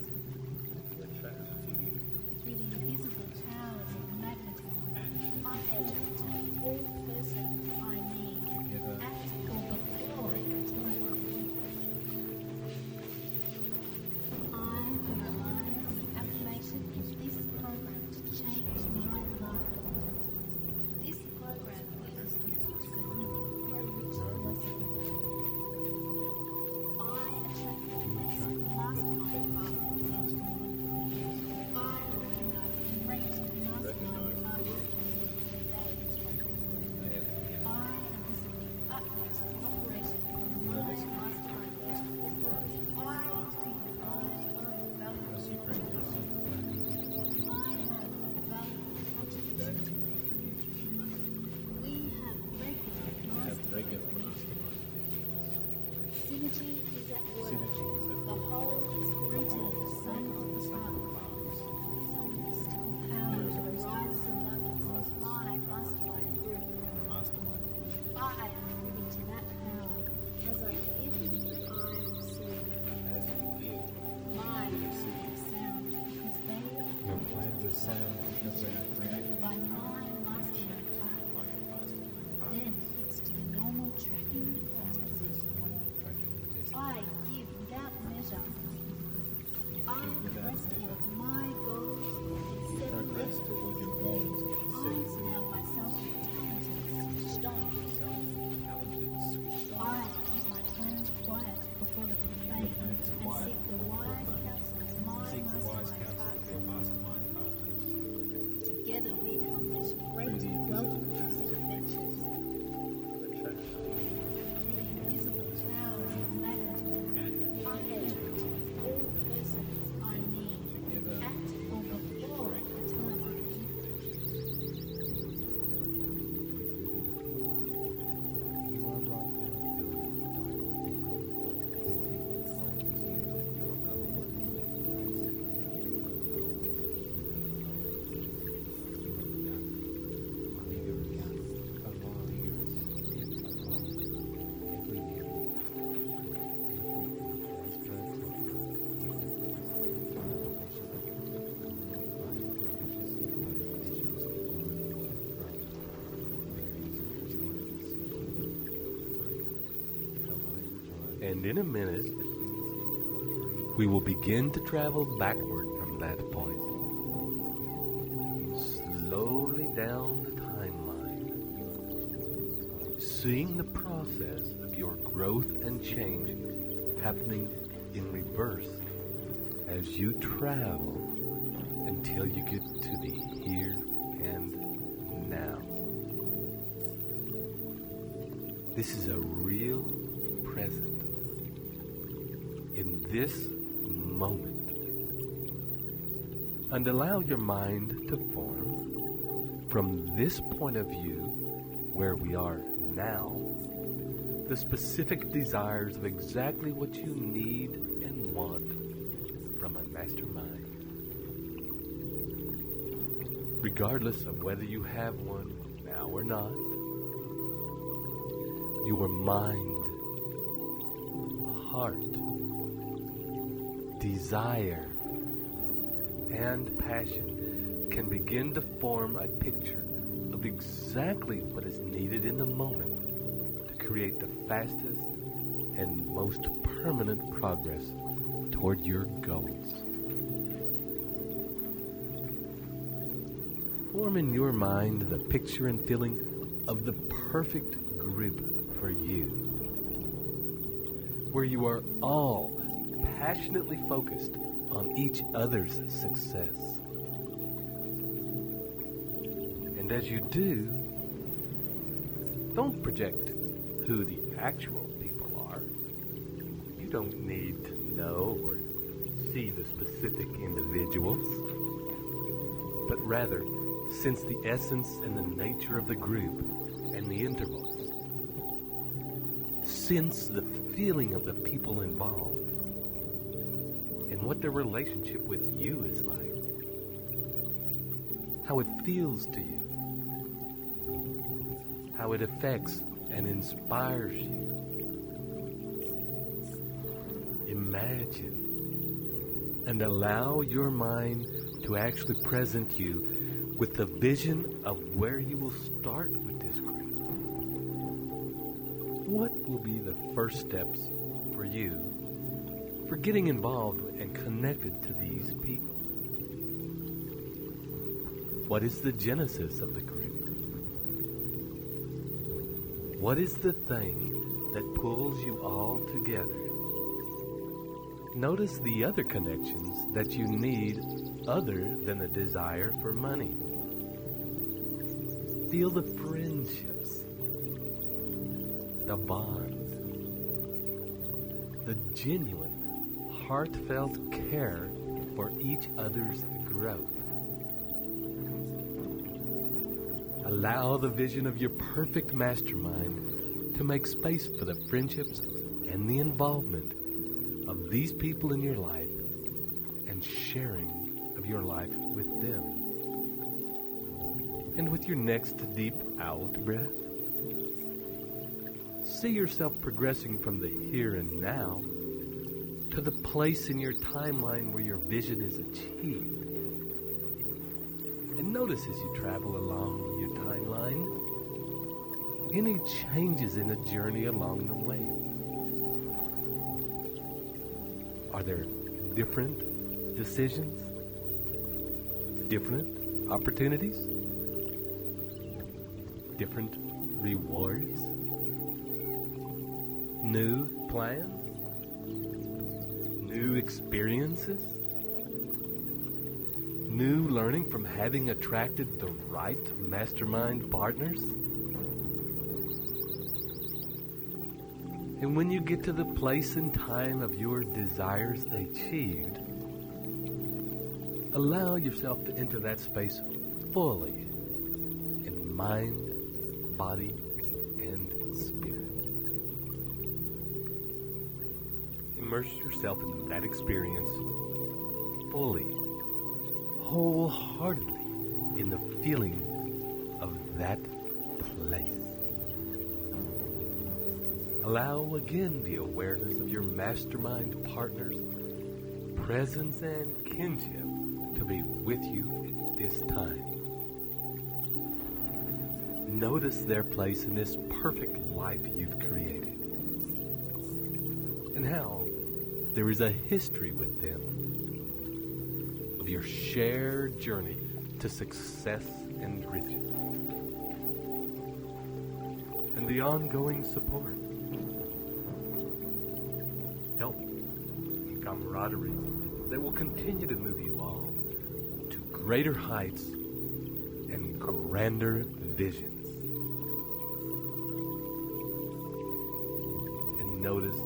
Through the invisible powers of magnetism, I attract all persons I meet at or before the time I meet them. I memorize the affirmation of this program to change my life. This program uses the book for healing for a richer blessing. I attract the best mastermind partners. I recognize great mastermind partners in they attract. I elicit the utmost cooperation from my mastermind partners. I decree that I am valuable. I have a valuable contribution to make. We have regular mastermind. Synergy is at work. The whole is greater than the sum of the parts. Mystical powers arise above us. My mastermind group. I am privy to that power. As I give, I receive. Mine is sound because they Your plans are sound because they are created by my mastermind partners. Then it's to the normal tracking and testing. I give without measure. I press toward my goals and set progress limits. toward your goals. I surround myself with talented, switched on. I keep my plans quiet before the profane and seek the wise counsel of my mastermind partners. Together we accomplish great wealth-producing adventures. Through the invisible powers of magnetism, I attract all persons I meet at or before the time I meet them. You are right now feeling And in a minute, we will begin to travel backward from that point. Slowly down the timeline. Seeing the process of your growth and change happening in reverse as you travel until you get to the here and now. This is a real present. In this moment. And allow your mind to form from this point of view where we are now the specific desires of exactly what you need and want from a mastermind. Regardless of whether you have one now or not, your mind, heart, desire, and passion can begin to form a picture of exactly what is needed in the moment to create the fastest and most permanent progress toward your goals. Form in your mind the picture and feeling of the perfect group for you, where you are all passionately focused on each other's success. And as you do, don't project who the actual people are. You don't need to know or see the specific individuals, but rather sense the essence and the nature of the group and the intervals. Sense the feeling of the people involved and what their relationship with you is like. How it feels to you. How it affects and inspires you. Imagine imagine and allow your mind to actually present you with the vision of where you will start with this group. What will be the first steps for you for getting involved and connected to these people? What is the genesis of the group? What is the thing that pulls you all together? Notice the other connections that you need other than a desire for money. Feel the friendships, the bond, the genuine, heartfelt care for each other's growth. Allow the vision of your perfect mastermind to make space for the friendships and the involvement of these people in your life and sharing of your life with them. And with your next deep out breath, see yourself progressing from the here and now to the place in your timeline where your vision is achieved. And notice as you travel along your timeline, any changes in the journey along the way. Are there different decisions? Different opportunities? Different rewards? New plans? New experiences? New learning from having attracted the right mastermind partners? And when you get to the place and time of your desires achieved, allow yourself to enter that space fully in mind, body, and spirit. Immerse yourself in that experience fully, wholeheartedly in the feeling of that place. Allow again the awareness of your mastermind partners' presence and kinship to be with you at this time. Notice their place in this perfect life you've created, and how there is a history with them of your shared journey to success and riches, and the ongoing support, help, and camaraderie that will continue to move you all to greater heights and grander visions. And notice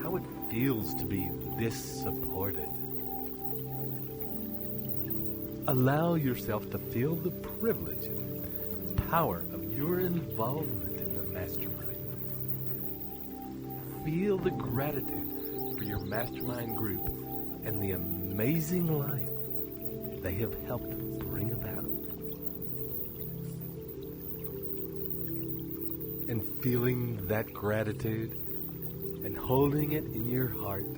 how it feels to be this supported. Allow yourself to feel the privilege and power of your involvement in the mastermind. Feel the gratitude for your mastermind group and the amazing life they have helped bring about. And feeling that gratitude and holding it in your heart,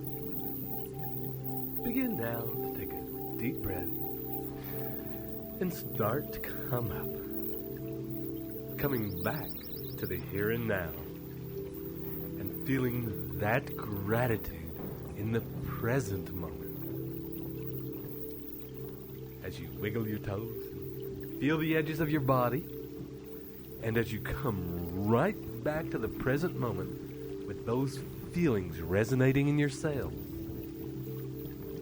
begin now to take a deep breath and start to come up, coming back to the here and now, and feeling that gratitude in the present moment. As you wiggle your toes, feel the edges of your body, and as you come right back to the present moment with those feelings resonating in your cells,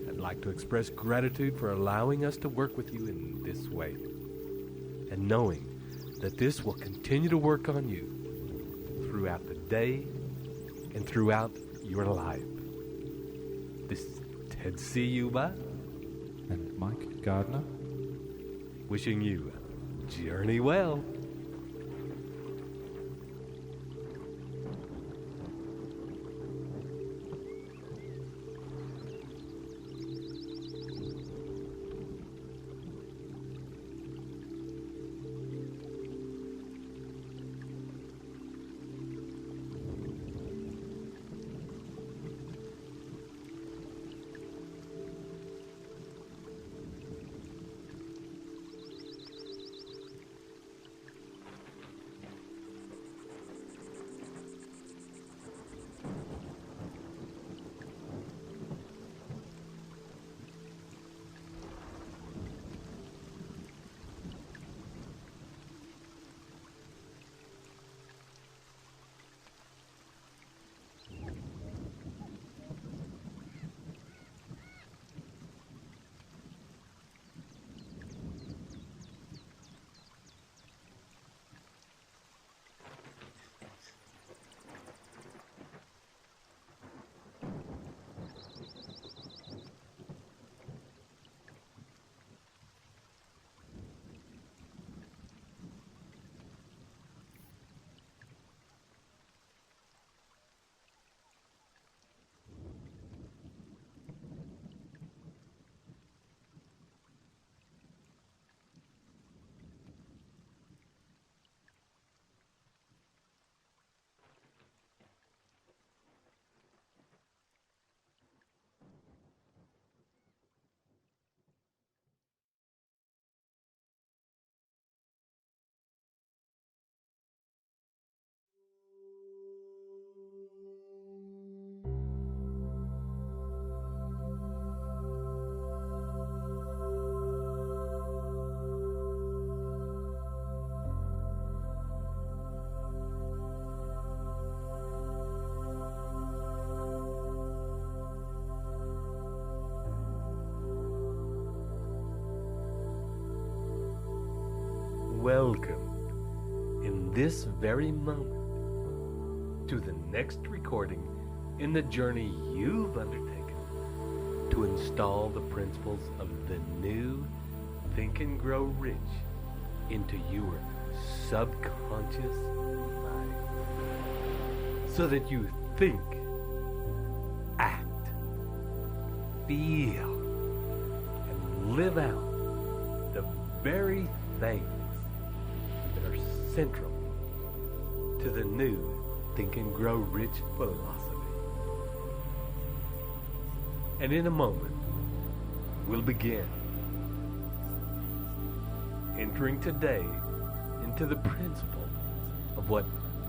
I'd like to express gratitude for allowing us to work with you in this way, and knowing that this will continue to work on you throughout the day and throughout your life. This is Ted Ciuba And Mike Gardner. wishing you journey well. welcomed in this very moment to the next recording in the journey you've undertaken to install the principles of the new Think and Grow Rich into your subconscious mind, so that you think, act, feel, and live out the very things that are central to the new Think and Grow Rich philosophy. And in a moment, we'll begin entering today into the principle of what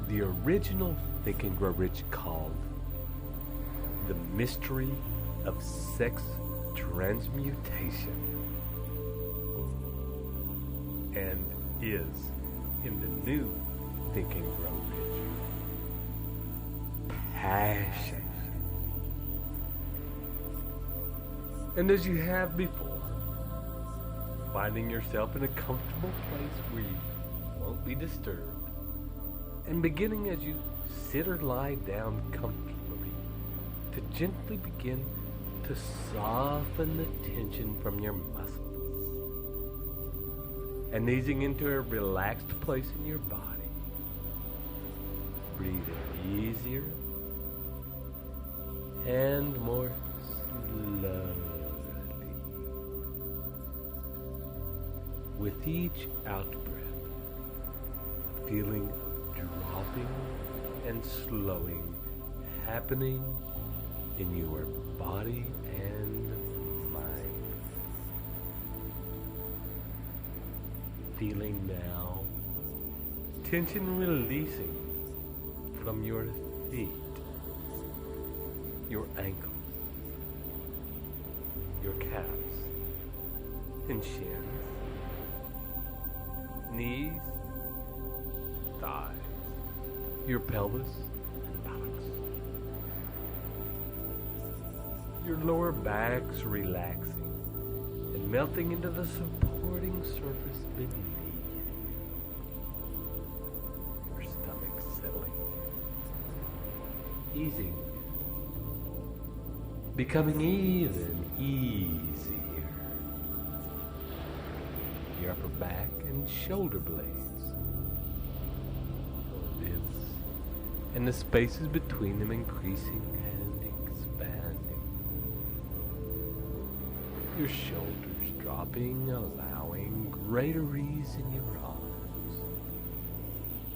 the original Think and Grow Rich called the mystery of sex transmutation, and is in the new Think and Grow Rich passion. And as you have before, finding yourself in a comfortable place where you won't be disturbed, and beginning as you sit or lie down comfortably to gently begin to soften the tension from your muscles, and easing into a relaxed place in your body. Breathe in easier and more slowly. With each out-breath, a feeling of dropping and slowing happening in your body and mind. Feeling now tension releasing from your feet, your ankles, your calves and shins, knees, thighs, your pelvis and buttocks. Your lower back's relaxing and melting into the supporting surface beneath. Your stomach settling, easing, becoming even easier. Your upper back and shoulder blades, your ribs, and the spaces between them increasing and expanding. Your shoulders dropping, allowing greater ease in your arms,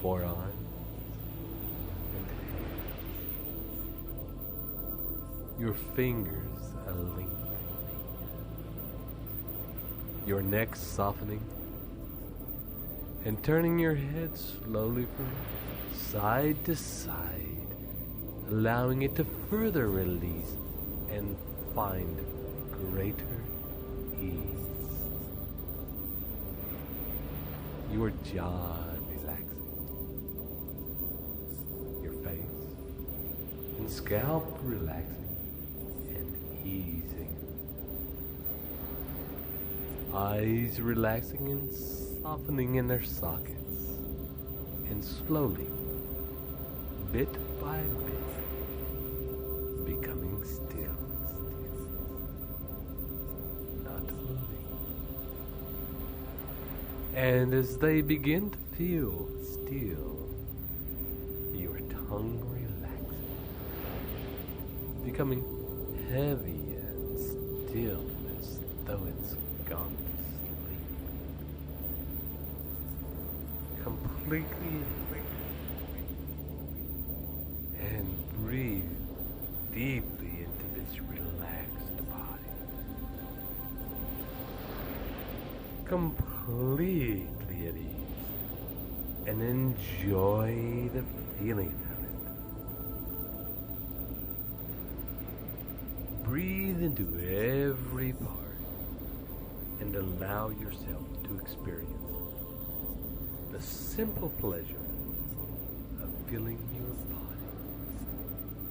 forearms, and hands. Your fingers are lengthening. Your neck softening, and turning your head slowly from side to side, allowing it to further release and find greater ease. Your jaw relaxing, your face and scalp relaxing and easing. Eyes relaxing and softening in their sockets, and slowly, bit by bit, becoming still, not moving. And as they begin to feel still, your tongue relaxing, becoming heavy and still as though it's gone to sleep. Completely and breathe deeply into this relaxed body. Completely at ease, and enjoy the feeling of it. Breathe into every part and allow yourself to experience the simple pleasure of feeling your body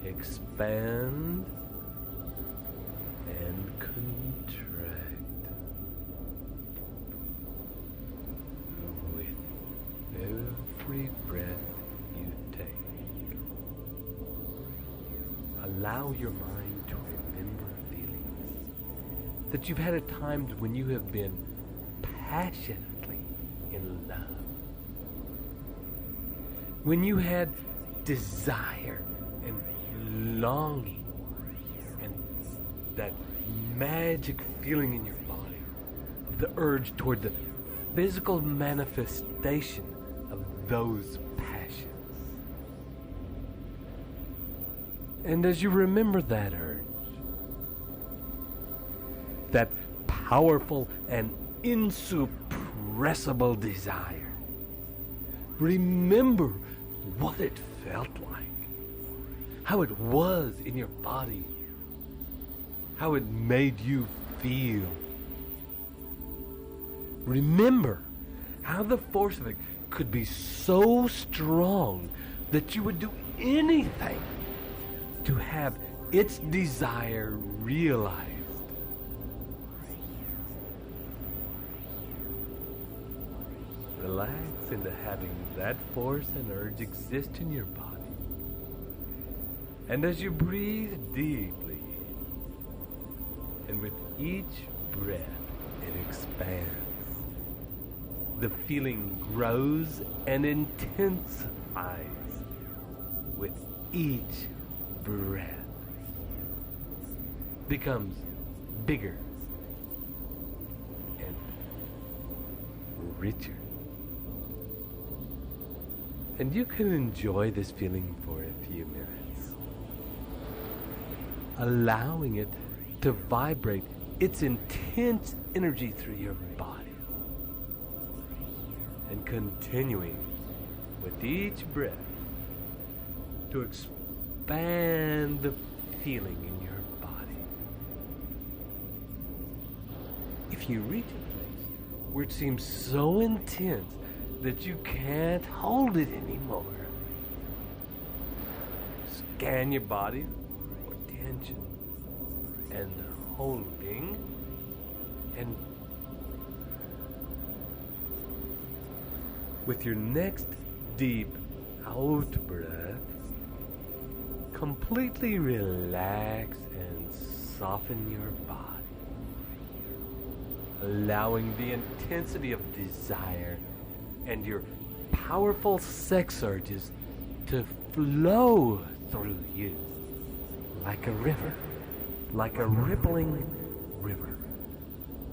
expand and contract with allow your mind to remember feelings that you've had at times when you have been passionately in love. When you had desire and longing and that magic feeling in your body of the urge toward the physical manifestation of those passions. And as you remember that urge, that powerful and insuppressible desire, remember what it felt like, how it was in your body, how it made you feel. Remember how the force of it could be so strong that you would do anything to have its desire realized. Relax into having that force and urge exist in your body. And as you breathe deeply, and with each breath it expands, the feeling grows and intensifies with each breath. Becomes bigger and richer. And you can enjoy this feeling for a few minutes, allowing it to vibrate its intense energy through your body, and continuing with each breath to expand the feeling in your body. If you reach a place where it seems so intense that you can't hold it anymore, scan your body for tension and holding, and with your next deep out breath, completely relax and soften your body, allowing the intensity of desire and your powerful sex urges to flow through you like a river, like a rippling river,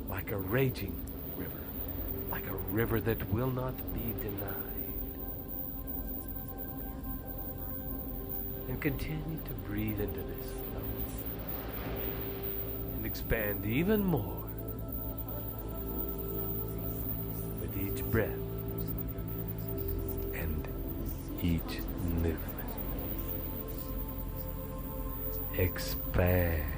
like a raging river, like a river that will not be denied. And continue to breathe into this flow and expand even more with each breath and each movement. Expand.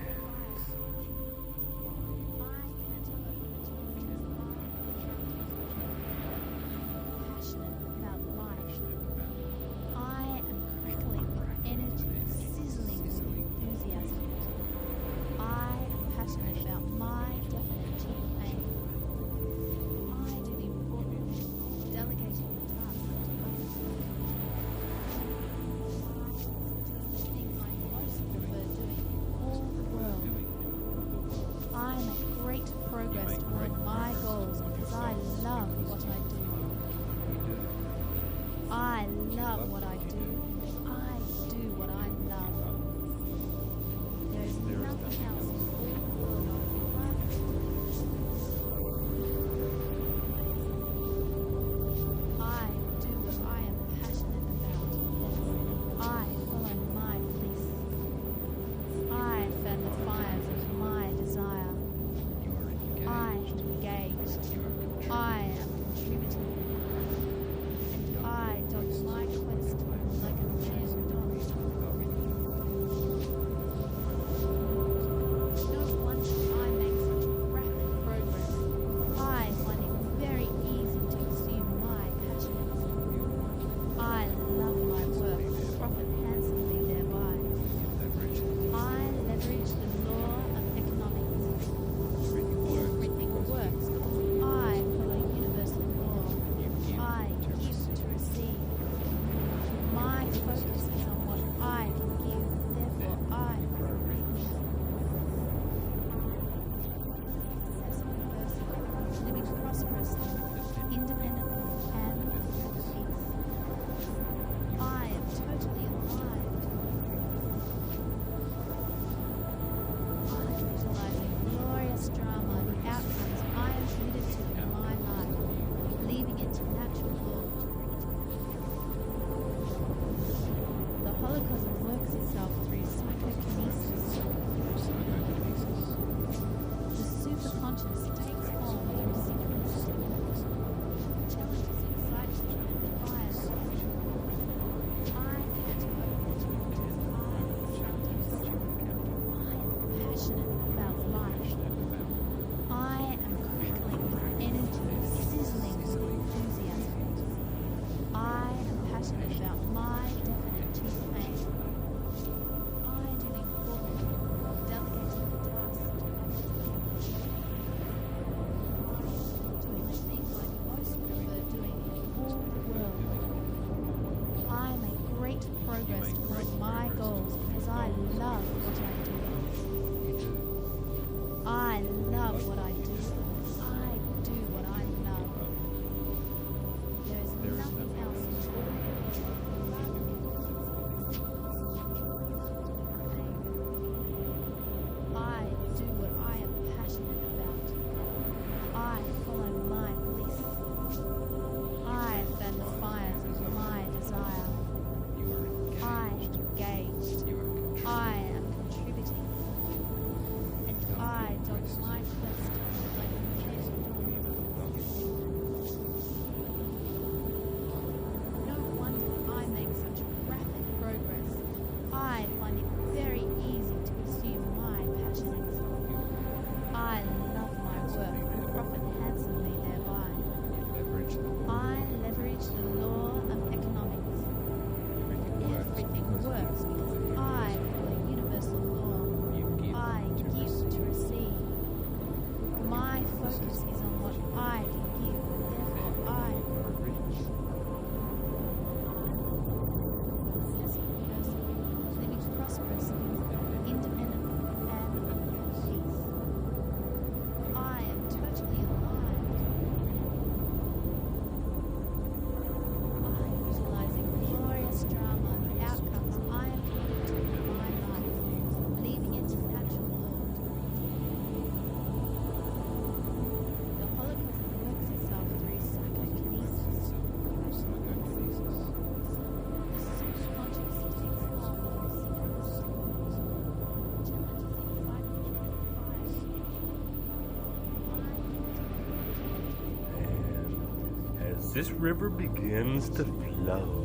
this river begins to flow,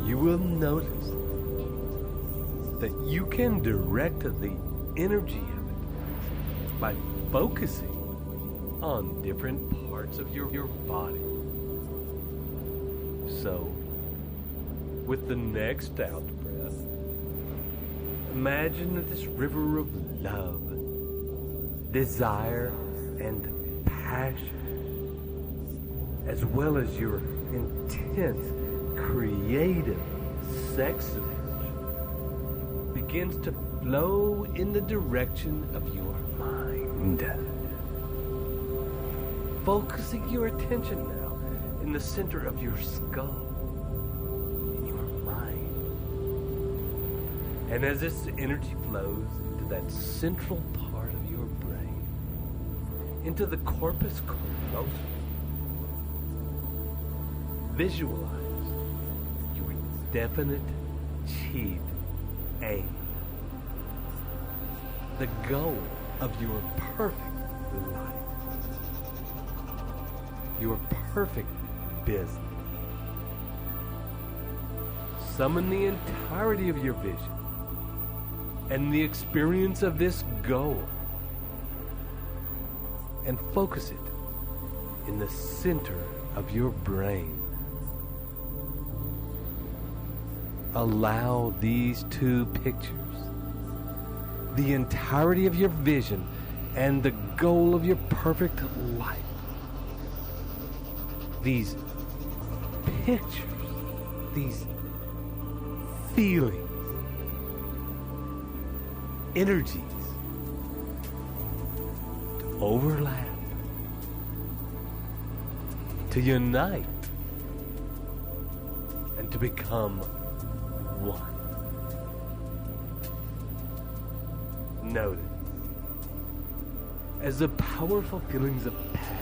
you will notice that you can direct the energy of it by focusing on different parts of your body. So, with the next out breath, imagine that this river of love, desire, and passion, as well as your intense, creative sex energy, begins to flow in the direction of your mind. Focusing your attention now in the center of your skull, in your mind. And as this energy flows into that central part of your brain, into the corpus callosum, visualize your definite chief aim, the goal of your perfect life, your perfect business. Summon the entirety of your vision and the experience of this goal and focus it in the center of your brain. Allow these two pictures, the entirety of your vision and the goal of your perfect life, these pictures, these feelings, energies to overlap, to unite, and to become one. Notice as the powerful feelings of passion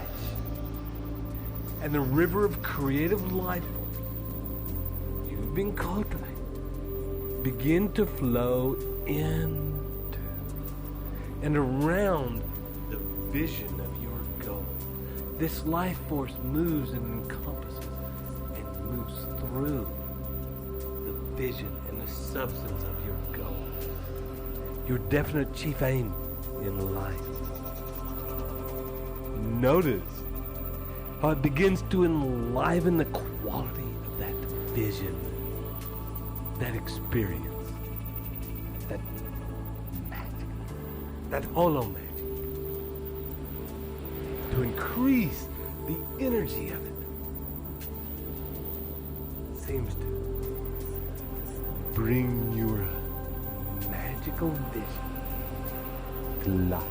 and the river of creative life force you've been cultivating begin to flow into and around the vision of your goal. This life force moves and encompasses and moves through the vision and the substance of your goal, your definite chief aim in life. Notice how it begins to enliven the quality of that vision, that experience, that magic, that hollow magic, to increase the energy of it. Seems to bring your magical vision to life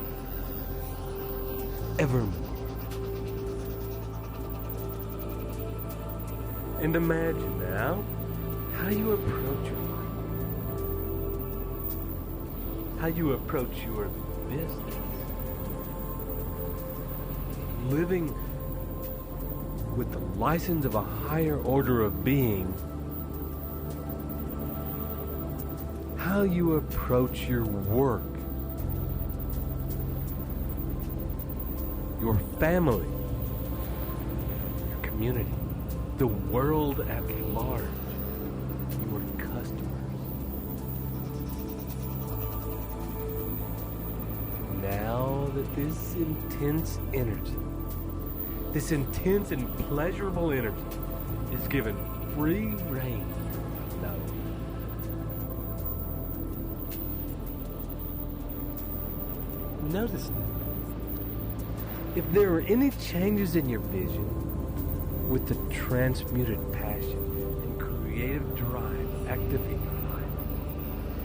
evermore. And imagine now how you approach your life, how you approach your business, living with the license of a higher order of being, how you approach your work, your family, your community, the world at large, your customers. Now that this intense energy, this intense and pleasurable energy is given free rein to flow. Notice that if there are any changes in your vision with the transmuted passion and creative drive active in your life,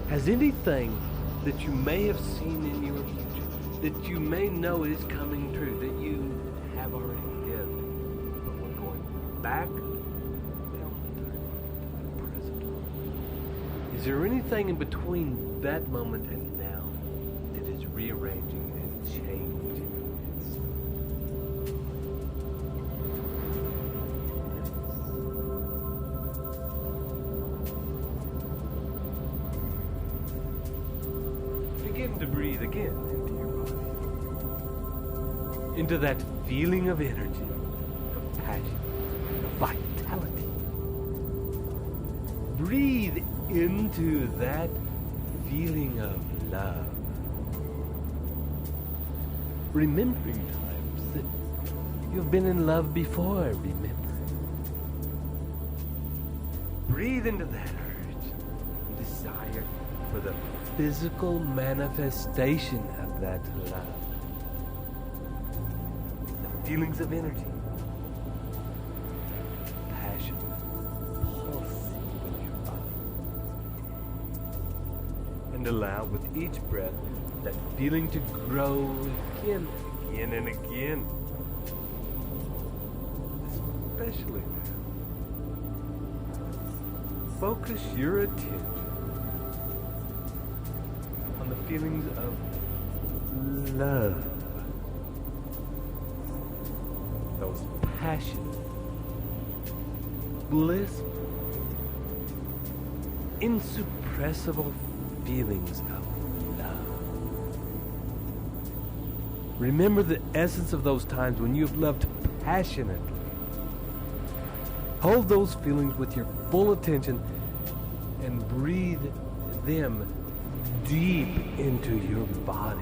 has anything that you may have seen in your future, that you may know is coming true, that you have already lived, but we're going back down to the present. Is there anything in between that moment and now that is rearranging and changing? Begin to breathe again into your body, into that feeling of energy, of passion, of vitality. Breathe into that feeling of love. Remembering times that you've been in love before, remember. Breathe into that urge and desire for the physical manifestation of that love. The feelings of energy, passion, pulsing in your body. And allow with each breath that feeling to grow again and again. Especially now. Focus your attention on the feelings of love. Those passionate, blissful, insuppressible feelings of love. Remember the essence of those times when you have loved passionately. Hold those feelings with your full attention and breathe them deep into your body.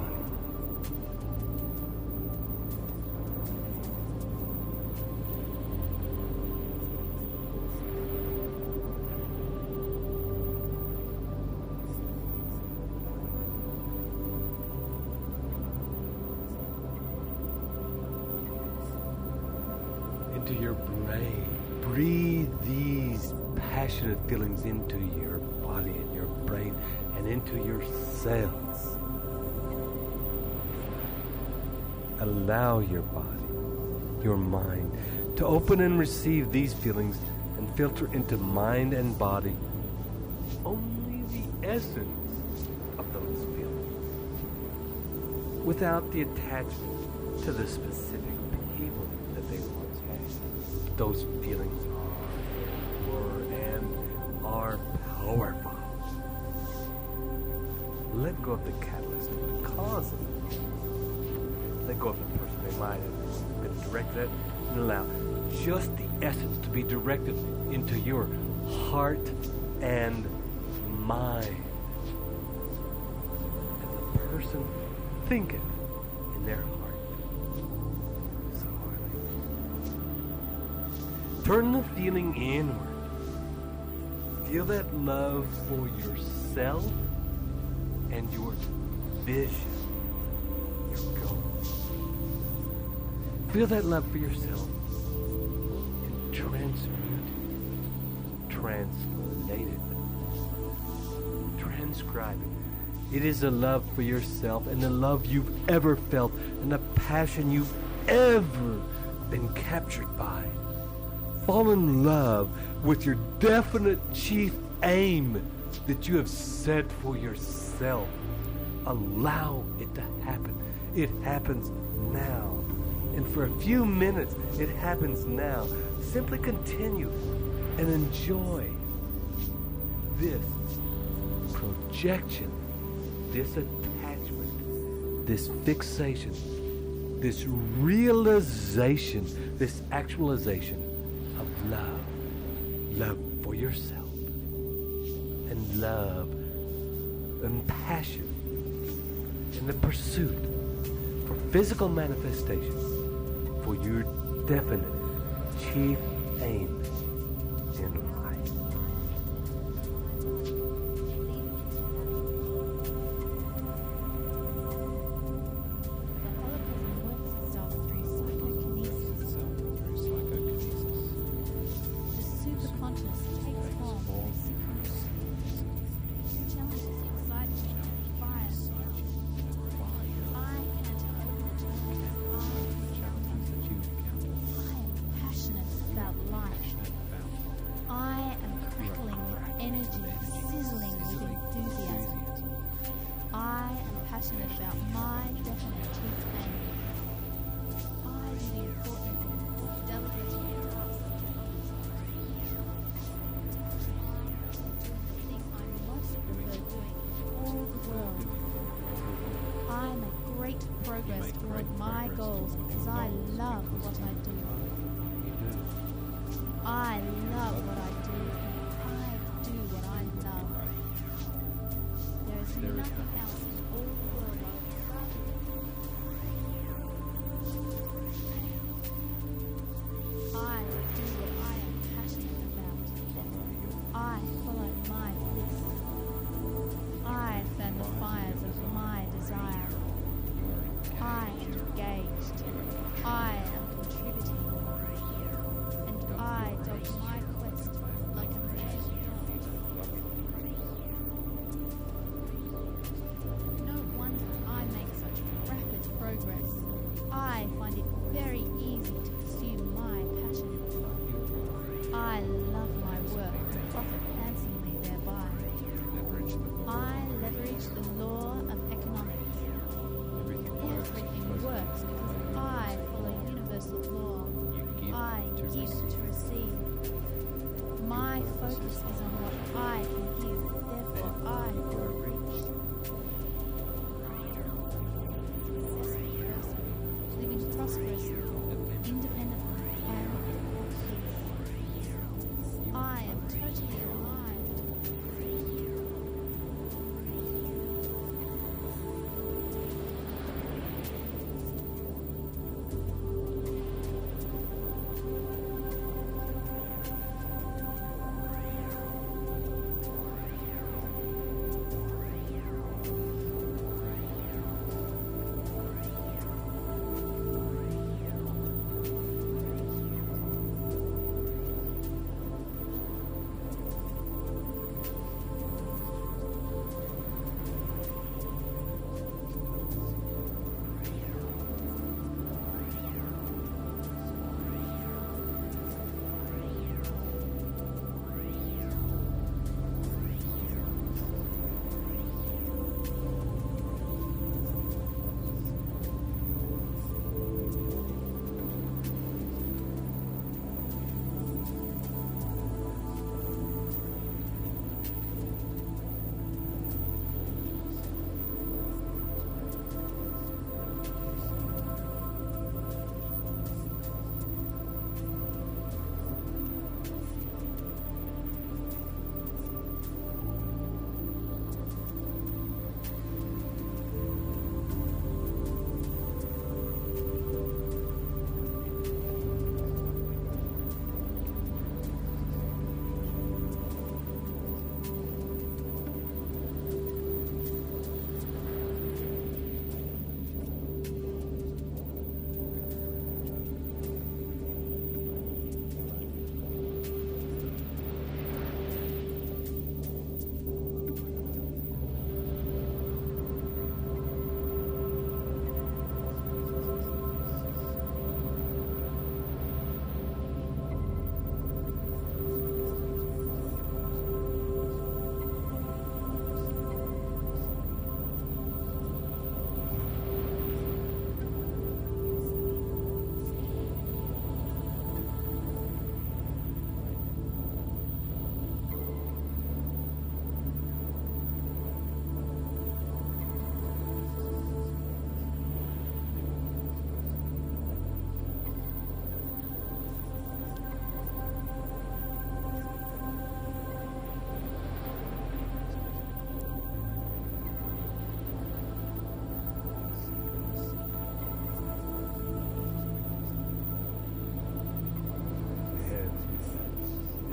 Into your brain. Breathe these passionate feelings into your body and your brain and into your cells. Allow your body, your mind, to open and receive these feelings and filter into mind and body only the essence of those feelings, without the attachment to the specific people that they once had. Those feelings were and are powerful. Let go of the catalyst, the cause of it. Let go of the person they might have been directed at, and allow just the essence to be directed into your heart and mind. And the person think it in their heart. So hardly. Turn the feeling inward. Feel that love for yourself and your vision, your goals. Feel that love for yourself and transmute it, translate it, transcribe it. It is a love for yourself and the love you've ever felt and the passion you've ever been captured by. Fall in love with your definite chief aim that you have set for yourself. Allow it to happen. It happens now. And for a few minutes, it happens now. Simply continue and enjoy this projection, this attachment, this fixation, this realization, this actualization of love. Love for yourself. And love and passion in the pursuit for physical manifestation for your definite chief aim in life. Progress toward my goals because I love what I do. I love what I do, and I do what I love. There is nothing else in all the world I would rather do. I do what I am passionate about. I follow my bliss. I fan the fires of my desire. I am engaged. I am contributing. And I dog my quest like a mad dog. No wonder I make such rapid progress. I find it very easy to pursue my passion. I love my work and profit handsomely thereby. I leverage the law of economics. Everything works because I follow universal law. I give to receive. My focus is on what I can give, therefore I grow rich. Successful person, living prosperously, independently, and at peace. I am totally alive.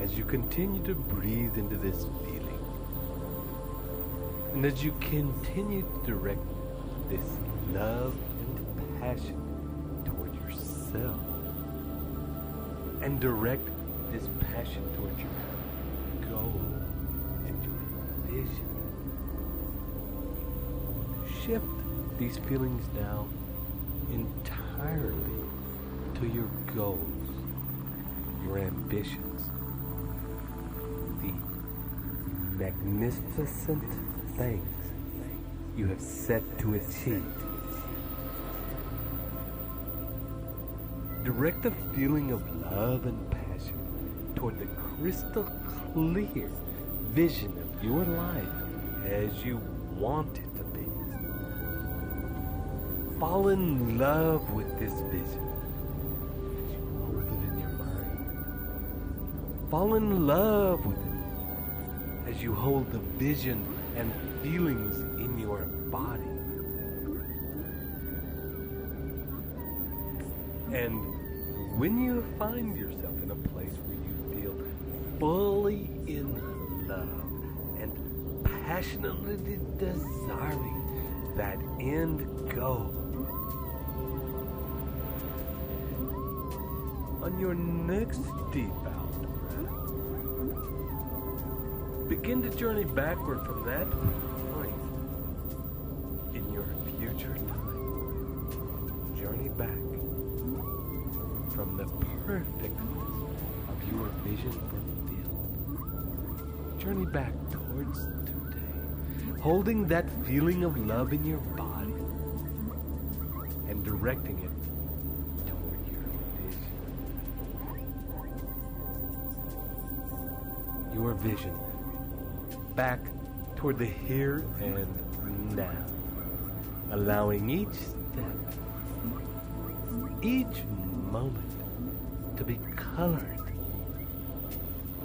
As you continue to breathe into this feeling, and as you continue to direct this love and passion toward yourself, and direct this passion towards your goal and your vision, shift these feelings now entirely to your goals, your ambitions, the magnificent things you have set to achieve. Direct the feeling of love and passion toward the crystal clear vision of your life as you want it to be. Fall in love with this vision as you hold it in your mind Fall in love with it as you hold the vision and feelings in your body. And when you find yourself in a place where you feel fully in love and passionately desiring that end goal, on your next deep out breath, begin to journey backward from that point in your future time. Journey back from the perfectness of your vision fulfilled. Journey back towards today, holding that feeling of love in your body and directing it toward your vision. Your vision back toward the here and now, allowing each step, each moment to be colored,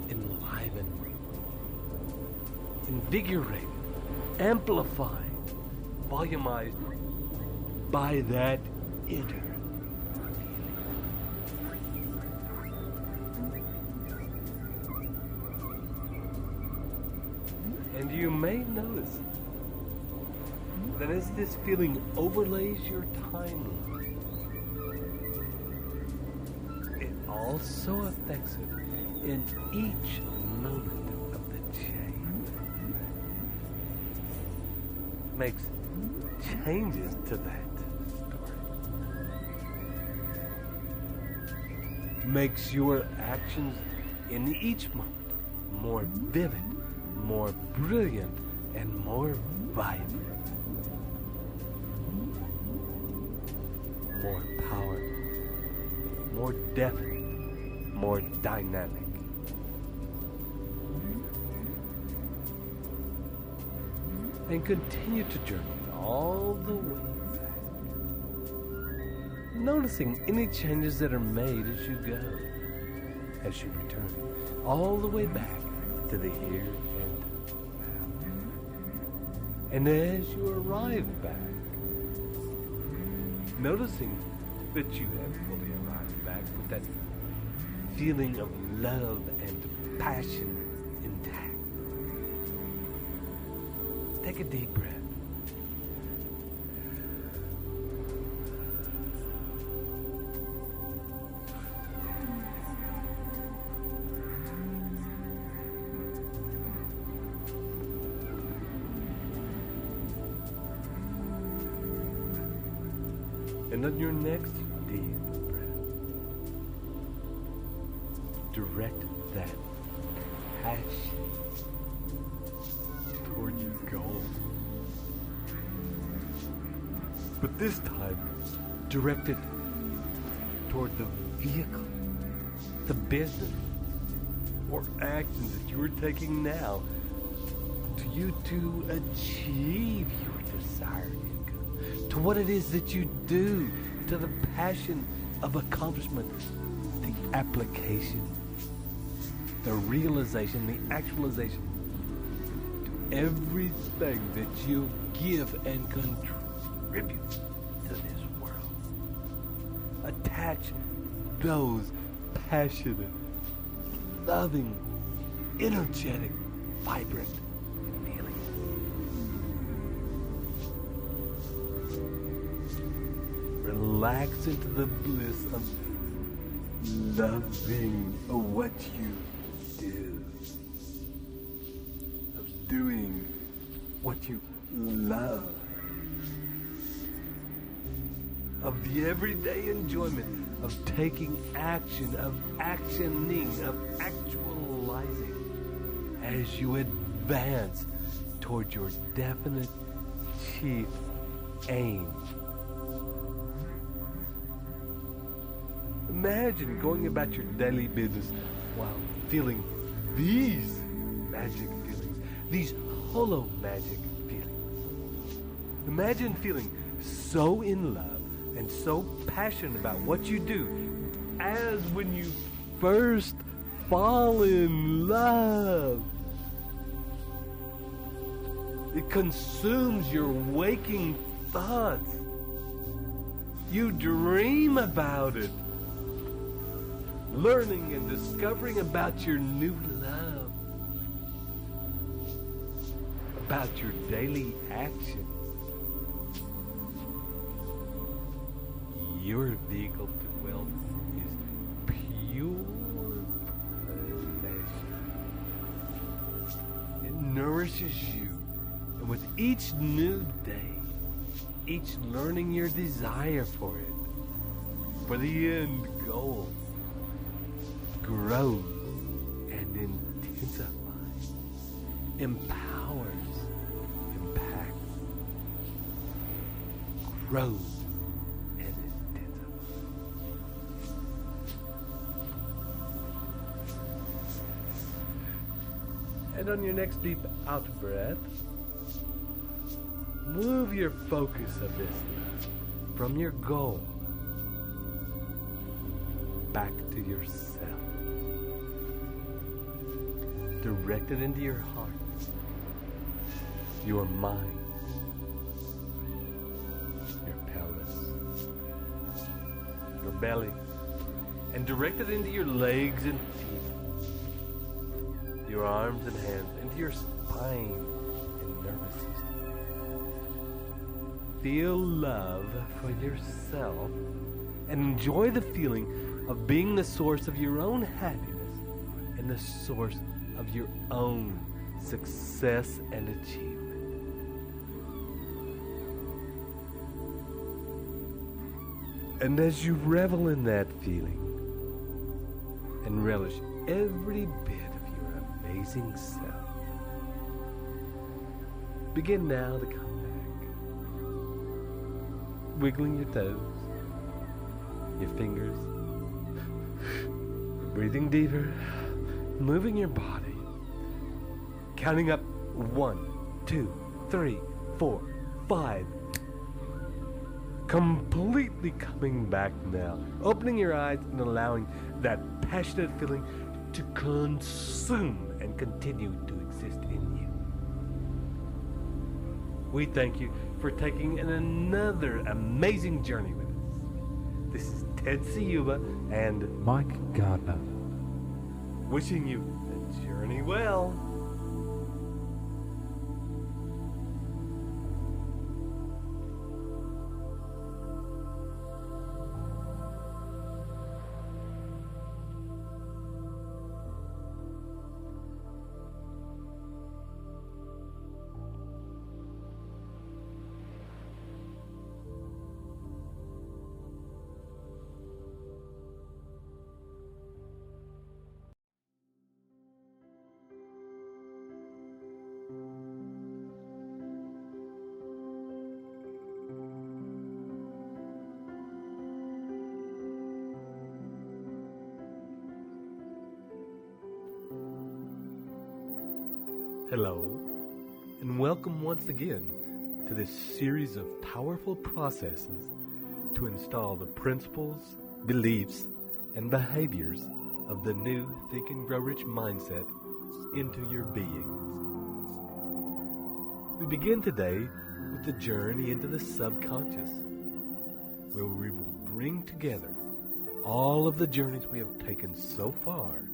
enlivened, invigorated, amplified, volumized by that inner feeling. And you may notice that as this feeling overlays your timeline, it also affects it in each moment of the chain. Makes changes to that story. Makes your actions in each moment more vivid, more brilliant, and more vibrant. More powerful, more definite, more dynamic. And continue to journey all the way back, noticing any changes that are made as you go, as you return, all the way back to the here and now. And as you arrive back, noticing that you have fully arrived back with that feeling of love and passion intact. Take a deep breath. And on your next deep breath, direct that passion toward your goal. But this time, direct it toward the vehicle, the business, or actions that you are taking now to you to achieve your desired income, to what it is that you do, to the passion of accomplishment, the application, the realization, the actualization, to everything that you give and contribute to this world. Attach those passionate, loving, energetic, vibrant feelings. Relax into the bliss of loving what you do, of doing what you love, of the everyday enjoyment of taking action, of actioning, of actualizing as you advance toward your definite chief aim. Imagine going about your daily business while feeling these magic feelings, these hollow magic feelings. Imagine feeling so in love and so passionate about what you do as when you first fall in love. It consumes your waking thoughts. You dream about it, learning and discovering about your new love, about your daily actions. Your vehicle to wealth is pure pleasure. It nourishes you, and with each new day, each learning your desire for it, for the end goal, grows and intensifies, empowers, impacts, grows and intensifies. And on your next deep out breath, move your focus of this from your goal back to yourself. Direct it into your heart, your mind, your pelvis, your belly, and direct it into your legs and feet, your arms and hands, into your spine and nervous system. Feel love for yourself and enjoy the feeling of being the source of your own happiness and the source of your own success and achievement. And as you revel in that feeling and relish every bit of your amazing self, begin now to come back, wiggling your toes, your fingers, breathing deeper, moving your body, counting up 1, 2, 3, 4, 5. Completely coming back now, opening your eyes and allowing that passionate feeling to consume and continue to exist in you. We thank you for taking another amazing journey with us. This is Ted Ciuba and Mike Gardner. wishing you the journey well. Hello, and welcome once again to this series of powerful processes to install the principles, beliefs, and behaviors of the new Think and Grow Rich mindset into your beings. We begin today with the journey into the subconscious, where we will bring together all of the journeys we have taken so far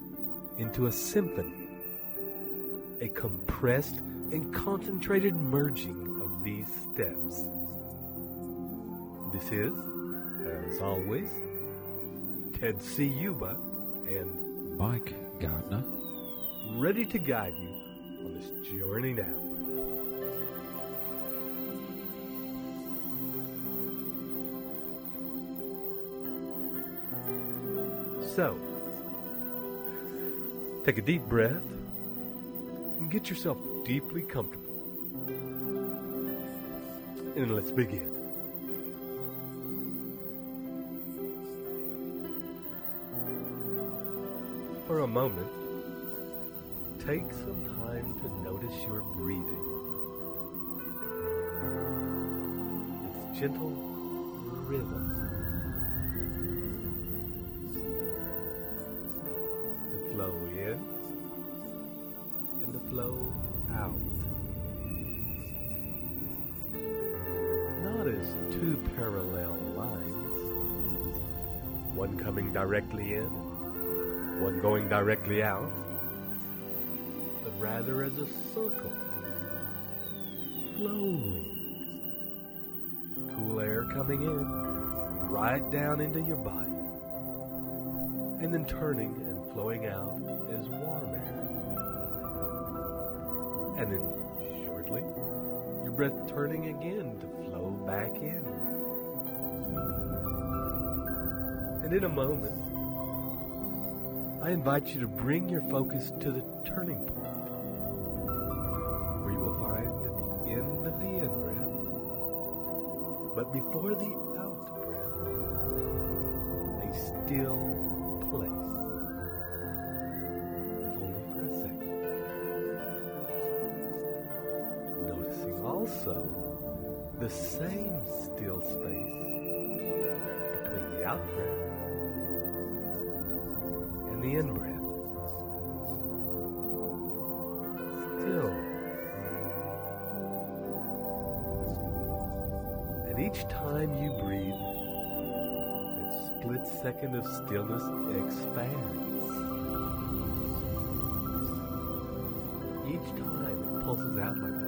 into a symphony, a compressed and concentrated merging of these steps. This is, as always, Ted Ciuba and Mike Gardner. ready to guide you on this journey now. So, take a deep breath and get yourself deeply comfortable. And let's begin. For a moment, take some time to notice your breathing. Its gentle rhythm. The flow in and the flow out. Not as two parallel lines, one coming directly in, one going directly out, but rather as a circle, flowing. Cool air coming in, right down into your body, and then turning and flowing out as warm air. And then shortly, your breath turning again to flow back in. And in a moment, I invite you to bring your focus to the turning point, where you will find at the end of the in-breath, but before the out-breath, a still place, if only for a second. Noticing also the same still space between the out-breath and the in-breath. Still. And each time you breathe, that split second of stillness expands. Each time it pulses out like a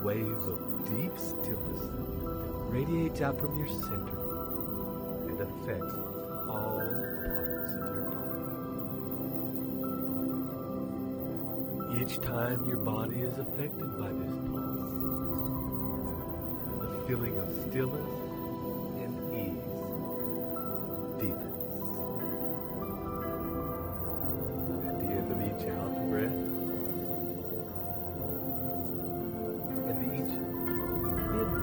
wave of deep stillness that radiates out from your center and affects all parts of your body. Each time your body is affected by this pulse, the feeling of stillness and ease deepens. At the end of each out breath and each in breath,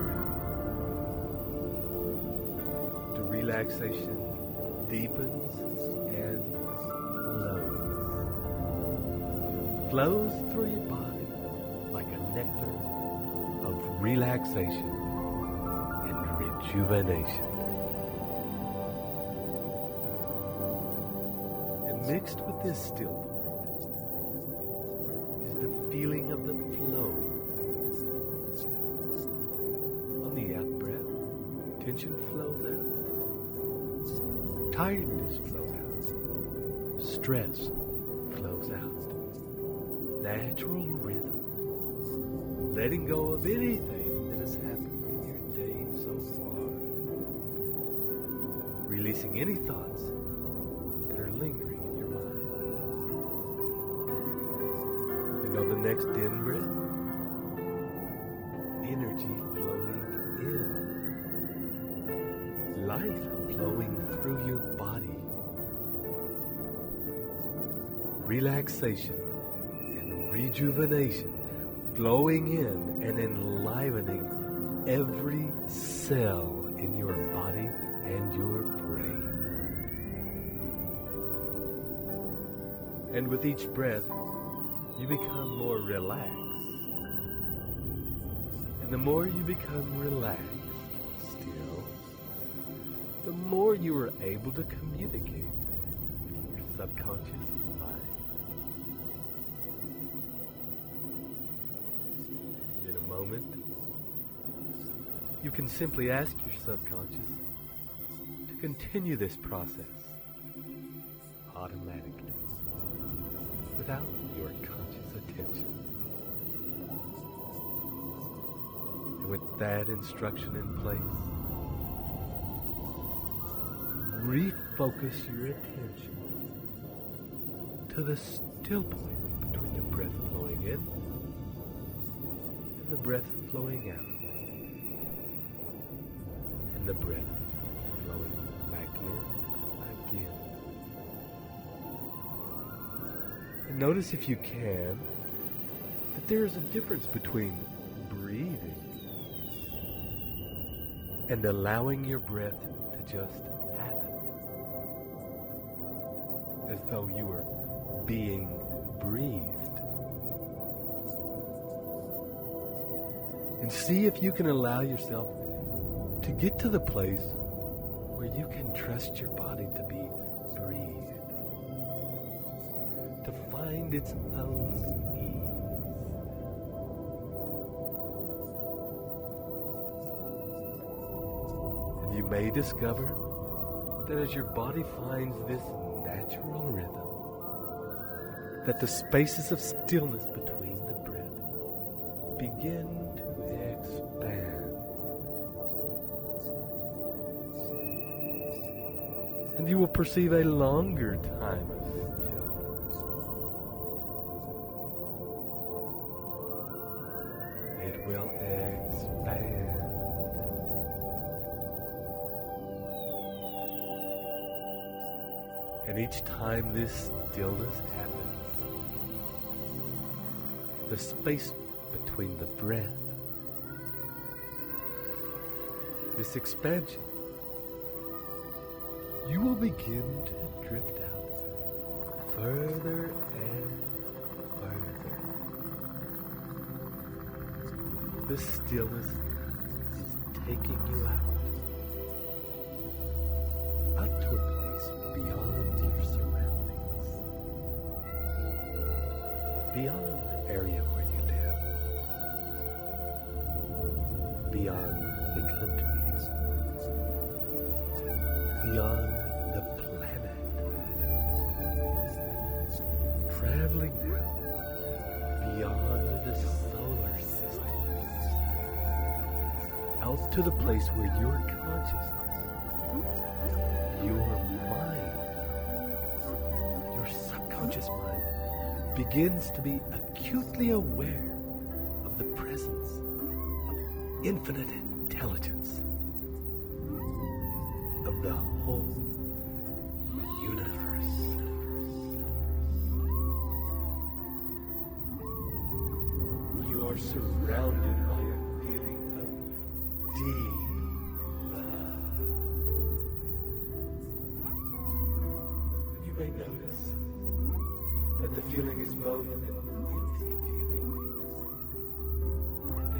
the relaxation deepens and flows through your body like a nectar of relaxation and rejuvenation. And mixed with this still point is the feeling of the flow. On the out breath, tension flows out, tiredness flows out, stress flows out. Natural rhythm, letting go of anything that has happened in your day so far, releasing any thoughts that are lingering in your mind. And on the next in breath, energy flowing in, life flowing through your body, relaxation, rejuvenation flowing in and enlivening every cell in your body and your brain. And with each breath, you become more relaxed. And the more you become relaxed still, the more you are able to communicate with your subconscious mind. Moment, you can simply ask your subconscious to continue this process automatically without your conscious attention. And with that instruction in place, refocus your attention to the still point between the breath flowing in the breath flowing out, and the breath flowing back in again. And notice, if you can, that there is a difference between breathing and allowing your breath to just happen, as though you were being breathed. And see if you can allow yourself to get to the place where you can trust your body to be breathed. to find its own ease. And you may discover that as your body finds this natural rhythm, that the spaces of stillness between the breath begin to expand. And you will perceive a longer time of stillness. It will expand. And each time this stillness happens, the space between the breath, this expansion, you will begin to drift out further and further. The stillness is taking you out to a place beyond your surroundings, beyond the area where you live, beyond the countries, beyond the planet, traveling now beyond the solar system, out to the place where your consciousness, your mind, your subconscious mind begins to be acutely aware of the presence of infinite intelligence, of the whole universe. You are surrounded by a feeling of deep love. You may notice that the feeling is both an empty feeling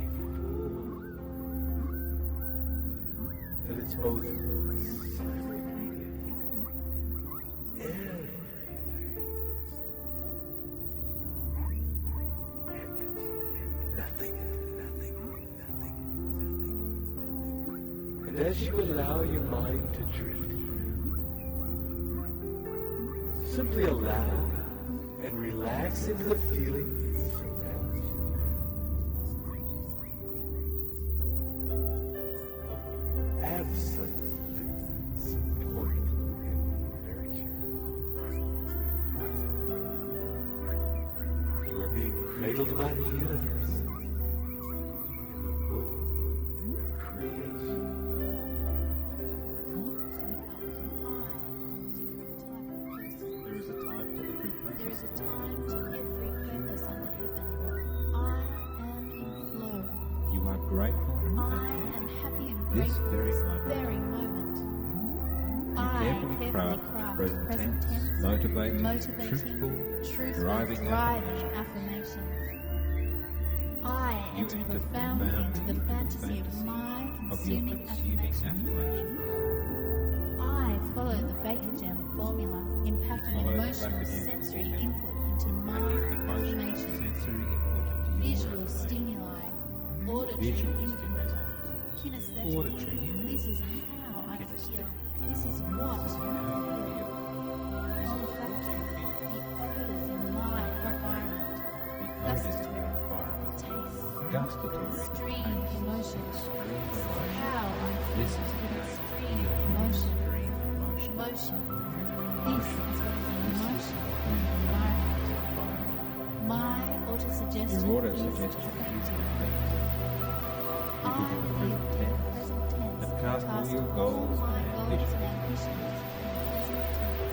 and a full. That it's both and as you allow your mind to drift, simply allow and relax into the feeling that surrounds you. Of absolute support and nurture. You are being cradled by the universe in the womb of creation. There is a time to every purpose. There is a time to every purpose under heaven. I am in flow. You are grateful I and am happy and This grateful very this moment. very moment. you I carefully craft present tense, motivating, truthful, driving affirmations. I You enter enter profoundly into the profoundly fantasy of into the my of your consuming consuming affirmation. affirmation. I follow the Vacagem formula, impacting Follow the emotional Vacagem sensory formula, input into my Making emotional affirmation. sensory input into your Visual affirmation. stimuli, auditory Visual input, stimuli, kinesthetic. auditory input, This is how I feel. kinesthetic. This is what I This is how you feel. feel. This is what Olfactory, you feel. the odors in my environment. The odors in Gustatory, your environment. taste. Gustatory, Stream emotion. extreme This is emotion. how I feel. This is how Extreme you feel. emotion. Extreme emotion. Emotion. This is what is in This is emotion. what is Environment. My autosuggestion Your is autosuggestion is effective. effective. I You do the feel present in tense. the present tense. And cast all your all goals my and goals ambitions. and ambitions in the present tense.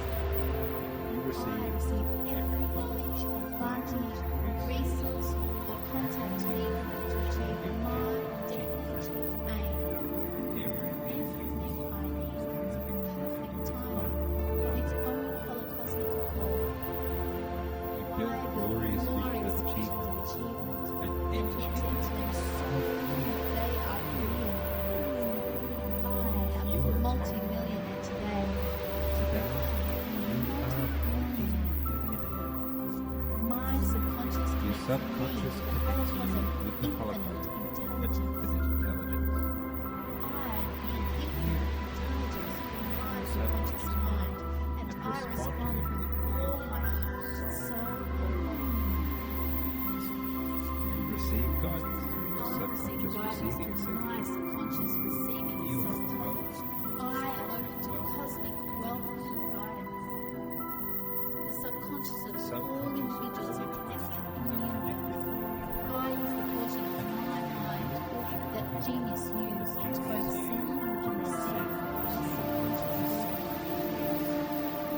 You I receive receive every knowledge, advantage, resource, or contact needed to achieve my definitive aim. everything Everything I need comes in perfect time of its own holocosmic accord. you built glorious vision of achievement and enter Enter into them so fully they are real. I You am are a multi-millionaire today. today. You are a multi-millionaire. subconscious connects you with the holocaust and infinite intelligence. You receive guidance through your subconscious receiving center. You are told. I am open to cosmic wealth and guidance. The subconscious of all individuals are connected in the universe. I use the portion of my mind that genius used to both send and receive the subconscious.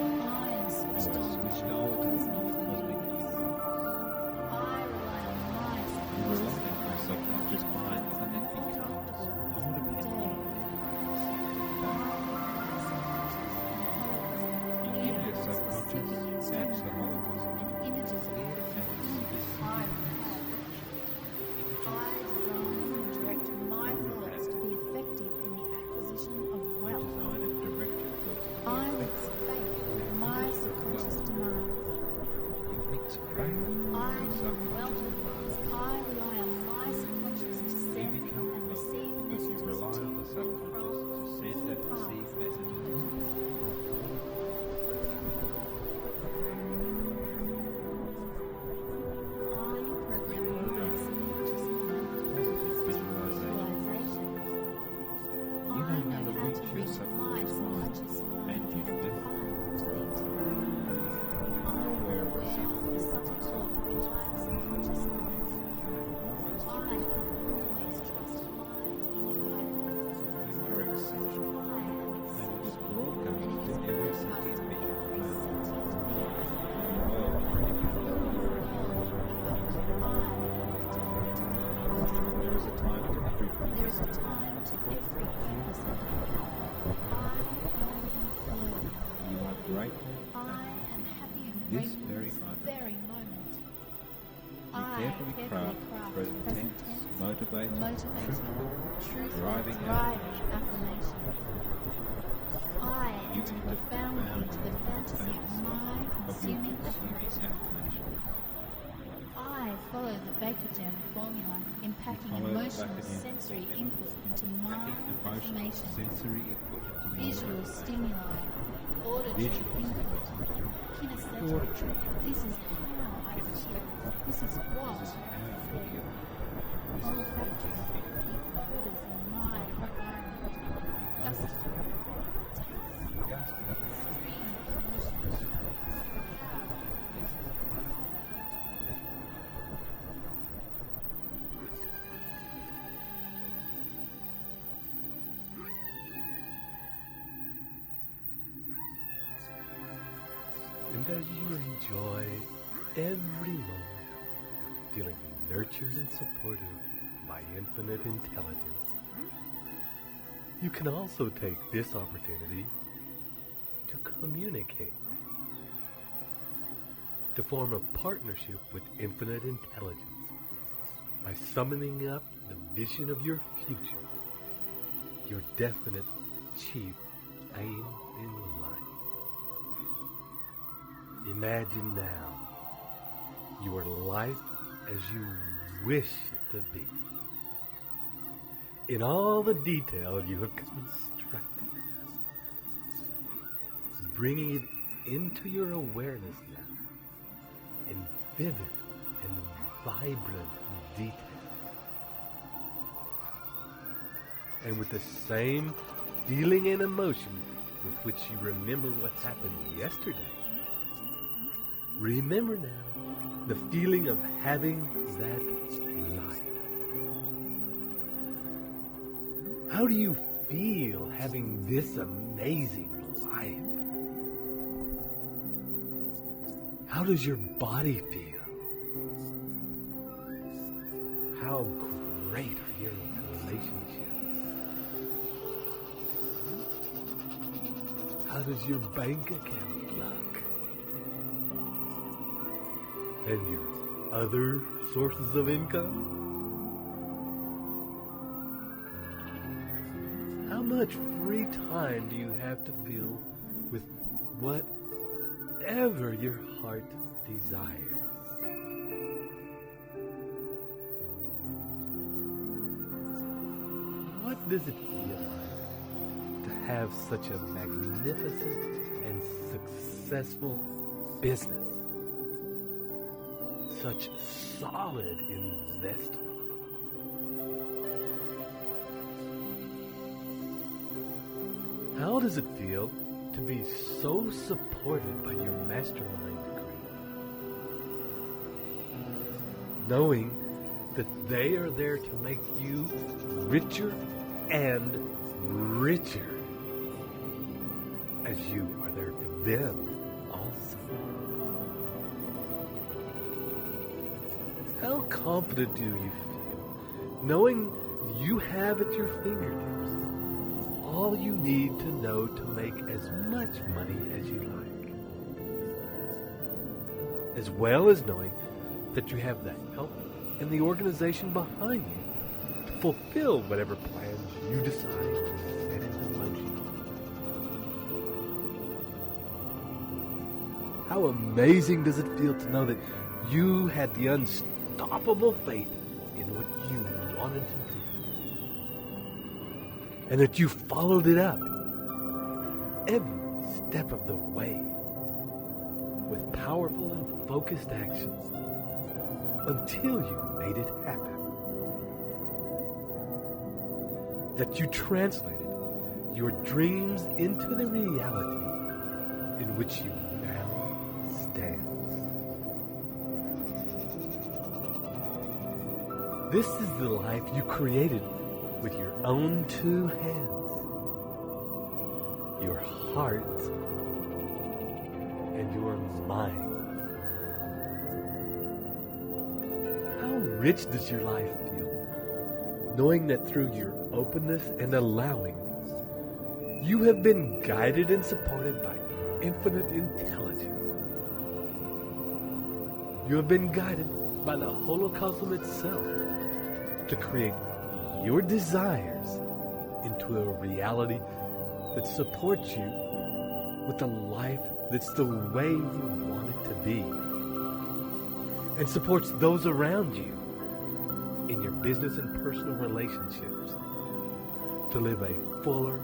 I am switched on to cosmic use. I rely on my You rely on your subconscious mind and it becomes more dependent. You give your subconscious and the Holocaust and images of clear and specific I design and direct my thoughts to be effective in the acquisition of wealth. design and direct your thoughts. I mix faith with my subconscious demands. You mix faith I am wealth because I rely on my subconscious to send and receive because you messages rely to on the and subconscious from to send all and paths. receive messages. I program my subconscious mind Positive visualization. visualizations. You know how to reach your my subconscious mind, subconscious mind. and you do. You are aware of yourself. The subtle talk of my subconscious mind. Always I trust can always trust my inner guidance. you are exceptional, I am and it exceptional. is broadcast to every sentient being on the planet. The world already knows that you are a hero. There is a time to every There purpose. is a time to every purpose of life. I am flowing. You are grateful I am happy and This grateful very this moment. very moment. You I carefully craft present tense, motivating, truthful, driving affirmation. I You enter enter profoundly into the fantasy of my consuming affirmation. I follow the Baker Gem formula, impacting Follow the emotional Baker Gem sensory formula, input into my Packing emotional affirmation. sensory input into your Visual life. stimuli, auditory Visual input, kinesthetic. Auditory. This is how I feel. This is what This is how I you feel. feel. This is what Olfactory, you feel. the odors in my environment. Gustatory, taste, Gusty. stream of emotions. And as you enjoy every moment, feeling nurtured and supported by infinite intelligence, you can also take this opportunity to communicate, to form a partnership with infinite intelligence by summoning up the vision of your future, your definite chief aim in life. Imagine now your life as you wish it to be. In all the detail you have constructed, bringing it into your awareness now in vivid and vibrant detail. And with the same feeling and emotion with which you remember what happened yesterday, remember now the feeling of having that life. How do you feel having this amazing life? How does your body feel? How great are your relationships? How does your bank account look? And your other sources of income? How much free time do you have to fill with whatever your heart desires? does it feel like to have such a magnificent and successful business? Such solid investment. How does it feel to be so supported by your mastermind group? Knowing that they are there to make you richer and richer, as you are there for them also. How confident do you feel knowing you have at your fingertips all you need to know to make as much money as you like, as well as knowing that you have the help and the organization behind you to fulfill whatever plans you decide to set into motion? How amazing does it feel to know that you had the unstoppable faith in what you wanted to do, and that you followed it up every step of the way with powerful and focused actions until you made it happen. That you translated your dreams into the reality in which you now stand. This is the life you created with your own two hands, your heart and your mind. How rich does your life feel, knowing that through your openness and allowing, you have been guided and supported by infinite intelligence. You have been guided by the holocosm itself to create your desires into a reality that supports you with a life that's the way you want it to be, and supports those around you in your business and personal relationships to live a fuller,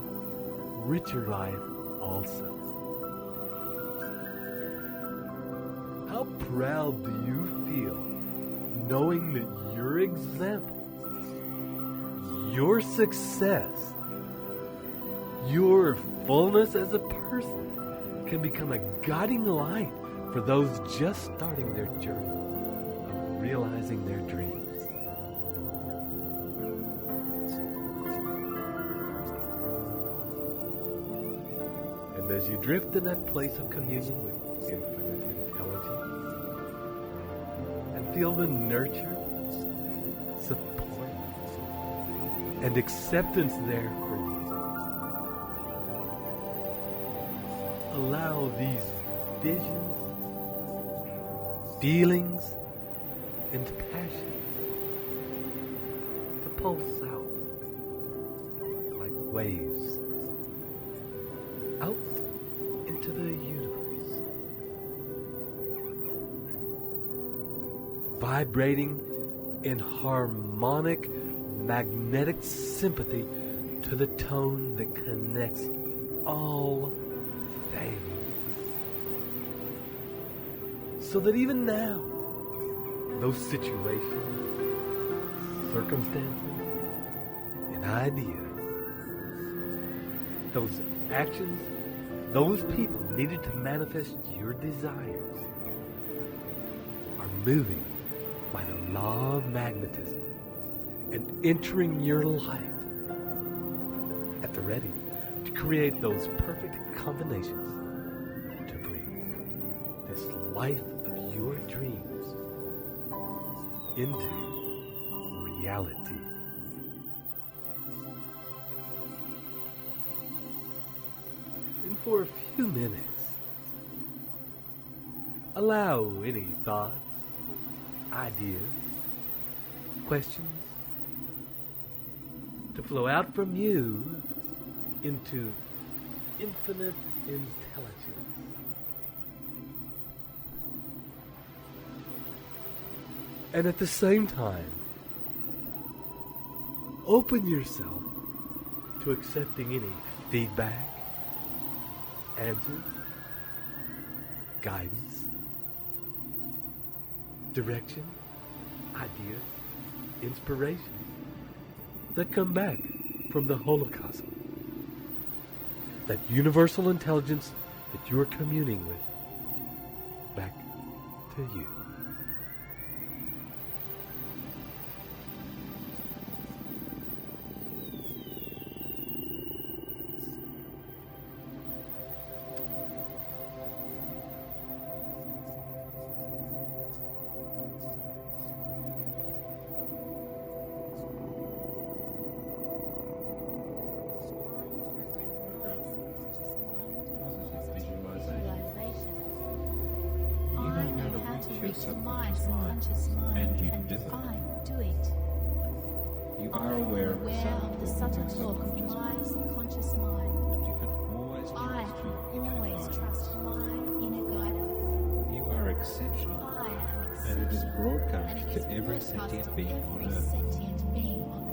richer life also. How proud do you feel knowing that your example, your success, your fullness as a person can become a guiding light for those just starting their journey of realizing their dreams? And as you drift in that place of communion with infinite intelligence and feel the nurture, support, and acceptance there for you, allow these visions, feelings, and passion to pulse out like waves out into the universe, vibrating in harmonic magnetic sympathy to the tone that connects all things. So that even now, those situations, circumstances, and ideas, those actions, those people needed to manifest your desires are moving by the law of magnetism and entering your life at the ready to create those perfect combinations to bring this life of your dreams into reality. And for a few minutes, allow any thoughts, ideas, questions to flow out from you into infinite intelligence. And at the same time, open yourself to accepting any feedback, answers, guidance, direction, ideas, inspirations that come back from the Holocaust. That universal intelligence that you are communing with back to you. My subconscious mind, and I do it. You are aware of the subtle talk of my subconscious mind. You can always I always trust my inner guidance. You are exceptional. I am exceptional. And it is broadcast to every sentient being on Earth.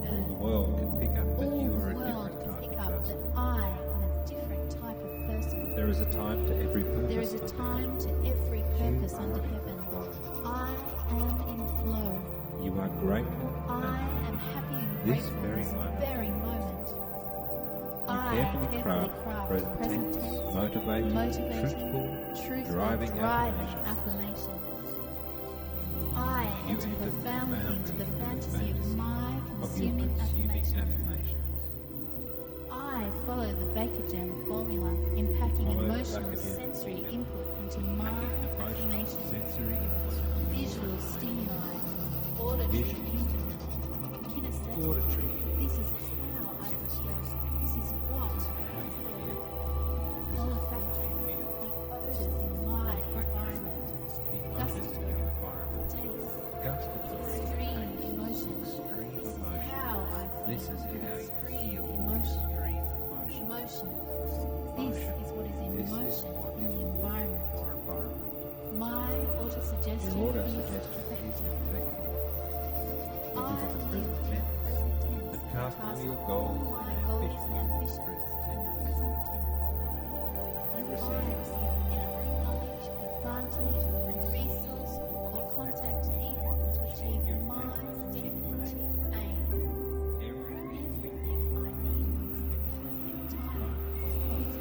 All the world can pick up that you are a different type of person. I am a different type of person. There is a time to every purpose. There is a time to every purpose under heaven. I am in flow. You are grateful. I am happy and this grateful very this moment. very moment. You carefully craft present tense, motivating, truthful, driving affirmations. I enter profoundly into the fantasy of my consuming affirmations. I follow the Baker Jam formula in packing emotional sensory input into my affirmations. Visual stimuli, auditory input, kinesthetic. This is how I feel. This is what I feel. Olfactory, the odors in my environment. Gustatory, taste. Extreme emotions. This is how I feel. This is how you feel. Emotion. This is what is in motion in the environment. My autosuggestion is effective. I live in present tense. Cast all your all goals my and goals and ambitions in the present tense. You I receive receive every knowledge, advantage, resource, or contact needed to achieve my definitive aim. Everything I need is the perfect time of its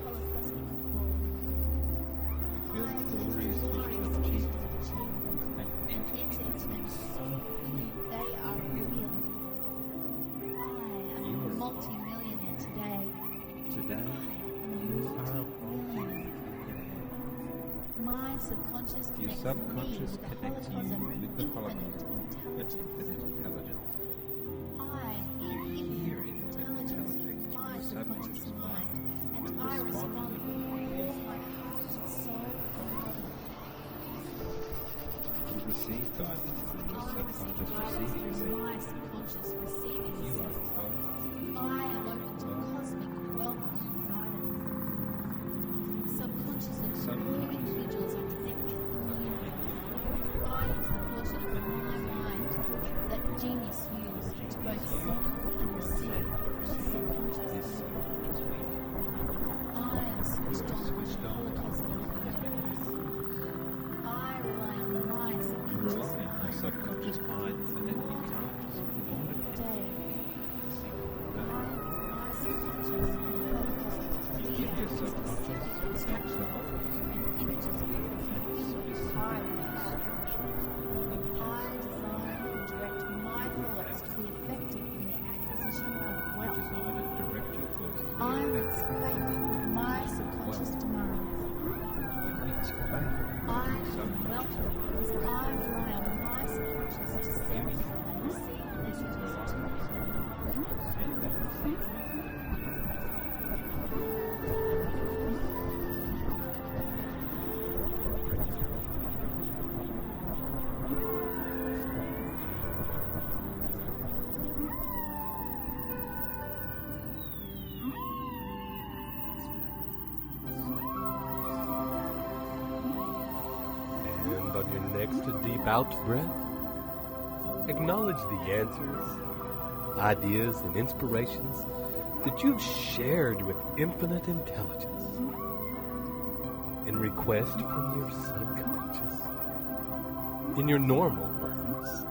holocosmic call. feel I the feel glorious the vision of glorious achievement visions of achievement and and enter into them so fully they are real. I am a multi-millionaire today. Today, you are a multi-millionaire. My subconscious Your connects subconscious me connects you with the Holocaust infinite with infinite intelligence. I hear infinite intelligence through my subconscious mind, and I respond with all my heart and soul and body. You receive guidance through your I subconscious receive receiving guidance through center. my subconscious receiving You are center. well. I am open to cosmic wealth and guidance. Subconscious of all individuals are connected in the universe. I use the portion of my mind that genius used to both send and receive the subconscious. I am switched on with the holocosmic universe. I rely on my You subconscious rely on your mind. subconscious mind and it becomes Day. My subconscious and holocosmic You give your subconscious instructions the Holocaust. and images of everything I have. I design and direct my thoughts to be effective in the acquisition of You wealth. design and direct your thoughts to I be mix faith with my subconscious demands. You mix faith I with am wealthy because I rely on my subconscious to send and receive messages to me. Send and receive. And on your next deep out breath, acknowledge the answers, ideas, and inspirations that you've shared with infinite intelligence in request from your subconscious, in your normal words,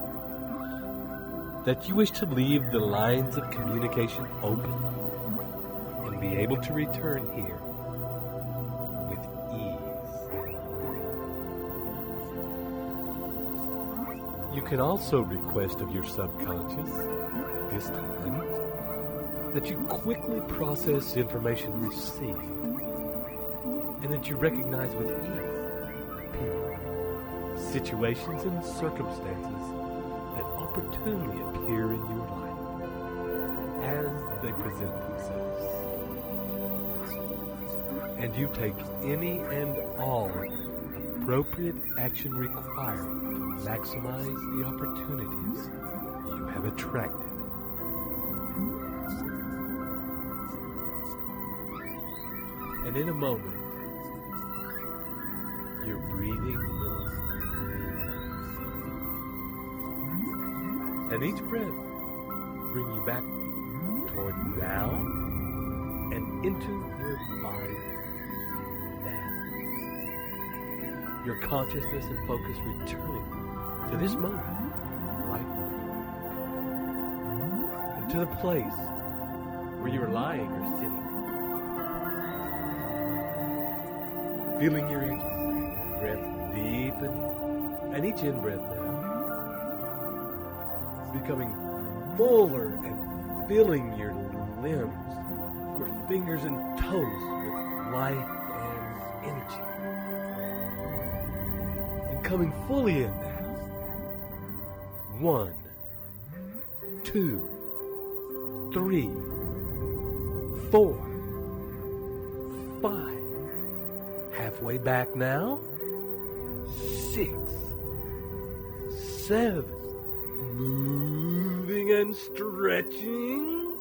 that you wish to leave the lines of communication open and be able to return here with ease. You can also request of your subconscious at this time that you quickly process information received and that you recognize with ease people, situations, and circumstances that opportunely appear in your life as they present themselves. And you take any and all appropriate action required to maximize the opportunities you have attracted. And in a moment, your breathing will deepen. And each breath bring you back toward now and into your body now. Your consciousness and focus returning to this moment right now. And to the place where you're lying or sitting. Feeling your edges, breath deepening, and each in-breath now becoming fuller and filling your limbs, your fingers and toes with life and energy. And coming fully in now. 1, 2, 3, 4, 5. Halfway back now. 6, 7. Moving and stretching.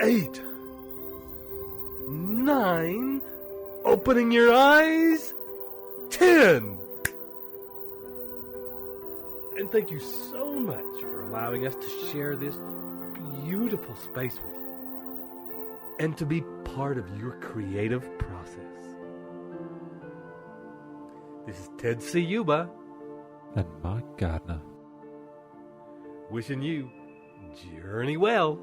8, 9. Opening your eyes. 10. And thank you so much for allowing us to share this beautiful space with you and to be part of your creative process. This is Ted Ciuba And Mike Gardner. wishing you journey well.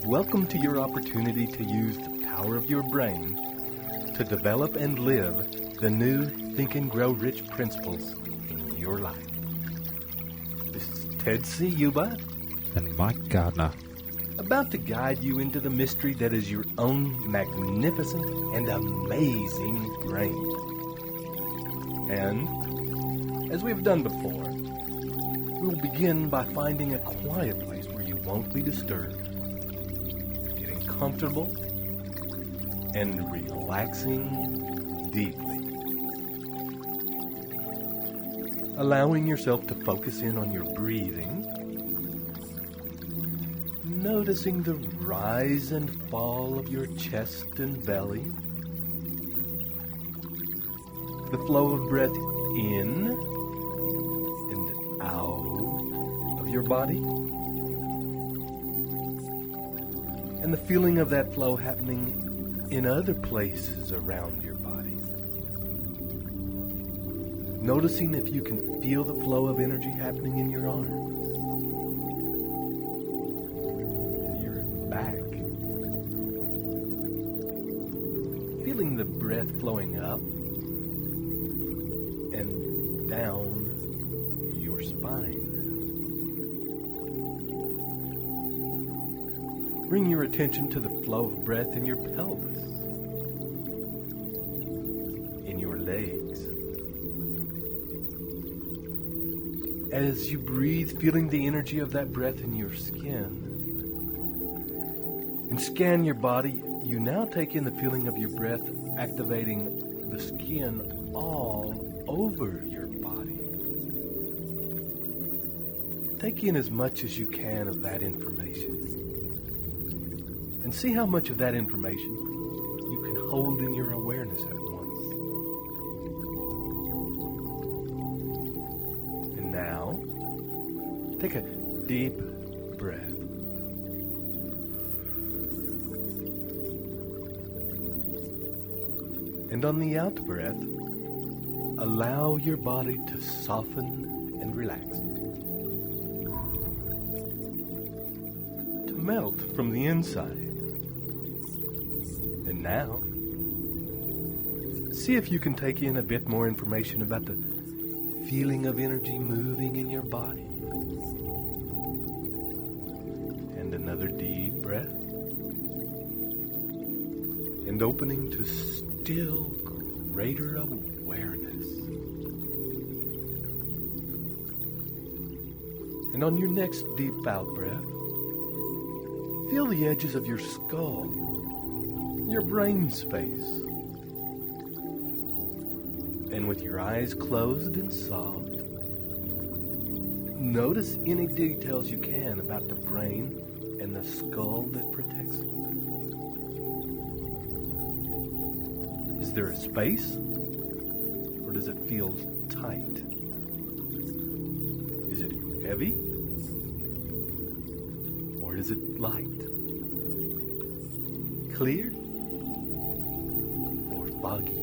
Welcome to your opportunity to use the power of your brain to develop and live the new Think and Grow Rich principles in your life. This is Ted Ciuba And Mike Gardner. about to guide you into the mystery that is your own magnificent and amazing brain. And, as we've done before, we'll begin by finding a quiet place where you won't be disturbed, getting comfortable, and relaxing deeply. Allowing yourself to focus in on your breathing, noticing the rise and fall of your chest and belly, the flow of breath in and out of your body, and the feeling of that flow happening in other places around your body. Noticing if you can feel the flow of energy happening in your arms, in your back. Feeling the breath flowing up and down your spine. Bring your attention to the flow of breath in your pelvis, in your legs. As you breathe, feeling the energy of that breath in your skin. And scan your body, you now take in the feeling of your breath activating the skin all over your body. Take in as much as you can of that information. And see how much of that information you can hold in your awareness at once. And now, take a deep breath. And on the out breath, allow your body to soften and relax. To melt from the inside. And now, see if you can take in a bit more information about the feeling of energy moving in your body. And another deep breath. And opening to still greater awareness. And on your next deep out breath, feel the edges of your skull, your brain space. And with your eyes closed and soft, notice any details you can about the brain and the skull that protects it. Is there a space? Or does it feel tight? Is it heavy? Or is it light? Clear? Or foggy?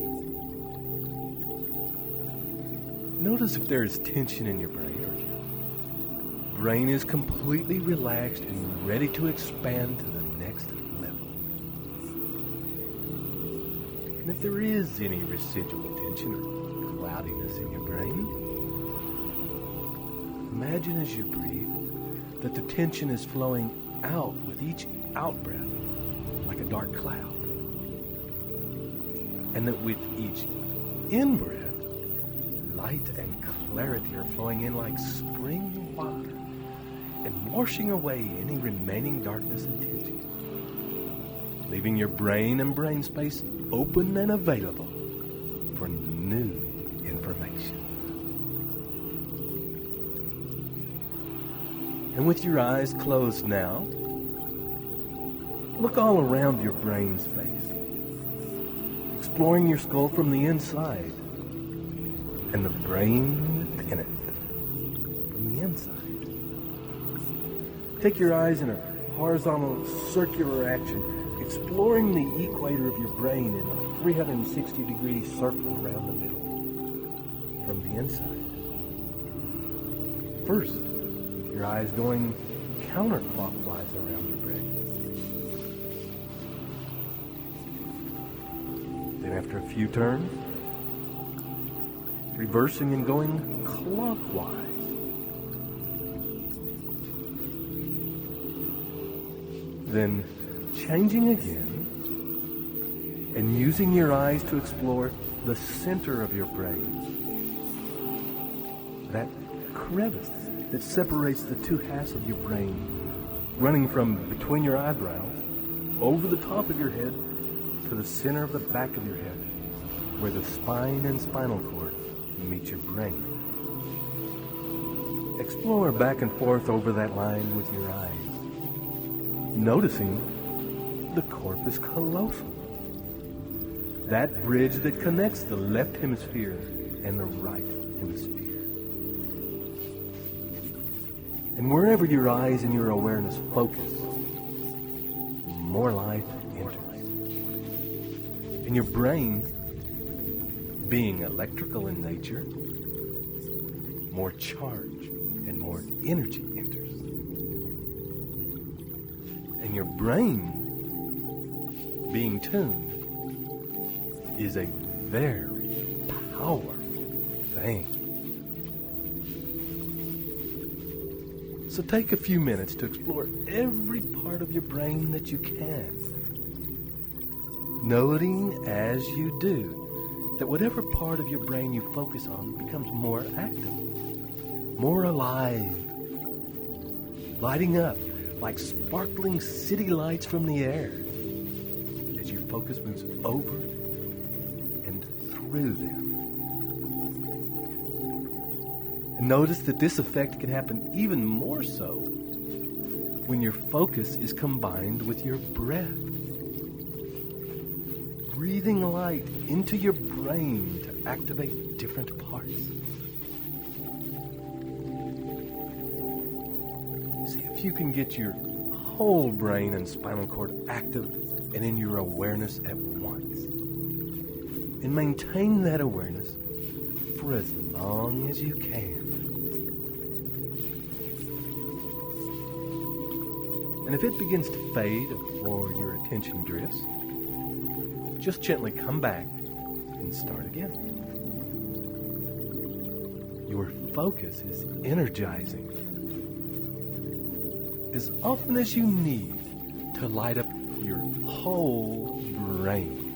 Notice if there is tension in your brain, or your brain is completely relaxed and ready to expand to the next level. And if there is any residual tension or cloudiness in your brain, imagine as you breathe that the tension is flowing out with each out breath like a dark cloud. And that with each in-breath, light and clarity are flowing in like spring water and washing away any remaining darkness and tension, leaving your brain and brain space open and available for new information. And with your eyes closed now, look all around your brain space, exploring your skull from the inside and the brain within it from the inside. Take your eyes in a horizontal circular action, exploring the equator of your brain in a 360-degree circle around the middle from the inside. First, with your eyes going counterclockwise around your brain. Then after a few turns, reversing and going clockwise. Then changing again and using your eyes to explore the center of your brain. That crevice that separates the two halves of your brain, running from between your eyebrows, over the top of your head, to the center of the back of your head, where the spine and spinal cord meet your brain. Explore back and forth over that line with your eyes, noticing the corpus callosum, that bridge that connects the left hemisphere and the right hemisphere. And wherever your eyes and your awareness focus, more life enters. And your brain, being electrical in nature, more charge and more energy enters. And your brain, being tuned, is a very powerful thing. So take a few minutes to explore every part of your brain that you can, noting as you do that whatever part of your brain you focus on becomes more active, more alive, lighting up like sparkling city lights from the air as your focus moves over and through them. And notice that this effect can happen even more so when your focus is combined with your breath. Breathing light into your brain to activate different parts. See if you can get your whole brain and spinal cord active and in your awareness at once. And maintain that awareness for as long as you can. And if it begins to fade or your attention drifts, just gently come back and start again. Your focus is energizing as often as you need to light up your whole brain.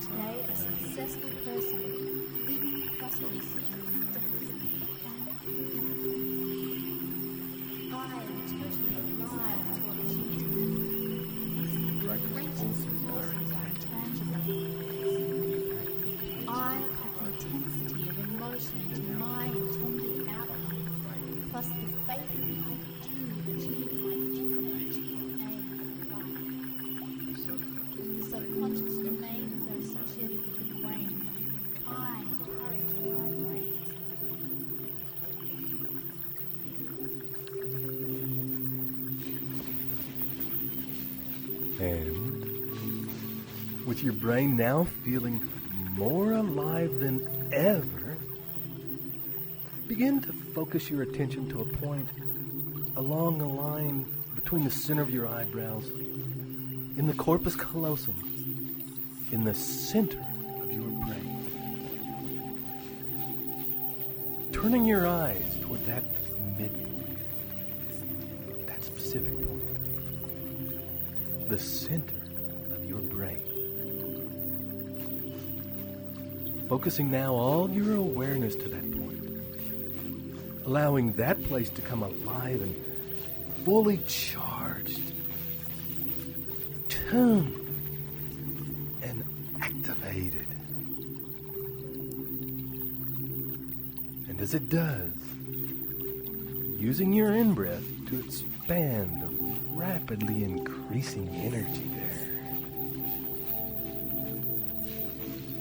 today a successful person, living prosperous. I am totally alive to opportunities. Great forces are intangible. I have intensity of emotion to my intended outcome, plus the faith I do achieve my definite aim in life. The subconscious domains are associated with the brain. I encourage my brain. And with your brain now feeling more alive than ever, begin to focus your attention to a point along the line between the center of your eyebrows, in the corpus callosum, in the center of your brain. Turning your eyes toward that midpoint, that specific point, the center of your brain. Focusing now all your awareness to that point, allowing that place to come alive and fully charged, tuned, and activated. And as it does, using your in-breath to expand the rapidly increasing energy there.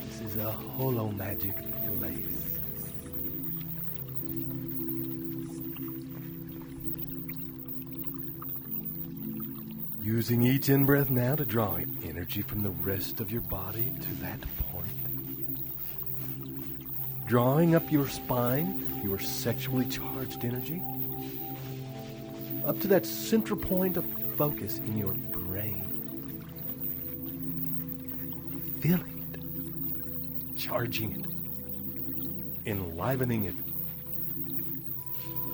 This is a holo magic place. Using each in-breath now to draw energy from the rest of your body to that point. Drawing up your spine, your sexually charged energy, up to that central point of focus in your brain. Feeling it, charging it, enlivening it,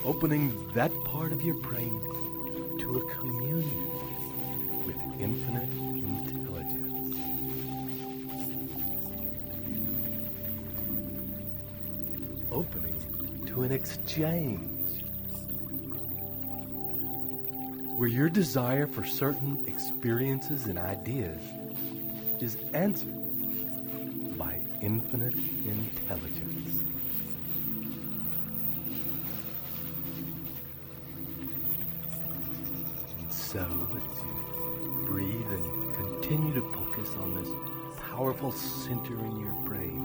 opening that part of your brain to a communion with infinite intelligence. Opening to an exchange where your desire for certain experiences and ideas is answered by infinite intelligence. And so, as you breathe and continue to focus on this powerful center in your brain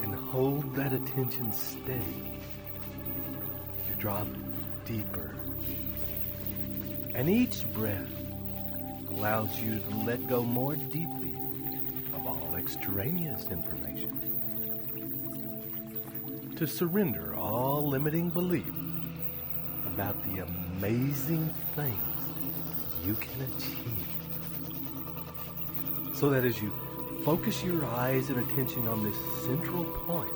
and hold that attention steady, you drop deeper. And each breath allows you to let go more deeply of all extraneous information, to surrender all limiting belief about the amazing things you can achieve, so that as you focus your eyes and attention on this central point,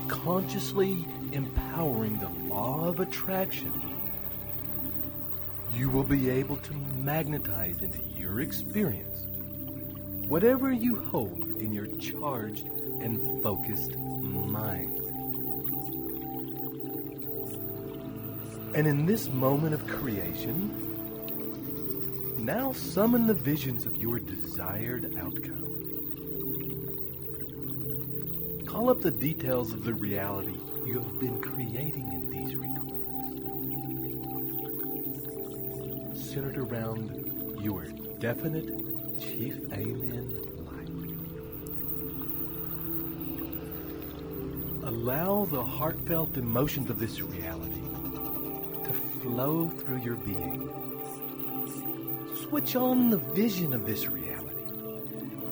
consciously empowering the law of attraction, you will be able to magnetize into your experience whatever you hold in your charged and focused mind. And in this moment of creation, now summon the visions of your desired outcome. Call up the details of the reality you have been creating in these recordings, centered around your definite chief aim in life. Allow the heartfelt emotions of this reality to flow through your being. Switch on the vision of this reality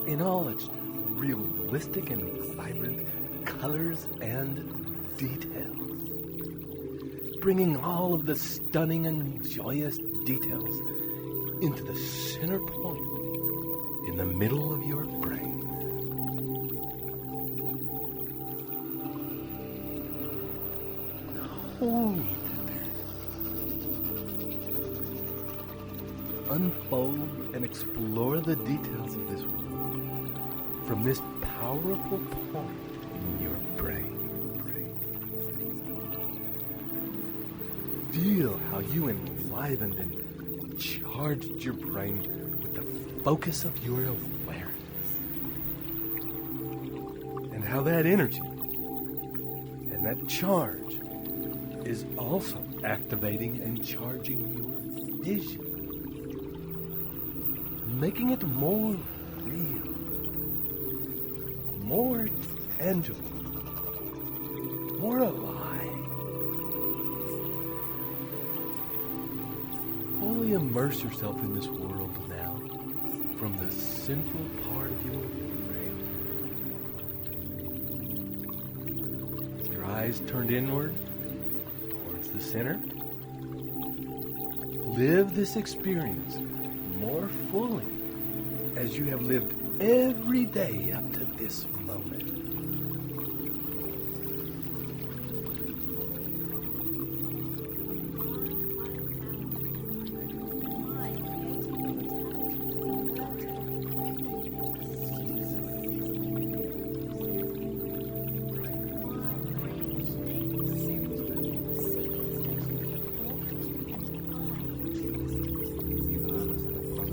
in all its realistic and vibrant colors and details, bringing all of the stunning and joyous details into the center point in the middle of your brain. Hold it there. Unfold and explore the details of this world. from this powerful point in your brain. Feel how you enlivened and charged your brain with the focus of your awareness. And how that energy and that charge is also activating and charging your vision, making it more real, more tangible, more alive. Fully immerse yourself in this world now from the central part of your brain. With your eyes turned inward towards the center, live this experience more fully as you have lived every day up to this moment.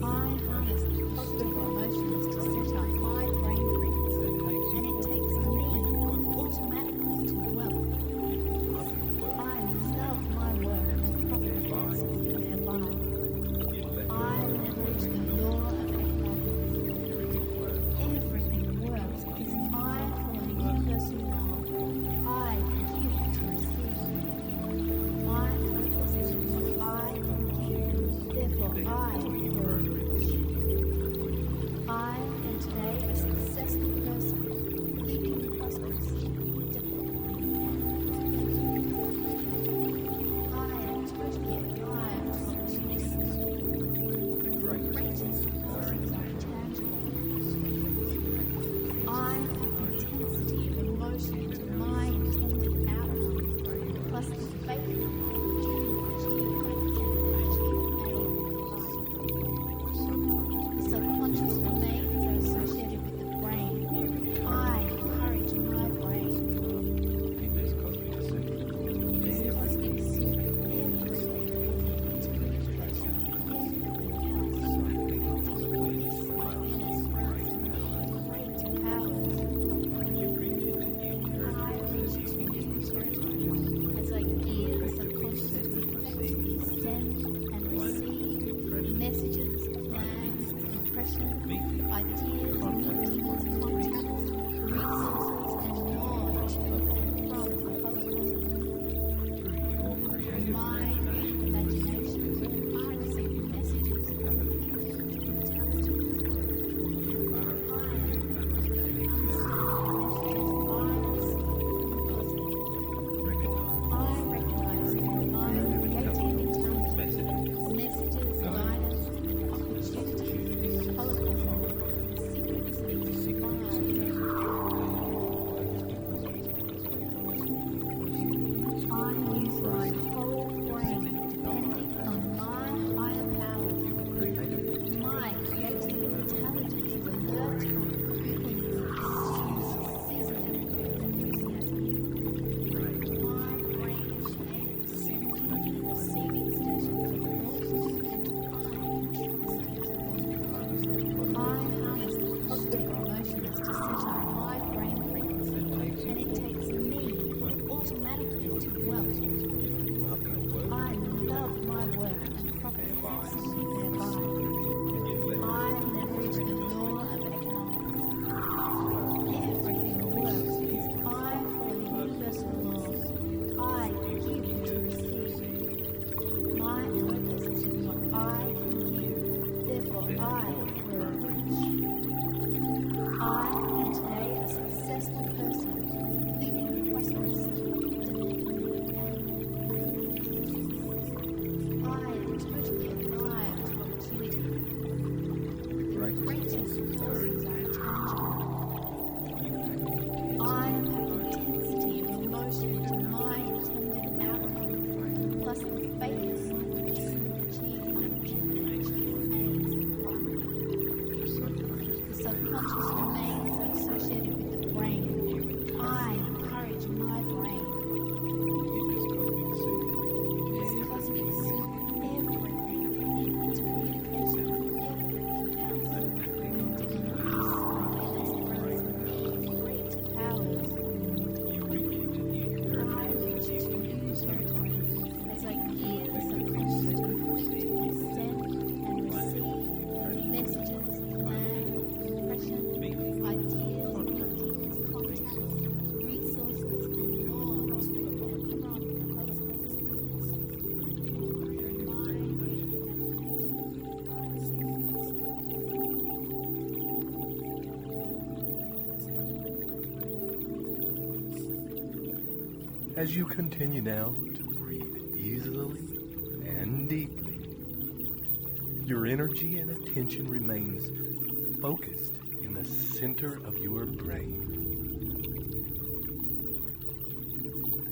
I harness positive emotions to set up my brain frequency, and it takes As you continue now to breathe easily and deeply, your energy and attention remains focused in the center of your brain.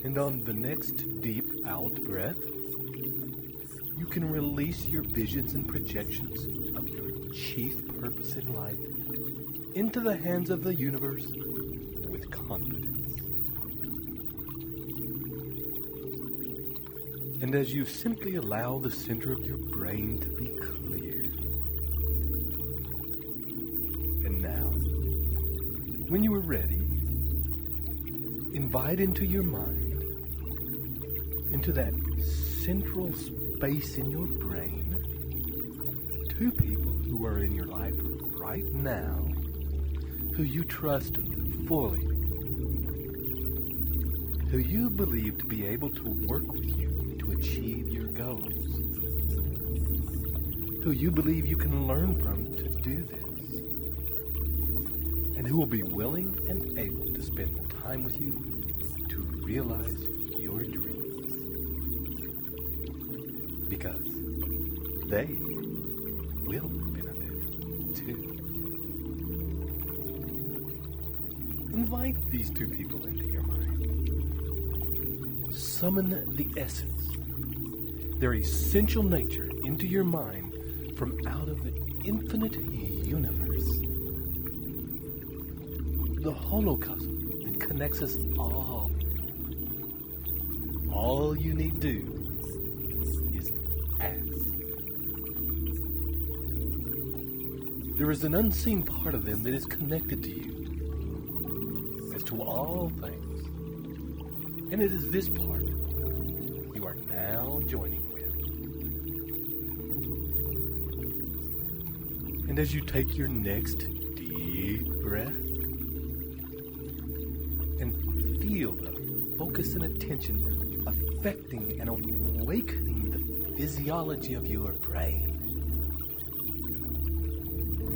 And on the next deep out breath, you can release your visions and projections of your chief purpose in life into the hands of the universe with confidence. And as you simply allow the center of your brain to be clear. And now, when you are ready, invite into your mind, into that central space in your brain, two people who are in your life right now, who you trust fully, who you believe to be able to work with you to achieve your goals, who you believe you can learn from to do this, and who will be willing and able to spend time with you to realize your dreams. Because they will benefit too. Invite these two people into your mind. Summon the essence, their essential nature, into your mind from out of the infinite universe. The holocosm that connects us all. All you need do is ask. There is an unseen part of them that is connected to you as to all things. And it is this part you are now joining with. And as you take your next deep breath and feel the focus and attention affecting and awakening the physiology of your brain,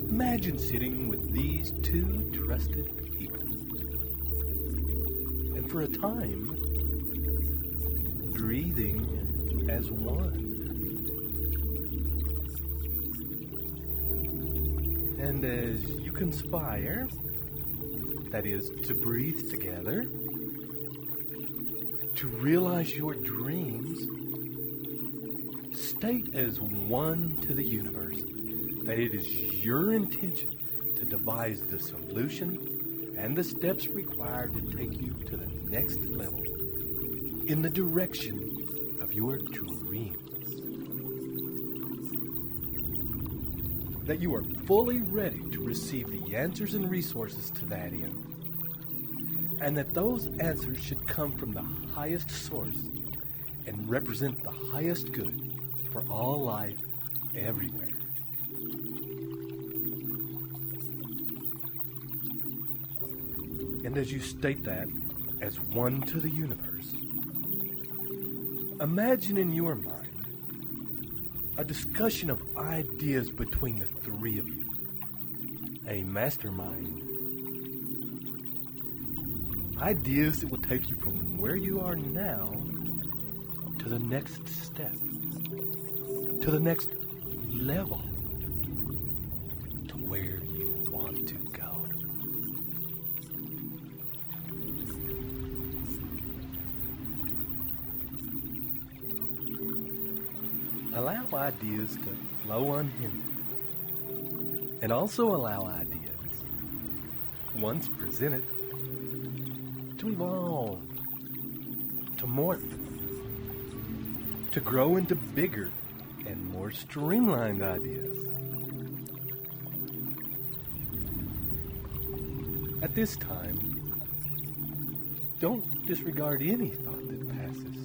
imagine sitting with these two trusted people. And for a time, breathing as one. And as you conspire, that is, to breathe together, to realize your dreams, state as one to the universe that it is your intention to devise the solution and the steps required to take you to the next level in the direction of your dreams. That you are fully ready to receive the answers and resources to that end. And that those answers should come from the highest source and represent the highest good for all life everywhere. And as you state that as one to the universe, imagine in your mind a discussion of ideas between the three of you. A mastermind. Ideas that will take you from where you are now to the next step, to the next level, to where you want to go. Allow ideas to flow unhindered, and also allow ideas, once presented, to evolve, to morph, to grow into bigger and more streamlined ideas. At this time, don't disregard any thought that passes through.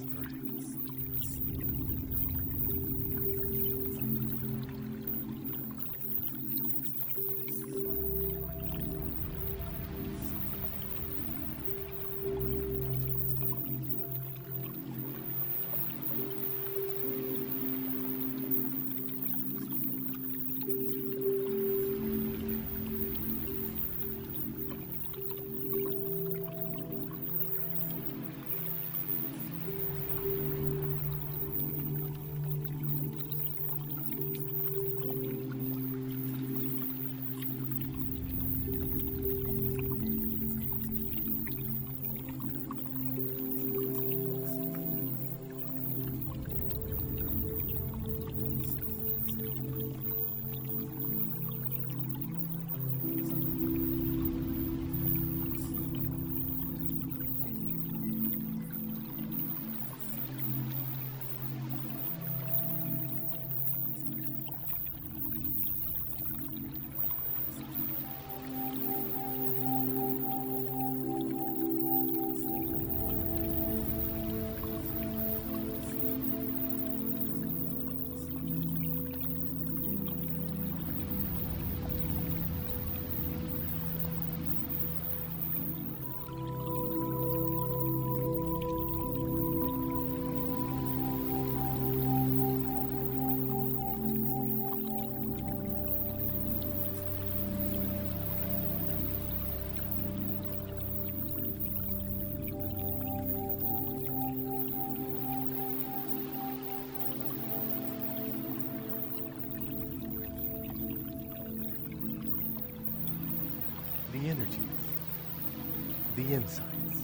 the insights,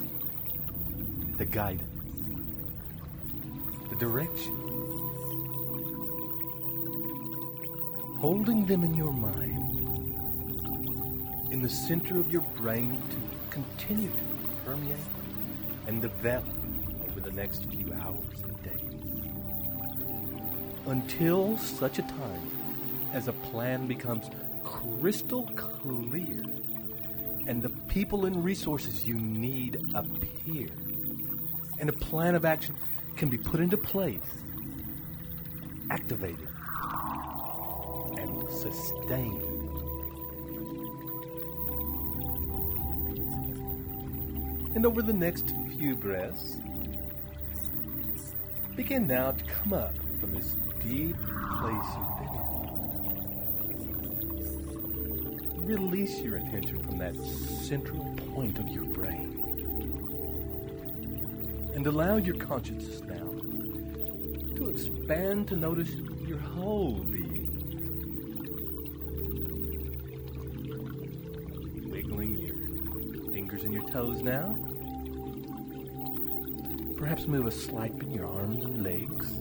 the guidance, the direction. Holding them in your mind, in the center of your brain to continue to permeate and develop over the next few hours and days. Until such a time as a plan becomes crystal clear and the people and resources you need appear, and a plan of action can be put into place, activated, and sustained. And over the next few breaths, begin now to come up from this deep place you've been in. Release your attention from that central point of your brain. And allow your consciousness now to expand to notice your whole being. Wiggling your fingers and your toes now. Perhaps move a slight bit in your arms and legs.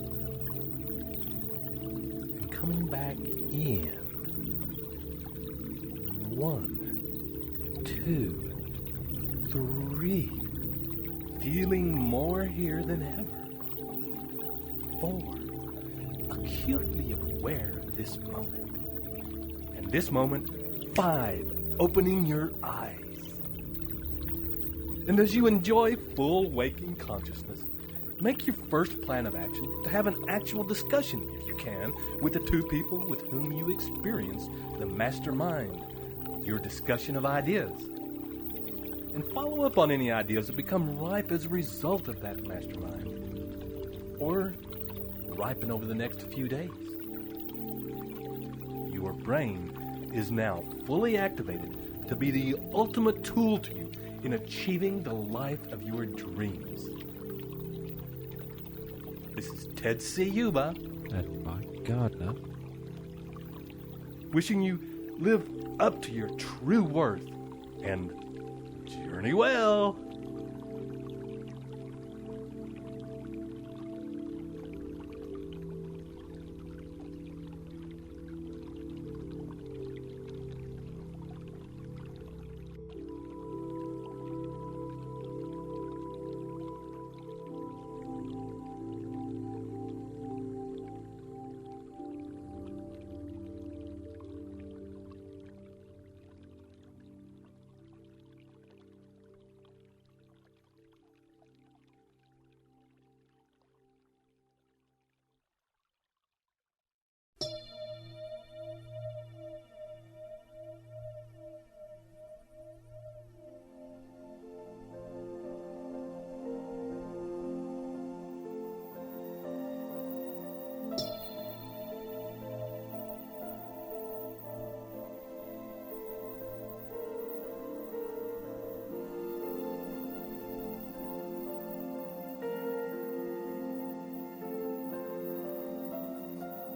And coming back in. 1, 2, 3. Feeling more here than ever. 4. Acutely aware of this moment. And this moment, 5. Opening your eyes. And as you enjoy full waking consciousness, make your first plan of action to have an actual discussion, if you can, with the two people with whom you experience the mastermind, your discussion of ideas. And follow up on any ideas that become ripe as a result of that mastermind, or ripen over the next few days. Your brain is now fully activated to be the ultimate tool to you in achieving the life of your dreams. This is Ted Ciuba And Mike Gardner. wishing you live up to your true worth and journey well.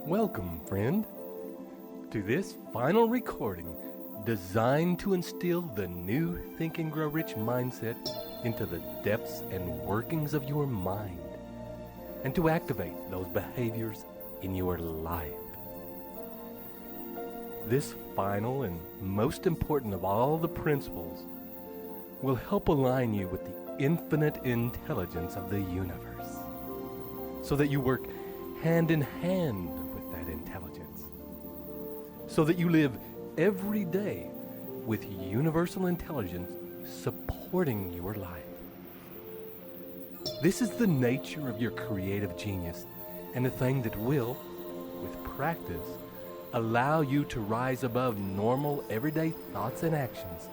Welcome, friend, to this final recording designed to instill the new Think and Grow Rich mindset into the depths and workings of your mind and to activate those behaviors in your life. This final and most important of all the principles will help align you with the infinite intelligence of the universe so that you work hand in hand with that intelligence, so that you live every day with universal intelligence supporting your life. This is the nature of your creative genius, and a thing that will, with practice, allow you to rise above normal everyday thoughts and actions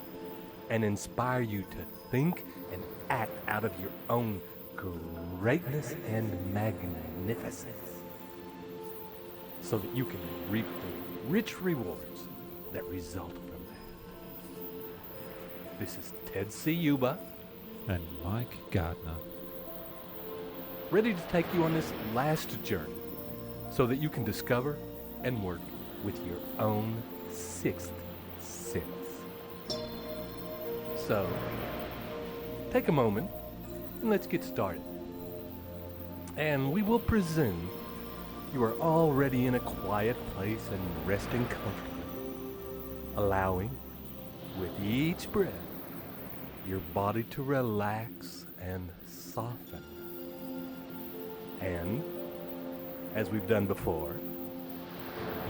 and inspire you to think and act out of your own greatness and magnificence, so that you can reap the rich rewards that result from that. This is Ted Ciuba And Mike Gardner. ready to take you on this last journey so that you can discover and work with your own sixth sense. So, take a moment and let's get started. And we will presume you are already in a quiet place and resting comfortably, allowing, with each breath, your body to relax and soften. And, as we've done before,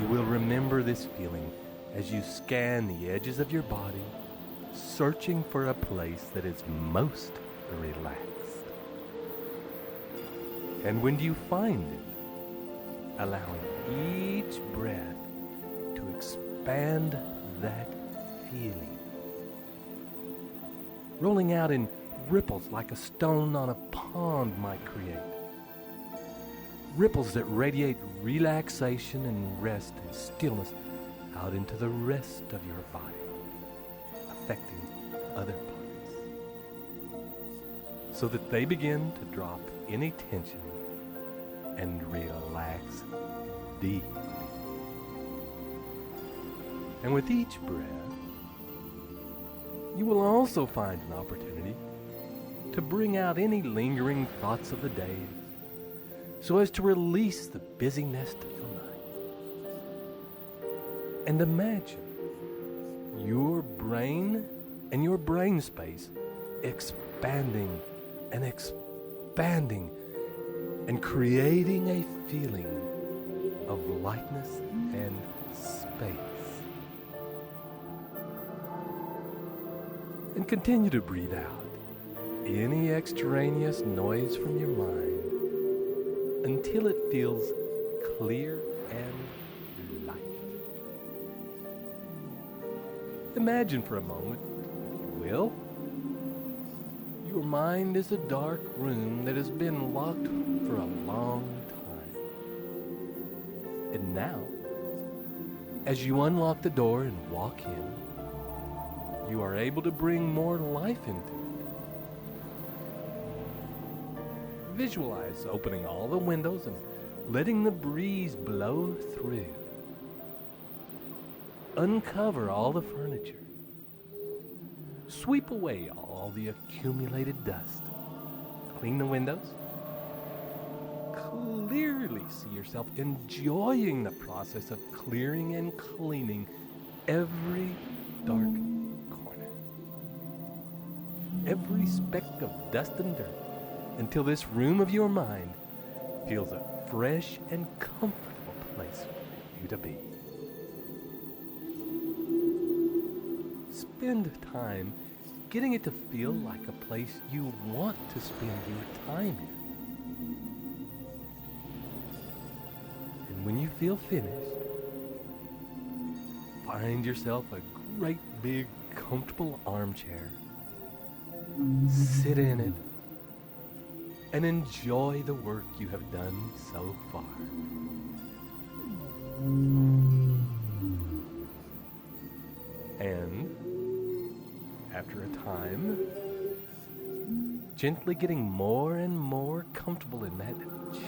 you will remember this feeling as you scan the edges of your body, searching for a place that is most relaxed. And when you find it, allowing each breath to expand that feeling, rolling out in ripples like a stone on a pond might create. Ripples that radiate relaxation and rest and stillness out into the rest of your body, affecting other parts, so that they begin to drop any tension and relax deeply. And with each breath, you will also find an opportunity to bring out any lingering thoughts of the day, so as to release the busyness of your mind. And imagine your brain and your brain space expanding and expanding and creating a feeling of lightness and space. And continue to breathe out any extraneous noise from your mind until it feels clear and light. Imagine for a moment, if you will, your mind is a dark room that has been locked for a long time. And now, as you unlock the door and walk in, you are able to bring more life into it. Visualize opening all the windows and letting the breeze blow through. Uncover all the furniture. Sweep away all the accumulated dust. Clean the windows. Clearly see yourself enjoying the process of clearing and cleaning every dark corner, every speck of dust and dirt, until this room of your mind feels a fresh and comfortable place for you to be. Spend time getting it to feel like a place you want to spend your time in. And when you feel finished, find yourself a great big comfortable armchair. Sit in it and enjoy the work you have done so far. And after a time, gently getting more and more comfortable in that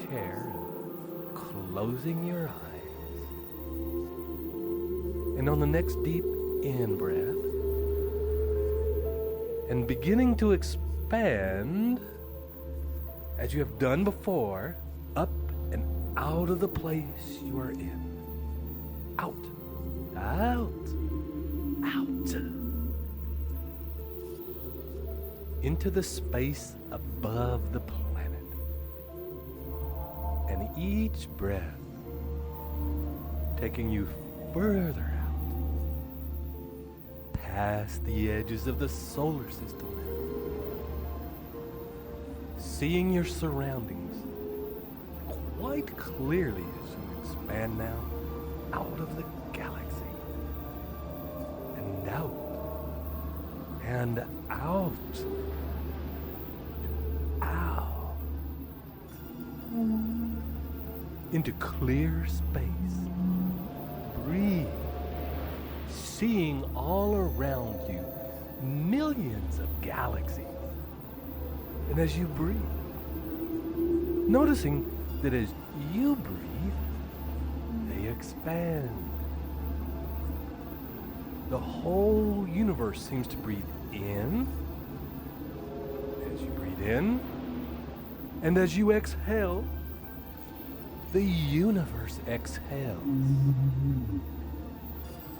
chair and closing your eyes. And on the next deep in-breath, and beginning to expand, as you have done before, up and out of the place you are in. Out, out, out. Into the space above the planet. And each breath taking you further out, past the edges of the solar system. Seeing your surroundings quite clearly as you expand now out of the galaxy and out and out, out into clear space. Breathe, seeing all around you millions of galaxies. And as you breathe, noticing that as you breathe, they expand. The whole universe seems to breathe in in, and as you exhale, the universe exhales.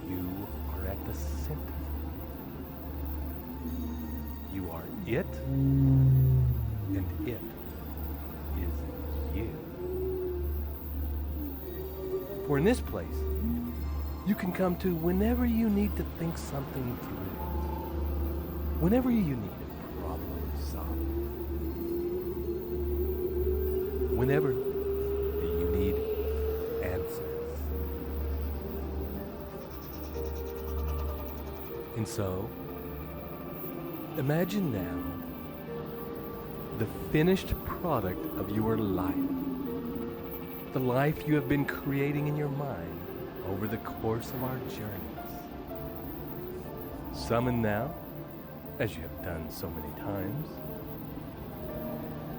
You are at the center. You are it, and it is you. For in this place, you can come to whenever you need to think something through, whenever you need a problem solved, whenever you need answers. And so, imagine now the finished product of your life, the life you have been creating in your mind over the course of our journeys. Summon now, as you have done so many times,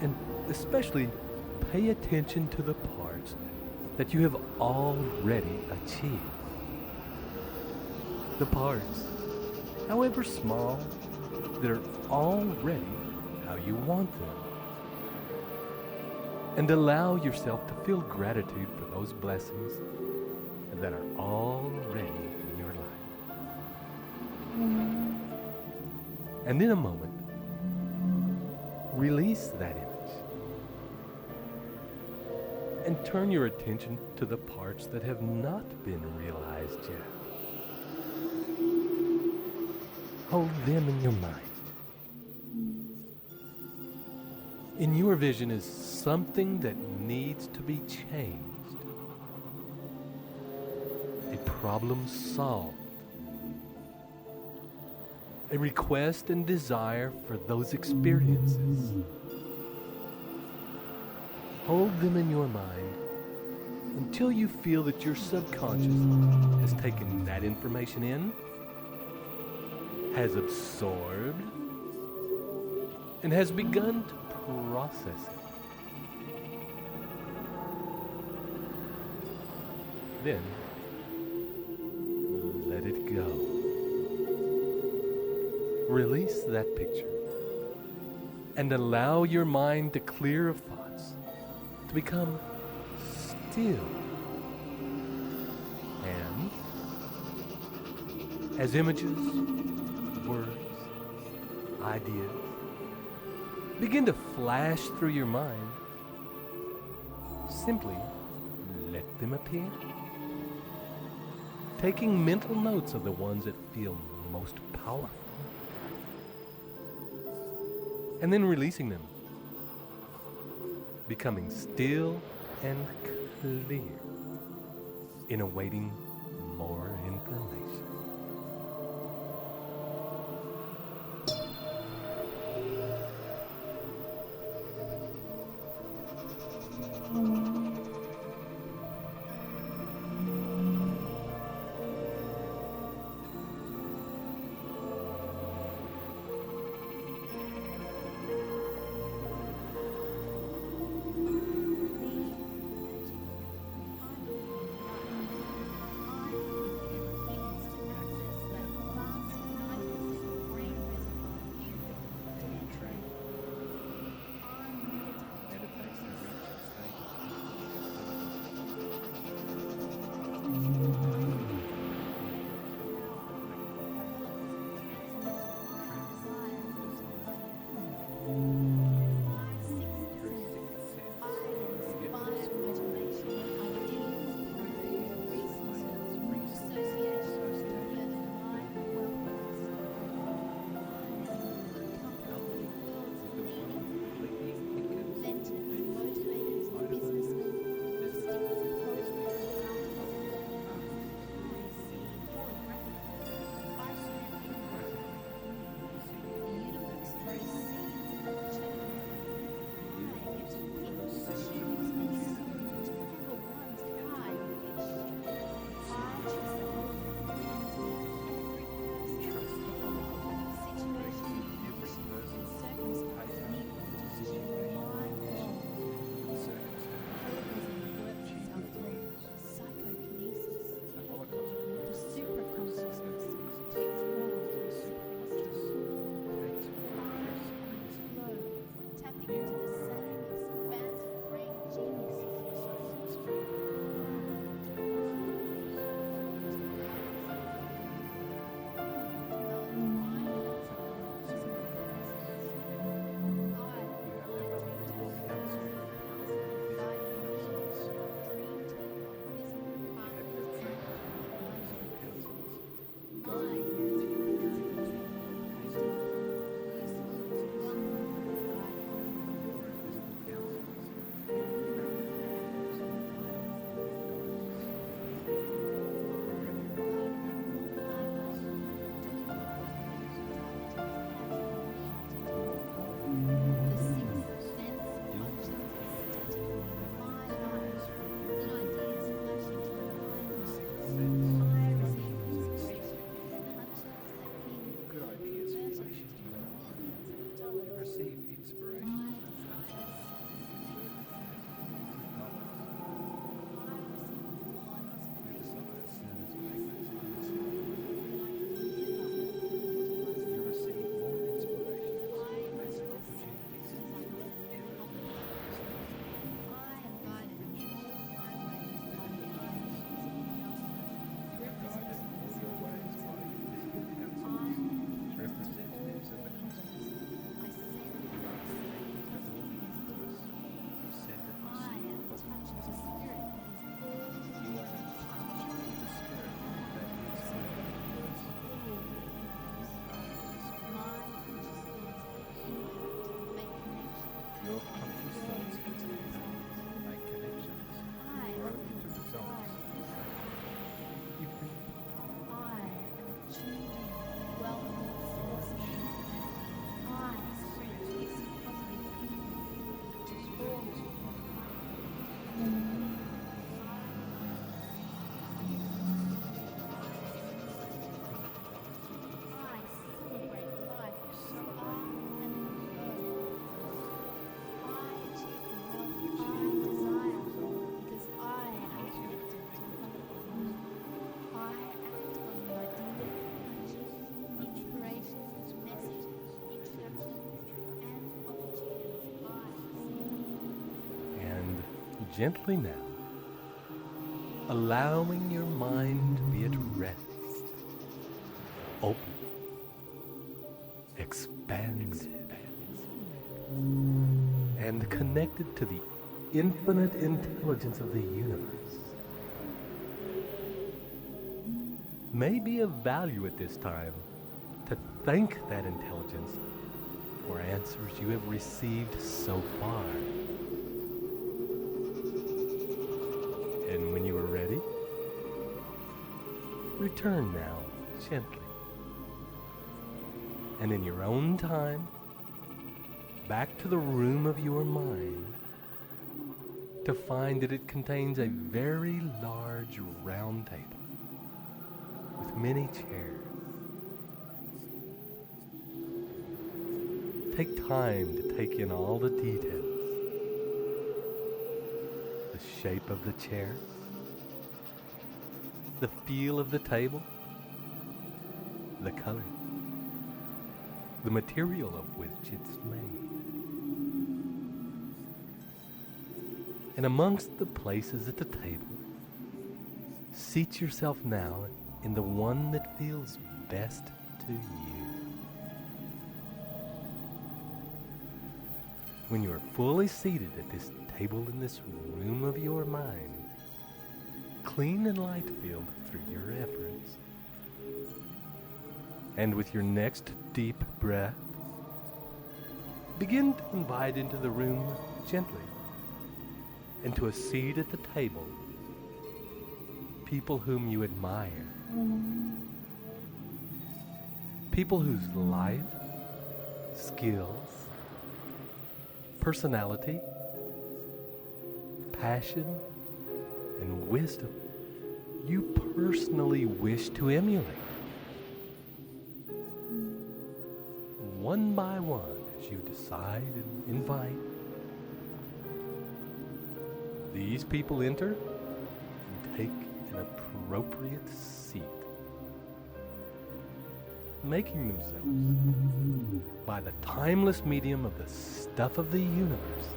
and especially pay attention to the parts that you have already achieved. The parts, however small, that are already how you want them. And allow yourself to feel gratitude for those blessings that are already in your life. And in a moment, release that image and turn your attention to the parts that have not been realized yet. Hold them in your mind. In your vision is something that needs to be changed. A problem solved. A request and desire for those experiences. Hold them in your mind until you feel that your subconscious has taken that information in, has absorbed, and has begun to process it. Then, let it go. Release that picture and allow your mind to clear of thoughts, to become still. And as images, words, ideas begin to flash through your mind, simply let them appear. Taking mental notes of the ones that feel most powerful. And then releasing them. Becoming still and clear in awaiting more information. Your conscious thoughts make connections, grow into results. You can I am achieving wellness forces. I produce positive impact to all. I celebrate life so often and in the earth. I achieve the health I desire because I am connected to health. I act on the idea, inspirations, messages, introductions, and opportunities I see. And gently now, allowing your mind to be at rest, open, expanded, and connected to the infinite intelligence of the universe. May be of value at this time to thank that intelligence for answers you have received so far. And when you are ready, return now gently, and in your own time, back to the room of your mind, to find that it contains a very large round table with many chairs. Take time to take in all the details. The shape of the chairs, the feel of the table, the color, the material of which it's made. And amongst the places at the table, seat yourself now in the one that feels best to you. When you are fully seated at this table in this room of your mind, clean and light-filled through your efforts, and with your next deep breath, begin to invite into the room gently, and to a seat at the table, people whom you admire, people whose life, skills, personality, passion, and wisdom you personally wish to emulate. One by one, as you decide and invite, these people enter and take an appropriate seat, making themselves, by the timeless medium of the stuff of the universe,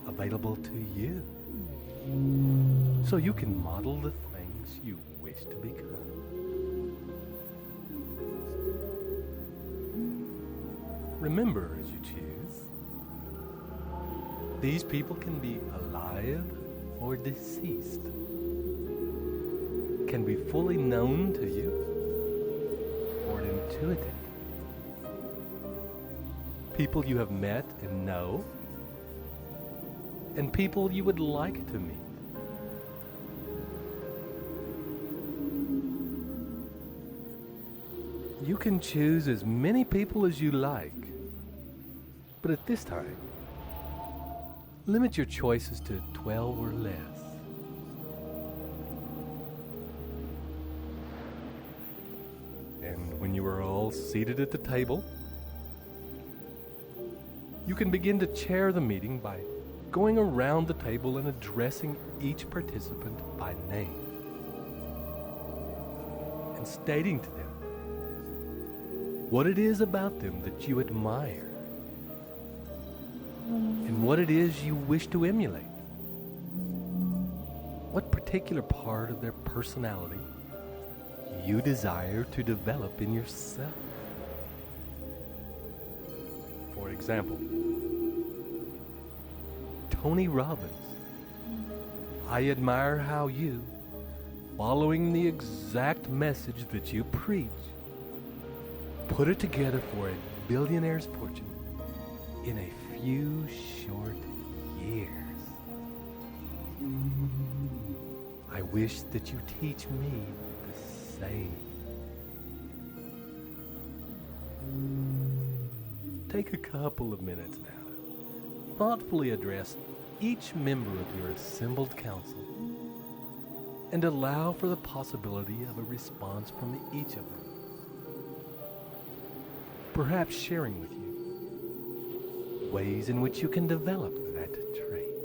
available to you, so you can model the things you wish to become. Remember, as you choose, these people can be alive or deceased, can be fully known to you or intuitive, people you have met and know, and people you would like to meet. You can choose as many people as you like, but at this time, limit your choices to 12 or less. And when you are all seated at the table, you can begin to chair the meeting by going around the table and addressing each participant by name and stating to them what it is about them that you admire and what it is you wish to emulate. What particular part of their personality you desire to develop in yourself. For example, Tony Robbins, I admire how you, following the exact message that you preach, put it together for a billionaire's fortune in a few short years. I wish that you teach me the same. Take a couple of minutes now to thoughtfully address each member of your assembled council and allow for the possibility of a response from each of them. Perhaps sharing with you ways in which you can develop that trait.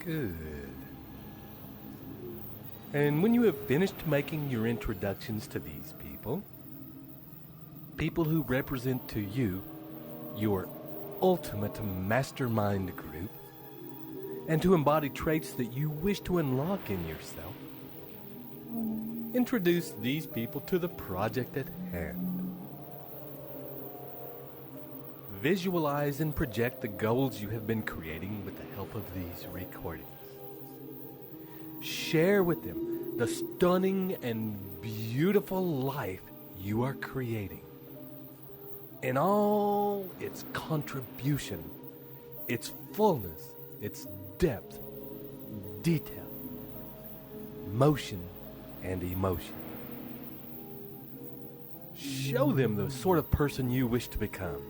Good. And when you have finished making your introductions to these people, people who represent to you your ultimate mastermind group, and to embody traits that you wish to unlock in yourself, introduce these people to the project at hand. Visualize and project the goals you have been creating with the help of these recordings. Share with them the stunning and beautiful life you are creating, in all its contribution, its fullness, its depth, detail, motion, and emotion. Show them the sort of person you wish to become,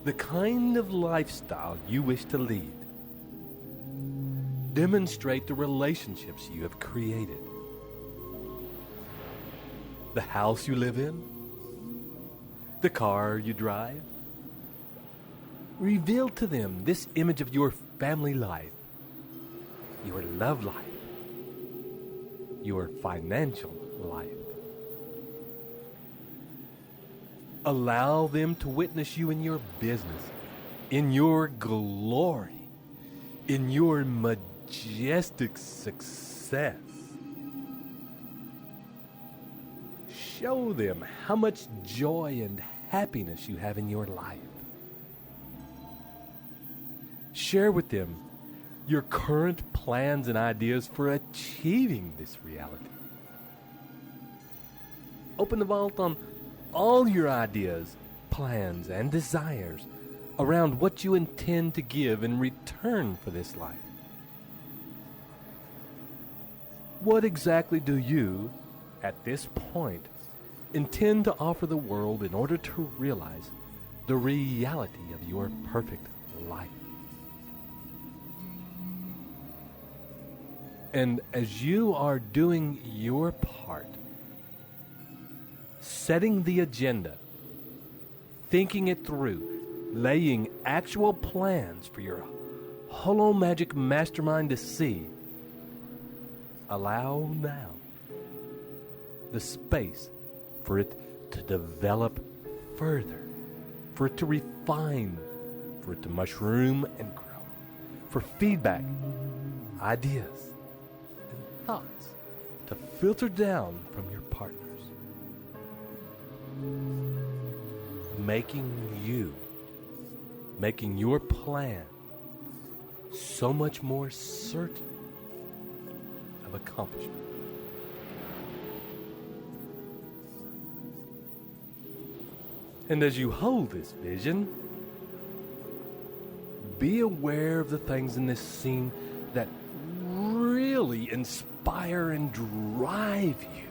the kind of lifestyle you wish to lead. Demonstrate the relationships you have created, the house you live in, the car you drive. Reveal to them this image of your family life, your love life, your financial life. Allow them to witness you in your business, in your glory, in your majestic success. Show them how much joy and happiness you have in your life. Share with them your current plans and ideas for achieving this reality. Open the vault on all your ideas, plans, and desires around what you intend to give in return for this life. What exactly do you, at this point, intend to offer the world in order to realize the reality of your perfect life? And as you are doing your part, setting the agenda, thinking it through, laying actual plans for your holo magic mastermind to see, allow now the space for it to develop further, for it to refine, for it to mushroom and grow, for feedback, ideas, and thoughts to filter down from your partners, making your plan so much more certain of accomplishment. And as you hold this vision, be aware of the things in this scene that really inspire and drive you,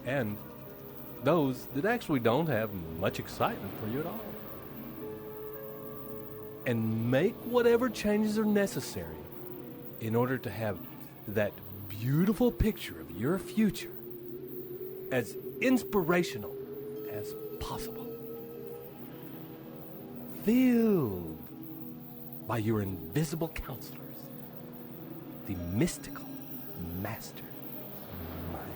and those that actually don't have much excitement for you at all. And make whatever changes are necessary in order to have that beautiful picture of your future as inspirational as possible, filled by your invisible counselors, the mystical master mind.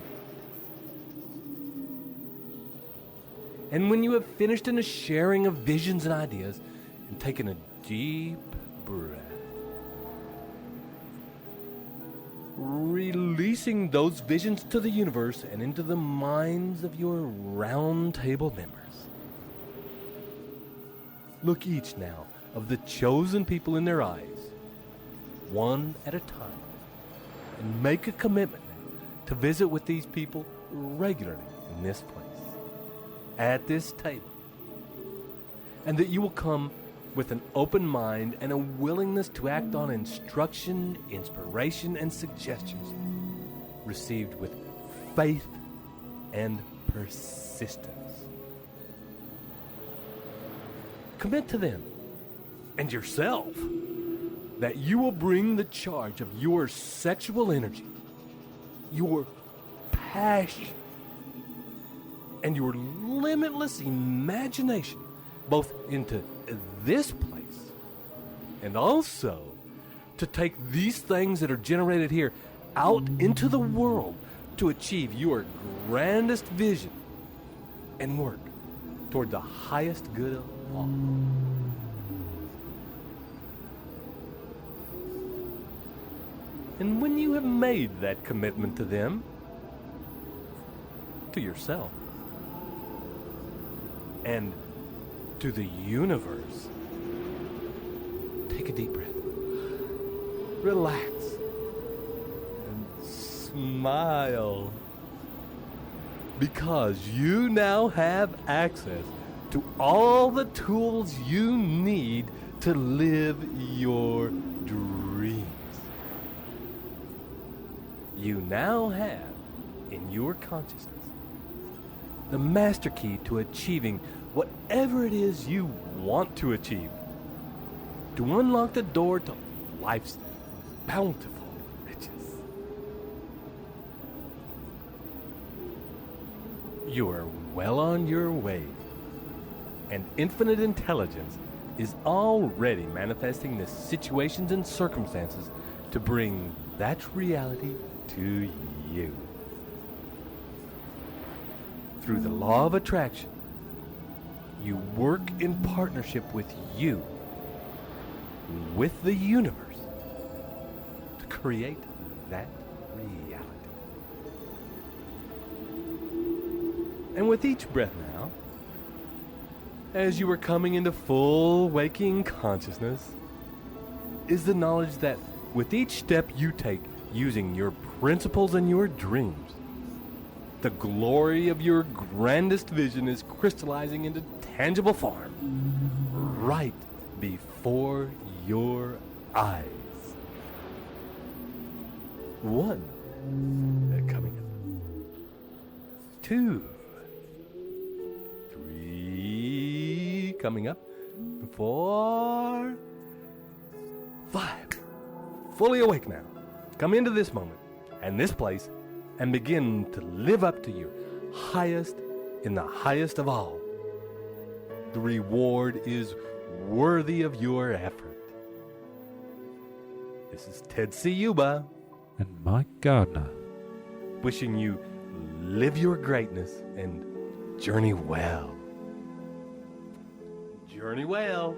And when you have finished in a sharing of visions and ideas and taken a deep breath, releasing those visions to the universe and into the minds of your round table members, look each now of the chosen people in their eyes, one at a time, and make a commitment to visit with these people regularly in this place, at this table, and that you will come with an open mind and a willingness to act on instruction, inspiration, and suggestions received with faith and persistence. Commit to them and yourself that you will bring the charge of your sexual energy, your passion, and your limitless imagination both into this place and also to take these things that are generated here out into the world to achieve your grandest vision and work toward the highest good of all. And when you have made that commitment to them, to yourself, and to the universe, take a deep breath. Relax. And smile. Because you now have access to all the tools you need to live your dreams. You now have, in your consciousness, the master key to achieving whatever it is you want to achieve. To unlock the door to life's bountiful riches. You are well on your way, and infinite intelligence is already manifesting the situations and circumstances to bring that reality to you. Through the law of attraction, you work in partnership with you, with the universe, to create that reality. And with each breath now, as you are coming into full waking consciousness, is the knowledge that with each step you take using your principles and your dreams, the glory of your grandest vision is crystallizing into tangible form right before your eyes. One, coming up. 2, 3, coming up. 4, 5. Fully awake now. Come into this moment and this place and begin to live up to your highest in the highest of all. The reward is worthy of your effort. This is Ted Ciuba And Mike Gardner. wishing you live your greatness and journey well. Journey well.